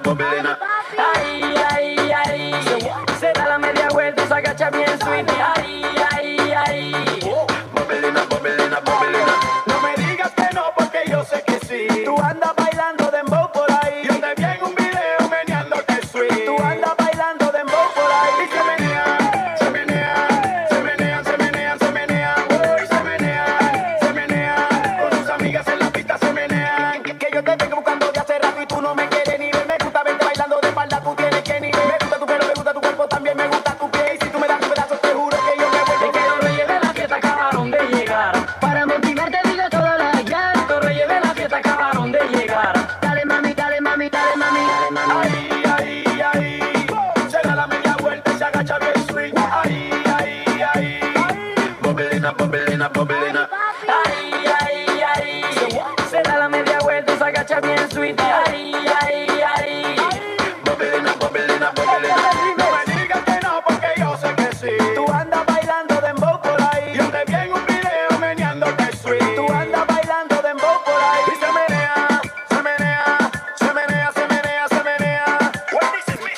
[SPEAKER 8] bubbling up.
[SPEAKER 22] Ay, ay, ay. Se da la media vuelta y se agacha bien sweet. Ay, ay, ay.
[SPEAKER 8] Bubbling up, bubbling up, bubbling up.
[SPEAKER 22] No me digas que no porque yo sé que sí. Tú andas bailando dembow por ahí. Yo te vi en un video meneándote sweet. Tú andas bailando dembow por ahí. Y se menea, se menea, se menea, se menea, se menea. Uy, se menea, se menea. Con sus amigas en la pista se menea. Que yo te vengo buscando de hace rato y tú no me quieres ni ver. Me gusta verte bailando de espalda, tú tienes que ni ver. Me gusta tu pelo, me gusta tu cuerpo, también me gusta tu pie. Y si tú me das un pedazo, te juro que yo me voy. Es que los reyes de la fiesta acabaron de llegar. Para motivarte digo toda la ya. Los reyes de la fiesta acabaron de llegar. Dale mami, dale mami, dale mami, dale mami. Ay, ay, ay. Se da la media vuelta y se agacha bien sweet. Ay, ay, ay.
[SPEAKER 8] Bubbling up, bubbling up, bubbling up.
[SPEAKER 22] Ay, ay, ay. Se da la media vuelta y se agacha bien sweet. Ay, ay, ay.
[SPEAKER 8] Bubbling up, bubbling up, bubbling up.
[SPEAKER 22] No me digas que no porque yo sé que sí. Tú andas bailando dembow por ahí. Yo te vi en un video meneándote sweet. Tú andas bailando dembow por ahí. Y se menea, se menea, se menea, se menea, se menea. Well, this is me.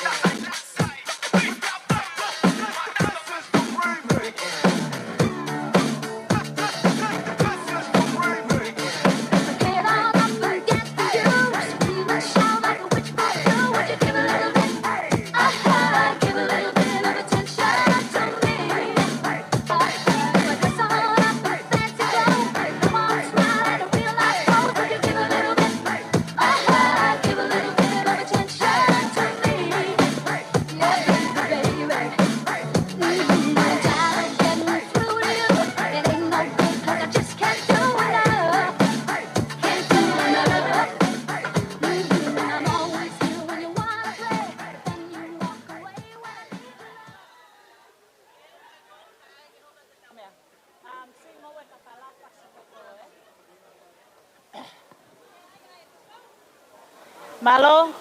[SPEAKER 19] Malo,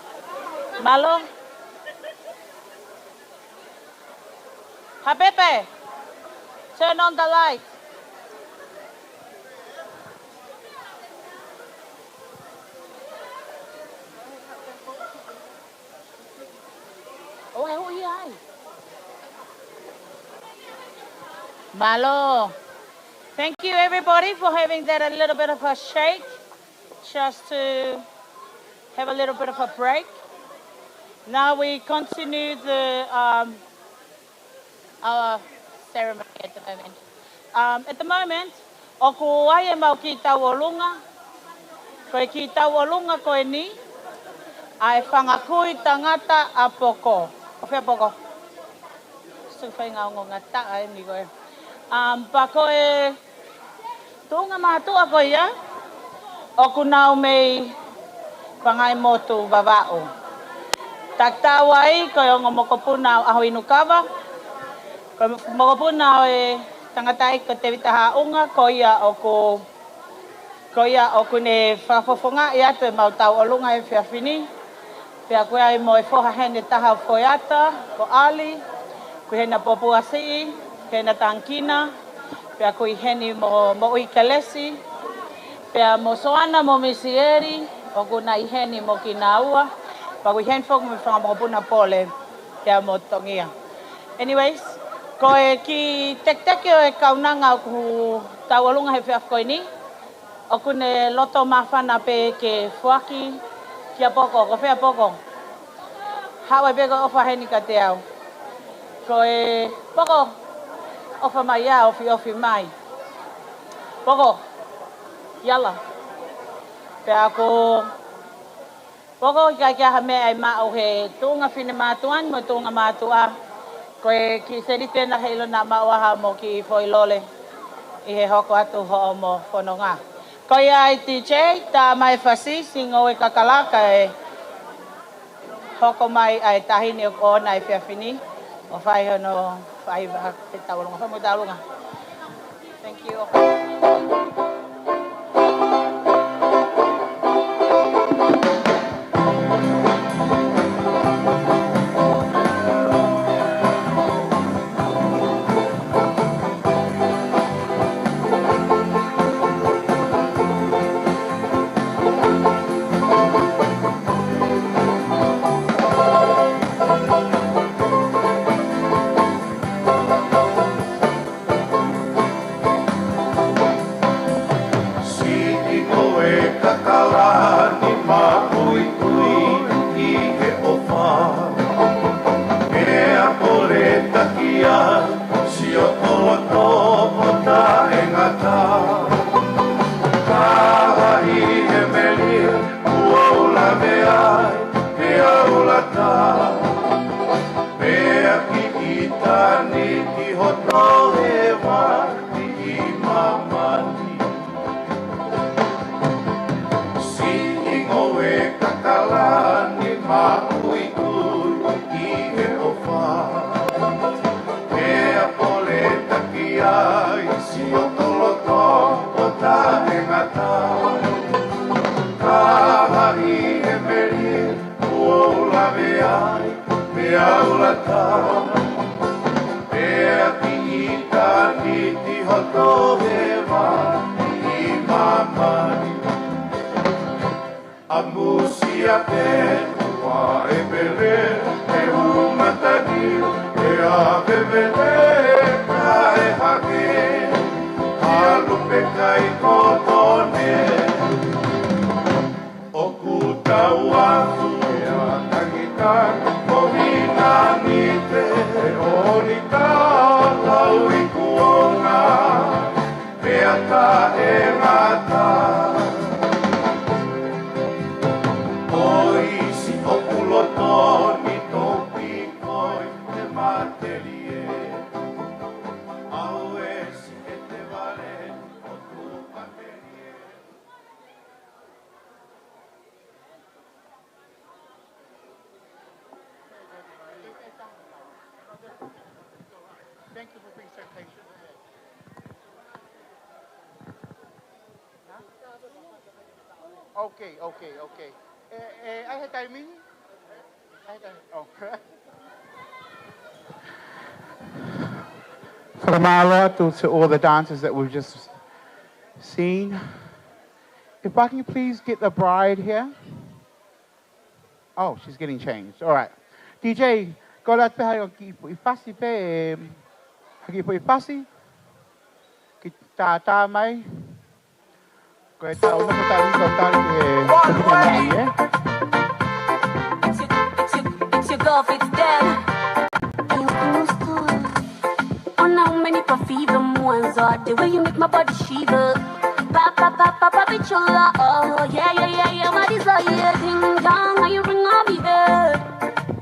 [SPEAKER 19] malo. Habibi, turn on the light. Oh, who are you? Malo. Thank you everybody for having that a little bit of a shake, just to have a little bit of a break. Now we continue our ceremony at the moment. At the moment, oku ai mau ki tauolunga. Koe ki tauolunga koe ni, ai whangakui tangata a poko. O whea poko? Suwhai ngā ongo ngata ai ni koe. Pa koe tūnga mātua koe ia, oku nau mei pangai motu vavao. Tak tawai ko yung mokopuna aho inukawa. Ko mokopuna tangatai ko tevita haunga ko ia oku ne fafofonga ia te mau tau olunga e fiafini. Pea koe ai mo e foha hene taha foiata ko ali. Ko hena popu asii, hena tankina. Pea koe heni mo ui kalesi. Pea mo soana mo misieri. Oku na iheni mo kinaua. Paku ihen fok me whangamokopuna pole kia mo tongia. Anyways, koe ki tek-teke o e kaunanga ku taualunga he whiaf koe ni. Oku ne loto mawhana pe ke fuaki kia poko, ko whea poko. Hawa peko ofa heni ka te au. Koe poko, ofa mai ia, ofi mai. Poko, yala. Pea ko poko kia ha mea ai mao he tūnga whine mātuan mo tūnga mātua. Koe ki serite na heilo na mauaha mo ki Foilole i he hoko atu ho mo whanonga. Koe ai DJ, tā mai whasi, singo e kakalaka e hoko mai ai tahini o kona i whiawhini. O whai hono, whai te taulunga, whamu taulunga. Thank you.
[SPEAKER 1] kalani makui kui i he ofa. Ea pole takia, si o tolo topo ta e ngata. Kaha i he meli, uola meai, he aula ta. Mea ki i tani ki hoto he wati i mamani. Si ingo e kakalani makui kui i he ofa. Mea pole taki ai si o tolo topo ta e ngata. Kaha i he meri uola meai me aula ta. Mea ki i tani ti hoto he wati i mamani. A musia pe wa e bele e umatani e a bebele ka e hake a lupe kai kotone o kutaua e a tangitani o hina nite o nita lau i kuonga mea ta e ngata. Oisi o kulotoni topi koi te matelie. Au esi e te vale o tu matelie.
[SPEAKER 13] Thank you for being so patient. Okay. I had timing. Oh.
[SPEAKER 16] Whakamala to all the dancers that we've just seen. If I can please get the bride here. Oh, she's getting changed. All right. DJ, go out there. Ipasi pe. Hagi po ipasi. Kita mai. Ko ta una ko ta
[SPEAKER 17] It's your girl, it's them. Oh, now many puffy them ones are the way you make my body shiver. Papa, bichola. Oh, yeah. My desire, ding dong, how you ring on me head.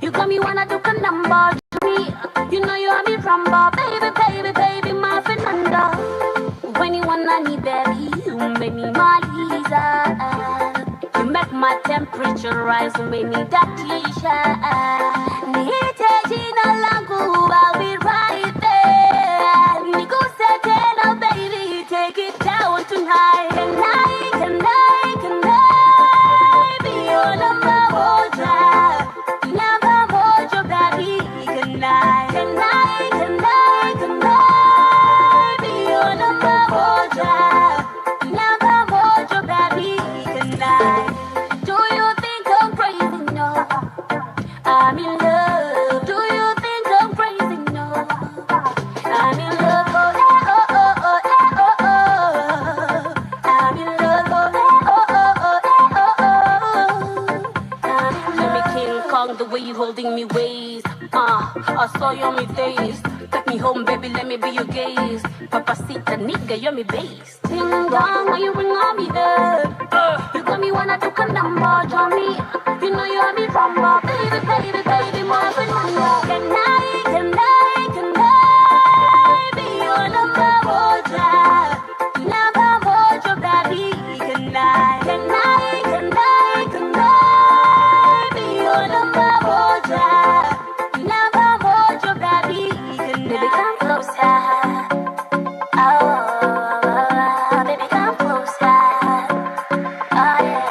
[SPEAKER 17] You got me wanna do a number. You know you have me from bar, baby, my Fernanda. When you wanna need baby, you make me my Lisa. You make my temperature rise, you make me that t-shirt. Nihitejina langu, I'll be right there. Nikusetena, baby, take it down tonight. Can I be your number one child? Number one child, baby, can I be your number one child? Number one child, baby, can I? Do you think I'm crazy? No, I'm in love. Do you think I'm crazy? No, I'm in love. I'm in love. Let me King Kong the way you holding me waist. I saw you on my face. Take me home, baby, let me be your gaze. Papacita, nigga, you're me base. Ding dong, when you ring on me head. You got me wanna do a number, Johnny. You know you have me from bar, baby, my Fernanda. Can I be your number one child? Number one child, baby, can I be your number one child? Number one child, baby, can I? Baby, come closer. Oh, baby, come closer. Oh, yeah.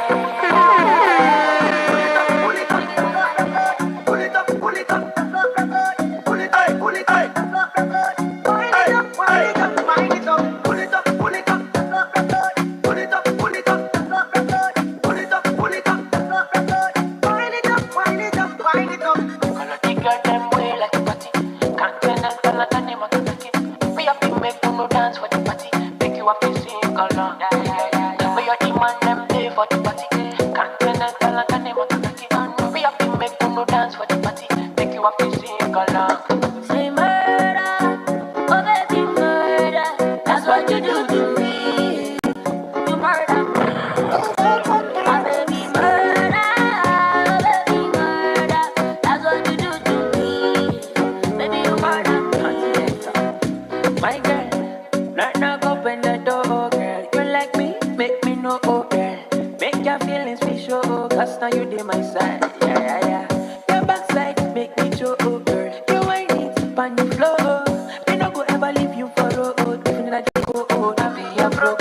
[SPEAKER 9] show, cause now you dey my side. Yeah, yeah, yeah. Your backside make me show, girl. You ain't it on the floor. Me no go ever leave you for road. Even if I just go old, I be your bro.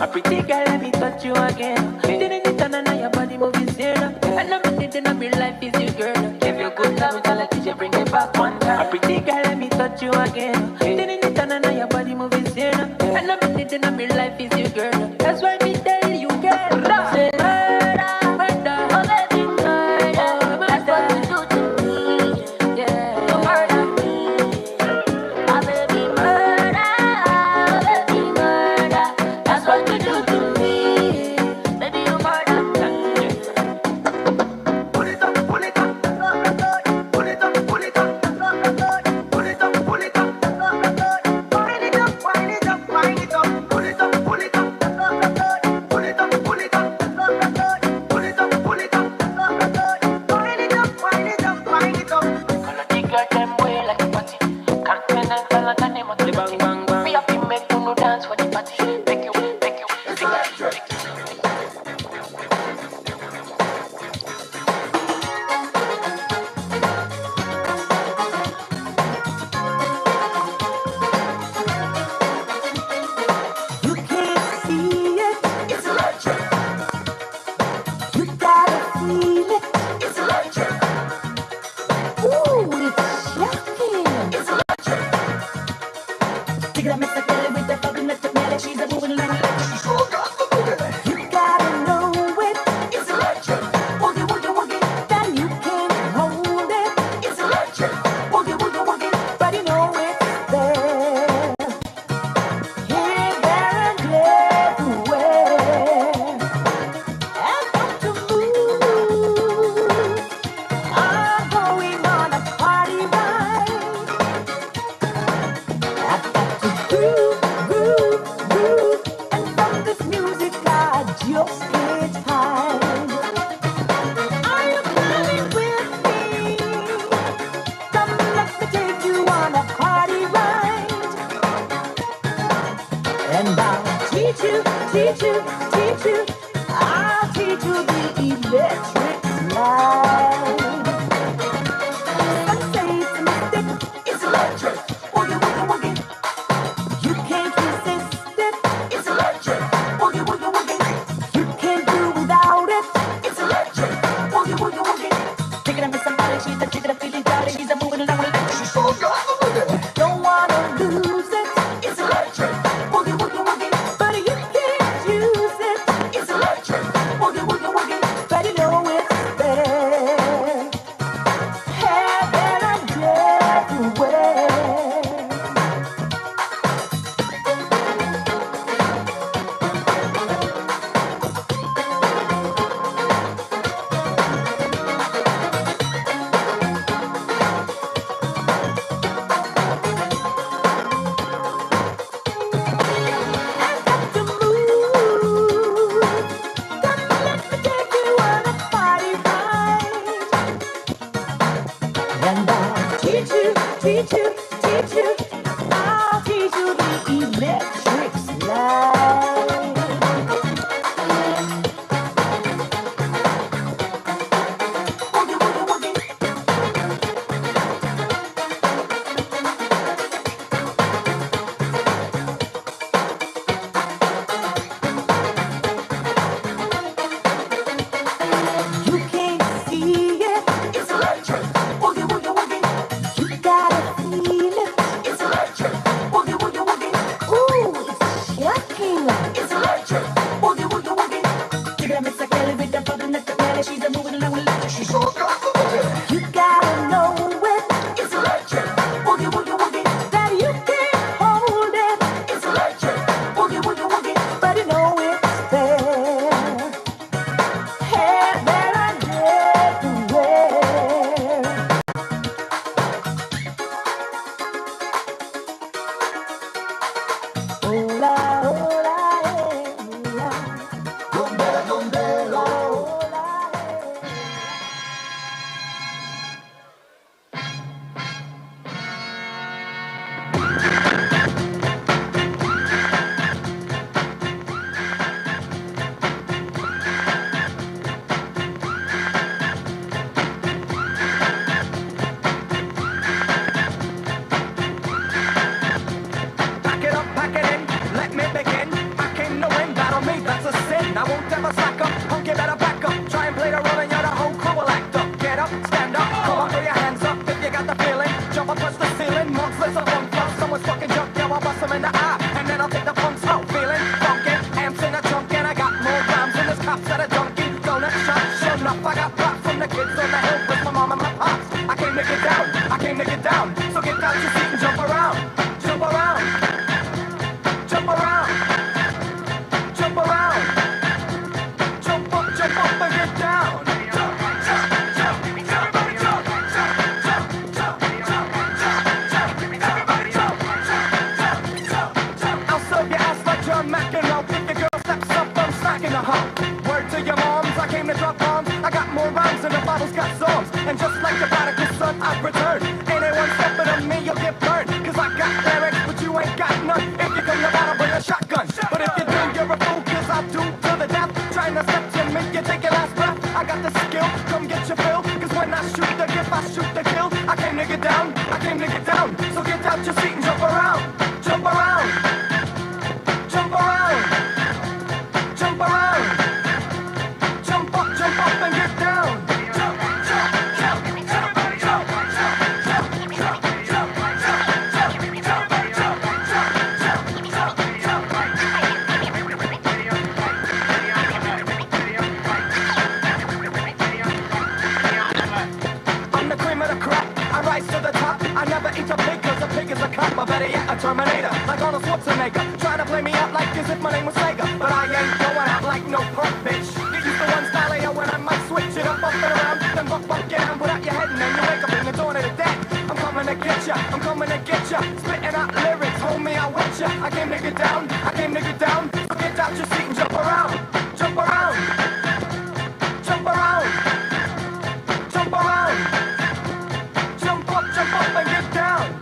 [SPEAKER 9] A pretty girl, let me touch you again. Didn't it turn on your body moving zero? And I'm thinking of your life is you, girl. Give you good love until I teach you, bring it back one time. A pretty girl, let me touch you again. Didn't it turn on your body moving zero? And I'm thinking of your life is you, girl. That's why me tell you, girl. Say, murder, murder, oh baby, murder. Oh, that's what you do to me. Yeah, you murder me. Oh baby, murder, oh baby, murder. That's what you do to me. Baby, you murder. Pull it up, pull it up, pull it up, pull it up, pull it up, pull it up, wind it up, wind it up, wind it up, pull it up, pull it up, pull it up, pull it up, pull it up, pull it up, wind it up, wind it up, wind it up. All of the girls them way like a party, continental and the name of the bang bang bang. We have to make no dance for the party, make you, sing it.
[SPEAKER 17] You can't see it, it's electric. You gotta feel it, it's electric. Ooh, it's shocking, it's electric. Take it, Mr. Kelly with that fucking electric melody. She's a moving like electric. She's so got the boogie. You gotta know it, it's electric. Woogie, woogie, woogie, then you can't hold it, it's electric. Woogie, woogie, woogie, but you know it's there. Here, there, and everywhere. And don't you move. I'm going on a party ride. I've got to groove, groove, groove. And from this music I just can't hide. Are you coming with me? Come, let me take you on a party ride. And I'll teach you, teach you, teach you. I'll teach you the electric slide. Some say it's a mistake, it's electric. Woogie, woogie, woogie. You can't resist it, it's electric. Woogie, woogie, woogie. You can't do without it, it's electric. Woogie, woogie, woogie. Take it up with somebody, she's a chick that feeling jolly. She's a moving along with electric. She's so got the boogie. Don't wanna lose it, it's electric. Woogie, woogie, woogie. But you can't use it, it's electric. Woogie, woogie, woogie. But you know it's there. Heaven and everywhere. And I'll teach you, teach you, teach you. I'll teach you the electric slide. Woogie, woogie, woogie. You can't see it, it's electric. Woogie, woogie, woogie. You gotta feel it, it's electric. Woogie, woogie, woogie. Ooh, it's shocking, it's electric. Woogie, woogie, woogie. Take it up, Mr. Kelly with that fucking electric melody. She's a moving along with electric. She's so got the boogie. You gotta know it, it's electric. Woogie, woogie, woogie. That you can't hold it, it's electric. Woogie, woogie, woogie. But you know it's there. Here, there, and everywhere. Hola, hola, hola. Hola, hola, hola.
[SPEAKER 22] enough. I got props from the kids on the hill with my mom and my pops. I came to get down, I came to get down. So get out your seat and jump around, jump around, jump around, jump around, jump up and get down. I'll serve your ass like John McEnroe. If your girl steps up, I'm smacking the hoe. Word to your moms, I came to drop bombs. I got more rhymes than the bottle's got songs. And just like the prodigal son, I've returned. Anyone stepping on me, you'll get burned. Cause I got lyrics, but you ain't got none. If you come to battle, bring a shotgun. But if you do, you're a fool, cause I do to the death. Trying to step to me, you take your last breath. I got the skill, come get your fill. Cause when I shoot the gift, I shoot the kill. I came to get down, I came to get down. So get out your seat and jump around, jump around, jump around, jump around, jump up and get down. I'm the cream of the crop, I rise to the top. I never eat a pig cause a pig is a cop. Or better yet, a Terminator, like Arnold Schwarzenegger. Trying to play me out like as if my name was Sega. But I ain't going out like no perk, bitch. Get used to one style of when I might switch it up and around. Then buck, get down, put out your head and then you wake up in the dawn of the dead. I'm coming to get ya, I'm coming to get ya. Spitting out lyrics, homie, I with ya. I came to get down, I came to get down. So get out your seat and jump around, jump around, jump around, jump around, jump up and get down.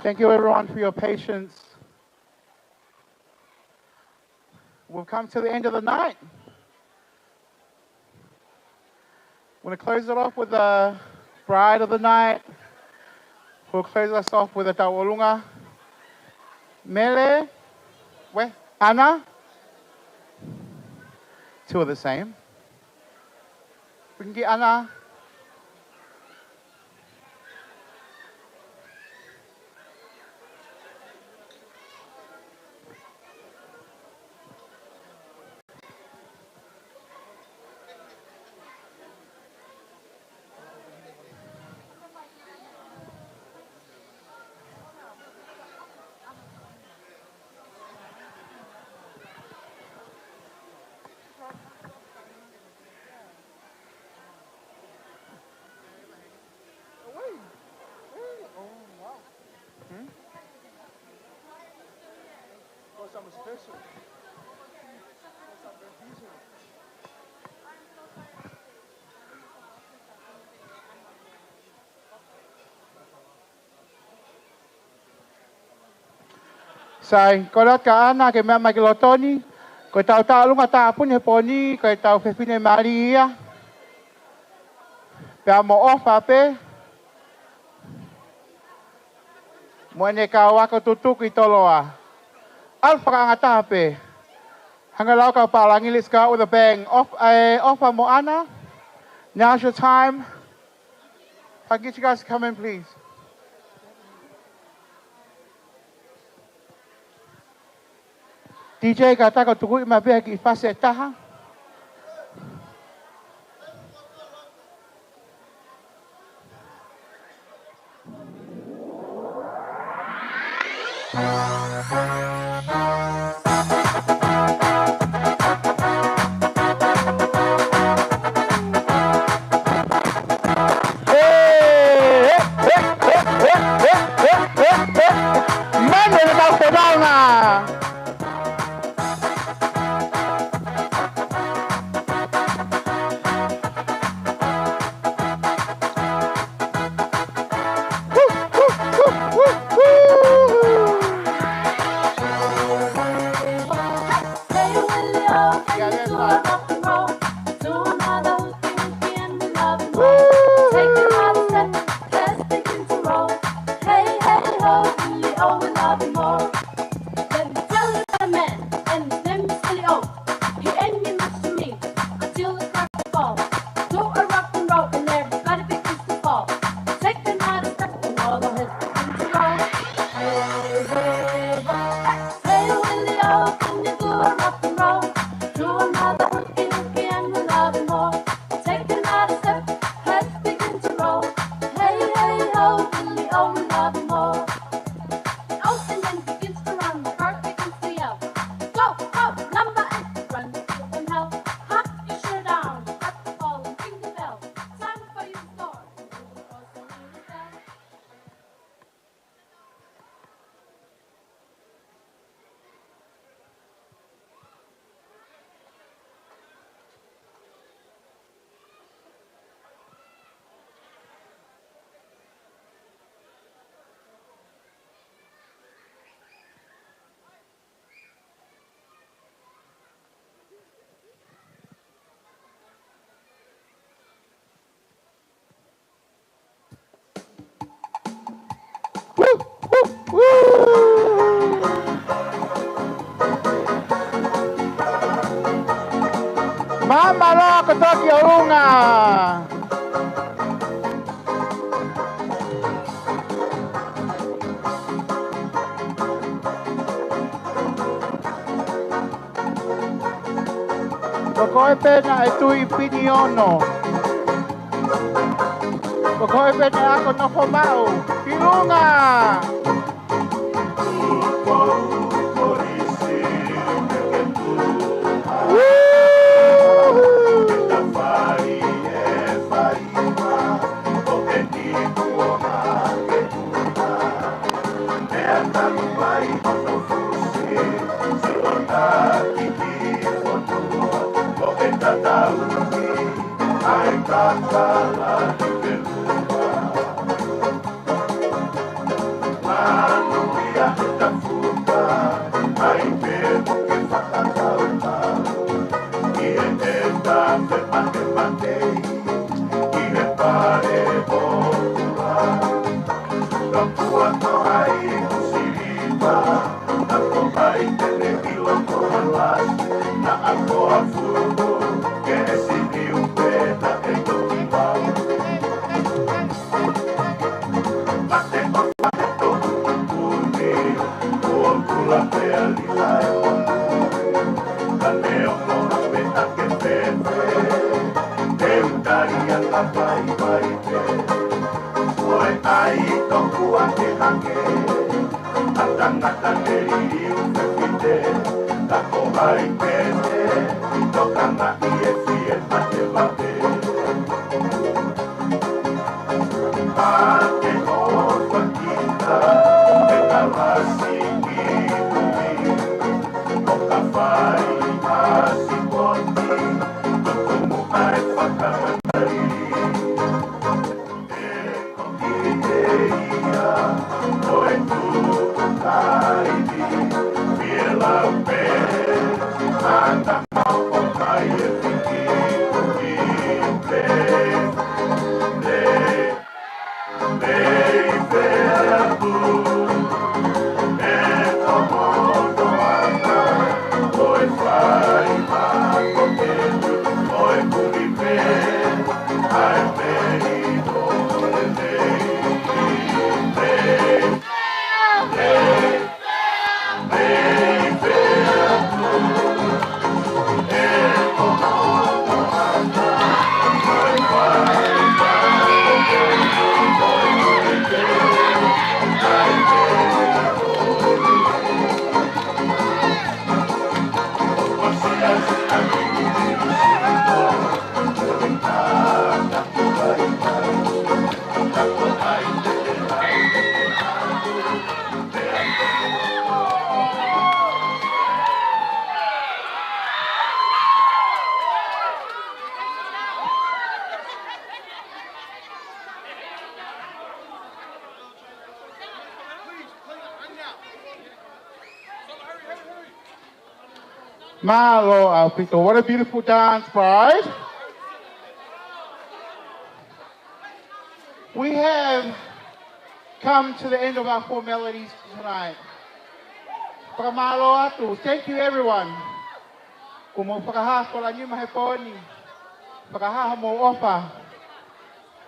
[SPEAKER 16] Thank you everyone for your patience. We've come to the end of the night. We're going to close it off with the bride of the night. We'll close us off with a tauolunga. Mele, Anna. Two are the same. We can get Anna. Sai, korat ka ana ke mea makilotoni, ko tau lunga ta pun he poni, ko tau fefine Maria. Pea mo ofa pe. Moene ka wako tutuku I toloa. Alfa ka ngata pe. Hangalau ka palangilis ka with a bang. Ofa mo ana. Now's your time. If I can get you guys to come in, please. DJ kata ko tuku ima be ki fase taha. Mama lo ketoki orunga. Kokoe pena e tui pini ono. Kokoe pena ako no komau. Kirunga.
[SPEAKER 6] Mano
[SPEAKER 11] Malo Alpito, what a beautiful dance, right? We have come to the end of our four melodies tonight. Pramalo atu, thank you everyone. Kumo pakaha kola ni maheponi, pakaha mo ofa,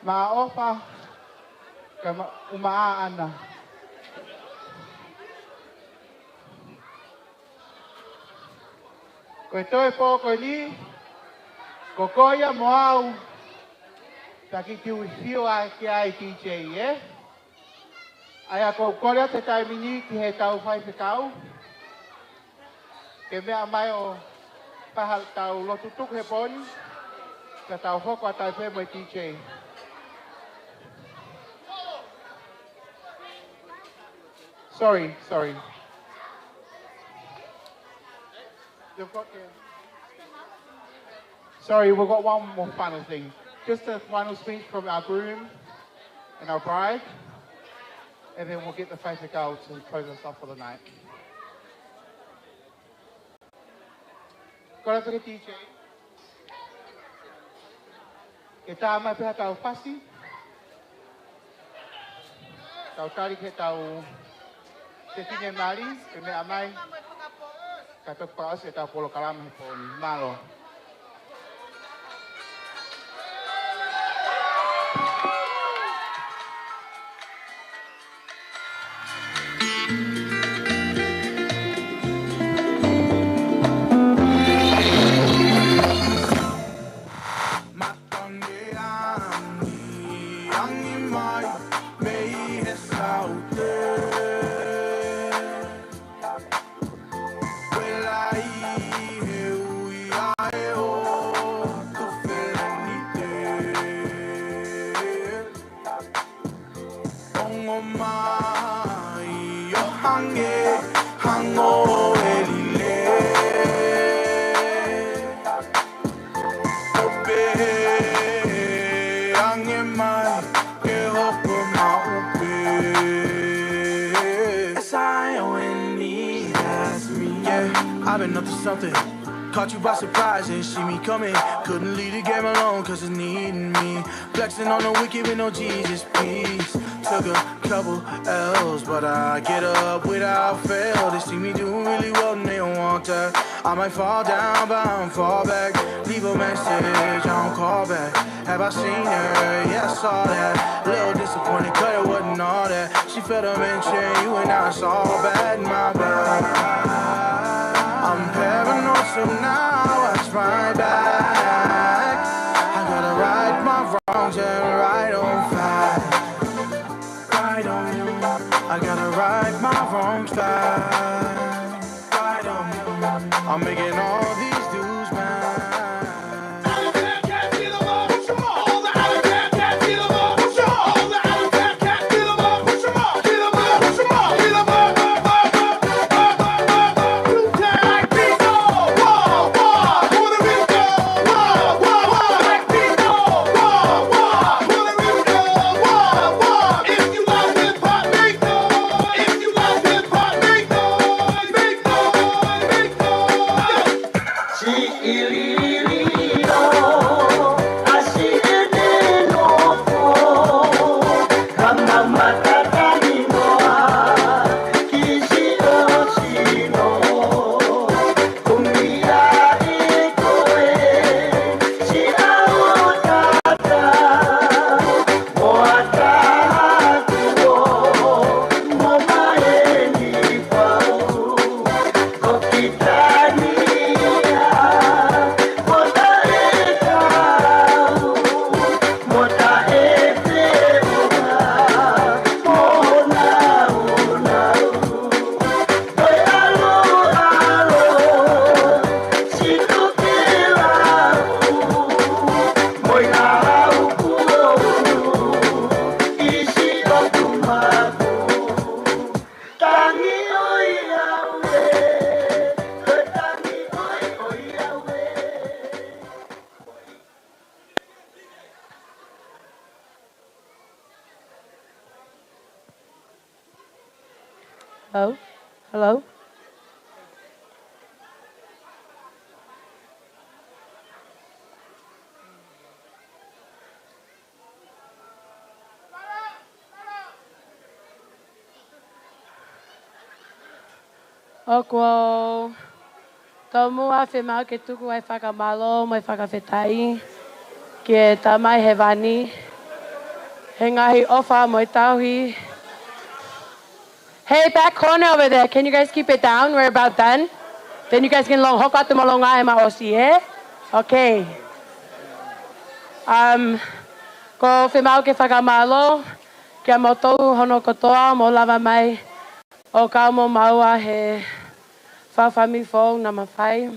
[SPEAKER 11] ma ofa, kama umaana. Koe toi po koe ni, ko koia moau, taki ki ui whio a ki ai DJ, eh? Aia ko korea te taimini ki he tau whai whikau. Ke mea mai o pahal tau lotu tuk he poni, ka tau hoko a tau whe mo DJ. Sorry. Sorry, we've got one more final thing. Just a final speech from our groom and our bride, and then we'll get the face of gold to close us off for the night. Kora tere DJ. Ke tā mai peha tau whasi. Tau tari ke tau te whine mari, ke mea mai. Ka tok paas e tau polo kalama he pōni. Malo.
[SPEAKER 14] Something caught you by surprise and see me coming. Couldn't leave the game alone cause it's needing me. Flexing on the wicked with no Jesus peace. Took a couple L's but I get up without fail. They see me doing really well and they don't want that. I might fall down but I don't fall back. Leave a message, I don't call back. Have I seen her? Yeah, I saw that. Little disappointed cause it wasn't all that. She felt a mention, you and I saw bad, my bad. I'm paranoid, so now I watch my back. I gotta ride my wrongs and right on fast. Right on. I gotta right my wrongs fast. Right on. I'm making all these dudes mad.
[SPEAKER 5] Hello? Hello? Oko, tomo a whemau ke tuku ai whakamalo, mai whakawhetai, ke tamai he wani, he ngahi ofa moi tauhi. Hey, back corner over there, can you guys keep it down? We're about done. Then you guys can long hok atu malonga e ma osi, eh? Okay. Ko whemau ke whakamalo, kia motou hono kotoa, mo lava mai, o kao mo maua he whawhami whong na mawhai.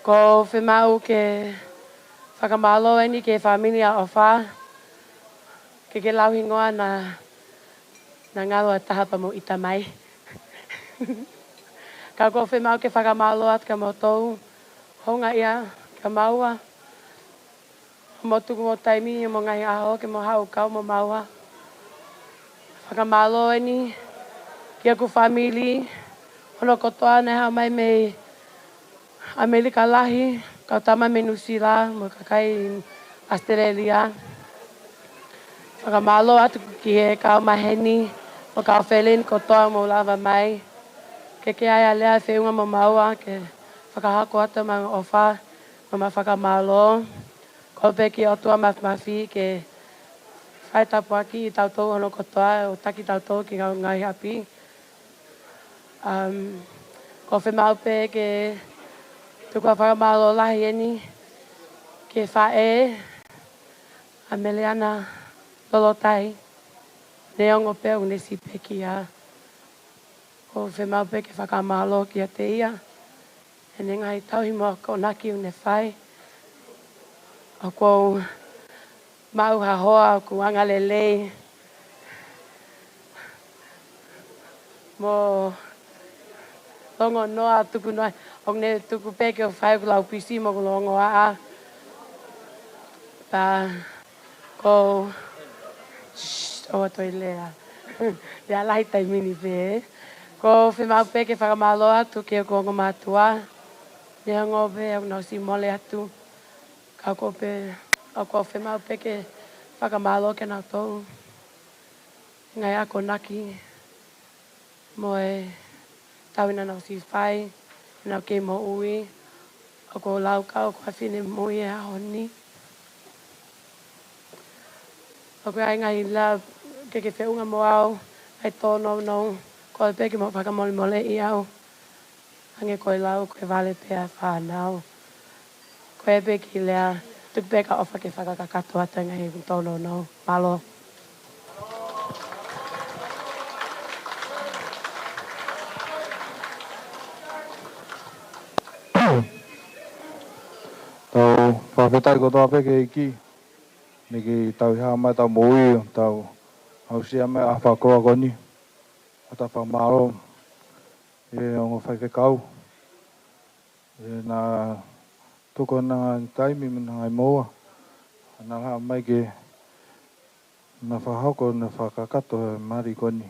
[SPEAKER 5] Ko whemau ke whakamalo eni ke familia o wha, ke lauhingoa na ngalo tahapa mo ita mai. Ka ko whemau ke whakamalo at ka motou, honga ia, ka maua. Mo tuku mo taimi, mo ngai aho, ke mo hau kau mo maua. Whakamalo eni, kia ku family, hono kotoa nei hao mai me Amerika lahi, kau tama me Nusila, mo kakai Australia. Whakamalo atu ki he kau maheni, mo kau whelin kotoa mo lava mai. Ke ai alea whiunga mo maua, ke whakahako atu mga ofa, mo ma whakamalo. Ko pe ki otua mawhi ke whai tapu aki i tautou hono kotoa, o taki tautou ki ngau ngai api. Ko whemau pe ke tukua whakamalo lahi eni, ke whae, a Meleana lolotai, neongo pe o nesi pe ki a. Ko whemau pe ke whakamalo ki a te ia, e ne ngai tauhi mo ko naki une whai. O kou mau hahoa, o ku angalelei. Mo longo noa tuku noa, o ne tuku peke o whai kulau pisi mo ku longo a. Pa, ko, o atoi lea. Lea lahi tai mini pe. Ko whemau peke whakamalo atu ke o kongo matua. Nea ngope, o nau si mole atu. Ka kope, o ko whemau peke whakamalo ke nau tau. Ngai ako naki. Mo e tauina nau si whai. Nau ke mo ui. O ko lau kau kua whine mui e ahoni. O ko ai ngai la ke whiunga mo au. Ai tōno nau. Ko e peke mo whakamole mole i au. Ange koe lau koe vale pea whanau. Ko e peki lea Tupeka ofa ke whakakakato atanga he tono no. Malo.
[SPEAKER 3] Tau whawhetai ko toa peke iki. Niki tau hea mai tau mui, tau hausia mai a whakoa koni. A ta whamaro. E ongo whaiwhekau. E nā tuko nā taimi mina ngai moa. Nā haa mai ke nā whahoko nā whakakato e mari koni.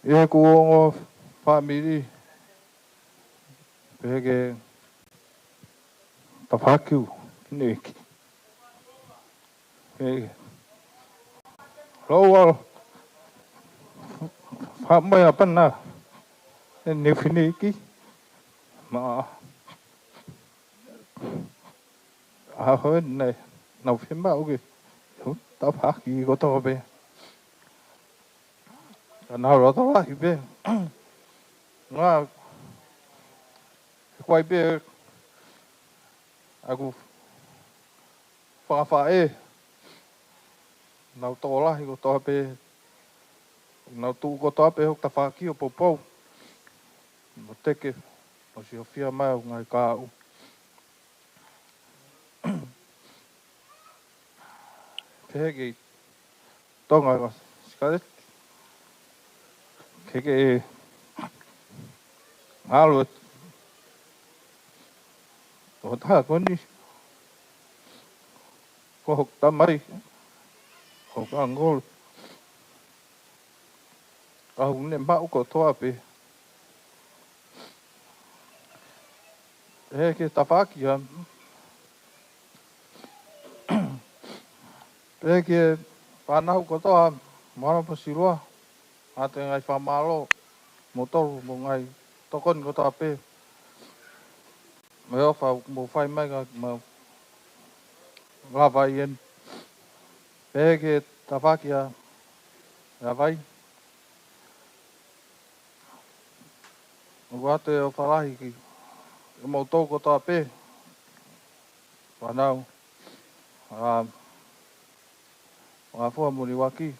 [SPEAKER 3] E ku ongo whamiri. Peke tapakiu neki. Peke roa whamai apana e newhineki ma ahoe nei nau whima uke tapaki ko tō pe nā rota wahi pe ngā Kwai pe aku whawhae nau tō lahi ko tō pe nau tū ko tō pe hok ta whaki o popou mo teke o si o whia mai o ngai kāu peheke tonga ka skaret keke malu o tā koni ko hok tamai o ka ngol ka hune mau ko toa pe e ke tawhaki am e ke whanau ko toa mara pa siroa a te ngai whamalo mo toru mo ngai tokon ko toa pe me ofa mo fai mai ka ma lava ien pe ke tapakia ya vai o ate o falahi ki mo toko ta pe panau a fo mo ni waki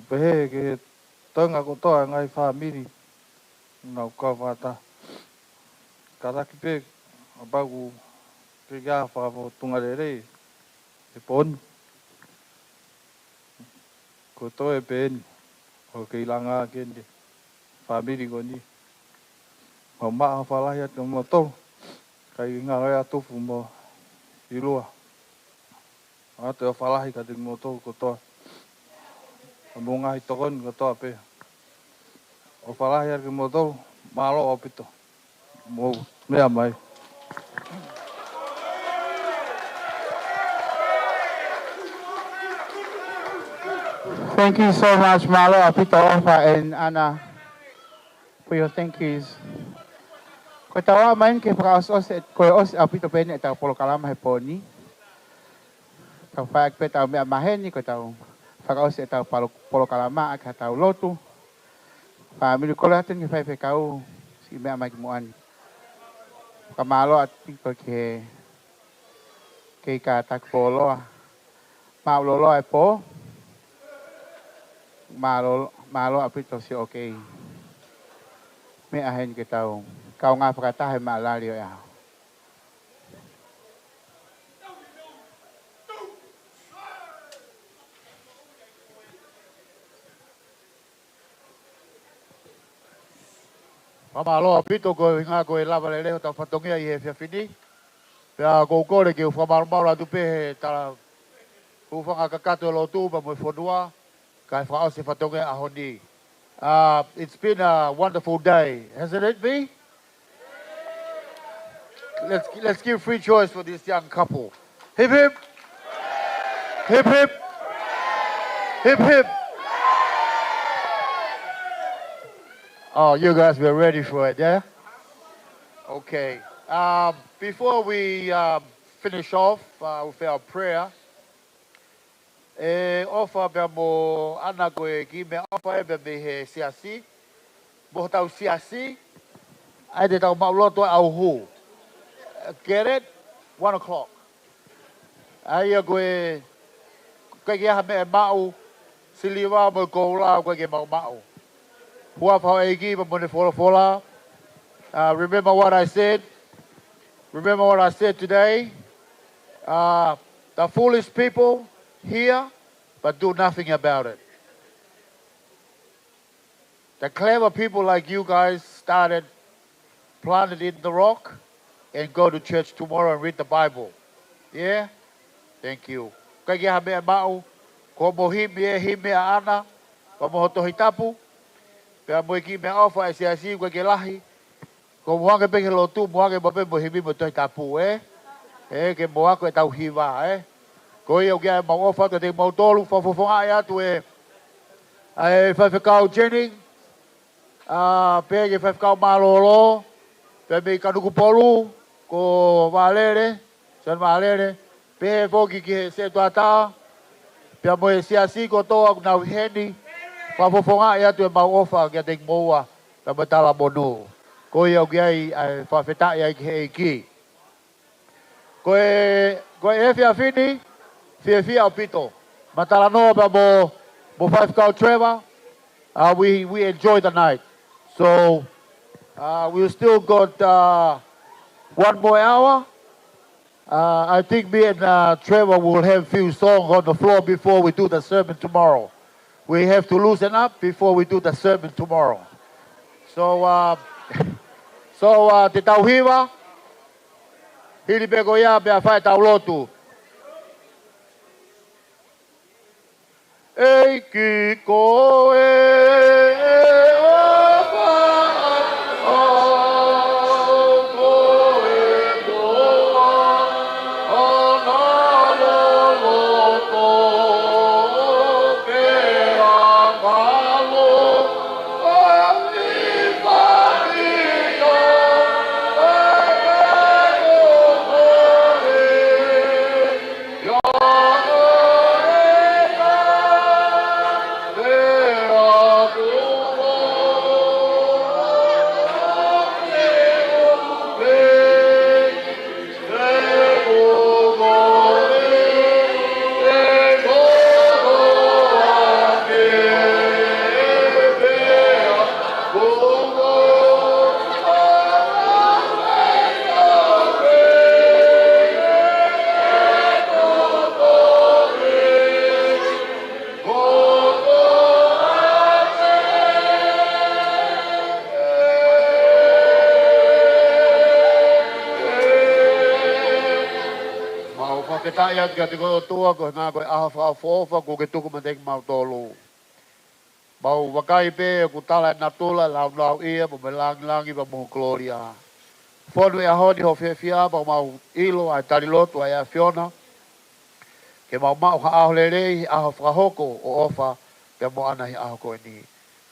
[SPEAKER 3] pe ke tanga ko toa ngai family ngau ka vata karaki pe abagu pega fa tungarere e pon ko to e pen o ke ilanga kende family ko ni o ma fa la ya mo to kai nga ya to fu mo ilua a te fa la ka de mo to ko to mo nga to kon ko to pe o fa la ya ke mo to malo opito mo me amai
[SPEAKER 11] Thank you so much, Malo, Apito, Ofa, and Anna, for your thank yous. Ko tawa main ke praos et ko os Apito pen et polo kalama he poni. Ka faak pe tau me maheni ko tau. Praos et polo kalama ka tau lotu. Family ko latin ke fai kau si me amai muan. Ka Malo at ko ke ka tak polo. Ma lo e po. Malo Apito si okay. Me ahen ke tau. Kau nga pakatahe maalali o yaw.
[SPEAKER 13] Whamalo Apito ko hinga ko e lava le leo tau whatongia i he whiawhini. Pea ko kore ke u whamarumara tu pehe tala uwhanga kakato lo tu pa mo i whanua. Kai whao se whatongia ahoni. It's been a wonderful day, hasn't it been? Let's give free choice for this young couple. Hip hip. Hip hip. Hip hip. Oh, you guys were ready for it, yeah? Okay. Before we finish off with our prayer, ofa be mo ana ko e ki me ofa e be he siasi. Bo tau siasi. Ai de tau mau loto au hu. get it? 1 o'clock. Ai koe ke ha me mau siliwa mo ko la koe ke mau. Hua pa e ki mo ne fola. Remember what I said? Remember what I said today? The foolish people hear but do nothing about it. The clever people like you guys started, planted in the rock, and go to church tomorrow and read the Bible. Yeah? Thank you. Kaya habe mau, ko mo hime ana, ko mo hoto hitapu, pe mo ki me ofa asi ko ke lahi, ko mo ke pe lo tu mo ke bape mo hime mo to hitapu ke mo ko tau hiwa ko yo ke mo ofa ke mo tolu fo aya tu ai fa kau Jennings, pe ke fa kau malolo, pe me kanuku polu, ko valere, san valere. Pe foki ki se tuata, pe mo si asi ko to na heni, fa fofonga ya tu mau ofa ke te moa, ta batala bonu. Ko yo ai fa feta ya ki. Ko e fia fini, fia pito. Matala no ba mo 5 cow Trevor. We enjoy the night. So we still got 1 more hour. I think me and Trevor will have a few songs on the floor before we do the sermon tomorrow. We have to loosen up before we do the sermon tomorrow. So, te tau hiwa, hili peko ia bea whae tau lotu. Eiki koe Ayat ka tiko tua ko na ko aha fofa ko ke tuku mandek mau tolu. Bau wakai pe ku tala na tula lau ia mo melang ba mo gloria. Fonu e hodi ho fefia ba mau ilo ai tari lotu ai Fiona. Ke mau ha lele a hoko o ofa pe mo ana hi a ko ni.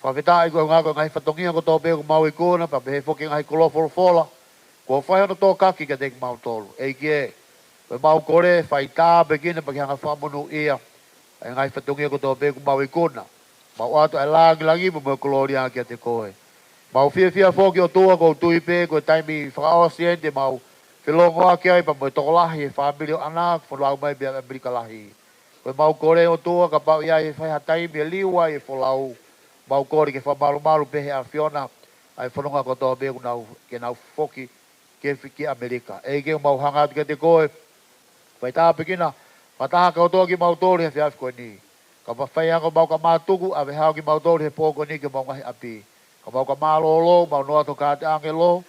[SPEAKER 13] Fa veta ai ko nga ko ngai fatongia ko to pe ko mau ikona pa be foki ngai ko lo fola. Ko fa no to kaki ke dek mau tolu. Ei ke mau kore faita begina bagi hanga famonu ia ngai fatungi ko to be ko mau ikona mau atu lagi mo gloria ke te koe mau fia foki o tua ko tuipe ko taimi fra osiente mau filongo ake ai pa mo to lahi family anak fo lau mai be Amerika lahi ko mau kore o tua ka pau ia e fai hatai be liwa e fo lau mau kore ke fa malu pe a Fiona ai fononga ko to be ko nau ke nau foki ke fiki Amerika e ke mau hanga ke te koe Pai tā pekina, pataha ka otoa ki mautori he whiawhi koe ni. Ka mawhai hanga mau ka mātuku, a we hao ki mautori he pōko ni ke mau ngahi api. Ka mau ka mālolo, mau noa to ka te angelo,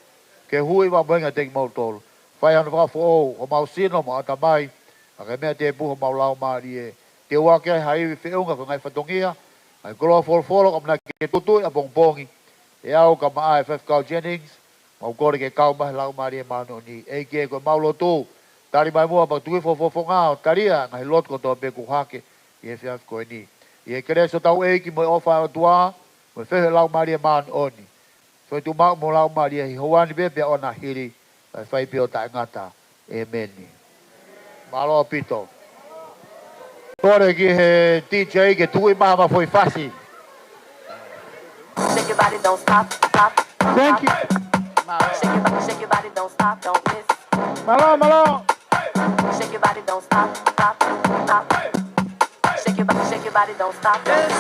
[SPEAKER 13] ke hui wa mwenga te ki mautoru. Whai hana whaka fōo, o mau sino, mau atamai, a ke mea te puho mau lau maari e. Te wake ai haiwi whiunga ka ngai whatongia, ai koloa folo, ka mna ke tutui a bongpongi. E au ka maa e Kau Jennings, mau kore ke kau mahi lau maari e mano ni. E ke koe mau lotu, Tari mai mua pa tui fo ngao taria ngai lot ko to be ku hake e fia ko ni e kere so tau e ki mo ofa tua mo fe lau maria man oni so tu ma mo lau maria hi hoani be ona hiri fai pe o ta ngata amen malo pito Ore ki he DJ ke tui mama foi fasi
[SPEAKER 17] Shake your body, don't stop.
[SPEAKER 13] Thank you.
[SPEAKER 17] Shake your body, don't stop, don't miss.
[SPEAKER 11] Malo.
[SPEAKER 9] Shake your body, don't stop, stop, stop. Shake your body, don't stop, don't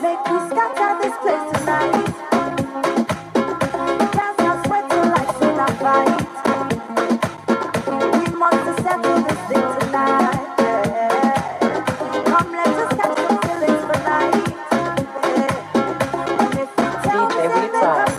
[SPEAKER 17] Make we scatter this place tonight. Cast your sweat till like fight. We must settle this thing tonight. Come, let us catch the feelings for night. And if you tell me that they come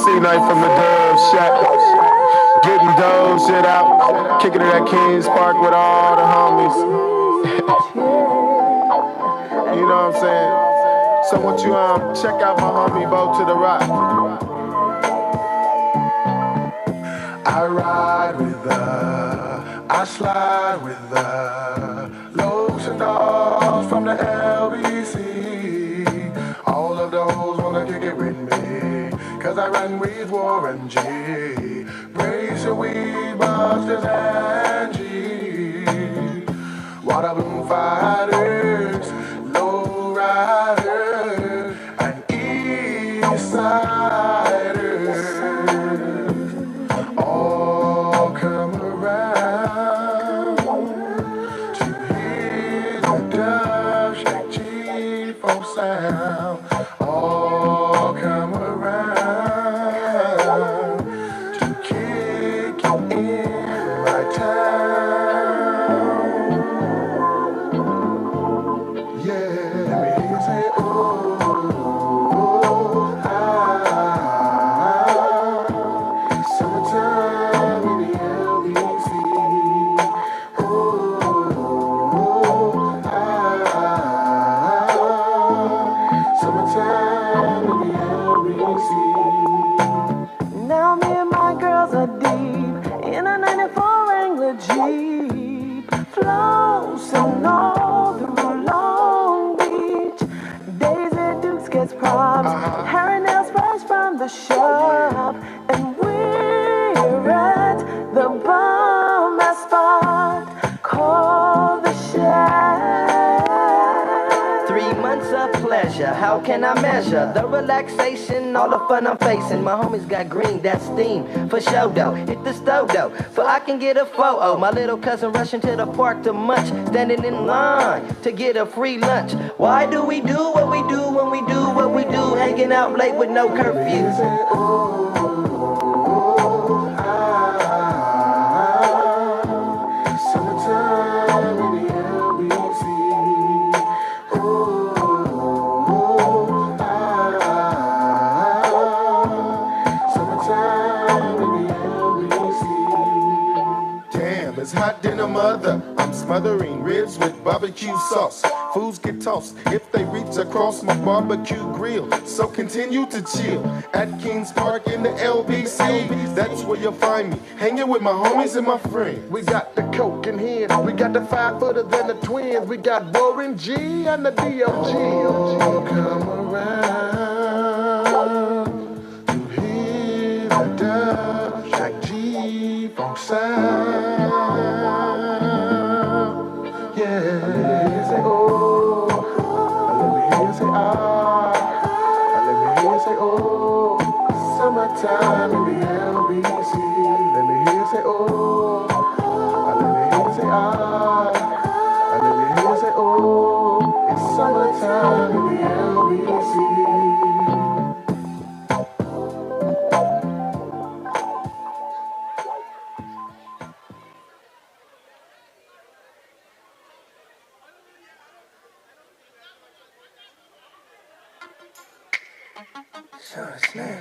[SPEAKER 6] C-Night from the Dove Shack. Getting dough, shit out. Kicking it at Kings Park with all the homies. You know what I'm saying? So won't you check out my homie Bo to the Rock. I ride with her, I slide with her. Lows and dogs from the LBC. All of the hoes wanna kick it with me, cause I run with Warren G. Brace your weed busters and G. Water balloon fighters, low riders, and east siders. All come around to hear the Dove Shack G4 sound. All come around to kick you in my town. Yeah, let me hear you say, oh, summertime in the LBC. Summertime in the LBC.
[SPEAKER 12] Now me and my girls are deep in a 94 Wrangler Jeep, flossing all through Long Beach. Daisy Dukes gets props, Harry nails fresh from the shop, and we're at the bomb spot called the Shack.
[SPEAKER 15] 3 months of pleasure, how how can I measure the relaxation, all the fun I'm facing? My homies got green, that's steam, for show though. Hit the stove though, so I can get a photo. My little cousin rushing to the park to munch, standing in line to get a free lunch. Why do we do what we do when we do what we do? Hanging out late with no curfew.
[SPEAKER 6] It's hot dinner, mother. I'm smothering ribs with barbecue sauce. Foods get tossed if they reach across my barbecue grill. So continue to chill at Kings Park in the LBC. That's where you'll find me, hanging with my homies and my friends.
[SPEAKER 21] We got the Coke in here. We got the 5-footer than the twins. We got Warren G and the D.O.G.
[SPEAKER 6] Come around, you hear the dub, Shaq G, Funk sound. Say oh, let me hear you say ah, let me hear you say oh, summertime in the LBC. Let me hear you say oh, let me hear you say ah, let me hear you say oh, it's summertime in the LBC.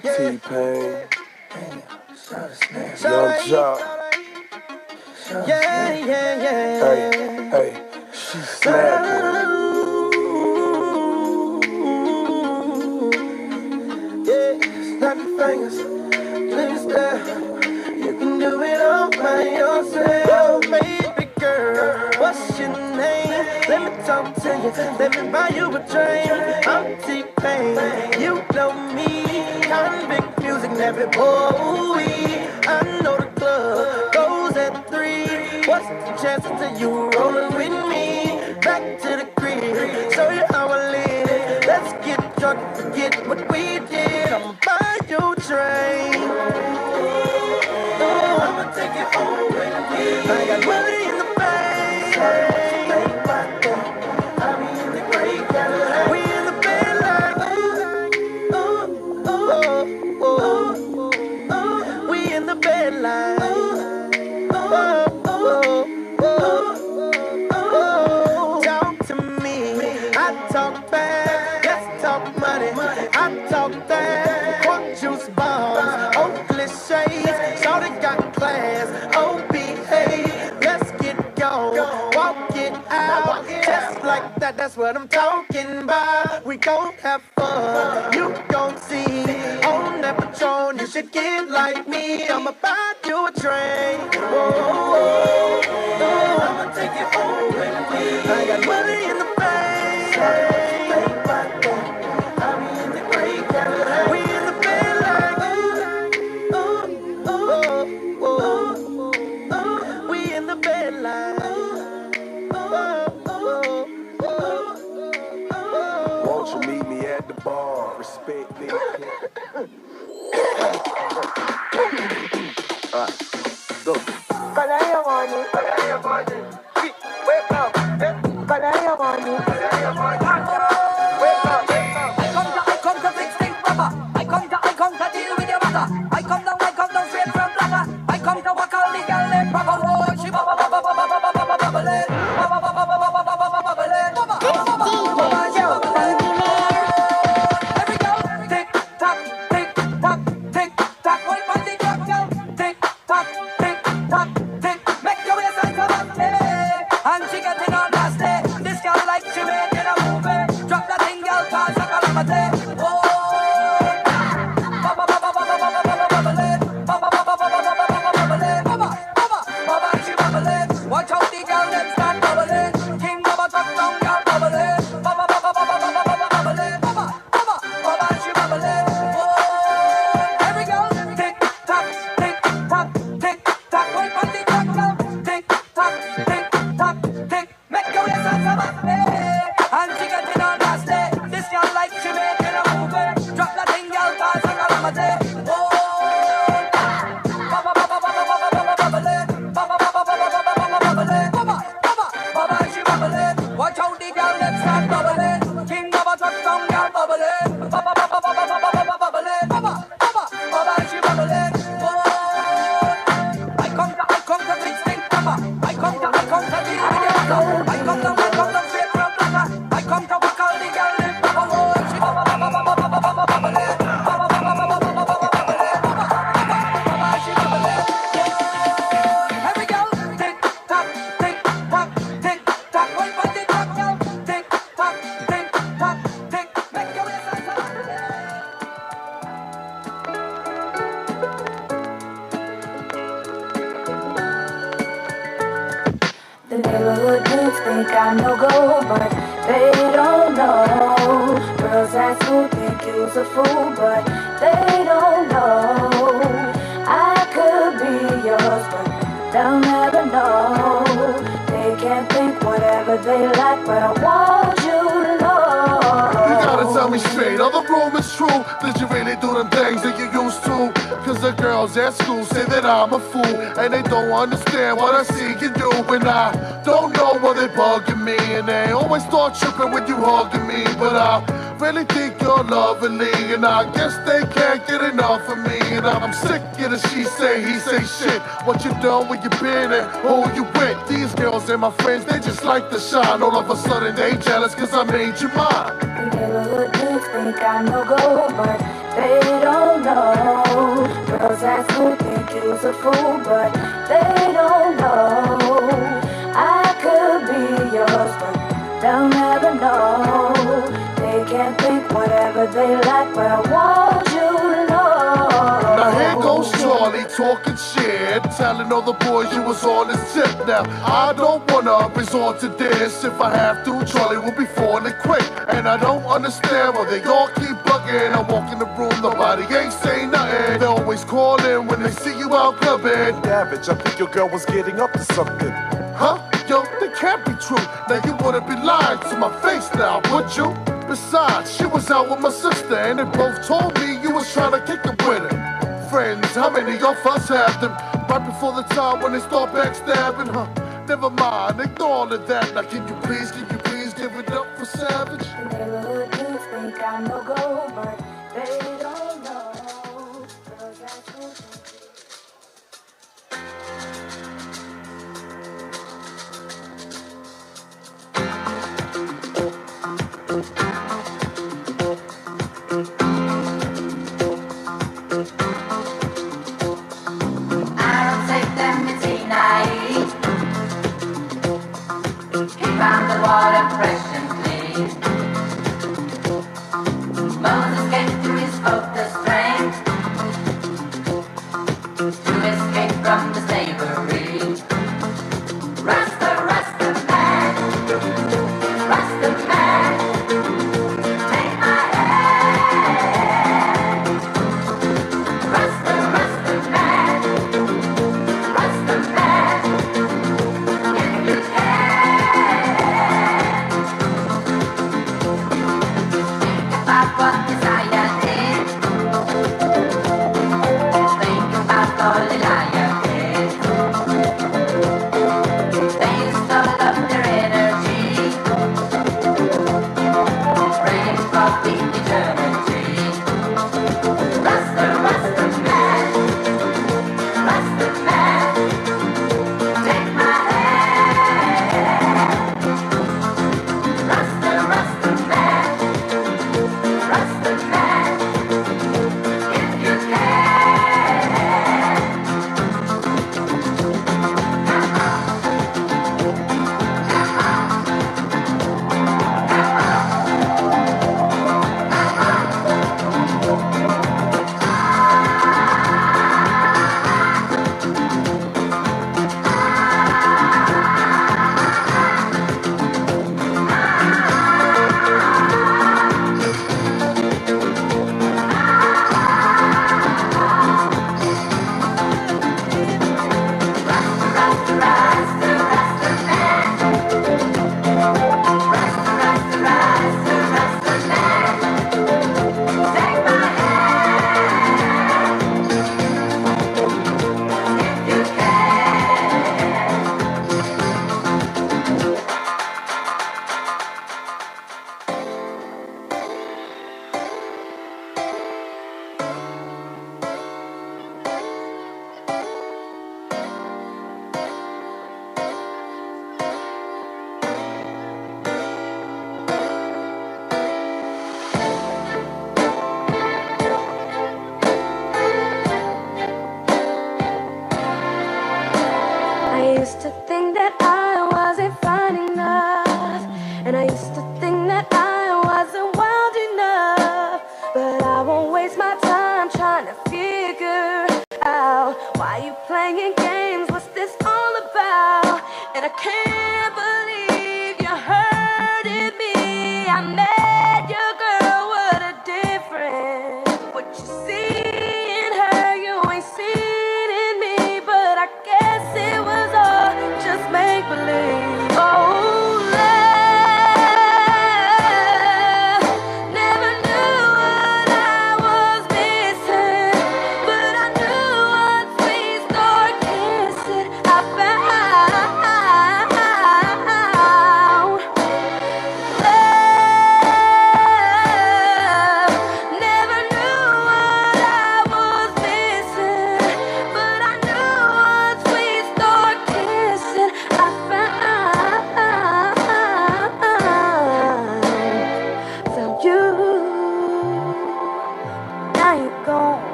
[SPEAKER 21] T-Pain, Young Jock.
[SPEAKER 15] Yeah.
[SPEAKER 21] Hey, she snapping.
[SPEAKER 15] Yeah, snap your fingers, please stare. You can do it all by yourself, baby girl. What's your name? Let me talk to you. Let me buy you a drink. I'm T-Pain, you know me. Convict music, never boy. I know the club goes at 3. What's the chances of you rolling with me? Back to the crib, show you how I live. Let's get drunk, forget what we did. I'ma buy you a train. Oh, I'ma take you home with me. I got money in the bank. I be in the great Cadillac. We in the bed like we in the bed like talk to me. I talk back. Let's talk money. I talk that. Cork juice bombs, Oakley shades. Shorty got class. Oh, behave. Let's get gone. Walk it out. Just like that. That's what I'm talking about. We gon' have fun. You gon' see. On that Patron, you should get like me. I'ma buy you a drink. Whoa, I'ma take you home with me. I got money in the bank. I be in the great Cadillac. We in the bed like we in the bed like
[SPEAKER 21] Won't you meet me at the bar? Respect me.
[SPEAKER 15] Alright, go.
[SPEAKER 12] Kalaya money.
[SPEAKER 15] Wake up.
[SPEAKER 12] Kalaya money.
[SPEAKER 15] Wake up.
[SPEAKER 12] I come to fix things proper. I come to deal with your matter. I come down straight from Blacker. I come to walk all the girl in proper. Oh, she bubble. Every girl, tick tock, wait for the drop, girl.
[SPEAKER 10] Watch out the girl, let's start bubbling. King of a truck, some girl bubbling. Bubbling. Bubba, she bubbling. I come to fix things, Bubba. I come to deal with your mother. I come to straight from Blacker. I come to walk all the girl in Bubba. She bubbling. She bubbling. Every girl, tick tock, tick tock, tick tock. Wait for the clock, girl. Tick tock, tick tock, tick. Make your waistline
[SPEAKER 17] The neighborhood dudes think I'm no go, but they don't know. Girls at school think you's a fool, but they don't know. I could be yours, but they'll never know. They can think whatever they like, but I want you to know.
[SPEAKER 21] You gotta tell me straight, are the rumors true? Did you really do them things that you used to? Cause the girls at school say that I'm a fool, and they don't understand what I see you do. And I don't know why they bugging me, and they always start tripping when you hugging me. But I really think you're lovely, and I guess they can't get enough of me. And I'm sick of the she say, he say shit. What you done, where you been, and who you with? These girls and my friends, they just like to shine. All of a sudden they jealous cause I made you mine.
[SPEAKER 17] The neighborhood dudes think I'm no go, but they don't know. Girls at school think you's a fool, but they don't know. I could be yours, but they'll never know. They can think whatever they like, but I want you to know.
[SPEAKER 21] Now here goes Charlie talking shit, telling all the boys you was on his tip. Now I don't wanna resort to this. If I have to, Charlie will be falling quick. And I don't understand why they all keep bugging. I walk in the room, nobody ain't saying nothing. They always call in when they see you out clubbing.
[SPEAKER 18] Savage, I think your girl was getting up to something.
[SPEAKER 21] Huh? Yo, that can't be true. Now you wanna be lying to my face now, would you? Besides, she was out with my sister, and they both told me you was trying to kick it with her. Friends, how many of us have them? Right before the time when they start backstabbing, huh? Never mind, ignore all of that. Now can you please give it up for Savage?
[SPEAKER 17] The neighborhood dudes think I'm no go, but they don't know. Girls at school think
[SPEAKER 23] I don't take them to tea night. Keep on the water fresh and clean. Moses gave to his folk the strength to escape from the slavery. Rasta man, take my hand. Rasta man, if you can.
[SPEAKER 12] trying to figure out why you playing games. What's this all about? And I can't believe you hurting me. I met your girl, what a difference. What you see in her, you ain't seen in me. But I guess it was all just make believe. Oh,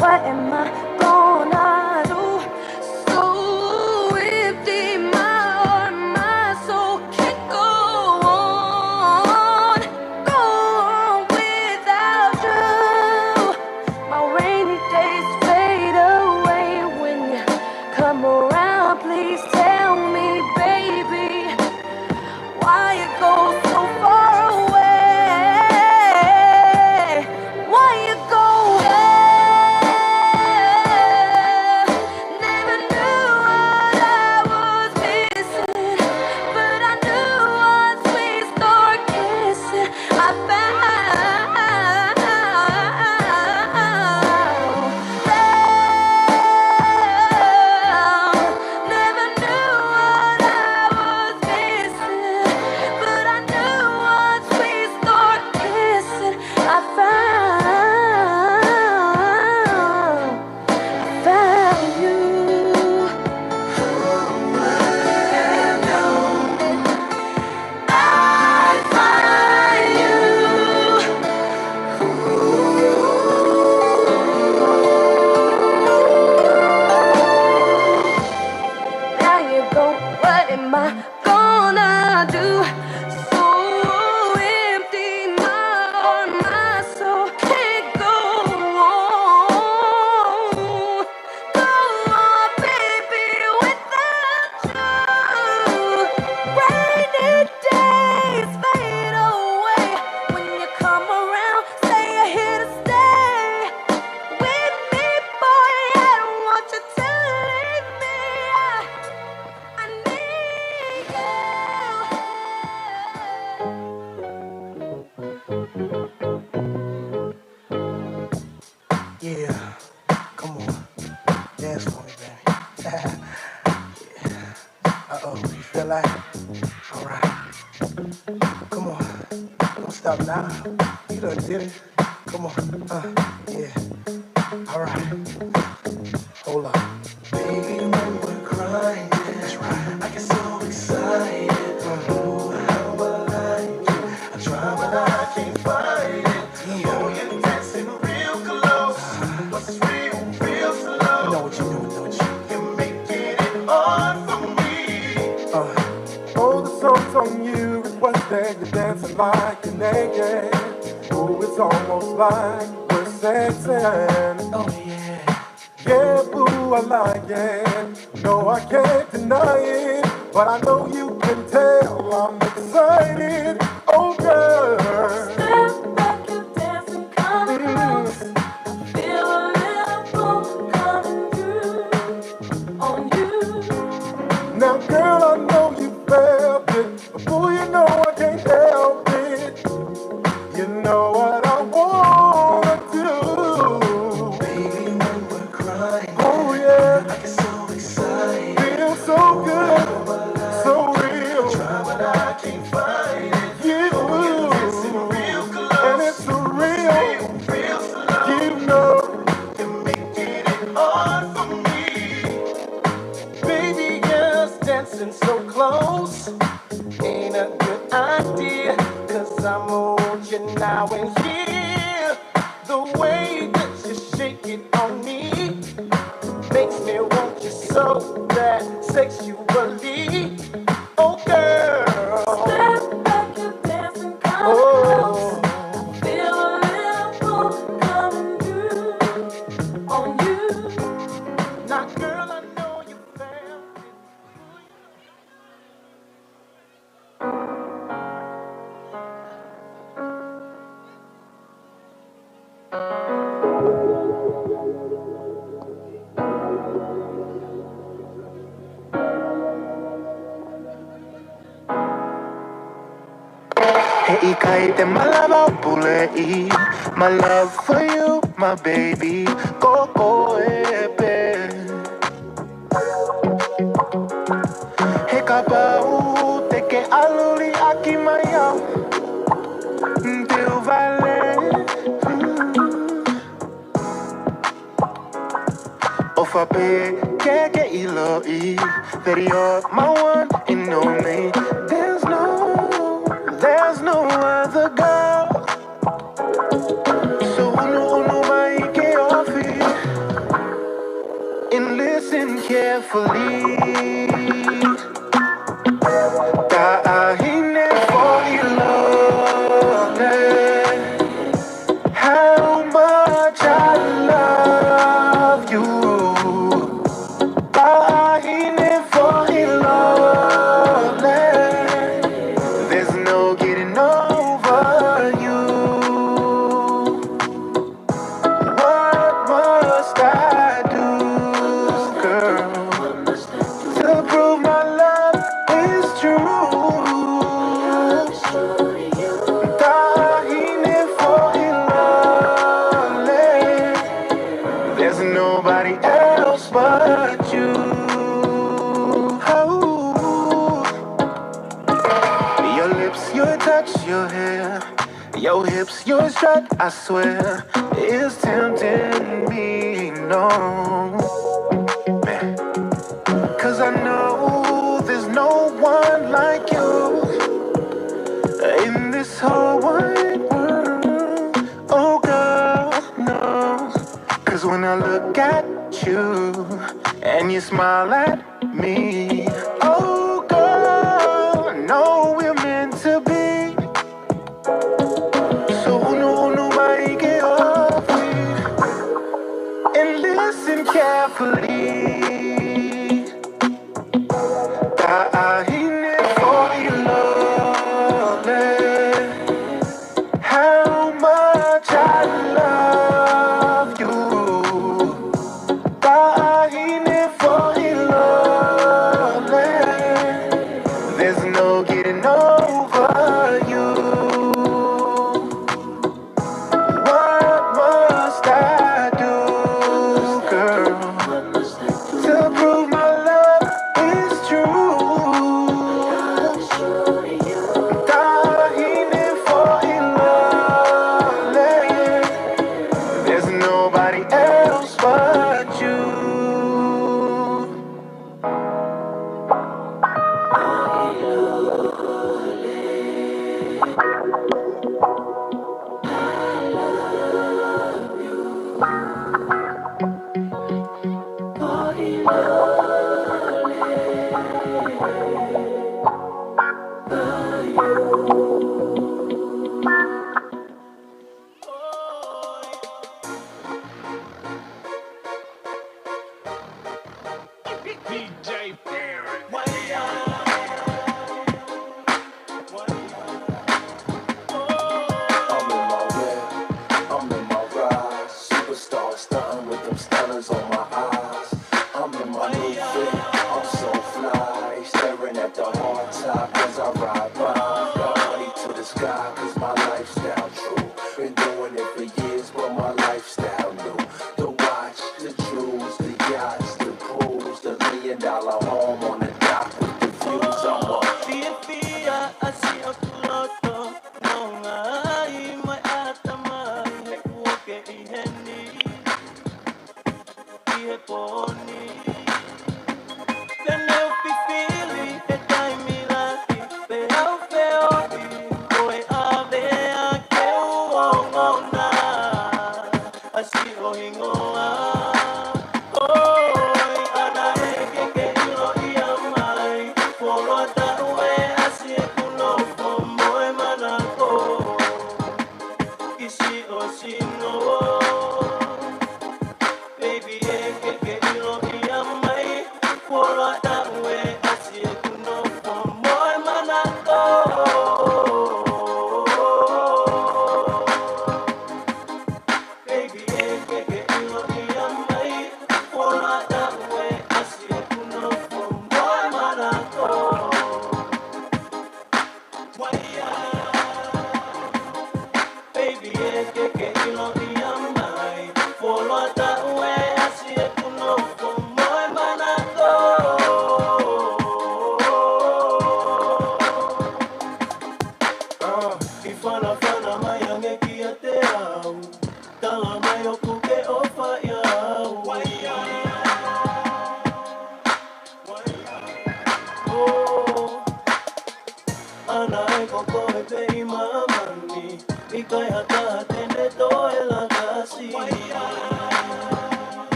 [SPEAKER 12] what am I gonna do? So empty, my heart, my soul can't go on without you. My rainy days fade away when you come around. Please tell me, baby, why you go so far away? Why you go? What am I gonna do? So empty, my heart, my soul can't go on, baby, without you. Rainy days fade away when you come around. Say you're here to stay with me, boy. I don't want you to leave me. I need
[SPEAKER 8] you. Yeah, come on, dance for me, baby. Yeah. Uh-oh, you feel like it? All right. Come on, don't stop now. You done did it. Come on, yeah. All right. Hold up. Baby, when we're crying, that's right. I get so excited. Ooh, how I like it. I try, but I can't find it. Yeah. Oh, you're dancing real close. What's real, real slow? You know what you do, don't you? You're making it hard for me.
[SPEAKER 6] Oh, the song's on you. Requested you're dancing like you're naked. Oh, it's almost like we're sexing.
[SPEAKER 8] Oh, yeah.
[SPEAKER 6] Yeah, boo, I like it. No, I can't deny it. But I know you can tell I'm excited. Oh, girl.
[SPEAKER 12] Step back, you dancing, coming close. Feel a little pull coming through on you.
[SPEAKER 6] Now, girl, I know you felt it. But boy, you know I can't help it. You know what I wanna do.
[SPEAKER 8] Baby, when we're crying,
[SPEAKER 6] oh yeah,
[SPEAKER 8] I get so excited.
[SPEAKER 6] Feel so good, so real.
[SPEAKER 8] Try, but I can't find it.
[SPEAKER 6] You,
[SPEAKER 8] dancing real close.
[SPEAKER 6] and it's so real.
[SPEAKER 8] Real slow.
[SPEAKER 6] You know,
[SPEAKER 8] you're making it hard for me.
[SPEAKER 6] baby, yes, dancing so close ain't a good idea. 'Cause I want you now and here. The way that you shake it on me makes me want you so bad sexually. Oh, girl.
[SPEAKER 12] Step back, you dancing, coming
[SPEAKER 6] Oh.
[SPEAKER 12] close. Feel a little pull coming through on
[SPEAKER 15] Hey, kaite malaba pulei. My love for you, my baby. Go, epe. Hey, kapau, teke aluli akimaya. Teu vale. Ofape, keke iloi. That you're my one and only. There's no other girl. So unu maike ofi. And listen carefully. Tahine for ilone. How much I love you. Tahine for ilone. There's no getting over you. What must I do, girl, to prove my love is true? Tahine for ilole. There's nobody else but you. Oh. Your lips, your touch, your hair, your hips, your strut, I swear, is tempting me, no. Man. 'Cause I know there's no one like you in this whole wide world. Oh, girl, no. 'Cause when I look at you and you smile at me, oh, girl, I know we're meant to be. So unu maike ofi. And listen carefully. Tahine for ilole. How much I love you. Tahine for ilole. There's no getting over you. What must I do, girl, to prove my love is true? Tahine for ilole. There's nobody else but you.
[SPEAKER 6] DJ Barrett.
[SPEAKER 2] I'm in my whip, I'm in my ride. Superstar stunting with them stunners on my eyes. I'm in my new fit, I'm so fly. Staring at the hard top as I ride by. Got money to the sky cause my lifestyle true. Been doing it for years but my lifestyle new. The watch, the jewels, the yachts, the cruise, the $1 million home on the dock with the views. I'm a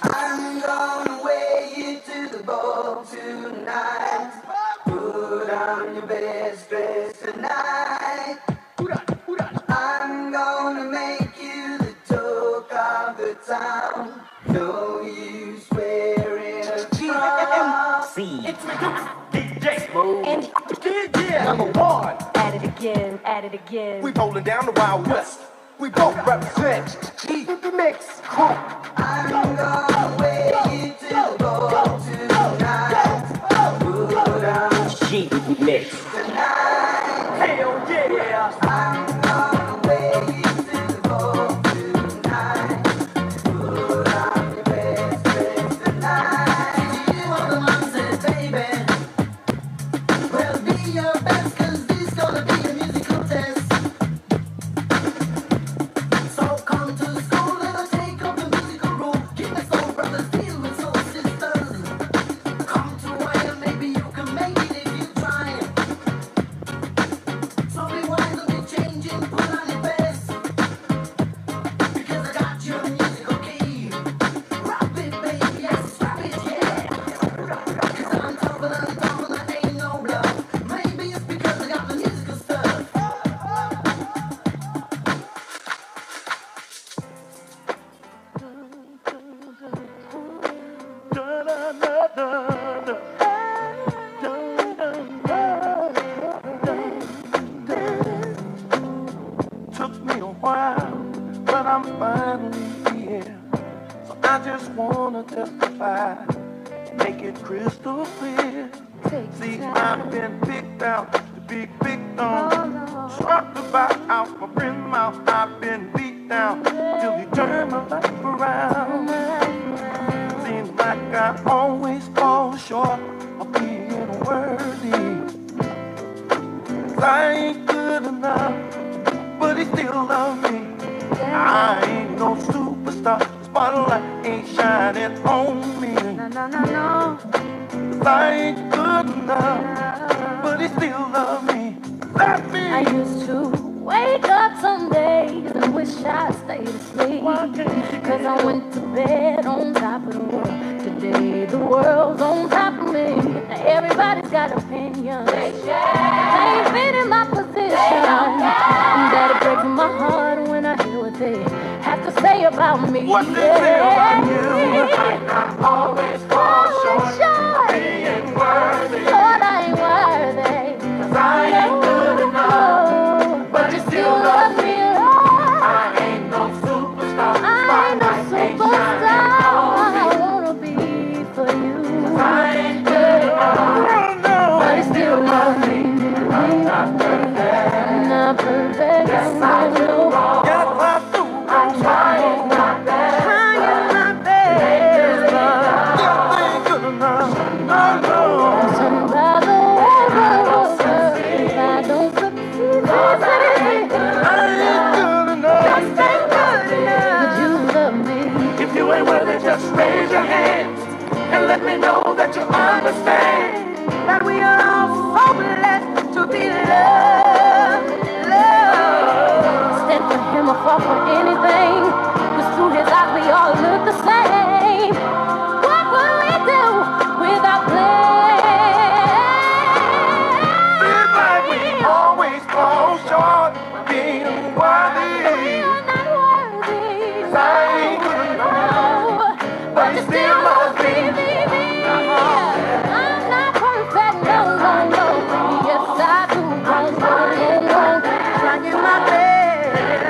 [SPEAKER 15] I'm gonna wear you to the ball tonight. Put on your best dress tonight. I'm gonna make you the talk of the town. No use wearing a crown.
[SPEAKER 23] It's my DJ Smooth. And DJ number one. At it again, at it again.
[SPEAKER 22] We rolling down the Wild West. We both represent the mix crew.
[SPEAKER 15] I'm gonna wear you to the ball tonight. Put on
[SPEAKER 23] G mix.
[SPEAKER 15] tonight.
[SPEAKER 23] Hell yeah.
[SPEAKER 15] I'm gonna wear you to the ball tonight. Put on your best dress tonight. You are the one said, baby. Well, be your best, 'cause this gonna be a musical test. So come to the school and I'll take up the musical role. Give me soul brothers, deal with soul sisters. Come to where maybe you can make it if you try. So rewind on the changing, put on your best. Because I got your musical key. Rap it, baby, yes, rap it, yeah. 'Cause I'm tougher than I ain't no bluff. Maybe it's because I got the musical stuff.
[SPEAKER 6] Took me a while, but I'm finally here. So I just wanna testify and make it crystal clear. See, I've been picked out to be picked on. Struck about out my friend's mouth. I've been beat down till he turned my life around. Seems like I always fall short of being worthy. 'Cause I ain't good enough, but he still loves me. I ain't no superstar, the spotlight ain't shining on me. No. 'Cause I ain't good enough, but he still loves me. That's me.
[SPEAKER 23] I used to wake up some days and wish I stayed asleep. 'Cause I went to bed on top of the world. Today the world's on top of me. Now everybody's got opinions. They ain't been in my position. That it breaks my heart when I hear what they have to say about me.
[SPEAKER 6] What they say about you, I always fall short of being worthy.
[SPEAKER 23] Lord, I ain't worthy.
[SPEAKER 6] 'Cause I ain't good enough, but you still love me. I ain't no superstar,
[SPEAKER 23] I ain't no superstar. I wanna be for you.
[SPEAKER 6] I ain't good enough,
[SPEAKER 23] but he still loves me.
[SPEAKER 6] I'm not perfect.
[SPEAKER 23] I'm not perfect.
[SPEAKER 6] Yes, I do wrong. Yes, I do. I'm trying my best.
[SPEAKER 23] Trying my best.
[SPEAKER 6] You ain't good enough. No, no.
[SPEAKER 23] Somebody the world if I don't succeed.
[SPEAKER 6] I ain't good enough.
[SPEAKER 23] Just ain't good enough. But you love me.
[SPEAKER 6] If you ain't worthy, just raise your hands and let me know that you understand
[SPEAKER 23] That we are all so blessed to be loved. Stand for him or fall for anything. 'Cause through his eyes we all look the same. What would we do without blame?
[SPEAKER 6] Seems like we always fall short of being worthy.
[SPEAKER 23] We are not worthy. still love me. I'm not perfect, no, no, no. Yes, I do wrong, wrong, wrong. Trying my best.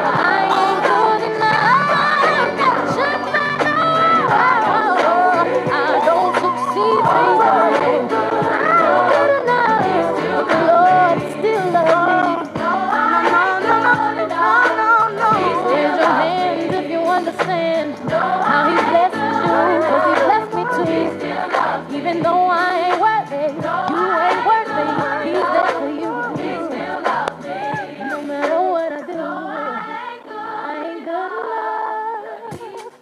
[SPEAKER 23] I ain't good enough. Should I know? I don't succeed, baby. I'm good enough. The Lord still loves me. No. Raise your hands if you understand how He blessed you, 'cause He blessed me too. Even though I ain't worthy, you ain't worthy. He's there for you. No matter what I do, I ain't good enough.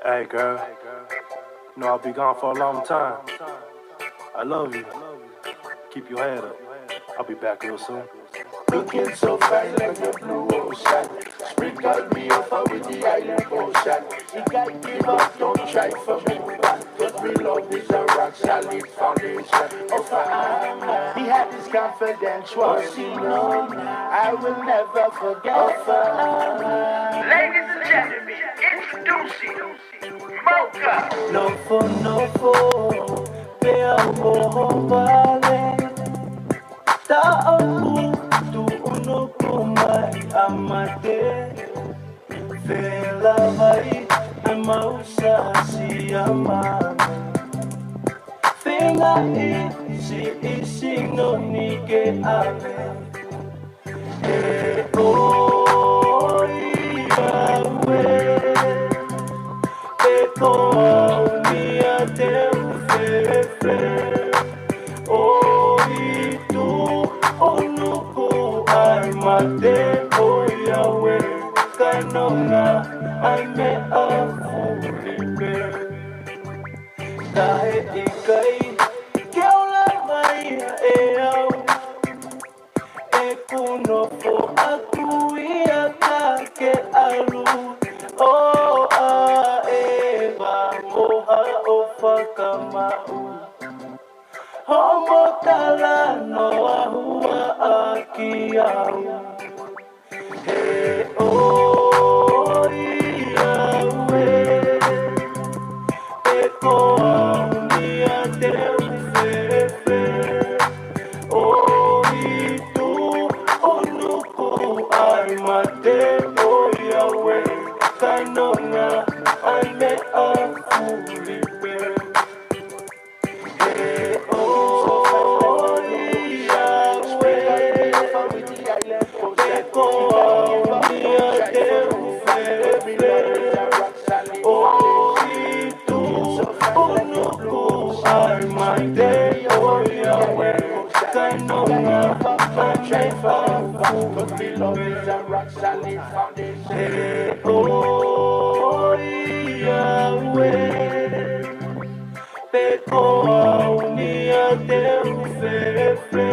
[SPEAKER 4] Hey girl, you know I'll be gone for a long time. I love you. Keep your head up. I'll be back real soon.
[SPEAKER 7] Looking so fine like the blue ocean. Sprinkle me over with the island ocean. You can't give up, don't try for me back. Cause we love is a rock solid foundation of a He had this confidence, was he known? I will never forget her.
[SPEAKER 20] Ladies and gentlemen, introducing Mocha.
[SPEAKER 7] No for, te amo, vale. Tahu
[SPEAKER 22] lalabay na mausasi amame. Finga si isino ni ke ame. Oh, Yahweh, eko ni ate ufefe. Oh, itu onuku armate. Oh, Yahweh, kanonga ame afuripe. Kahit ika'y ikaw lamay ayaw. Kuno po ako iatake alu. Oh, eba moha o fakamau. Homo talano ahua akiau. Hey, oh, Yahweh, eko au niate ufefe. Oh, itu onuku armate. Oh, Yahweh, kanonga ame afuripe. Hey, oh, Yahweh, eko au niate ufefe. Oh, itu onuku armate. Oh, Yahweh, kanonga ame afuripe. Hey, oh, Yahweh, peko au niate ufefe.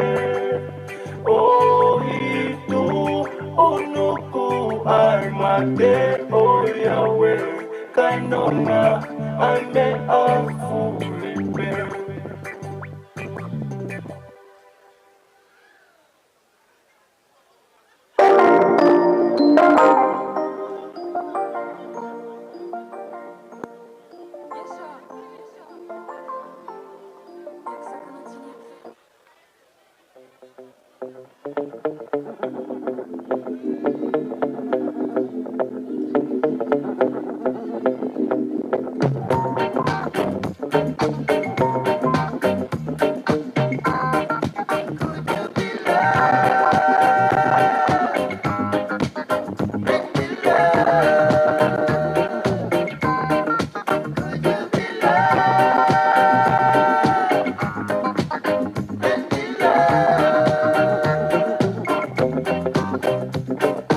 [SPEAKER 22] Oh, itu onuku armate. Oh, Yahweh, kanonga ame afuripe.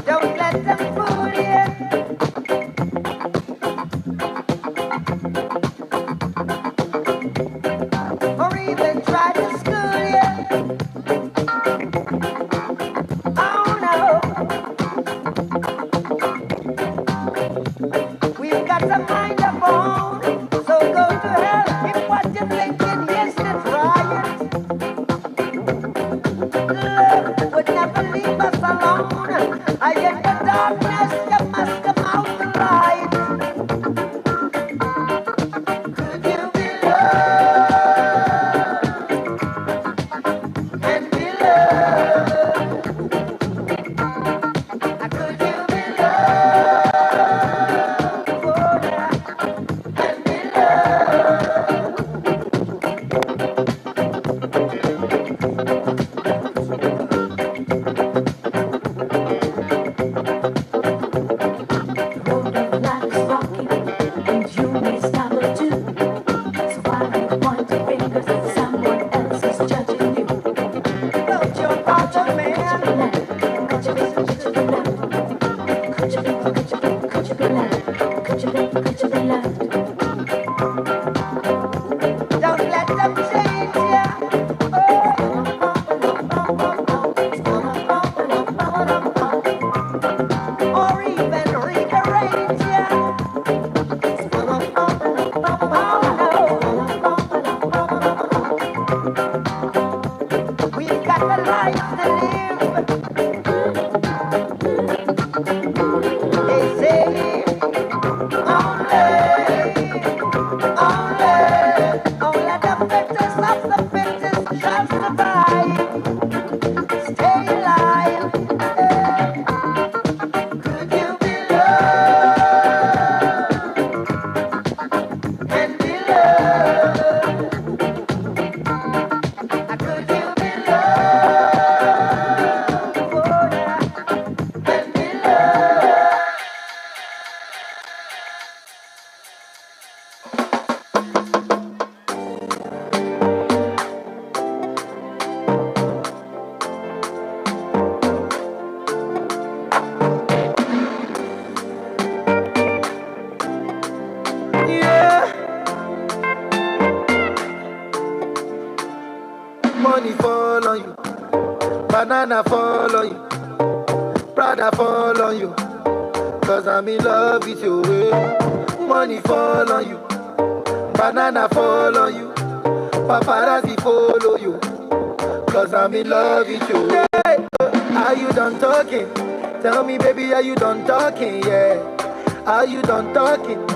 [SPEAKER 10] Don't let them fool you. Or even try to school you. Oh no. We've got to mind our own. So go to hell if what you're thinking, yes, that's right. Love would never leave us alone. I in the darkness, you must come out the light. Could you be loved and be loved? Could you be loved, oh, yeah, and be Don't let them change ya. Or even rearrange ya. We've got the life to live. They say only the fittest of the fittest shall survive. Stay alive. Could you be loved?
[SPEAKER 8] Money fall on you, banana fall on you, Prada fall on you, cause I'm in love with you. Money fall on you, banana fall on you, paparazzi follow you, cause I'm in love with you. Hey, are you done talking? Tell me baby, are you done talking? Yeah. Are you done talking?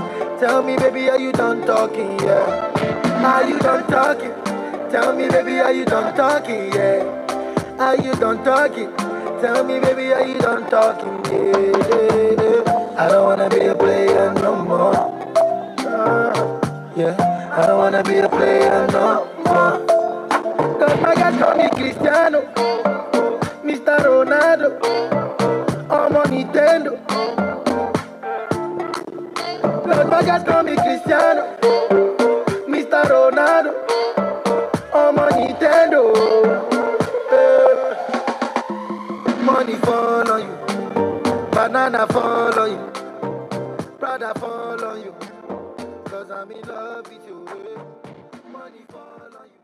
[SPEAKER 8] Tell me baby, are you done talking? Yeah. Are you done talking? Tell me baby, are you done talking? Yeah. Are you done talking? Tell me baby, are you done talking? Yeah. I don't wanna be a player no more. Yeah. I don't wanna be a player no more. Cause my guys call me Cristiano, Mr. Ronaldo, I'm on Nintendo. Cause my guys call me Cristiano, Mr. Ronaldo, I'm on Nintendo. Money fall on you, banana fall on you, Prada fall on you, cause I'm in love with you. Money fall on you.